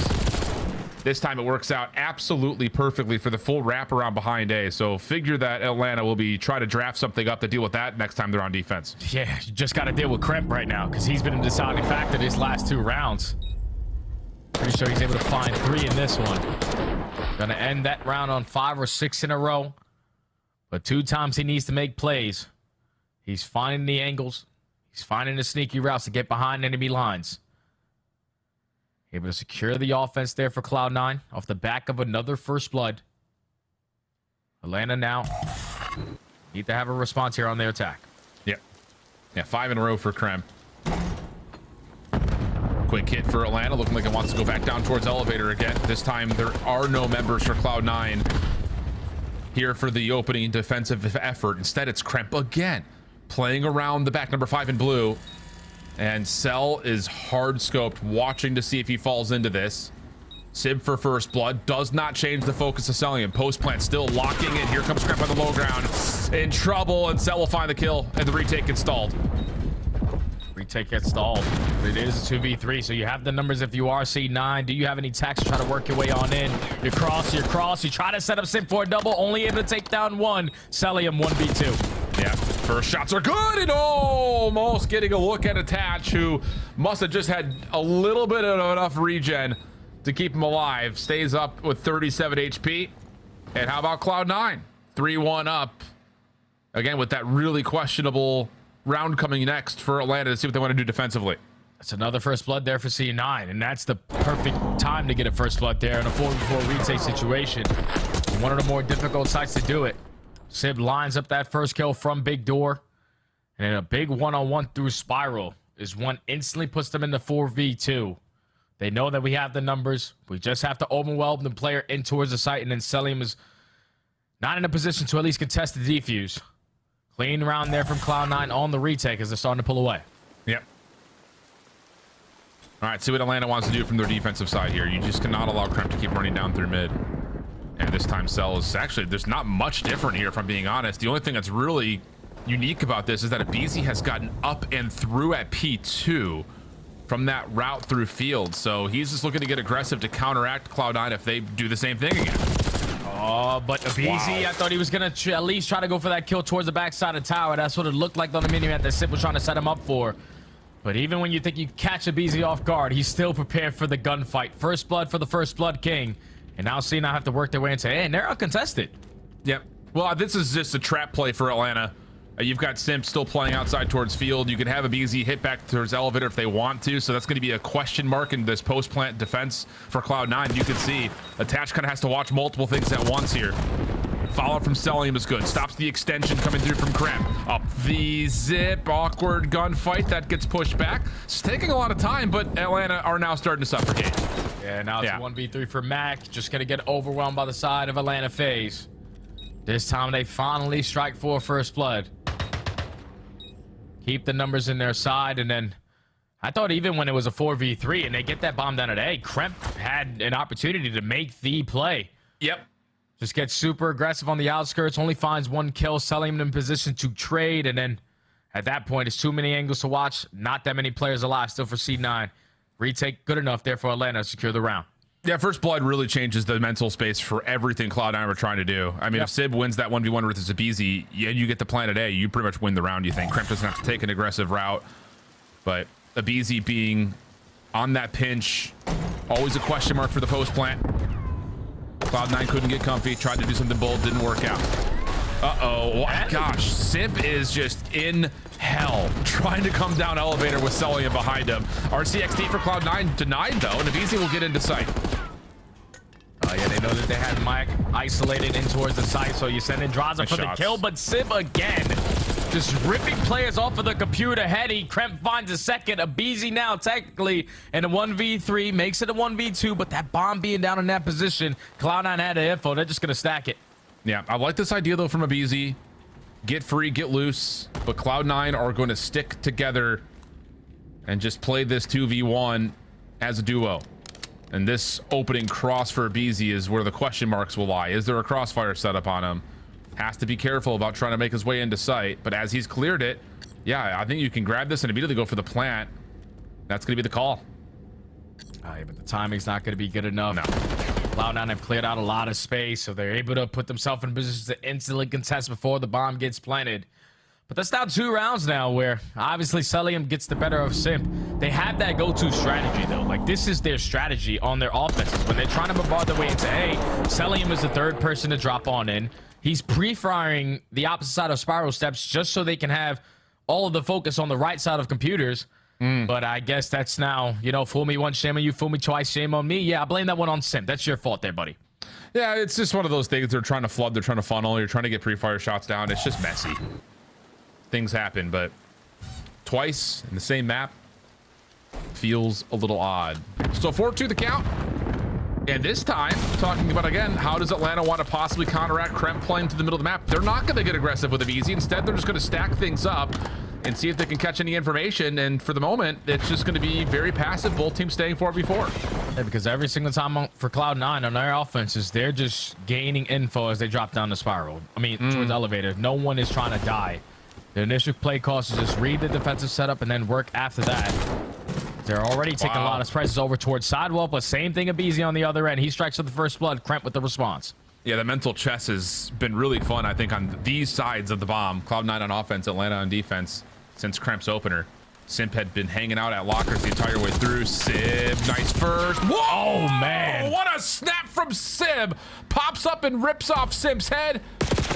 This time it works out absolutely perfectly for the full wraparound behind A. So figure that Atlanta will be trying to draft something up to deal with that next time they're on defense. Yeah, you just got to deal with Kremp right now because he's been a deciding factor these last 2 rounds. Pretty sure he's able to find 3 in this one. Gonna end that round on 5 or 6 in a row. But 2 times he needs to make plays. He's finding the angles. He's finding the sneaky routes to get behind enemy lines. Able to secure the offense there for Cloud9 off the back of another first blood. Atlanta now need to have a response here on their attack. Yep. Yeah, 5 in a row for Kremp. Quick hit for Atlanta, looking like it wants to go back down towards elevator again. This time there are no members for Cloud9 here for the opening defensive effort. Instead, it's Kremp again, playing around the back, number 5 in blue. And Cell is hard scoped, watching to see if he falls into this. Sib for first blood does not change the focus of Cellium. Post plant still locking in. Here comes Kremp on the low ground. In trouble, and Cell will find the kill, and the retake gets stalled. Retake gets stalled. It is a 2v3, so you have the numbers if you are C9. Do you have any tacks to try to work your way on in? You cross. You try to set up Sib for a double, only able to take down 1. Cellium 1v2. Yeah, first shots are good, and almost getting a look at Attach, who must have just had a little bit of enough regen to keep him alive. Stays up with 37 HP. And how about Cloud9? 3-1 up. Again, with that really questionable round coming next for Atlanta to see what they want to do defensively. That's another first blood there for C9, and that's the perfect time to get a first blood there in a 4v4 retake situation. One of the more difficult sites to do it. Sib lines up that first kill from Big Door, and in a big one-on-one through Spiral is one instantly puts them into 4v2. They know that we have the numbers. We just have to overwhelm the player in towards the site, and then Cellium is not in a position to at least contest the defuse. Clean round there from Cloud9 on the retake as they're starting to pull away. Yep. All right, see what Atlanta wants to do from their defensive side here. You just cannot allow Kremp to keep running down through mid. And this time Cell is actually, there's not much different here, if I'm being honest. The only thing that's really unique about this is that Abizi has gotten up and through at P2 from that route through field. So he's just looking to get aggressive to counteract Cloud9 if they do the same thing again. Oh, but Abizi, I thought he was going to at least try to go for that kill towards the backside of tower. That's what it looked like on the mini-map that Sib was trying to set him up for. But even when you think you catch Abizi off guard, he's still prepared for the gunfight. First blood for the First Blood King. And now C9 have to work their way into A, and they're uncontested. Yep. Well, this is just a trap play for Atlanta. You've got Simp still playing outside towards field. You can have Abizi hit back towards elevator if they want to, so that's going to be a question mark in this post-plant defense for Cloud9. You can see Attach kind of has to watch multiple things at once here. Follow from Celium is good. Stops the extension coming through from Krem. Up the zip. Awkward gunfight. That gets pushed back. It's taking a lot of time, but Atlanta are now starting to suffocate. Yeah, now it's 1v3 for Mac. Just going to get overwhelmed by the side of Atlanta FaZe. This time they finally strike for first blood. Keep the numbers in their side, and then I thought even when it was a 4v3 and they get that bomb down at A, Kremp had an opportunity to make the play. Yep. Just gets super aggressive on the outskirts, only finds 1 kill, selling him in position to trade, and then at that point, it's too many angles to watch. Not that many players alive still for C9. Retake good enough there for Atlanta to secure the round. Yeah, first blood really changes the mental space for everything Cloud9 were trying to do. I mean, if Sib wins that 1v1 with Zabizi, and you get the planet A, you pretty much win the round, you think. Kremp doesn't have to take an aggressive route, but Abizi being on that pinch, always a question mark for the post plant. Cloud9 couldn't get comfy, tried to do something bold, didn't work out. Uh-oh, gosh, Simp is just in hell, trying to come down elevator with Celium behind him. RCXD for Cloud9 denied though, and Abizi will get into sight. Yeah, they know that they had Mike isolated in towards the site, so you send in Draza for the kill, but Sib again, just ripping players off of the computer heady. Kremp finds a second. Abizi now technically in a 1v3, makes it a 1v2, but that bomb being down in that position, Cloud9 had the info. They're just going to stack it. Yeah, I like this idea though from Abizi. Get free, get loose, but Cloud9 are going to stick together and just play this 2v1 as a duo. And this opening cross for Abizi is where the question marks will lie. Is there a crossfire set up on him? Has to be careful about trying to make his way into sight, but as he's cleared it, yeah, I think you can grab this and immediately go for the plant. That's going to be the call. Yeah, but the timing's not going to be good enough. No. Cloud9 have cleared out a lot of space, so they're able to put themselves in position to instantly contest before the bomb gets planted. But that's now 2 rounds now where obviously Celium gets the better of Simp. They have that go-to strategy though. Like this is their strategy on their offenses. When they're trying to bombard their way into A, Celium is the third person to drop on in. He's pre-firing the opposite side of spiral steps just so they can have all of the focus on the right side of computers. But I guess that's now, you know, fool me once, shame on you, fool me twice, shame on me. Yeah, I blame that one on Simp. That's your fault there, buddy. Yeah, it's just one of those things. They're trying to flood, they're trying to funnel, you're trying to get pre-fire shots down. It's just messy. Things happen, but twice in the same map feels a little odd. So 4-2 the count. And this time, talking about again, how does Atlanta want to possibly counteract Kremp playing to the middle of the map? They're not going to get aggressive with Abizi. Instead, they're just going to stack things up and see if they can catch any information. And for the moment, it's just going to be very passive. Both teams staying 4v4. Yeah, because every single time for Cloud9 on their offenses, they're just gaining info as they drop down the spiral. I mean, towards the elevator. No one is trying to die. The initial play cost is just read the defensive setup and then work after that. They're already taking a lot of prices over towards sidewall, but same thing Abizi on the other end. He strikes with the first blood, Kremp with the response. Yeah, the mental chess has been really fun, I think, on these sides of the bomb. Cloud9 on offense, Atlanta on defense since Kremp's opener. Simp had been hanging out at lockers the entire way through. Sib, nice first. Whoa! Oh, man. What a snap from Sib. Pops up and rips off Simp's head.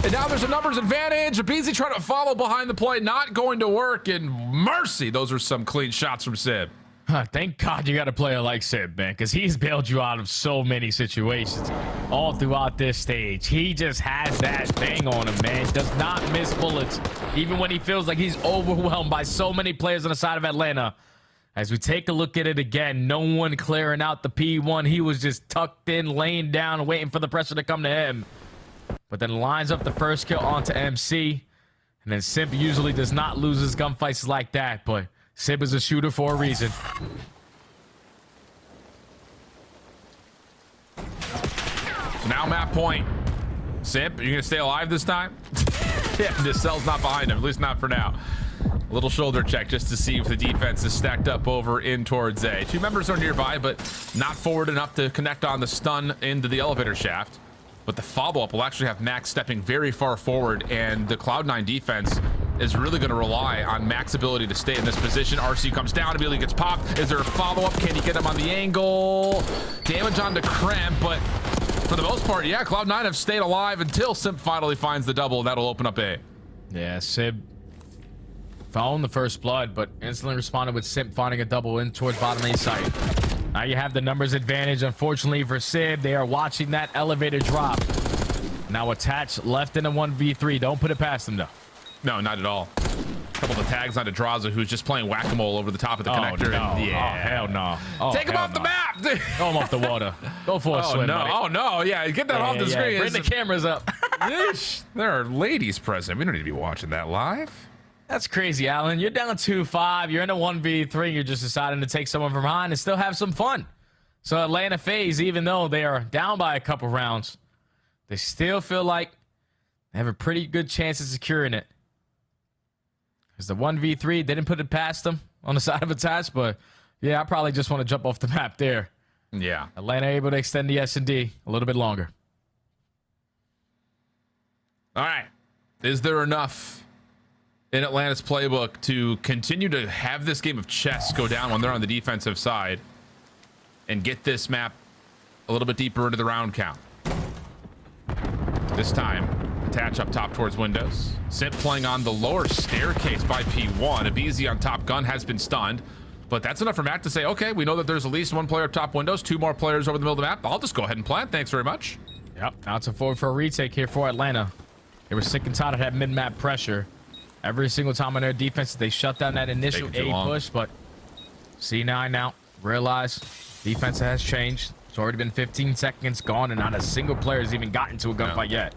And now there's a numbers advantage. Abizi trying to follow behind the play. Not going to work. And mercy, those are some clean shots from Sib. Thank God you got a player like Sib, man, because he's bailed you out of so many situations all throughout this stage. He just has that thing on him, man. Does not miss bullets, even when he feels like he's overwhelmed by so many players on the side of Atlanta. As we take a look at it again, no one clearing out the P1. He was just tucked in, laying down, waiting for the pressure to come to him. But then lines up the first kill onto MC. And then Simp usually does not lose his gunfights like that, but Sib is a shooter for a reason. So now map point. Simp, are you gonna stay alive this time? Yeah, this cell's not behind him, at least not for now. A little shoulder check just to see if the defense is stacked up over in towards A. 2 members are nearby, but not forward enough to connect on the stun into the elevator shaft. But the follow-up will actually have Max stepping very far forward, and the Cloud9 defense is really going to rely on Max's ability to stay in this position. RC comes down, immediately gets popped. Is there a follow-up? Can he get him on the angle? Damage on to Kremp, but for the most part, yeah, Cloud9 have stayed alive until Simp finally finds the double. That'll open up A. Yeah, Sib found the first blood, but instantly responded with Simp finding a double in towards bottom A site. Now you have the numbers advantage. Unfortunately for Sib, they are watching that elevator drop. Now attached left in a 1v3. Don't put it past him, though. No, not at all. A couple of the tags onto Draza, who's just playing whack-a-mole over the top of the connector. No. And, yeah. Oh, hell no. Oh, Take him off the map. Throw him off the water. Go for a swim, no. buddy. Oh, no. Yeah, get that off the screen. Bring the cameras up. There are ladies present. We don't need to be watching that live. That's crazy, Alan. You're down 2-5. You're in a 1v3. You're just deciding to take someone from behind and still have some fun. So Atlanta FaZe, even though they are down by a couple rounds, they still feel like they have a pretty good chance of securing it. Because the 1v3, they didn't put it past them on the side of attached, but yeah, I probably just want to jump off the map there. Yeah. Atlanta able to extend the S&D a little bit longer. All right. Is there enough in Atlanta's playbook to continue to have this game of chess go down when they're on the defensive side and get this map a little bit deeper into the round count? This time, attach up top towards windows. Simp playing on the lower staircase by P1. Abizi on top gun has been stunned, but that's enough for Mac to say, okay, we know that there's at least one player up top windows, 2 more players over the middle of the map. I'll just go ahead and plant. Thanks very much. Yep, now it's a forward for a retake here for Atlanta. They were sick and tired of that mid-map pressure. Every single time on their defense, they shut down that initial A push, but C9 now realize defense has changed. It's already been 15 seconds gone, and not a single player has even gotten to a gunfight yet.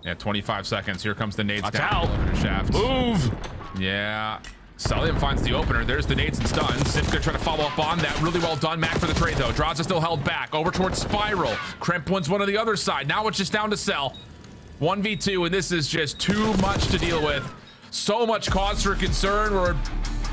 Yeah, 25 seconds. Here comes the nades Watch down. out. Shaft. Move. Yeah. Celium finds the opener. There's the nades and stuns. Simp's gonna try to follow up on that. Really well done. Mac for the trade, though. Draza still held back. Over towards Spiral. Kremp wins one on the other side. Now it's just down to Cell. 1v2, and this is just too much to deal with. So much cause for concern. We're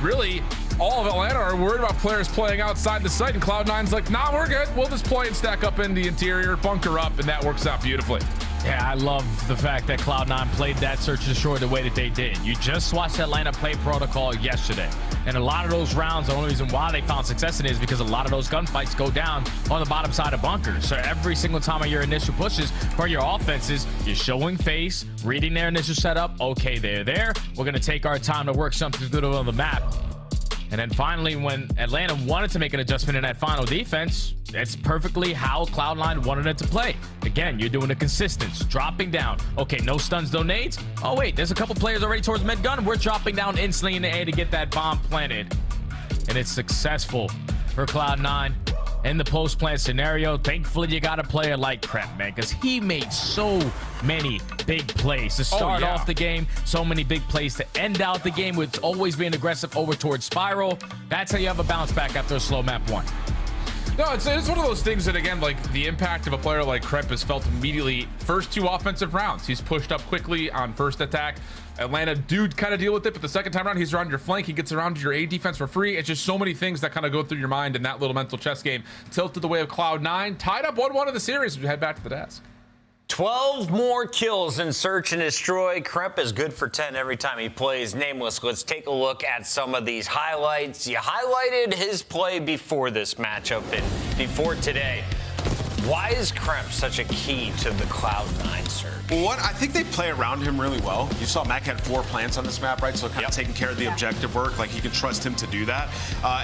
really, all of Atlanta are worried about players playing outside the site, and Cloud9's like, nah, we're good. We'll just play and stack up in the interior, bunker up, and that works out beautifully. Yeah, I love the fact that Cloud9 played that search and destroy the way that they did. You just watched Atlanta play protocol yesterday. And a lot of those rounds, the only reason why they found success in it is because a lot of those gunfights go down on the bottom side of bunkers. So every single time of your initial pushes for your offenses, you're showing face, reading their initial setup. Okay, they're there. We're going to take our time to work something through on the map. And then finally, when Atlanta wanted to make an adjustment in that final defense, that's perfectly how Cloud9 wanted it to play. Again, you're doing a consistency, dropping down. Okay, no stuns, no nades. Oh, wait, there's a couple players already towards mid gun. We're dropping down instantly in the air to get that bomb planted. And it's successful for Cloud9 in the post-plant scenario. Thankfully, you got a player like Kremp, man, because he made so many big plays to start off the game, so many big plays to end out the game with always being aggressive over towards Spiral. That's how you have a bounce back after a slow map 1. No, it's one of those things that, again, like the impact of a player like Kremp is felt immediately. First 2 offensive rounds, he's pushed up quickly on first attack. Atlanta do kind of deal with it, but the second time around, he's around your flank. He gets around your A defense for free. It's just so many things that kind of go through your mind in that little mental chess game. Tilted the way of Cloud9, tied up 1-1 in the series as we head back to the desk. 12 more kills in Search and Destroy. Kremp is good for 10 every time he plays. Nameless, let's take a look at some of these highlights. You highlighted his play before this matchup and before today. Why is Kremp such a key to the Cloud9 search? Well, I think they play around him really well. You saw Mac had 4 plants on this map, right? So kind of taking care of the objective work. Like, you can trust him to do that.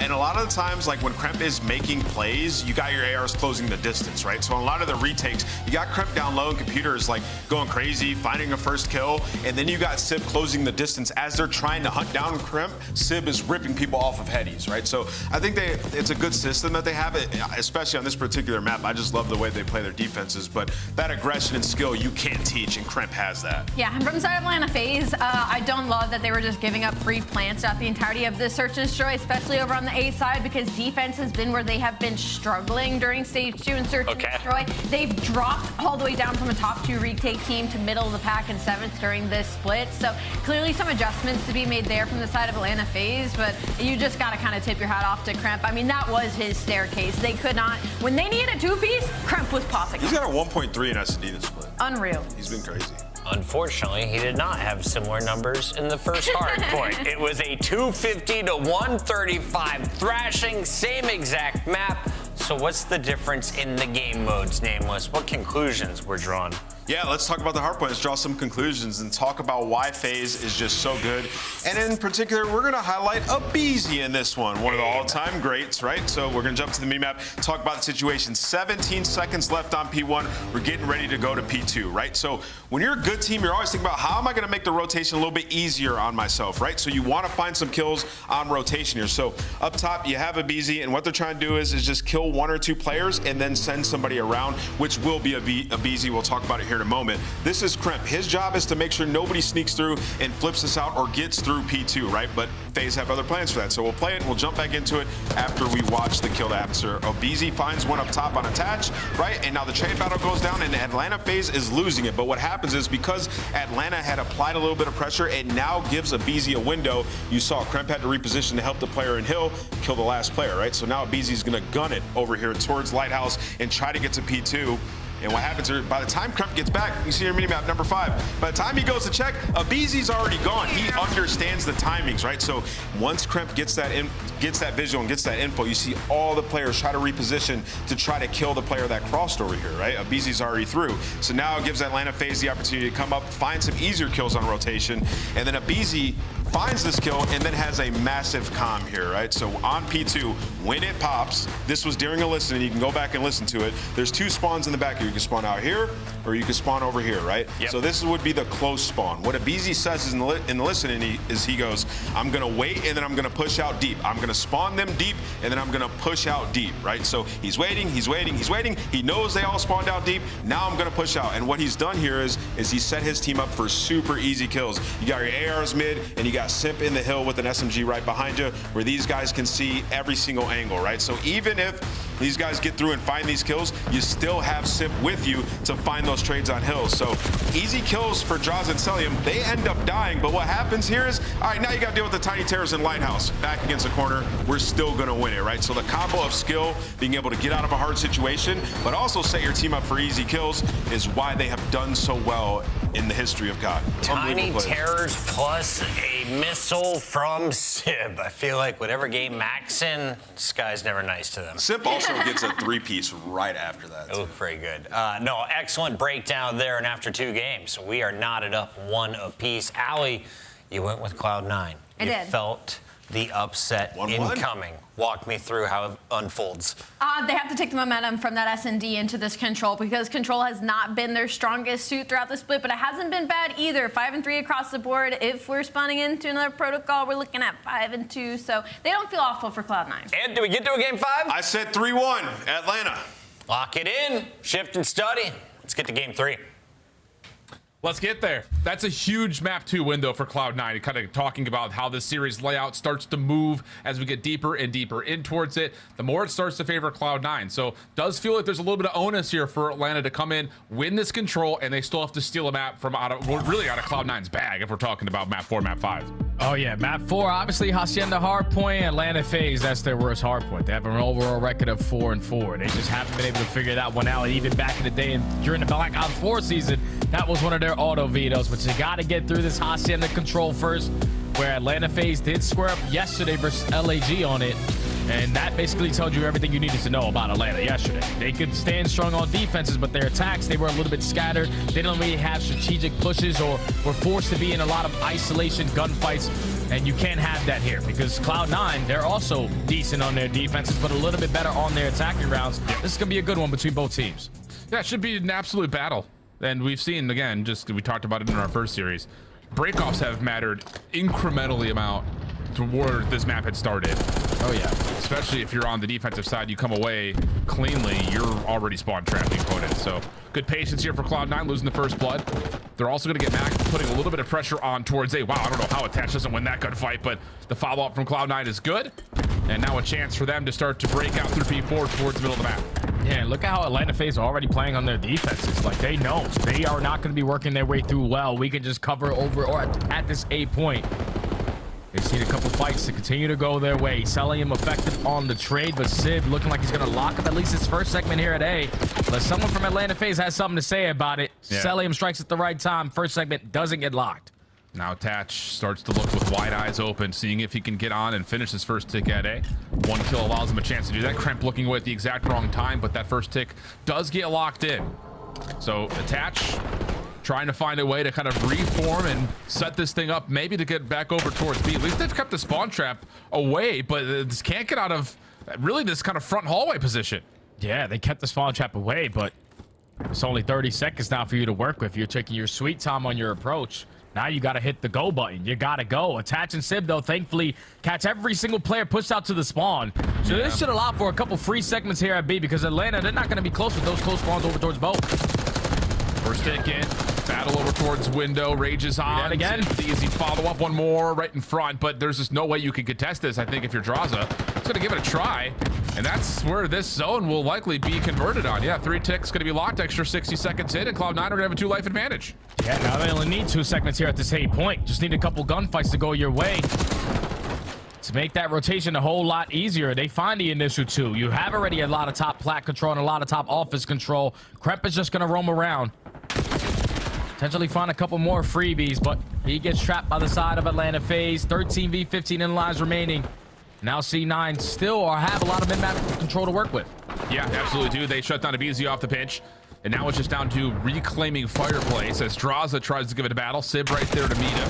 And a lot of the times, like when Kremp is making plays, you got your ARs closing the distance, right? So on a lot of the retakes, you got Kremp down low and computers like going crazy, finding a first kill. And then you got Sib closing the distance as they're trying to hunt down Kremp. Sib is ripping people off of headies, right? So I think it's a good system that they have, especially on this particular map. I just love the way they play their defenses, but that aggression and skill you can't teach, and Kremp has that. Yeah, from the side of Atlanta FaZe, I don't love that they were just giving up free plants throughout the entirety of this search and destroy, especially over on the A side, because defense has been where they have been struggling during stage 2 and search and destroy. They've dropped all the way down from a top 2 retake team to middle of the pack and 7th during this split. So clearly some adjustments to be made there from the side of Atlanta FaZe, but you just got to kind of tip your hat off to Kremp. I mean, that was his staircase. They could not, when they needed a 2-piece, Kremp was popping. He's got a 1.3 in S&D this split. Unreal. He's been crazy. Unfortunately, he did not have similar numbers in the first Hardpoint. It was a 250 to 135 thrashing, same exact map. So what's the difference in the game modes, Nameless? What conclusions were drawn? Yeah, let's talk about the Hardpoint. Let's draw some conclusions and talk about why FaZe is just so good. And in particular, we're going to highlight aBeZy in this one of the all-time greats, right? So we're going to jump to the mini-map, talk about the situation. 17 seconds left on P1. We're getting ready to go to P2, right? So when you're a good team, you're always thinking about how am I going to make the rotation a little bit easier on myself, right? So you want to find some kills on rotation here. So up top, you have aBeZy, and what they're trying to do is just kill 1 or 2 players and then send somebody around, which will be aBeZy. We'll talk about it here in a moment. This is Kremp. His job is to make sure nobody sneaks through and flips us out or gets through P2, right? But FaZe have other plans for that. So we'll play it and we'll jump back into it after we watch the kill that happens here. aBeZy finds one up top on attach, right? And now the trade battle goes down and Atlanta FaZe is losing it. But what happens is because Atlanta had applied a little bit of pressure, it now gives aBeZy a window. You saw Kremp had to reposition to help the player in Hill kill the last player, right? So now aBeZy is going to gun it over here towards Lighthouse and try to get to P2. And what happens is, by the time Kremp gets back, you see your mini-map number 5. By the time he goes to check, aBeZy's already gone. He understands the timings, right? So once Kremp gets that visual and gets that info, you see all the players try to reposition to try to kill the player that crossed over here, right? aBeZy's already through. So now it gives Atlanta FaZe the opportunity to come up, find some easier kills on rotation, and then aBeZy finds this kill and then has a massive comm here, right? So on P2, when it pops, this was during a listen, and you can go back and listen to it. There's 2 spawns in the back here. You can spawn out here, or you can spawn over here, right? Yep. So this would be the close spawn. What aBeZy says is in the listening is he goes, I'm gonna wait and then I'm gonna push out deep. I'm gonna spawn them deep and then I'm gonna push out deep, right? So he's waiting, he's waiting, he's waiting. He knows they all spawned out deep. Now I'm gonna push out. And what he's done here is he set his team up for super easy kills. You got your ARs mid and you got Simp in the hill with an SMG right behind you, where these guys can see every single angle, right? So even if these guys get through and find these kills, you still have Simp with you to find those trades on hills. So easy kills for Jaws and Celium. They end up dying, but what happens here is, all right, now you got to deal with the Tiny Terrors and Lighthouse back against the corner. We're still going to win it, right? So the combo of skill, being able to get out of a hard situation, but also set your team up for easy kills is why they have done so well in the history of COD. Tiny Terrors plus a missile from Sib. I feel like whatever game Mac's in, this guy's never nice to them. Sib also gets a 3-piece right after that. Oh, pretty good. No, excellent breakdown there. And after 2 games, we are knotted up 1 apiece. Allie, you went with Cloud9. I you did. Felt the upset incoming. Walk me through how it unfolds. They have to take the momentum from that S&D into this Control, because Control has not been their strongest suit throughout the split, but it hasn't been bad either. 5-3 across the board. If we're spawning into another protocol, we're looking at 5-2. So they don't feel awful for Cloud9. And do we get to a game 5? I said 3-1, Atlanta. Lock it in. Shift and study. Let's get to game 3. Let's get there. That's a huge map 2 window for Cloud9, kind of talking about how this series layout starts to move as we get deeper and deeper in towards it. The more it starts to favor Cloud9. So does feel like there's a little bit of onus here for Atlanta to come in, win this Control, and they still have to steal a map from out of Cloud9's bag if we're talking about map 4, map 5. Oh yeah, map 4, obviously Hacienda Hardpoint, Atlanta FaZe, that's their worst hardpoint. They have an overall record of 4-4. They just haven't been able to figure that one out. Even back in the day and during the Black Ops 4 season, that was one of their auto vetoes, but you got to get through this Hacienda Control first, where Atlanta FaZe did square up yesterday versus LAG on it. And that basically told you everything you needed to know about Atlanta yesterday. They could stand strong on defenses, but their attacks, they were a little bit scattered. They don't really have strategic pushes, or were forced to be in a lot of isolation gunfights. And you can't have that here, because Cloud9, they're also decent on their defenses, but a little bit better on their attacking rounds. This is going to be a good one between both teams. Yeah, it should be an absolute battle. And we've seen, again, just we talked about it in our first series, breakoffs have mattered incrementally amount to where this map had started. Oh yeah, especially if you're on the defensive side, you come away cleanly, you're already spawn trapping opponents. So good patience here for Cloud9, losing the first blood. They're also going to get back, putting a little bit of pressure on towards A. Wow, I don't know how Attach doesn't win that gunfight, but the follow-up from Cloud9 is good. And now a chance for them to start to break out through P4 towards the middle of the map. Yeah, look at how Atlanta FaZe are already playing on their defenses. Like, they know they are not going to be working their way through well. We can just cover over or at this A point. They just need a couple fights to continue to go their way. Celium effective on the trade, but Sib looking like he's going to lock up at least his first segment here at A. But someone from Atlanta FaZe has something to say about it. Yeah. Celium strikes at the right time. First segment doesn't get locked. Now Attach starts to look with wide eyes open, seeing if he can get on and finish his first tick at A. 1 kill allows him a chance to do that. Kremp looking away at the exact wrong time, but that first tick does get locked in. So attach, trying to find a way to kind of reform and set this thing up, maybe to get back over towards B. At least they've kept the spawn trap away, but this can't get out of really this kind of front hallway position. Yeah, they kept the spawn trap away, but it's only 30 seconds now for you to work with. You're taking your sweet time on your approach. Now you got to hit the go button. You got to go. Attach and Sib, though, thankfully catch every single player pushed out to the spawn. So this should allow for a couple free segments here at B, because Atlanta, they're not going to be close with those close spawns over towards both. First stick in, battle over towards window, rages on. Again. The easy follow-up, one more right in front, but there's just no way you can contest this, I think, if you're Draza. It's going to give it a try, and that's where this zone will likely be converted on. Yeah, 3 ticks going to be locked, extra 60 seconds in, and Cloud9 are going to have a 2-life advantage. Yeah, now they only need 2 segments here at this 8 point. Just need a couple gunfights to go your way to make that rotation a whole lot easier. They find the initial 2. You have already a lot of top plat control and a lot of top office control. Krep is just going to roam around. Potentially find a couple more freebies, but he gets trapped by the side of Atlanta FaZe. 13 v 15 in lives remaining. Now C9 still have a lot of mid-map control to work with. Yeah, absolutely do. They shut down Abizi off the pinch. And now it's just down to reclaiming Fireplace as Draza tries to give it a battle. Sib right there to meet him.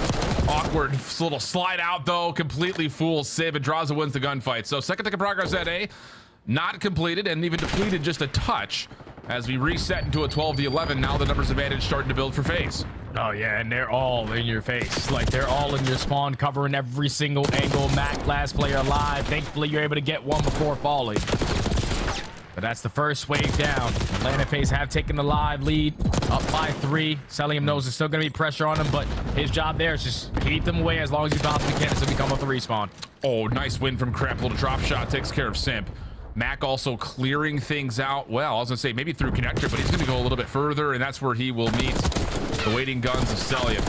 Awkward little slide out, though. Completely fools Sib, and Draza wins the gunfight. So second tick of progress at A. Not completed, and even depleted just a touch. As we reset into a 12 v 11, now the numbers advantage starting to build for FaZe. Oh yeah, and they're all in your face. Like, they're all in your spawn, covering every single angle. Mac, last player alive. Thankfully, you're able to get one before falling. But that's the first wave down. Atlanta FaZe have taken the live lead, up by 3. Celium knows there's still going to be pressure on him, but his job there is just keep them away as long as you possibly can until we come up the respawn. Oh, nice win from Crep. Little drop shot takes care of Simp. Mac also clearing things out. Well, I was going to say maybe through connector, but he's going to go a little bit further, and that's where he will meet the waiting guns of Celium.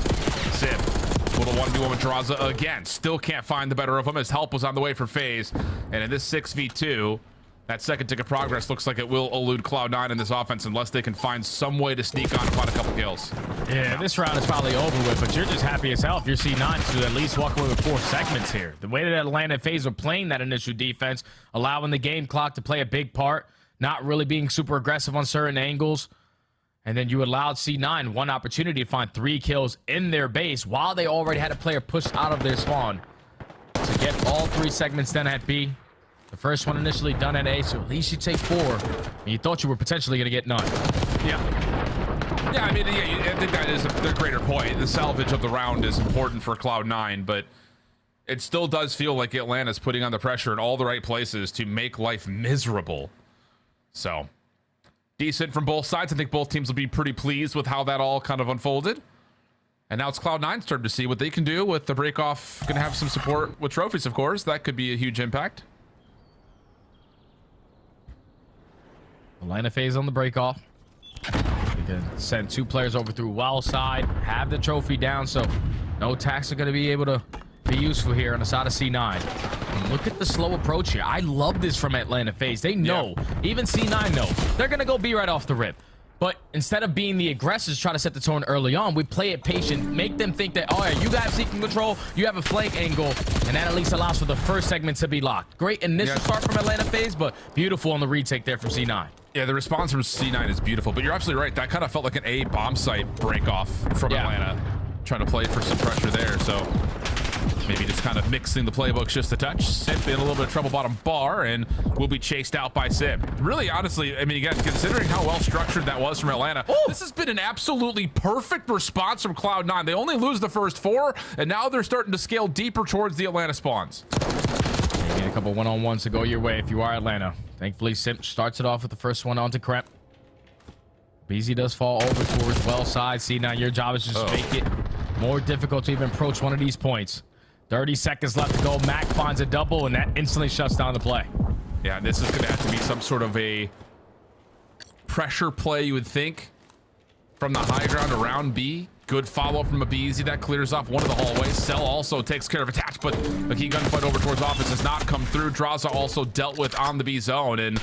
Simp, little 1v1 with Draza again. Still can't find the better of him as help was on the way for FaZe. And in this 6v2, that second tick of progress looks like it will elude Cloud9 in this offense unless they can find some way to sneak on upon a couple kills. Yeah, this round is probably over with, but you're just happy as hell if you're C9 to at least walk away with 4 segments here. The way that Atlanta FaZe are playing that initial defense, allowing the game clock to play a big part, not really being super aggressive on certain angles, and then you allowed C9 one opportunity to find 3 kills in their base while they already had a player pushed out of their spawn to get all 3 segments done at B. The first one initially done at A, so at least you take 4. And you thought you were potentially going to get none. Yeah. Yeah, I mean, yeah, I think that is the greater point. The salvage of the round is important for Cloud9, but it still does feel like Atlanta's putting on the pressure in all the right places to make life miserable. So, decent from both sides. I think both teams will be pretty pleased with how that all kind of unfolded. And now it's Cloud9's turn to see what they can do with the break-off. Going to have some support with trophies, of course. That could be a huge impact. Atlanta FaZe on the break off. We can send 2 players over through well side, have the trophy down, so no attacks are going to be able to be useful here on the side of C9. And look at the slow approach here. I love this from Atlanta FaZe. They know, even C9 know, they're going to go B right off the rip. But instead of being the aggressors, try to set the tone early on, we play it patient, make them think that, oh yeah, you guys seeking control, you have a flank angle, and that at least allows for the first segment to be locked. Great initial start from Atlanta FaZe, but beautiful on the retake there from C9. Yeah, the response from C9 is beautiful, but you're absolutely right. That kind of felt like an A bomb site break off from Atlanta, trying to play for some pressure there. So maybe just kind of mixing the playbooks just a touch. Simp in a little bit of trouble bottom bar and will be chased out by Simp. Really, honestly, I mean, again, considering how well structured that was from Atlanta, this has been an absolutely perfect response from Cloud9. They only lose the first 4, and now they're starting to scale deeper towards the Atlanta spawns. You need a couple one-on-ones to go your way if you are Atlanta. Thankfully, Simp starts it off with the first one onto Krep. BZ does fall over towards well side. C9, your job is just make it more difficult to even approach one of these points. 30 seconds left to go. Mac finds a double, and that instantly shuts down the play. Yeah, this is going to have to be some sort of a pressure play, you would think, from the high ground around B. Good follow-up from Abizi. That clears off one of the hallways. Cell also takes care of attach, but the key gunfight over towards office has not come through. Draza also dealt with on the B zone, and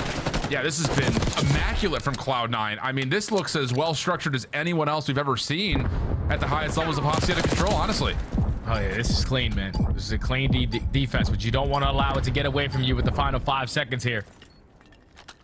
yeah, this has been immaculate from Cloud9. I mean, this looks as well structured as anyone else we've ever seen at the highest levels of Hacienda control, honestly. Oh yeah, this is clean, man. This is a clean defense, but you don't want to allow it to get away from you with the final 5 seconds here.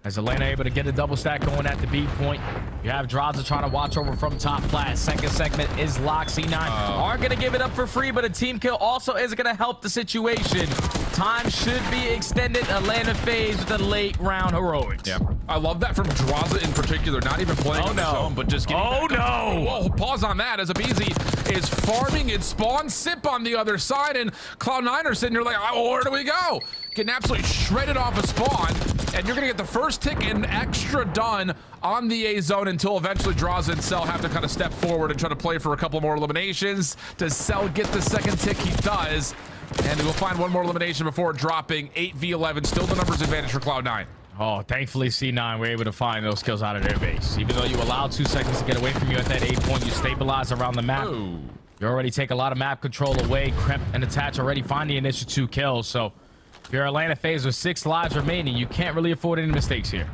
As Atlanta able to get a double stack going at the B point. You have Draza trying to watch over from top flat. Second segment is locked. C9 aren't going to give it up for free, but a team kill also isn't going to help the situation. Time should be extended. Atlanta FaZe with a late round heroics. Yeah, I love that from Draza in particular. Not even playing on his own, but just getting Whoa, pause on that as Abizi is farming and spawn sip on the other side, and Cloud9 are sitting here like, oh, where do we go? Getting absolutely shredded off a spawn, and you're gonna get the first tick and extra done on the A zone until eventually Draza and Cell have to kind of step forward and try to play for a couple more eliminations. Does Cell get the second tick? He does. And we'll find one more elimination before dropping 8v11. Still the numbers advantage for Cloud9. Oh, thankfully C9 were able to find those kills out of their base. Even though you allowed 2 seconds to get away from you at that 8 point, you stabilize around the map. Ooh. You already take a lot of map control away. Kremp and Attach already find the initial 2 kills. So if you're Atlanta FaZe with 6 lives remaining, you can't really afford any mistakes here.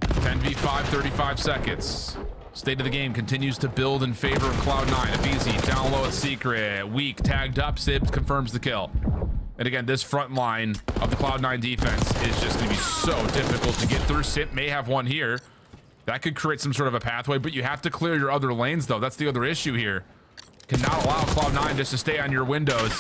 10v5, 35 seconds. State of the game continues to build in favor of Cloud9. Abizi down low at Secret. Weak tagged up. Sibs confirms the kill. And again, this front line of the Cloud9 defense is just going to be so difficult to get through. Sip may have one here. That could create some sort of a pathway, but you have to clear your other lanes, though. That's the other issue here. Cannot allow Cloud9 just to stay on your windows.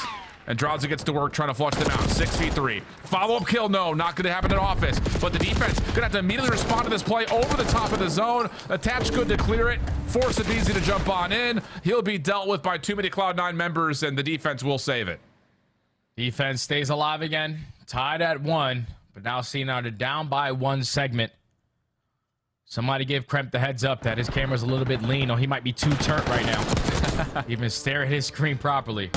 And Draza gets to work trying to flush them out. 6v3. Follow-up kill, no, not going to happen in office. But the defense going to have to immediately respond to this play over the top of the zone. Attach good to clear it. Force Abizi to jump on in. He'll be dealt with by too many Cloud9 members, and the defense will save it. Defense stays alive again. Tied at 1, but now C9 are down by 1 segment. Somebody give Kremp the heads up that his camera's a little bit lean, or he might be too turnt right now. Even stare at his screen properly.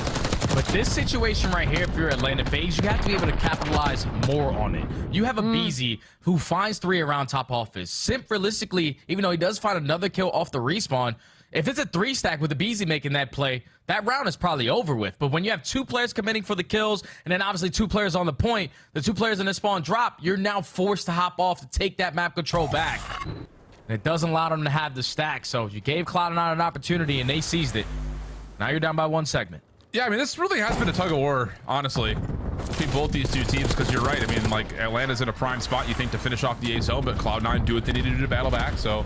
But this situation right here, if you're Atlanta FaZe, you have to be able to capitalize more on it. You have a Abizi who finds 3 around top office. Simp, realistically, even though he does find another kill off the respawn, if it's a 3 stack with Abizi making that play, that round is probably over with. But when you have 2 players committing for the kills, and then obviously 2 players on the point, the 2 players in the spawn drop, you're now forced to hop off to take that map control back. And it doesn't allow them to have the stack. So you gave Cloud9 an opportunity, and they seized it. Now you're down by 1 segment. Yeah, I mean, this really has been a tug of war, honestly, between both these 2 teams, because you're right. I mean, like, Atlanta's in a prime spot, you think, to finish off the A zone, but Cloud9 do what they need to do to battle back. So,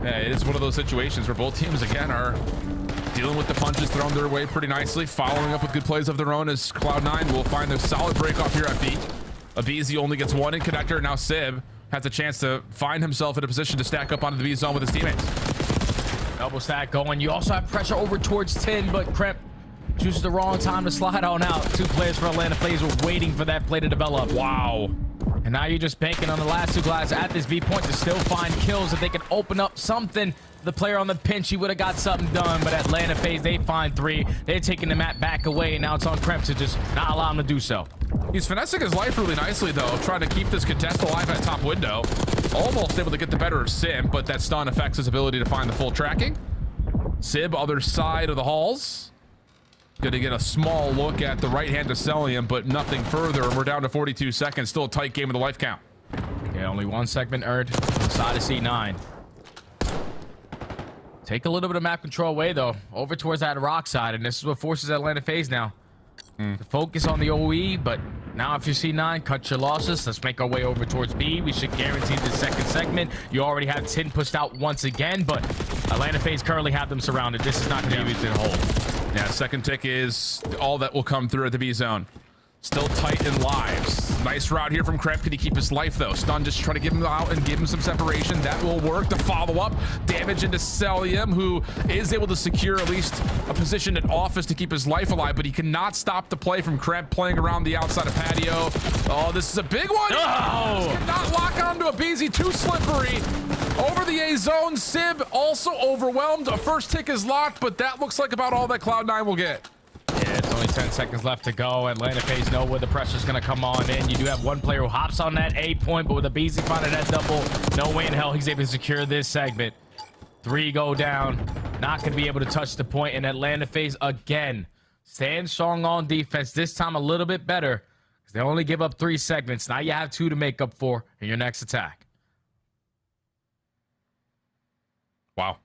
yeah, it is one of those situations where both teams, again, are dealing with the punches thrown their way pretty nicely, following up with good plays of their own as Cloud9 will find a solid break off here at B. Abizi only gets 1 in connector, now Sib has a chance to find himself in a position to stack up onto the B zone with his teammates. Double stack going. You also have pressure over towards 10, but Kremp chooses the wrong time to slide on out. 2 players for Atlanta FaZe were waiting for that play to develop. Wow. And now you're just banking on the last 2 guys at this V point to still find kills. If they can open up something, the player on the pinch, he would have got something done. But Atlanta FaZe, they find 3. They're taking the map back away, and now it's on Kremp to just not allow him to do so. He's finessing his life really nicely, though, trying to keep this contest alive at top window. Almost able to get the better of Sim, but that stun affects his ability to find the full tracking. Sib, other side of the halls. Gonna get a small look at the right hand of Celium, but nothing further. And we're down to 42 seconds. Still a tight game of the life count. Yeah, only 1 segment earned inside of C9. Take a little bit of map control away, though, over towards that rock side. And this is what forces Atlanta FaZe now to focus on the OE. But now if you C9, cut your losses. Let's make our way over towards B. We should guarantee the second segment. You already have 10 pushed out once again, but Atlanta FaZe currently have them surrounded. This is not going to be able to hold. Yeah, second tick is all that will come through at the B zone. Still tight in lives. Nice route here from Kremp. Can he keep his life, though? Stun just try to get him out and give him some separation. That will work. The follow-up. Damage into Celium, who is able to secure at least a position at office to keep his life alive, but he cannot stop the play from Kremp playing around the outside of patio. Oh, this is a big one. No! Cannot lock onto Abizi. Too slippery. Over the A zone. Sib also overwhelmed. A first tick is locked, but that looks like about all that Cloud9 will get. Yeah, it's only 10 seconds left to go. Atlanta FaZe know where the pressure's going to come on in. You do have 1 player who hops on that A point, but with Abizi finding that double, no way in hell he's able to secure this segment. 3 go down. Not going to be able to touch the point, and Atlanta FaZe again stand strong on defense. This time a little bit better because they only give up 3 segments. Now you have 2 to make up for in your next attack. Wow.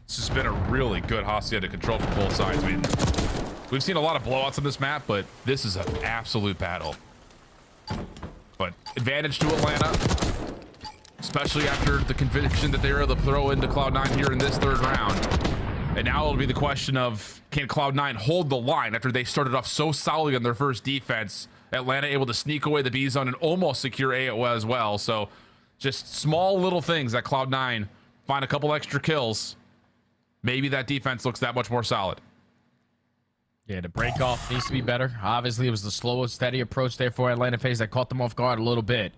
This has been a really good Hacienda control from both sides. I mean, we've seen a lot of blowouts on this map, but this is an absolute battle. But advantage to Atlanta. especially after the conviction that they were able to throw into Cloud9 here in this third round. And now it'll be the question of, can Cloud9 hold the line after they started off so solidly on their first defense? Atlanta able to sneak away the B zone and almost secure A as well. So just small little things that Cloud9 find a couple extra kills. Maybe that defense looks that much more solid. Yeah, the break off needs to be better. Obviously, it was the slow, steady approach there for Atlanta FaZe that caught them off guard a little bit.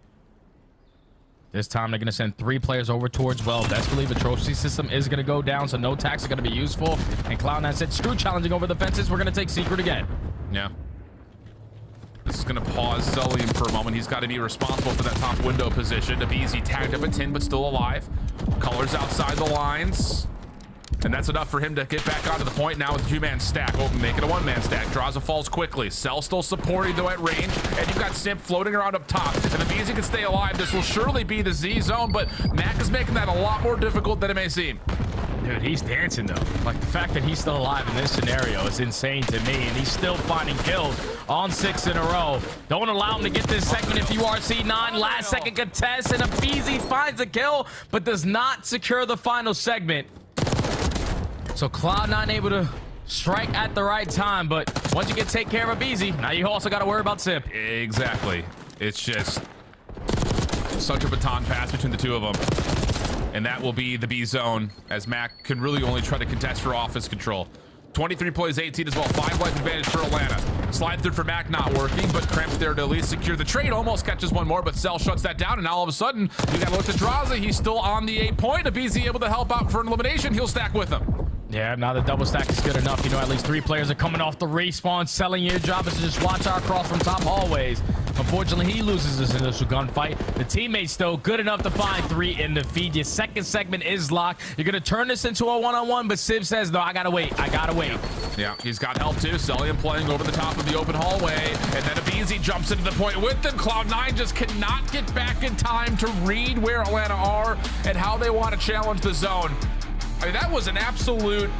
This time, they're going to send 3 players over towards well. Best believe a trophy system is going to go down, so no tax are going to be useful. And Cloud9 said, screw challenging over the fences. We're going to take Secret again. Yeah. This is going to pause Sullium for a moment. He's got to be responsible for that top window position. Abizi tagged up at 10, but still alive. Colors outside the lines. And that's enough for him to get back onto the point now with a 2-man stack. Oh, make it a 1-man stack. Draza falls quickly. Cell still supporting though at range. And you've got Simp floating around up top. And if Abizi can stay alive, this will surely be the Z zone. But Mac is making that a lot more difficult than it may seem. Dude, he's dancing though. Like the fact that he's still alive in this scenario is insane to me. And he's still finding kills on 6 in a row. Don't allow him to get this segment if you are C9. Last second contest and Abizi finds a kill, but does not secure the final segment. So Cloud9 able to strike at the right time, but once you take care of Abizi, now you also got to worry about Simp. Exactly. It's just such a baton pass between the two of them. And that will be the B zone, as Mac can really only try to contest for office control. 23 plays 18 as well. 5 life advantage for Atlanta. Slide through for Mac not working, but Cramps there to at least secure the trade. Almost catches one more, but Cell shuts that down. And now all of a sudden, you got to look at Draza. He's still on the 8-point. Abizi able to help out for an elimination. He'll stack with him. Yeah, now the double stack is good enough. You know, at least 3 players are coming off the respawn. Selling, your job is to just watch our cross from top hallways. Unfortunately, he loses this initial gunfight. The teammates, though, good enough to find 3 in the feed. Your second segment is locked. You're going to turn this into a one-on-one, but Civ says, no, I got to wait. I got to wait. Yeah, he's got help, too. Sullium playing over the top of the open hallway. And then Abizi jumps into the point with them. Cloud9 just cannot get back in time to read where Atlanta are and how they want to challenge the zone. I mean, that was an absolute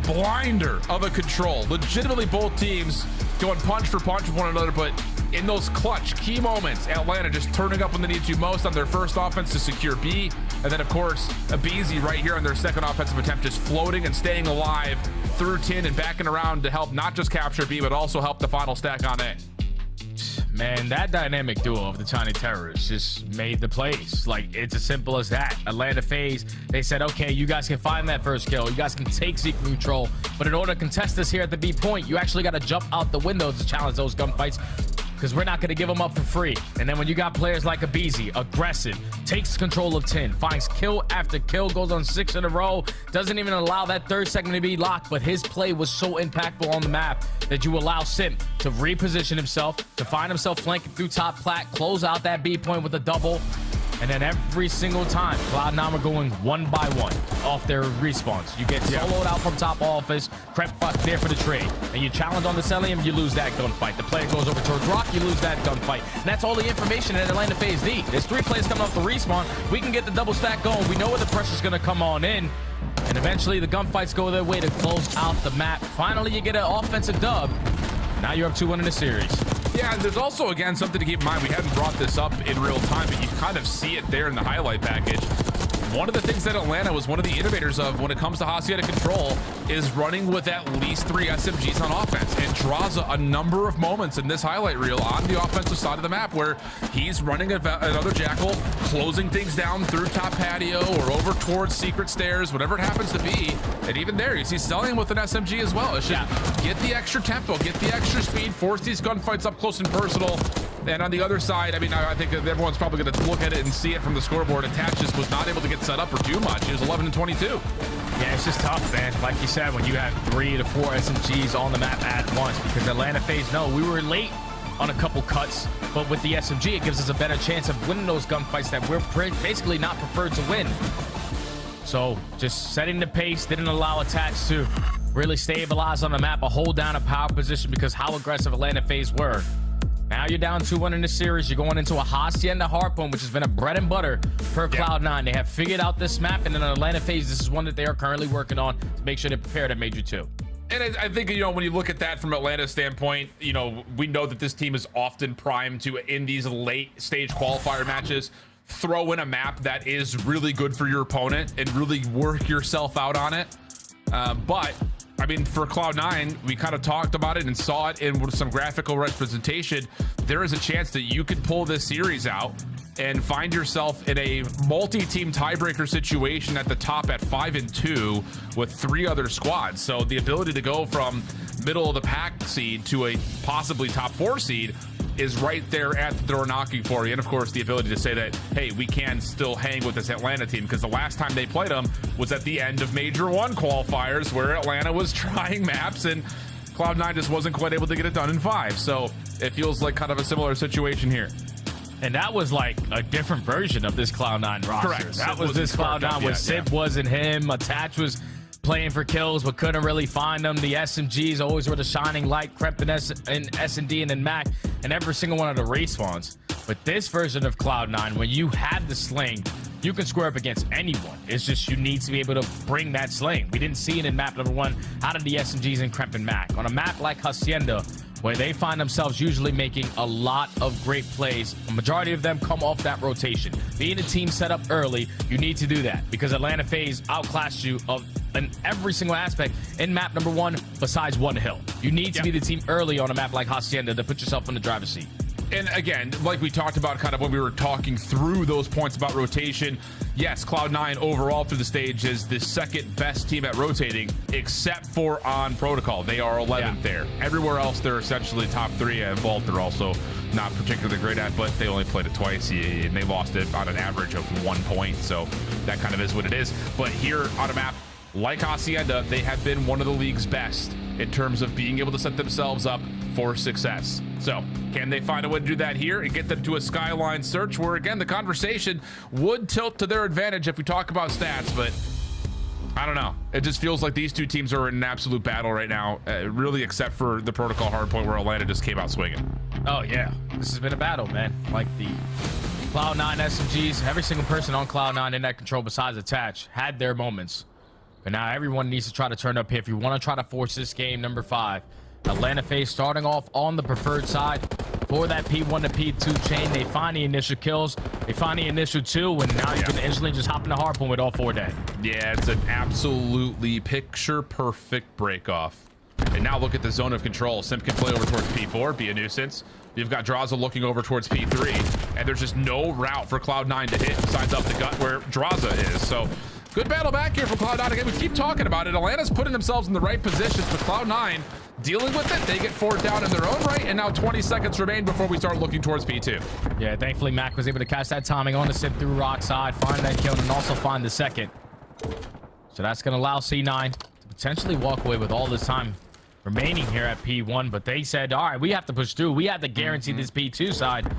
blinder of a control. Legitimately, both teams going punch for punch with one another, but in those clutch key moments, Atlanta just turning up when they need to most on their first offense to secure B. And then, of course, Abizi right here on their second offensive attempt, just floating and staying alive through 10 and backing around to help not just capture B, but also help the final stack on A. Man, that dynamic duo of the Tiny Terrorists just made the plays. Like, it's as simple as that. Atlanta FaZe, they said, okay, you guys can find that first kill. You guys can take secret control. But in order to contest this here at the B point, you actually got to jump out the window to challenge those gunfights, because we're not going to give them up for free. And then when you got players like Abizi, aggressive, takes control of 10, finds kill after kill, goes on 6 in a row, doesn't even allow that third segment to be locked, but his play was so impactful on the map that you allow Simp to reposition himself, to find himself flanking through top plat, close out that B point with a double. And then every single time, Cloud9 were going 1 by 1 off their respawns. You get soloed out from top office, Crep there for the trade. And you challenge on the Sullium, you lose that gunfight. The player goes over towards Rock, you lose that gunfight. And that's all the information that Atlanta FaZe need. There's 3 players coming off the respawn. We can get the double stack going. We know where the pressure's going to come on in. And eventually the gunfights go their way to close out the map. Finally, you get an offensive dub. Now you're up 2-1 in the series. Yeah, and there's also, again, something to keep in mind. We haven't brought this up in real time, but you kind of see it there in the highlight package. One of the things that Atlanta was one of the innovators of when it comes to Hacienda control is running with at least 3 SMGs on offense. And draws a number of moments in this highlight reel on the offensive side of the map where he's running another Jackal, closing things down through top patio or over towards secret stairs, whatever it happens to be. And even there, you see Sullium with an SMG as well. It's just get the extra tempo, get the extra speed, force these gunfights up close and personal. And on the other side, I mean, I think that everyone's probably going to look at it and see it from the scoreboard. Attach just was not able to get set up or do much. It was 11 and 22. Yeah, it's just tough, man. Like you said, when you have 3 to 4 SMGs on the map at once, because Atlanta FaZe, no, we were late on a couple cuts, but with the SMG, it gives us a better chance of winning those gunfights that we're basically not preferred to win. So just setting the pace, didn't allow Attach to really stabilize on the map or hold down a power position because how aggressive Atlanta FaZe were. Now you're down 2-1 in the series. You're going into a Hacienda Hardpoint, which has been a bread and butter for Cloud9. They have figured out this map, and in Atlanta FaZe, this is one that they are currently working on to make sure they're prepared at Major 2. And I think, you know, when you look at that from Atlanta's standpoint, you know, we know that this team is often primed to, in these late stage qualifier matches, throw in a map that is really good for your opponent and really work yourself out on it. But I mean, for Cloud9, we kind of talked about it and saw it in some graphical representation. There is a chance that you could pull this series out and find yourself in a multi-team tiebreaker situation at the top at 5-2 with 3 other squads. So the ability to go from middle of the pack seed to a possibly top 4 seed is right there at the door knocking for you. And of course, the ability to say that, hey, we can still hang with this Atlanta team, because the last time they played them was at the end of Major 1 qualifiers, where Atlanta was trying maps and Cloud9 just wasn't quite able to get it done in 5. So it feels like kind of a similar situation here. And that was like a different version of this Cloud9 roster. Correct. That was this Cloud9 where Sib wasn't him. Attach was playing for kills but couldn't really find them. The SMGs always were the shining light. Crep and S&D and then Mac and every single one of the respawns. But this version of Cloud9, when you have the sling, you can square up against anyone. It's just you need to be able to bring that sling. We didn't see it in map number 1 out of the SMGs and Crep and Mac. On a map like Hacienda, where they find themselves usually making a lot of great plays, a majority of them come off that rotation. Being a team set up early, you need to do that, because Atlanta FaZe outclassed you in every single aspect in map number 1 besides one hill. You need to be the team early on a map like Hacienda to put yourself in the driver's seat. And again, like we talked about kind of when we were talking through those points about rotation, yes, Cloud9 overall through the stage is the second best team at rotating, except for on Protocol. They are 11th there. Everywhere else, they're essentially top 3. At Vault, they're also not particularly great at, but they only played it twice, and they lost it on an average of 1 point, so that kind of is what it is. But here on a map like Hacienda, they have been one of the league's best in terms of being able to set themselves up for success. So can they find a way to do that here and get them to a skyline search where, again, the conversation would tilt to their advantage if we talk about stats, but I don't know. It just feels like these two teams are in an absolute battle right now, really, except for the Protocol Hardpoint, where Atlanta just came out swinging. Oh yeah, this has been a battle, man. Like the Cloud9 SMGs, every single person on Cloud9 in that control besides Attach had their moments. But now everyone needs to try to turn up here if you want to try to force this game number 5. Atlanta FaZe starting off on the preferred side for that P1 to P2 chain. They find the initial kills. They find the initial 2, and now you can instantly just hop in the Hardpoint with all 4 dead. Yeah, it's an absolutely picture-perfect break-off. And now look at the zone of control. Simp can play over towards P4, be a nuisance. You've got Draza looking over towards P3, and there's just no route for Cloud9 to hit besides up the gut where Draza is. So good battle back here from Cloud9. Again, we keep talking about it. Atlanta's putting themselves in the right positions, but Cloud9 dealing with it. They get 4 down in their own right, and now 20 seconds remain before we start looking towards P2. Yeah, thankfully Mac was able to catch that timing on the Sip through rock side, find that kill, and also find the second. So that's going to allow C9 to potentially walk away with all this time remaining here at P1, but they said, all right, we have to push through. We have to guarantee this P2 side.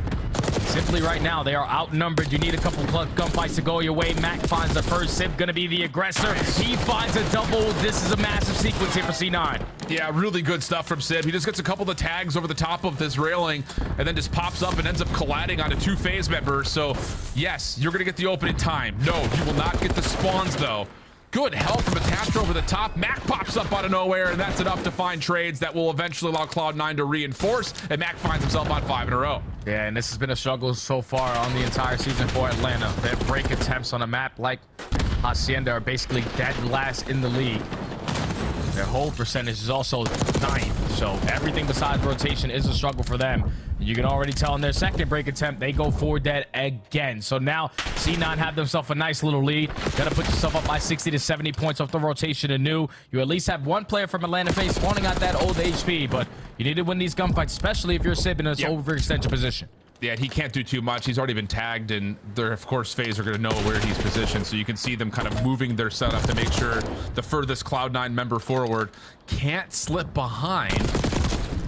Simply right now, they are outnumbered. You need a couple gunfights to go your way. Mac finds the first. Sip going to be the aggressor. He finds a double. This is a massive sequence here for C9. Yeah, really good stuff from Sib. He just gets a couple of the tags over the top of this railing and then just pops up and ends up colliding onto 2 FaZe members. So, yes, you're going to get the opening time. No, you will not get the spawns, though. Good help from Attached over the top. Mac pops up out of nowhere, and that's enough to find trades that will eventually allow Cloud9 to reinforce, and Mac finds himself on 5 in a row. Yeah, and this has been a struggle so far on the entire season for Atlanta. Their break attempts on a map like Hacienda are basically dead last in the league. Their hold percentage is also 9th, so everything besides rotation is a struggle for them. You can already tell in their second break attempt, they go 4 dead again. So now C9 have themselves a nice little lead. Got to put yourself up by 60 to 70 points off the rotation anew. You at least have one player from Atlanta FaZe spawning at that old HP, but you need to win these gunfights, especially if you're Sib in this overextension position. Yeah, he can't do too much. He's already been tagged, and they're, of course, FaZe are going to know where he's positioned, so you can see them kind of moving their setup to make sure the furthest Cloud9 member forward can't slip behind.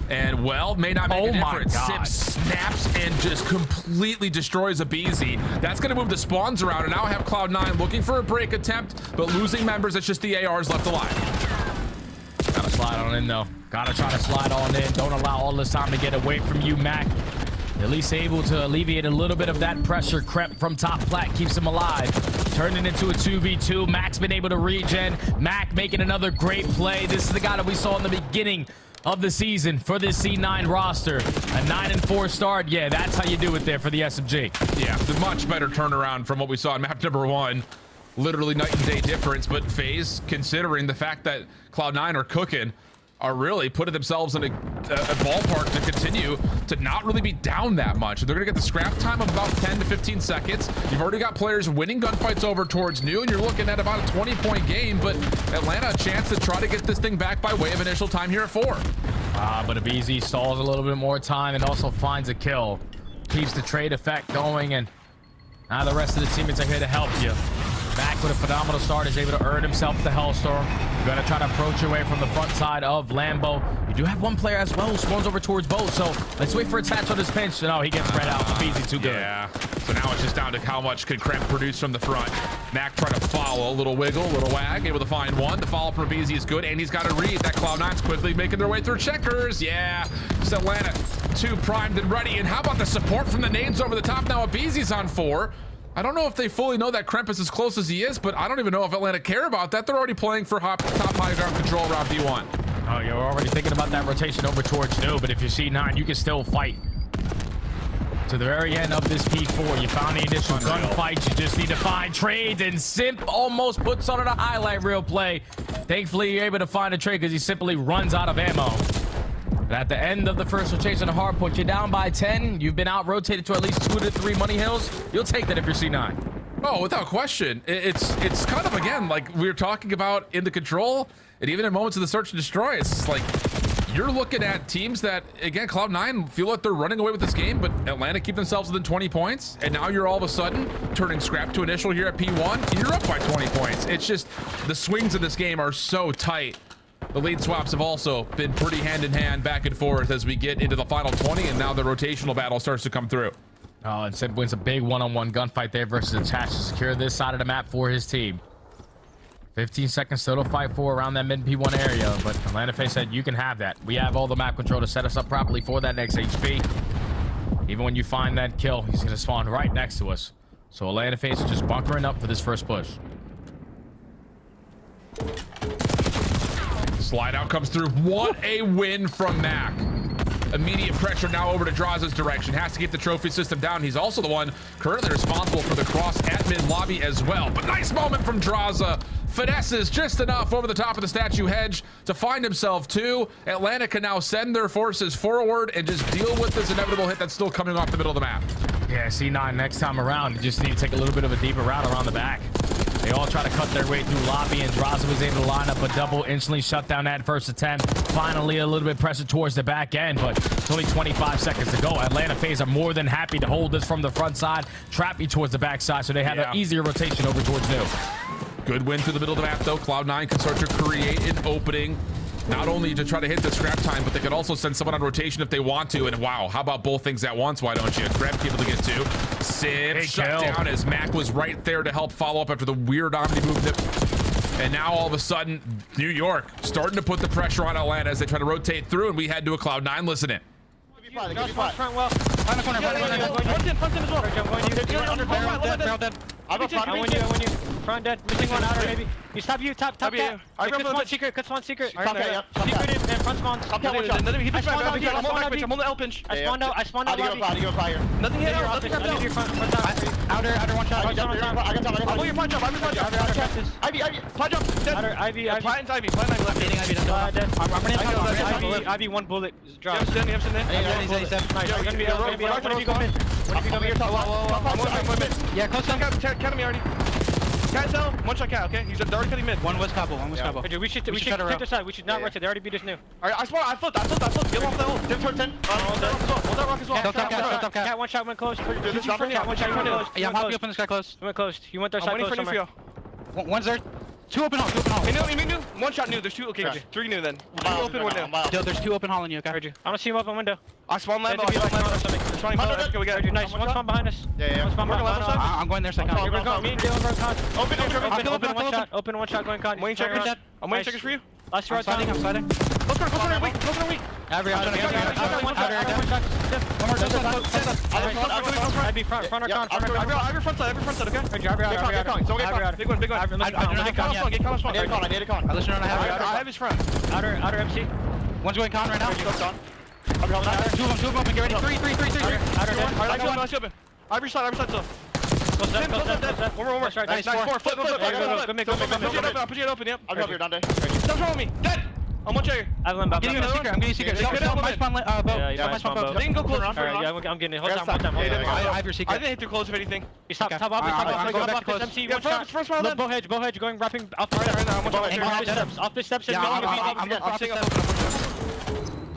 And, well, may not make a difference. Sip snaps and just completely destroys a BZ. That's going to move the spawns around, and now have Cloud9 looking for a break attempt, but losing members. It's just the ARs left alive. Gotta slide on in, though. Gotta try to slide on in. Don't allow all this time to get away from you, Mac. At least able to alleviate a little bit of that pressure. Crep from top plat keeps him alive. Turning into a 2v2. Mac's been able to regen. Mac making another great play. This is the guy that we saw in the beginning of the season for this C9 roster. A 9-4 start. Yeah, that's how you do it there for the SMG. Yeah, the much better turnaround from what we saw in map number 1. Literally night and day difference, but FaZe, considering the fact that Cloud9 are cooking, are really putting themselves in a ballpark to continue to not really be down that much. They're gonna get the scrap time of about 10 to 15 seconds. You've already got players winning gunfights over towards new, and you're looking at about a 20-point game, but Atlanta a chance to try to get this thing back by way of initial time here at 4. But Abizi stalls a little bit more time and also finds a kill. Keeps the trade effect going, and now the rest of the teammates are here to help you. Mac with a phenomenal start is able to earn himself the Hellstorm. You're going to try to approach your way from the front side of Lambo. You do have one player as well who spawns over towards both, so let's wait for a touch on this pinch. No, he gets spread out. Easy, too good. Yeah, so now it's just down to how much can Kremp produce from the front. Mac trying to follow, a little wiggle, a little wag, able to find one. The follow from Abizi is good, and he's got to read that Cloud9's quickly making their way through checkers. Yeah, just Atlanta 2 primed and ready. And how about the support from the nades over the top? Now Abizi's on 4. I don't know if they fully know that Kremp is as close as he is, but I don't even know if Atlanta care about that. They're already playing for top high ground control around B1. Oh, you're already thinking about that rotation over towards new, but if you see 9, you can still fight to the very end of this P4. You found the initial gunfight. You just need to find trades, and Simp almost puts on a highlight reel play. Thankfully, you're able to find a trade because he simply runs out of ammo. But at the end of the first rotation of Hardpoint, you're down by 10. You've been out rotated to at least 2 to 3 money hills. You'll take that if you're C9. Oh, without question. It's kind of, again, like we were talking about in the control, and even in moments of the search and destroy, it's like you're looking at teams that, again, Cloud9 feel like they're running away with this game, but Atlanta keep themselves within 20 points, and now you're all of a sudden turning scrap to initial here at P1, and you're up by 20 points. It's just the swings in this game are so tight. The lead swaps have also been pretty hand-in-hand, back and forth as we get into the final 20, and now the rotational battle starts to come through. Oh, and Simp wins a big one-on-one gunfight there versus Attach to secure this side of the map for his team. 15 seconds still to fight for around that mid P1 area, but Atlanta FaZe said you can have that. We have all the map control to set us up properly for that next HP. Even when you find that kill, he's going to spawn right next to us. So Atlanta FaZe is just bunkering up for this first push. Slide out comes through. What a win from Mac. Immediate pressure now over to Draza's direction. Has to keep the trophy system down. He's also the one currently responsible for the cross at mid lobby as well. But nice moment from Draza. Finesses just enough over the top of the statue hedge to find himself 2. Atlanta can now send their forces forward and just deal with this inevitable hit that's still coming off the middle of the map. Yeah, C9 next time around, you just need to take a little bit of a deeper route around the back. They all try to cut their way through lobby, and Draza was able to line up a double, instantly shut down that first attempt. Finally, a little bit pressure towards the back end, but it's only 25 seconds to go. Atlanta FaZe are more than happy to hold this from the front side, trap me towards the back side, so they have an easier rotation over towards new. Good win through the middle of the map, though. Cloud9 can start to create an opening, not only to try to hit the scrap time, but they could also send someone on rotation if they want to. And wow, how about both things at once? Why don't you? Grab able to get 2. Simp shut down as Mac was right there to help follow up after the weird Omni movement. And now all of a sudden, New York starting to put the pressure on Atlanta as they try to rotate through, and we head to a Cloud9. Listen in. Front well. Find the corner. Front in as well. I win you. Front dead. Missing one outer maybe. You stop you. Top cat. Cuts one secret. Secret in and front spawn. I'm on the L pinch. I spawned out lobby. Nothing here. Outer one shot. I'm on your punch up. Ivy. Punch up. Ivy. Plan's Ivy. Plan Ivy left. I'm running top. Ivy 1 bullet. Drop. He's there. Yeah, close down. Cat me already. Cat cell. 1 shot cat, okay? He's already cutting mid. One was couple. We should take this side. We should not rush it. They already beat us new. Alright, I flipped. Get off that hole. 10. Hold that rock as well. Top cat. 1 shot went close. Cat 1 shot went close. Yeah, I'm happy open this guy close. He went close. He went their side close somewhere. One's there. 2 open hall. New. 1 shot new. There's 2. Okay, 3 new then. 2 open, 1 new. Yo, there's 2 open hall in you, okay? Heard you. I don't see him open window. I spawned Lambo. We got nice. One spawn behind us. Yeah. One spawn behind us. I'm going there second. You're going. Me and Galen are con. Open 1 shot going con. I'm waiting checkers for you. Last round. I'm sliding. Close corner, weak. Every outer. I'd be front or con. Every front side, okay? Big one. I need a con. I listen on. I have his front. Outer MC. One's going con right now. Two of them, Two of them open. Get ready. Three. Nice open. Ivory side still. One more. Nice. Four. Flip. I'll put you open. Yep. I'll go up here, Dante. Stop throwing me. Dead. I'm one chair. I'm getting a secret. They can go close. I'm getting it. Hold on. I have your secret. I didn't hit too close, if anything. Top off. MC. First one. Bow hedge. Going wrapping off the steps. Off the steps.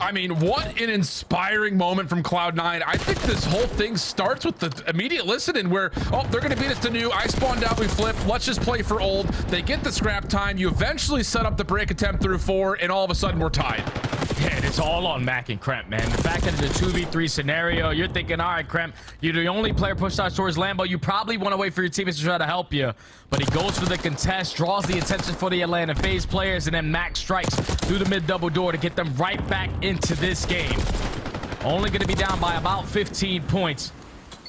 I mean, what an inspiring moment from Cloud9. I think this whole thing starts with the immediate listening where, oh, they're going to beat us to new. I spawned out, we flip. Let's just play for old. They get the scrap time. You eventually set up the break attempt through 4, and all of a sudden we're tied. Yeah, and it's all on Mac and Kremp, man. The fact that it's a 2v3 scenario, you're thinking, all right, Kremp, you're the only player pushed out towards Lambo. You probably want to wait for your teammates to try to help you. But he goes for the contest, draws the attention for the Atlanta FaZe players, and then Mac strikes through the mid-double door to get them right back into this game. Only going to be down by about 15 points.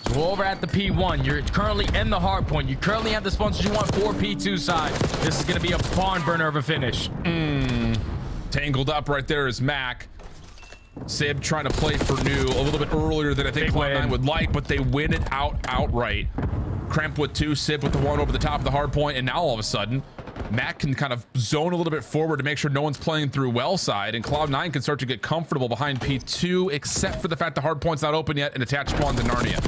So we're over at the P1. You're currently in the Hardpoint. You currently have the sponsors you want for P2 side. This is going to be a barn burner of a finish. Tangled up right there is Mac. Sib trying to play for new a little bit earlier than I think Cloud9 would like, but they win it outright. Kremp with 2, Sib with the 1 over the top of the hard point, and now all of a sudden, Mac can kind of zone a little bit forward to make sure no one's playing through well side, and Cloud9 can start to get comfortable behind P2, except for the fact the hard point's not open yet and attached spawns in Narnia.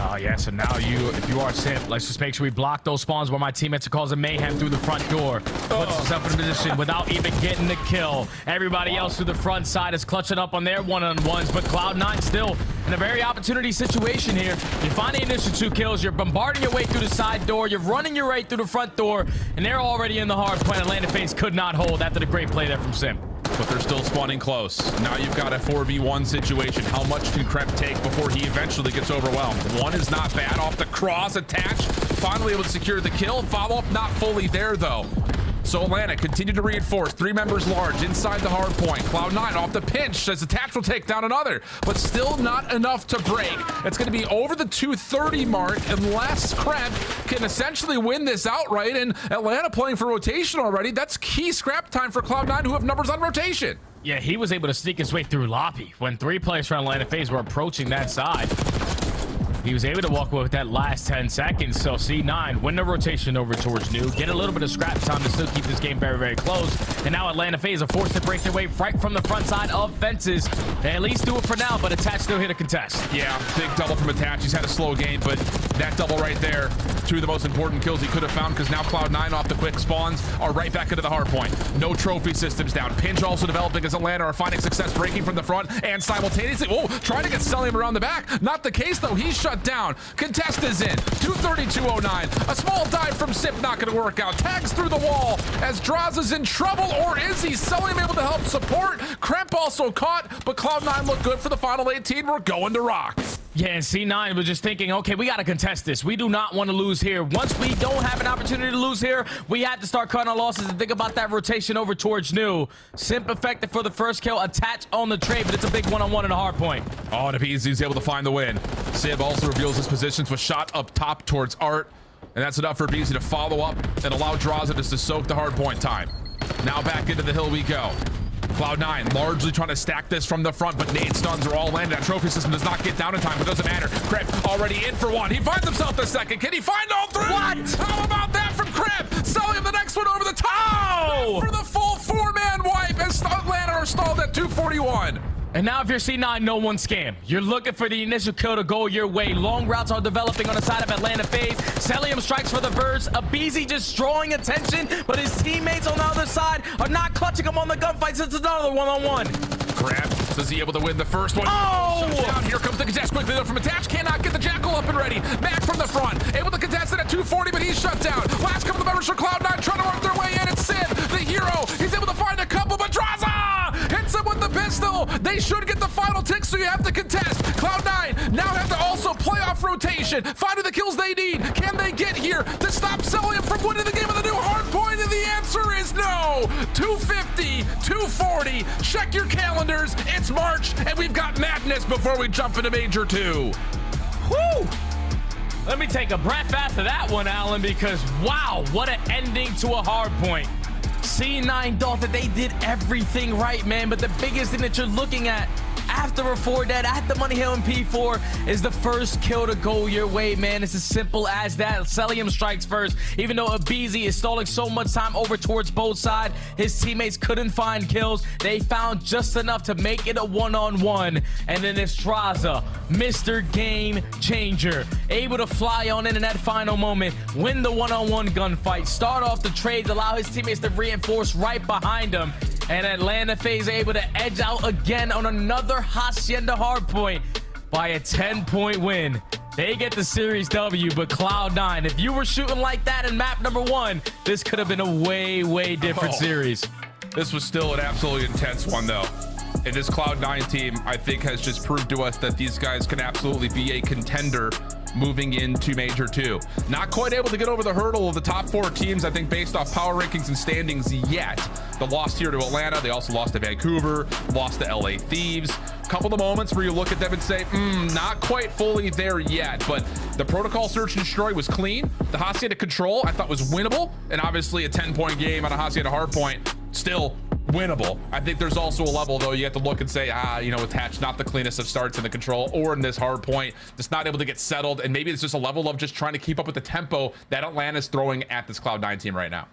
Oh, yeah, so now if you are Simp, let's just make sure we block those spawns where my teammates are causing mayhem through the front door. Puts himself in a position without even getting the kill. Everybody else through the front side is clutching up on their one-on-ones, but Cloud9 still in a very opportunity situation here. You find the initial 2 kills, you're bombarding your way through the side door, you're running your way through the front door, and they're already in the hard point. Atlanta FaZe could not hold after the great play there from Simp. But they're still spawning close. Now you've got a 4v1 situation. How much can Kremp take before he eventually gets overwhelmed? 1 is not bad. Off the cross, attach. Finally able to secure the kill. Follow-up not fully there, though. So Atlanta continue to reinforce. 3 members large inside the hard point. Cloud9 off the pinch says attach will take down another, but still not enough to break. It's going to be over the 230 mark unless Kremp can essentially win this outright, and Atlanta playing for rotation already. That's key scrap time for Cloud9, who have numbers on rotation. Yeah, he was able to sneak his way through Lobby when 3 players from Atlanta FaZe were approaching that side. He was able to walk away with that last 10 seconds. So C9 win the rotation over towards new, get a little bit of scrap time to still keep this game very, very close. And now Atlanta FaZe are forced to break their way right from the front side of fences. They at least do it for now, but Attach still hit a contest. Yeah, big double from Attach. He's had a slow game, but that double right there, 2 of the most important kills he could have found, because now Cloud9 off the quick spawns are right back into the hard point. No trophy systems down. Pinch also developing as Atlanta are finding success breaking from the front and simultaneously, trying to get Selim around the back. Not the case, though. He's shut down. Contest is in. 232.09. A small dive from Sip not going to work out. Tags through the wall as Draws is in trouble, or is he? Selim able to help support. Kremp also caught, but Cloud9 look good for the final 18. We're going to rock. Yeah, and C9 was just thinking, okay, we got to contest this. We do not want to lose here. Once we don't have an opportunity to lose here, we have to start cutting our losses and think about that rotation over towards new. Simp effective for the first kill. Attach on the trade, but it's a big one-on-one in a hard point. Oh, and he's able to find the win. Sib also reveals his positions with shot up top towards Art, and that's enough for Beezy to follow up and allow Draza just to soak the hard point time. Now back into the hill we go. Cloud9 largely trying to stack this from the front, but nade stuns are all landed. That trophy system does not get down in time, but doesn't matter. Kremp already in for 1. He finds himself the second. Can he find all 3? What? How about that from Kremp? Selling the next one over the top for the full 4-man wipe, as Atlanta are stalled at 241. And now if you're C9, no one scam. You're looking for the initial kill to go your way. Long routes are developing on the side of Atlanta FaZe. Celium strikes for the verse. Abizi just drawing attention, but his teammates on the other side are not clutching him on the gunfights. It's another one-on-one. Kremp, is he able to win the first one? Oh! Down. Here comes the contest quickly though from Attach. Cannot get the Jackal up and ready. Mac from the front. Able to contest it at 240, but he's shut down. Last couple of members for Cloud9 trying to work their way in. It's Sid, the hero. He's able to find a couple, but Draza hits him with the pistol. They should get the final tick, so you have to contest. Cloud9 now have to also play off rotation. Finding the kills they need. Can they get here to stop Celium from winning the game with a new hard point? And the answer is no. 250, 240. Check your calendars. It's March, and we've got madness before we jump into Major 2. Woo! Let me take a breath after that one, Alan, because wow, what an ending to a hard point. C9 thought that they did everything right, man, but the biggest thing that you're looking at after a 4 dead at the Money Hill and P4 is the first kill to go your way, man. It's as simple as that. Celium strikes first, even though Abizi is stalling so much time over towards both sides. His teammates couldn't find kills. They found just enough to make it a one-on-one. And then it's Straza, Mr. Game Changer, able to fly on in that final moment, win the one-on-one gunfight, start off the trades, allow his teammates to reinforce right behind him. And Atlanta FaZe able to edge out again on another Hacienda Hardpoint by a 10-point win. They get the Series W, but Cloud9, if you were shooting like that in map number 1, this could have been a way different series. This was still an absolutely intense one, though. And this Cloud9 team, I think, has just proved to us that these guys can absolutely be a contender moving into Major 2. Not quite able to get over the hurdle of the top 4 teams, I think, based off power rankings and standings yet. The loss here to Atlanta, they also lost to Vancouver, lost to LA Thieves. Couple of moments where you look at them and say, not quite fully there yet, but the protocol search and destroy was clean. The Hacienda control I thought was winnable, and obviously a 10-point game on a Hacienda Hardpoint, still winnable. I think there's also a level, though, you have to look and say, with Hatch, not the cleanest of starts in the control or in this hard point, just not able to get settled, and maybe it's just a level of just trying to keep up with the tempo that Atlanta's throwing at this Cloud9 team right now.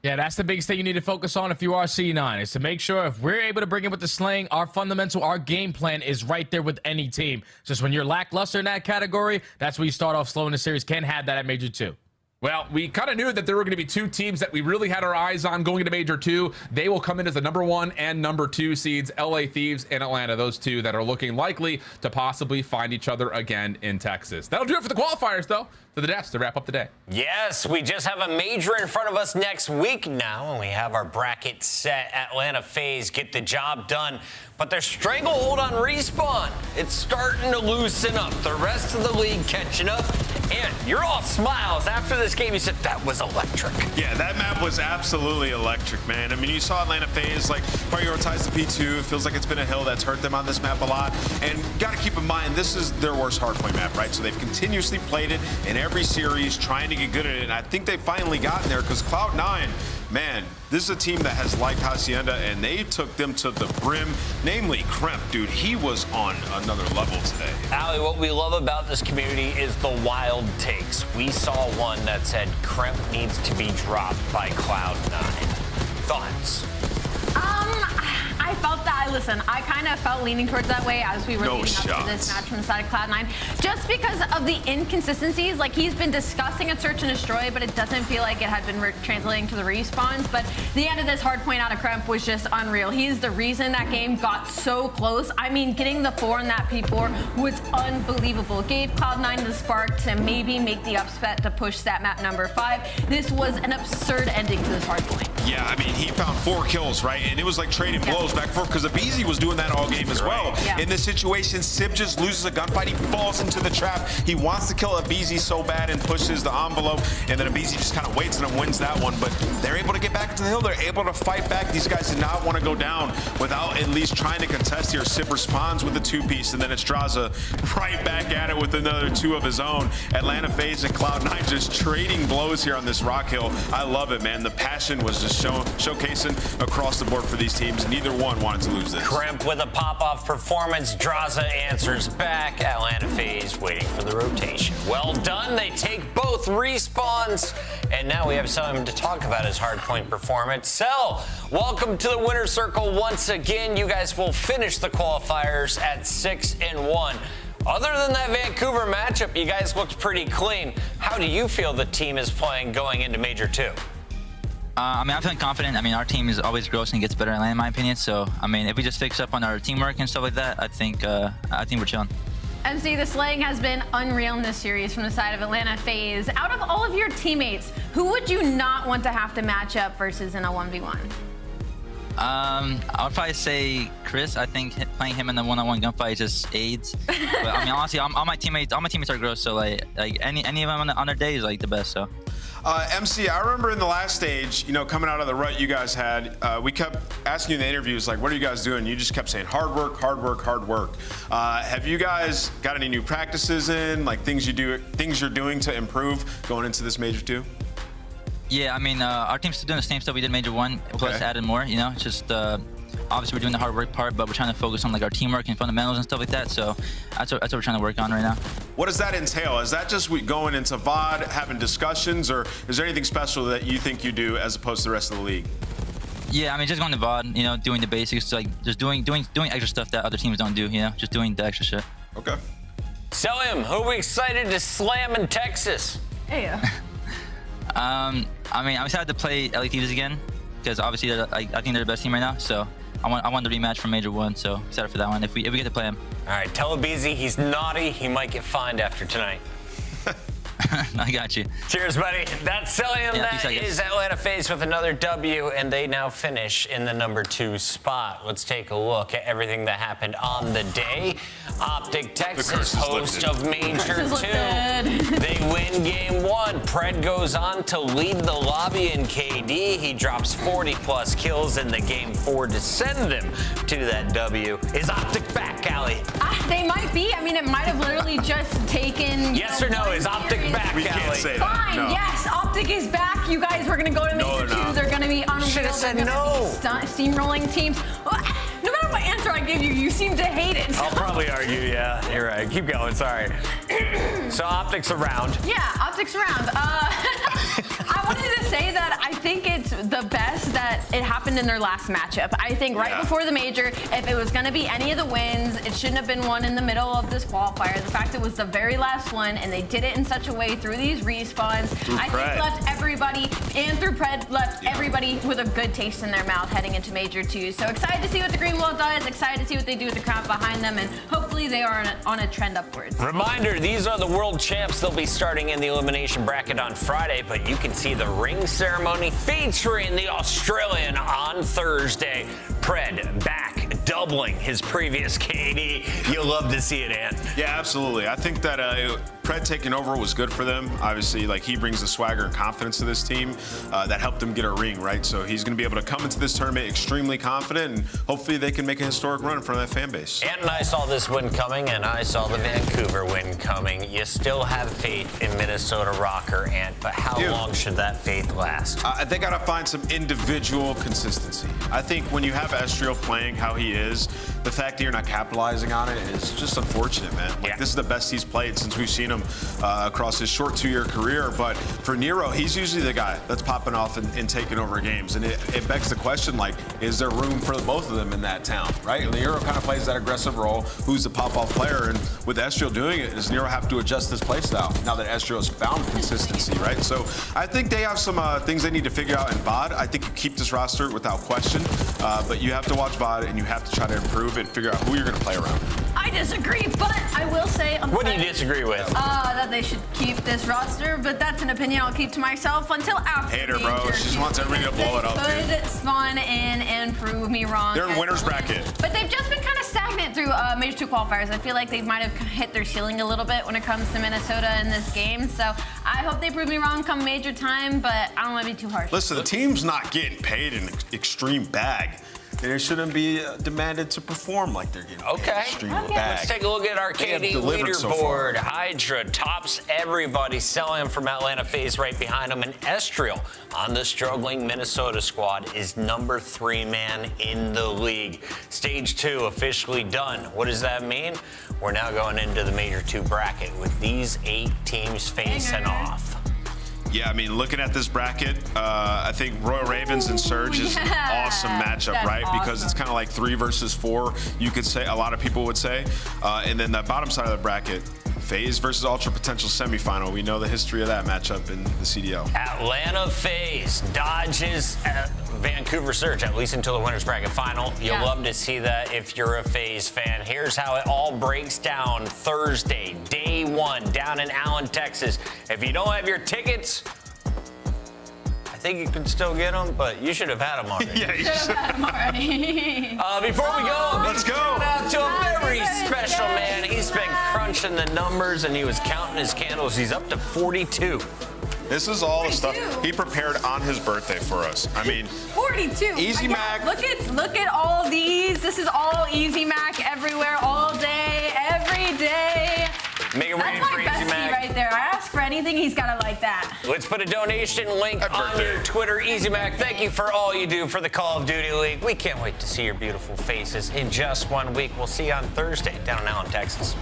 Yeah, that's the biggest thing you need to focus on if you are C9, is to make sure if we're able to bring in with the slaying, our fundamental, our game plan is right there with any team. Just when you're lackluster in that category, that's where you start off slow in the series. Can't have that at Major 2. Well, we kind of knew that there were going to be 2 teams that we really had our eyes on going into Major 2. They will come in as the number 1 and number 2 seeds, LA Thieves and Atlanta, those 2 that are looking likely to possibly find each other again in Texas. That'll do it for the qualifiers, though. To the desk to wrap up the day. Yes, we just have a major in front of us next week now, and we have our bracket set. Atlanta FaZe get the job done, but their stranglehold on Respawn, it's starting to loosen up. The rest of the league catching up, and you're all smiles. After this game, you said that was electric. Yeah, that map was absolutely electric, man. I mean, you saw Atlanta FaZe prioritize the P2. It feels like it's been a hill that's hurt them on this map a lot, and got to keep in mind, this is their worst hardpoint map, right? So they've continuously played it in every series, trying to get good at it, and I think they finally gotten there, because Cloud9, man, this is a team that has liked Hacienda, and they took them to the brim, namely Kremp. Dude, he was on another level today. Allie, what we love about this community is the wild takes. We saw one that said Kremp needs to be dropped by Cloud9. Thoughts? I felt that. Listen, I kind of felt leaning towards that way as we were leading up to this match from the side of Cloud9, just because of the inconsistencies. Like, he's been discussing a search and destroy, but it doesn't feel like it had been translating to the respawns. But the end of this hard point out of Kremp was just unreal. He's the reason that game got so close. I mean, getting the 4 in that P4 was unbelievable. It gave Cloud9 the spark to maybe make the upset to push that map number 5. This was an absurd ending to this hard point. Yeah, I mean, he found 4 kills, right? And it was like trading blows back and forth, because Abizi was doing that all game as well. Yeah. In this situation, Sib just loses a gunfight. He falls into the trap. He wants to kill Abizi so bad and pushes the envelope, and then Abizi just kind of waits and wins that one. But they're able to get back into the hill. They're able to fight back. These guys did not want to go down without at least trying to contest here. Sib responds with a 2-piece, and then it's Straza right back at it with another 2 of his own. Atlanta FaZe and Cloud9 just trading blows here on this rock hill. I love it, man. The passion was just showcasing across the board for these teams. Neither one wanted to lose this. Kremp with a pop-off performance. Draza answers back. Atlanta FaZe waiting for the rotation. Well done. They take both respawns. And now we have something to talk about his hardpoint performance. Cell, welcome to the winner's circle once again. You guys will finish the qualifiers at 6-1. Other than that Vancouver matchup, you guys looked pretty clean. How do you feel the team is playing going into Major 2? I mean, I'm feeling confident. I mean, our team is always grows and gets better in my opinion. So, I mean, if we just fix up on our teamwork and stuff like that, I think we're chilling. MC, the slaying has been unreal in this series from the side of Atlanta FaZe. Out of all of your teammates, who would you not want to have to match up versus in a 1v1? I would probably say Chris. I think playing him in the one-on-one gunfight just aids. But I mean, honestly, all my teammates are gross. So like any of them on their day is like the best. So. MC, I remember in the last stage, coming out of the rut you guys had, we kept asking you in the interviews, like, what are you guys doing? You just kept saying hard work, hard work, hard work. Have you guys got any new practices in, like things you're doing to improve going into this Major 2? Yeah, I mean, our team's still doing the same stuff we did Major 1, plus added more, you know? It's just, obviously we're doing the hard work part, but we're trying to focus on like our teamwork and fundamentals and stuff like that, so that's what we're trying to work on right now. What does that entail? Is that just going into VOD, having discussions, or is there anything special that you think you do as opposed to the rest of the league? Yeah, I mean, just going to VOD, you know, doing the basics, like just doing extra stuff that other teams don't do, you know? Just doing the extra shit. Okay. Selim, who are we excited to slam in Texas? Hey. I mean, I'm excited to play LA Thieves again because obviously I think they're the best team right now. So I want the rematch from Major 1. So excited for that one if we get to play him. All right, tell Abizi he's naughty. He might get fined after tonight. I got you. Cheers, buddy. That's Selim. Yeah, that is Atlanta FaZe with another W, and they now finish in the number 2 spot. Let's take a look at everything that happened on the day. Optic Texas, host of Major 2. They win game 1. Pred goes on to lead the lobby in KD. He drops 40+ kills in the game 4 to send them to that W. Is Optic back, Allie? They might be. I mean, it might have literally just taken. Yes or no? Is Optic back, We can't say that. Fine. No. Yes, Optic is back. You guys were gonna go to Major 2. They're gonna be unreal. Should have said no. Steamrolling teams. No matter what answer I give you, you seem to hate it. I'll probably argue, yeah. You're right. Keep going. Sorry. So Optic's around. Yeah, Optic's around. I wanted to say that I think it's the best that it happened in their last matchup. I think right before the Major, if it was going to be any of the wins, it shouldn't have been one in the middle of this qualifier. The fact it was the very last one, and they did it in such a way through these respawns, I think left everybody, and through Pred, left everybody with a good taste in their mouth heading into Major 2. So excited to see what the Green Wall does, excited to see what they do with the crowd behind them, and hopefully they are on a trend upwards. Reminder, these are the world champs. They'll be starting in the elimination bracket on Friday, but you can see the ring ceremony featuring the Australian on Thursday. Pred back, doubling his previous KD. You'll love to see it, Ant. Yeah, absolutely. I think that Pred taking over was good for them. Obviously, like, he brings the swagger and confidence to this team that helped him get a ring, right? So he's going to be able to come into this tournament extremely confident, and hopefully they can make a historic run in front of that fan base. Ant and I saw this win coming, and I saw the Vancouver win coming. You still have faith in Minnesota Rocker, Ant, but how long should that faith last? They got to find some individual consistency. I think when you have Estriel playing how he is, the fact that you're not capitalizing on it is just unfortunate, man. Like, this is the best he's played since we've seen him across his short 2-year career. But for Nero, he's usually the guy that's popping off and taking over games. And it begs the question, like, is there room for both of them in that town, right? Nero kind of plays that aggressive role. Who's the pop-off player? And with Estriel doing it, does Nero have to adjust his play style now that Estriel has found consistency, right? So I think they have some things they need to figure out in VOD. I think you keep this roster without question, but you have to watch VOD and you have to try to improve and figure out who you're going to play around. I disagree, but I will say on the What do you disagree with? That they should keep this roster, but that's an opinion I'll keep to myself until after. Hater, bro. She just wants everybody to blow it up, dude. Could spawn in and prove me wrong. They're in winner's bracket. But they've just been kind of stagnant through Major 2 qualifiers. I feel like they might have hit their ceiling a little bit when it comes to Minnesota in this game. So I hope they prove me wrong come Major time, but I don't want to be too harsh. Listen, the team's not getting paid an extreme bag. They shouldn't be demanded to perform like they're getting paid an extreme bag. Let's take a look at our KD leaderboard. Hydra tops everybody. Selim from Atlanta FaZe right behind him. And Estriel on the struggling Minnesota squad is number 3 man in the league. Stage 2 officially done. What does that mean? We're now going into the Major 2 bracket with these 8 teams facing off. Yeah, I mean, looking at this bracket, I think Royal Ravens and Surge is an awesome matchup, That's right? awesome. Because it's kind of like 3 versus 4, you could say, a lot of people would say. And then the bottom side of the bracket, FaZe versus Ultra Potential semifinal. We know the history of that matchup in the CDL. Atlanta FaZe dodges Vancouver Surge, at least until the winner's bracket final. You'll love to see that if you're a FaZe fan. Here's how it all breaks down Thursday, day 1, down in Allen, Texas. If you don't have your tickets, I think you can still get them, but you should have had them already. Yeah, you should have had them already. Before we go, let's go. Shout out to a very special man. He's been crunching the numbers and he was counting his candles. He's up to 42. This is all the stuff he prepared on his birthday for us. I mean, 42. Easy Mac. Look at all these. This is all Easy Mac everywhere, all day, every day. Make it rain That's for my Easy bestie Mac. right there. I ask for anything, he's got to like that. Let's put a donation link on your Twitter. Easy Mac, thank you for all you do for the Call of Duty League. We can't wait to see your beautiful faces in just 1 week. We'll see you on Thursday down in Allen, Texas.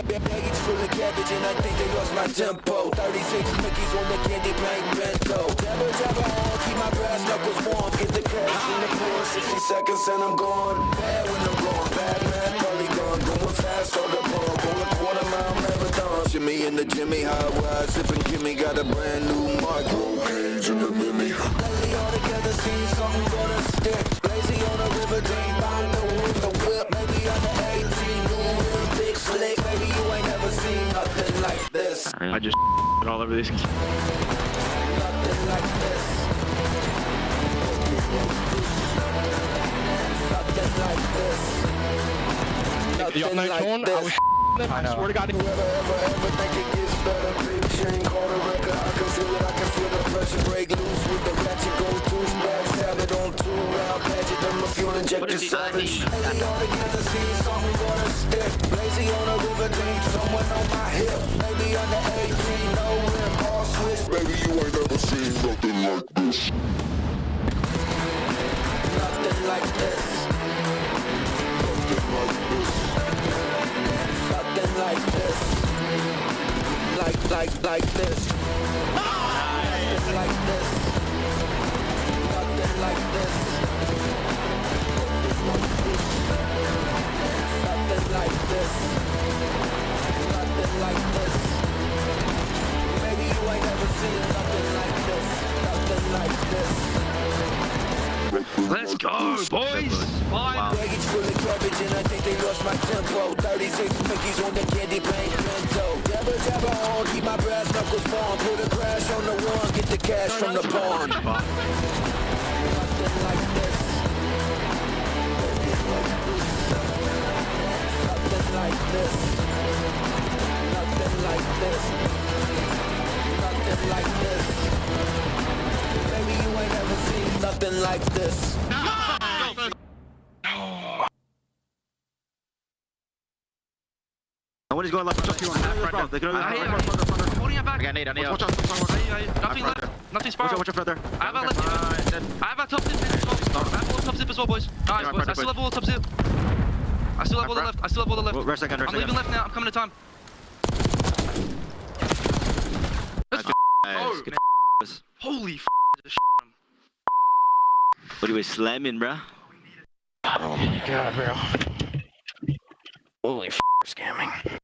Baggage full of cabbage and I think they lost my tempo. 36 Mickeys on the candy paint bento. Jabba jabba on, keep my brass knuckles warm. Get the cash in the floor, 60 seconds and I'm gone. Bad when I'm gone, bad man, probably gone. Going fast on the ball, going quarter-mile marathon. Shimmy in the Jimmy, high wide, sipping Kimmy. Got a brand new mark, roll cage in the Mimi. Lately all together, see something gonna stick. Lazy on the river, Dean, Bondo with the whip. Maybe on the 18, new wheel, big slick. Baby, you ain't never seen nothing like this. I just all over these. Nothing like this. Nothing like this. Nothing like this. I swear to God. Whoever ever think it gets better. Big chain, call the record. I can feel it. I can feel the pressure break loose with the ratchet go to splash. Have it on two round patch it. Them a fuel injector savage. Lately all together, see something gonna stick. Lazy on a river, team, someone on my hip. Maybe under 18, no rim, all switch. Baby, you ain't never seen nothing like this. Nothing like this. Nothing like this. Like this. Nothing like this. Nothing like this. Nothing like this. Nothing like this. Maybe you ain't never seen nothing like this. Nothing like this. Let's go, boys. Fine. Baggage full of cabbage and I think they lost my tempo. 36 Mickeys on the candy paint bento. Jabba jabba on, keep my brass knuckles warm. Put a crash on the one, get the cash from the pawn. Nothing like this. Nothing like this. Nothing like this. Nothing like this. Baby, you ain't never seen nothing like this. What is going left? Just you on that front. They're gonna Holding it back. I got nade. Watch out. Nothing left. Nothing spiral. Watch out further. I have a left. I have a top zip as well. I have a top zip as well, boys. Nice, boys. I still have all top zip. I still have all the left. I still have all the left. Rest second. I'm leaving left now. I'm coming to time. Oh, holy f***. what are you slamming, bro? Oh my God, bro. Holy f***, scamming.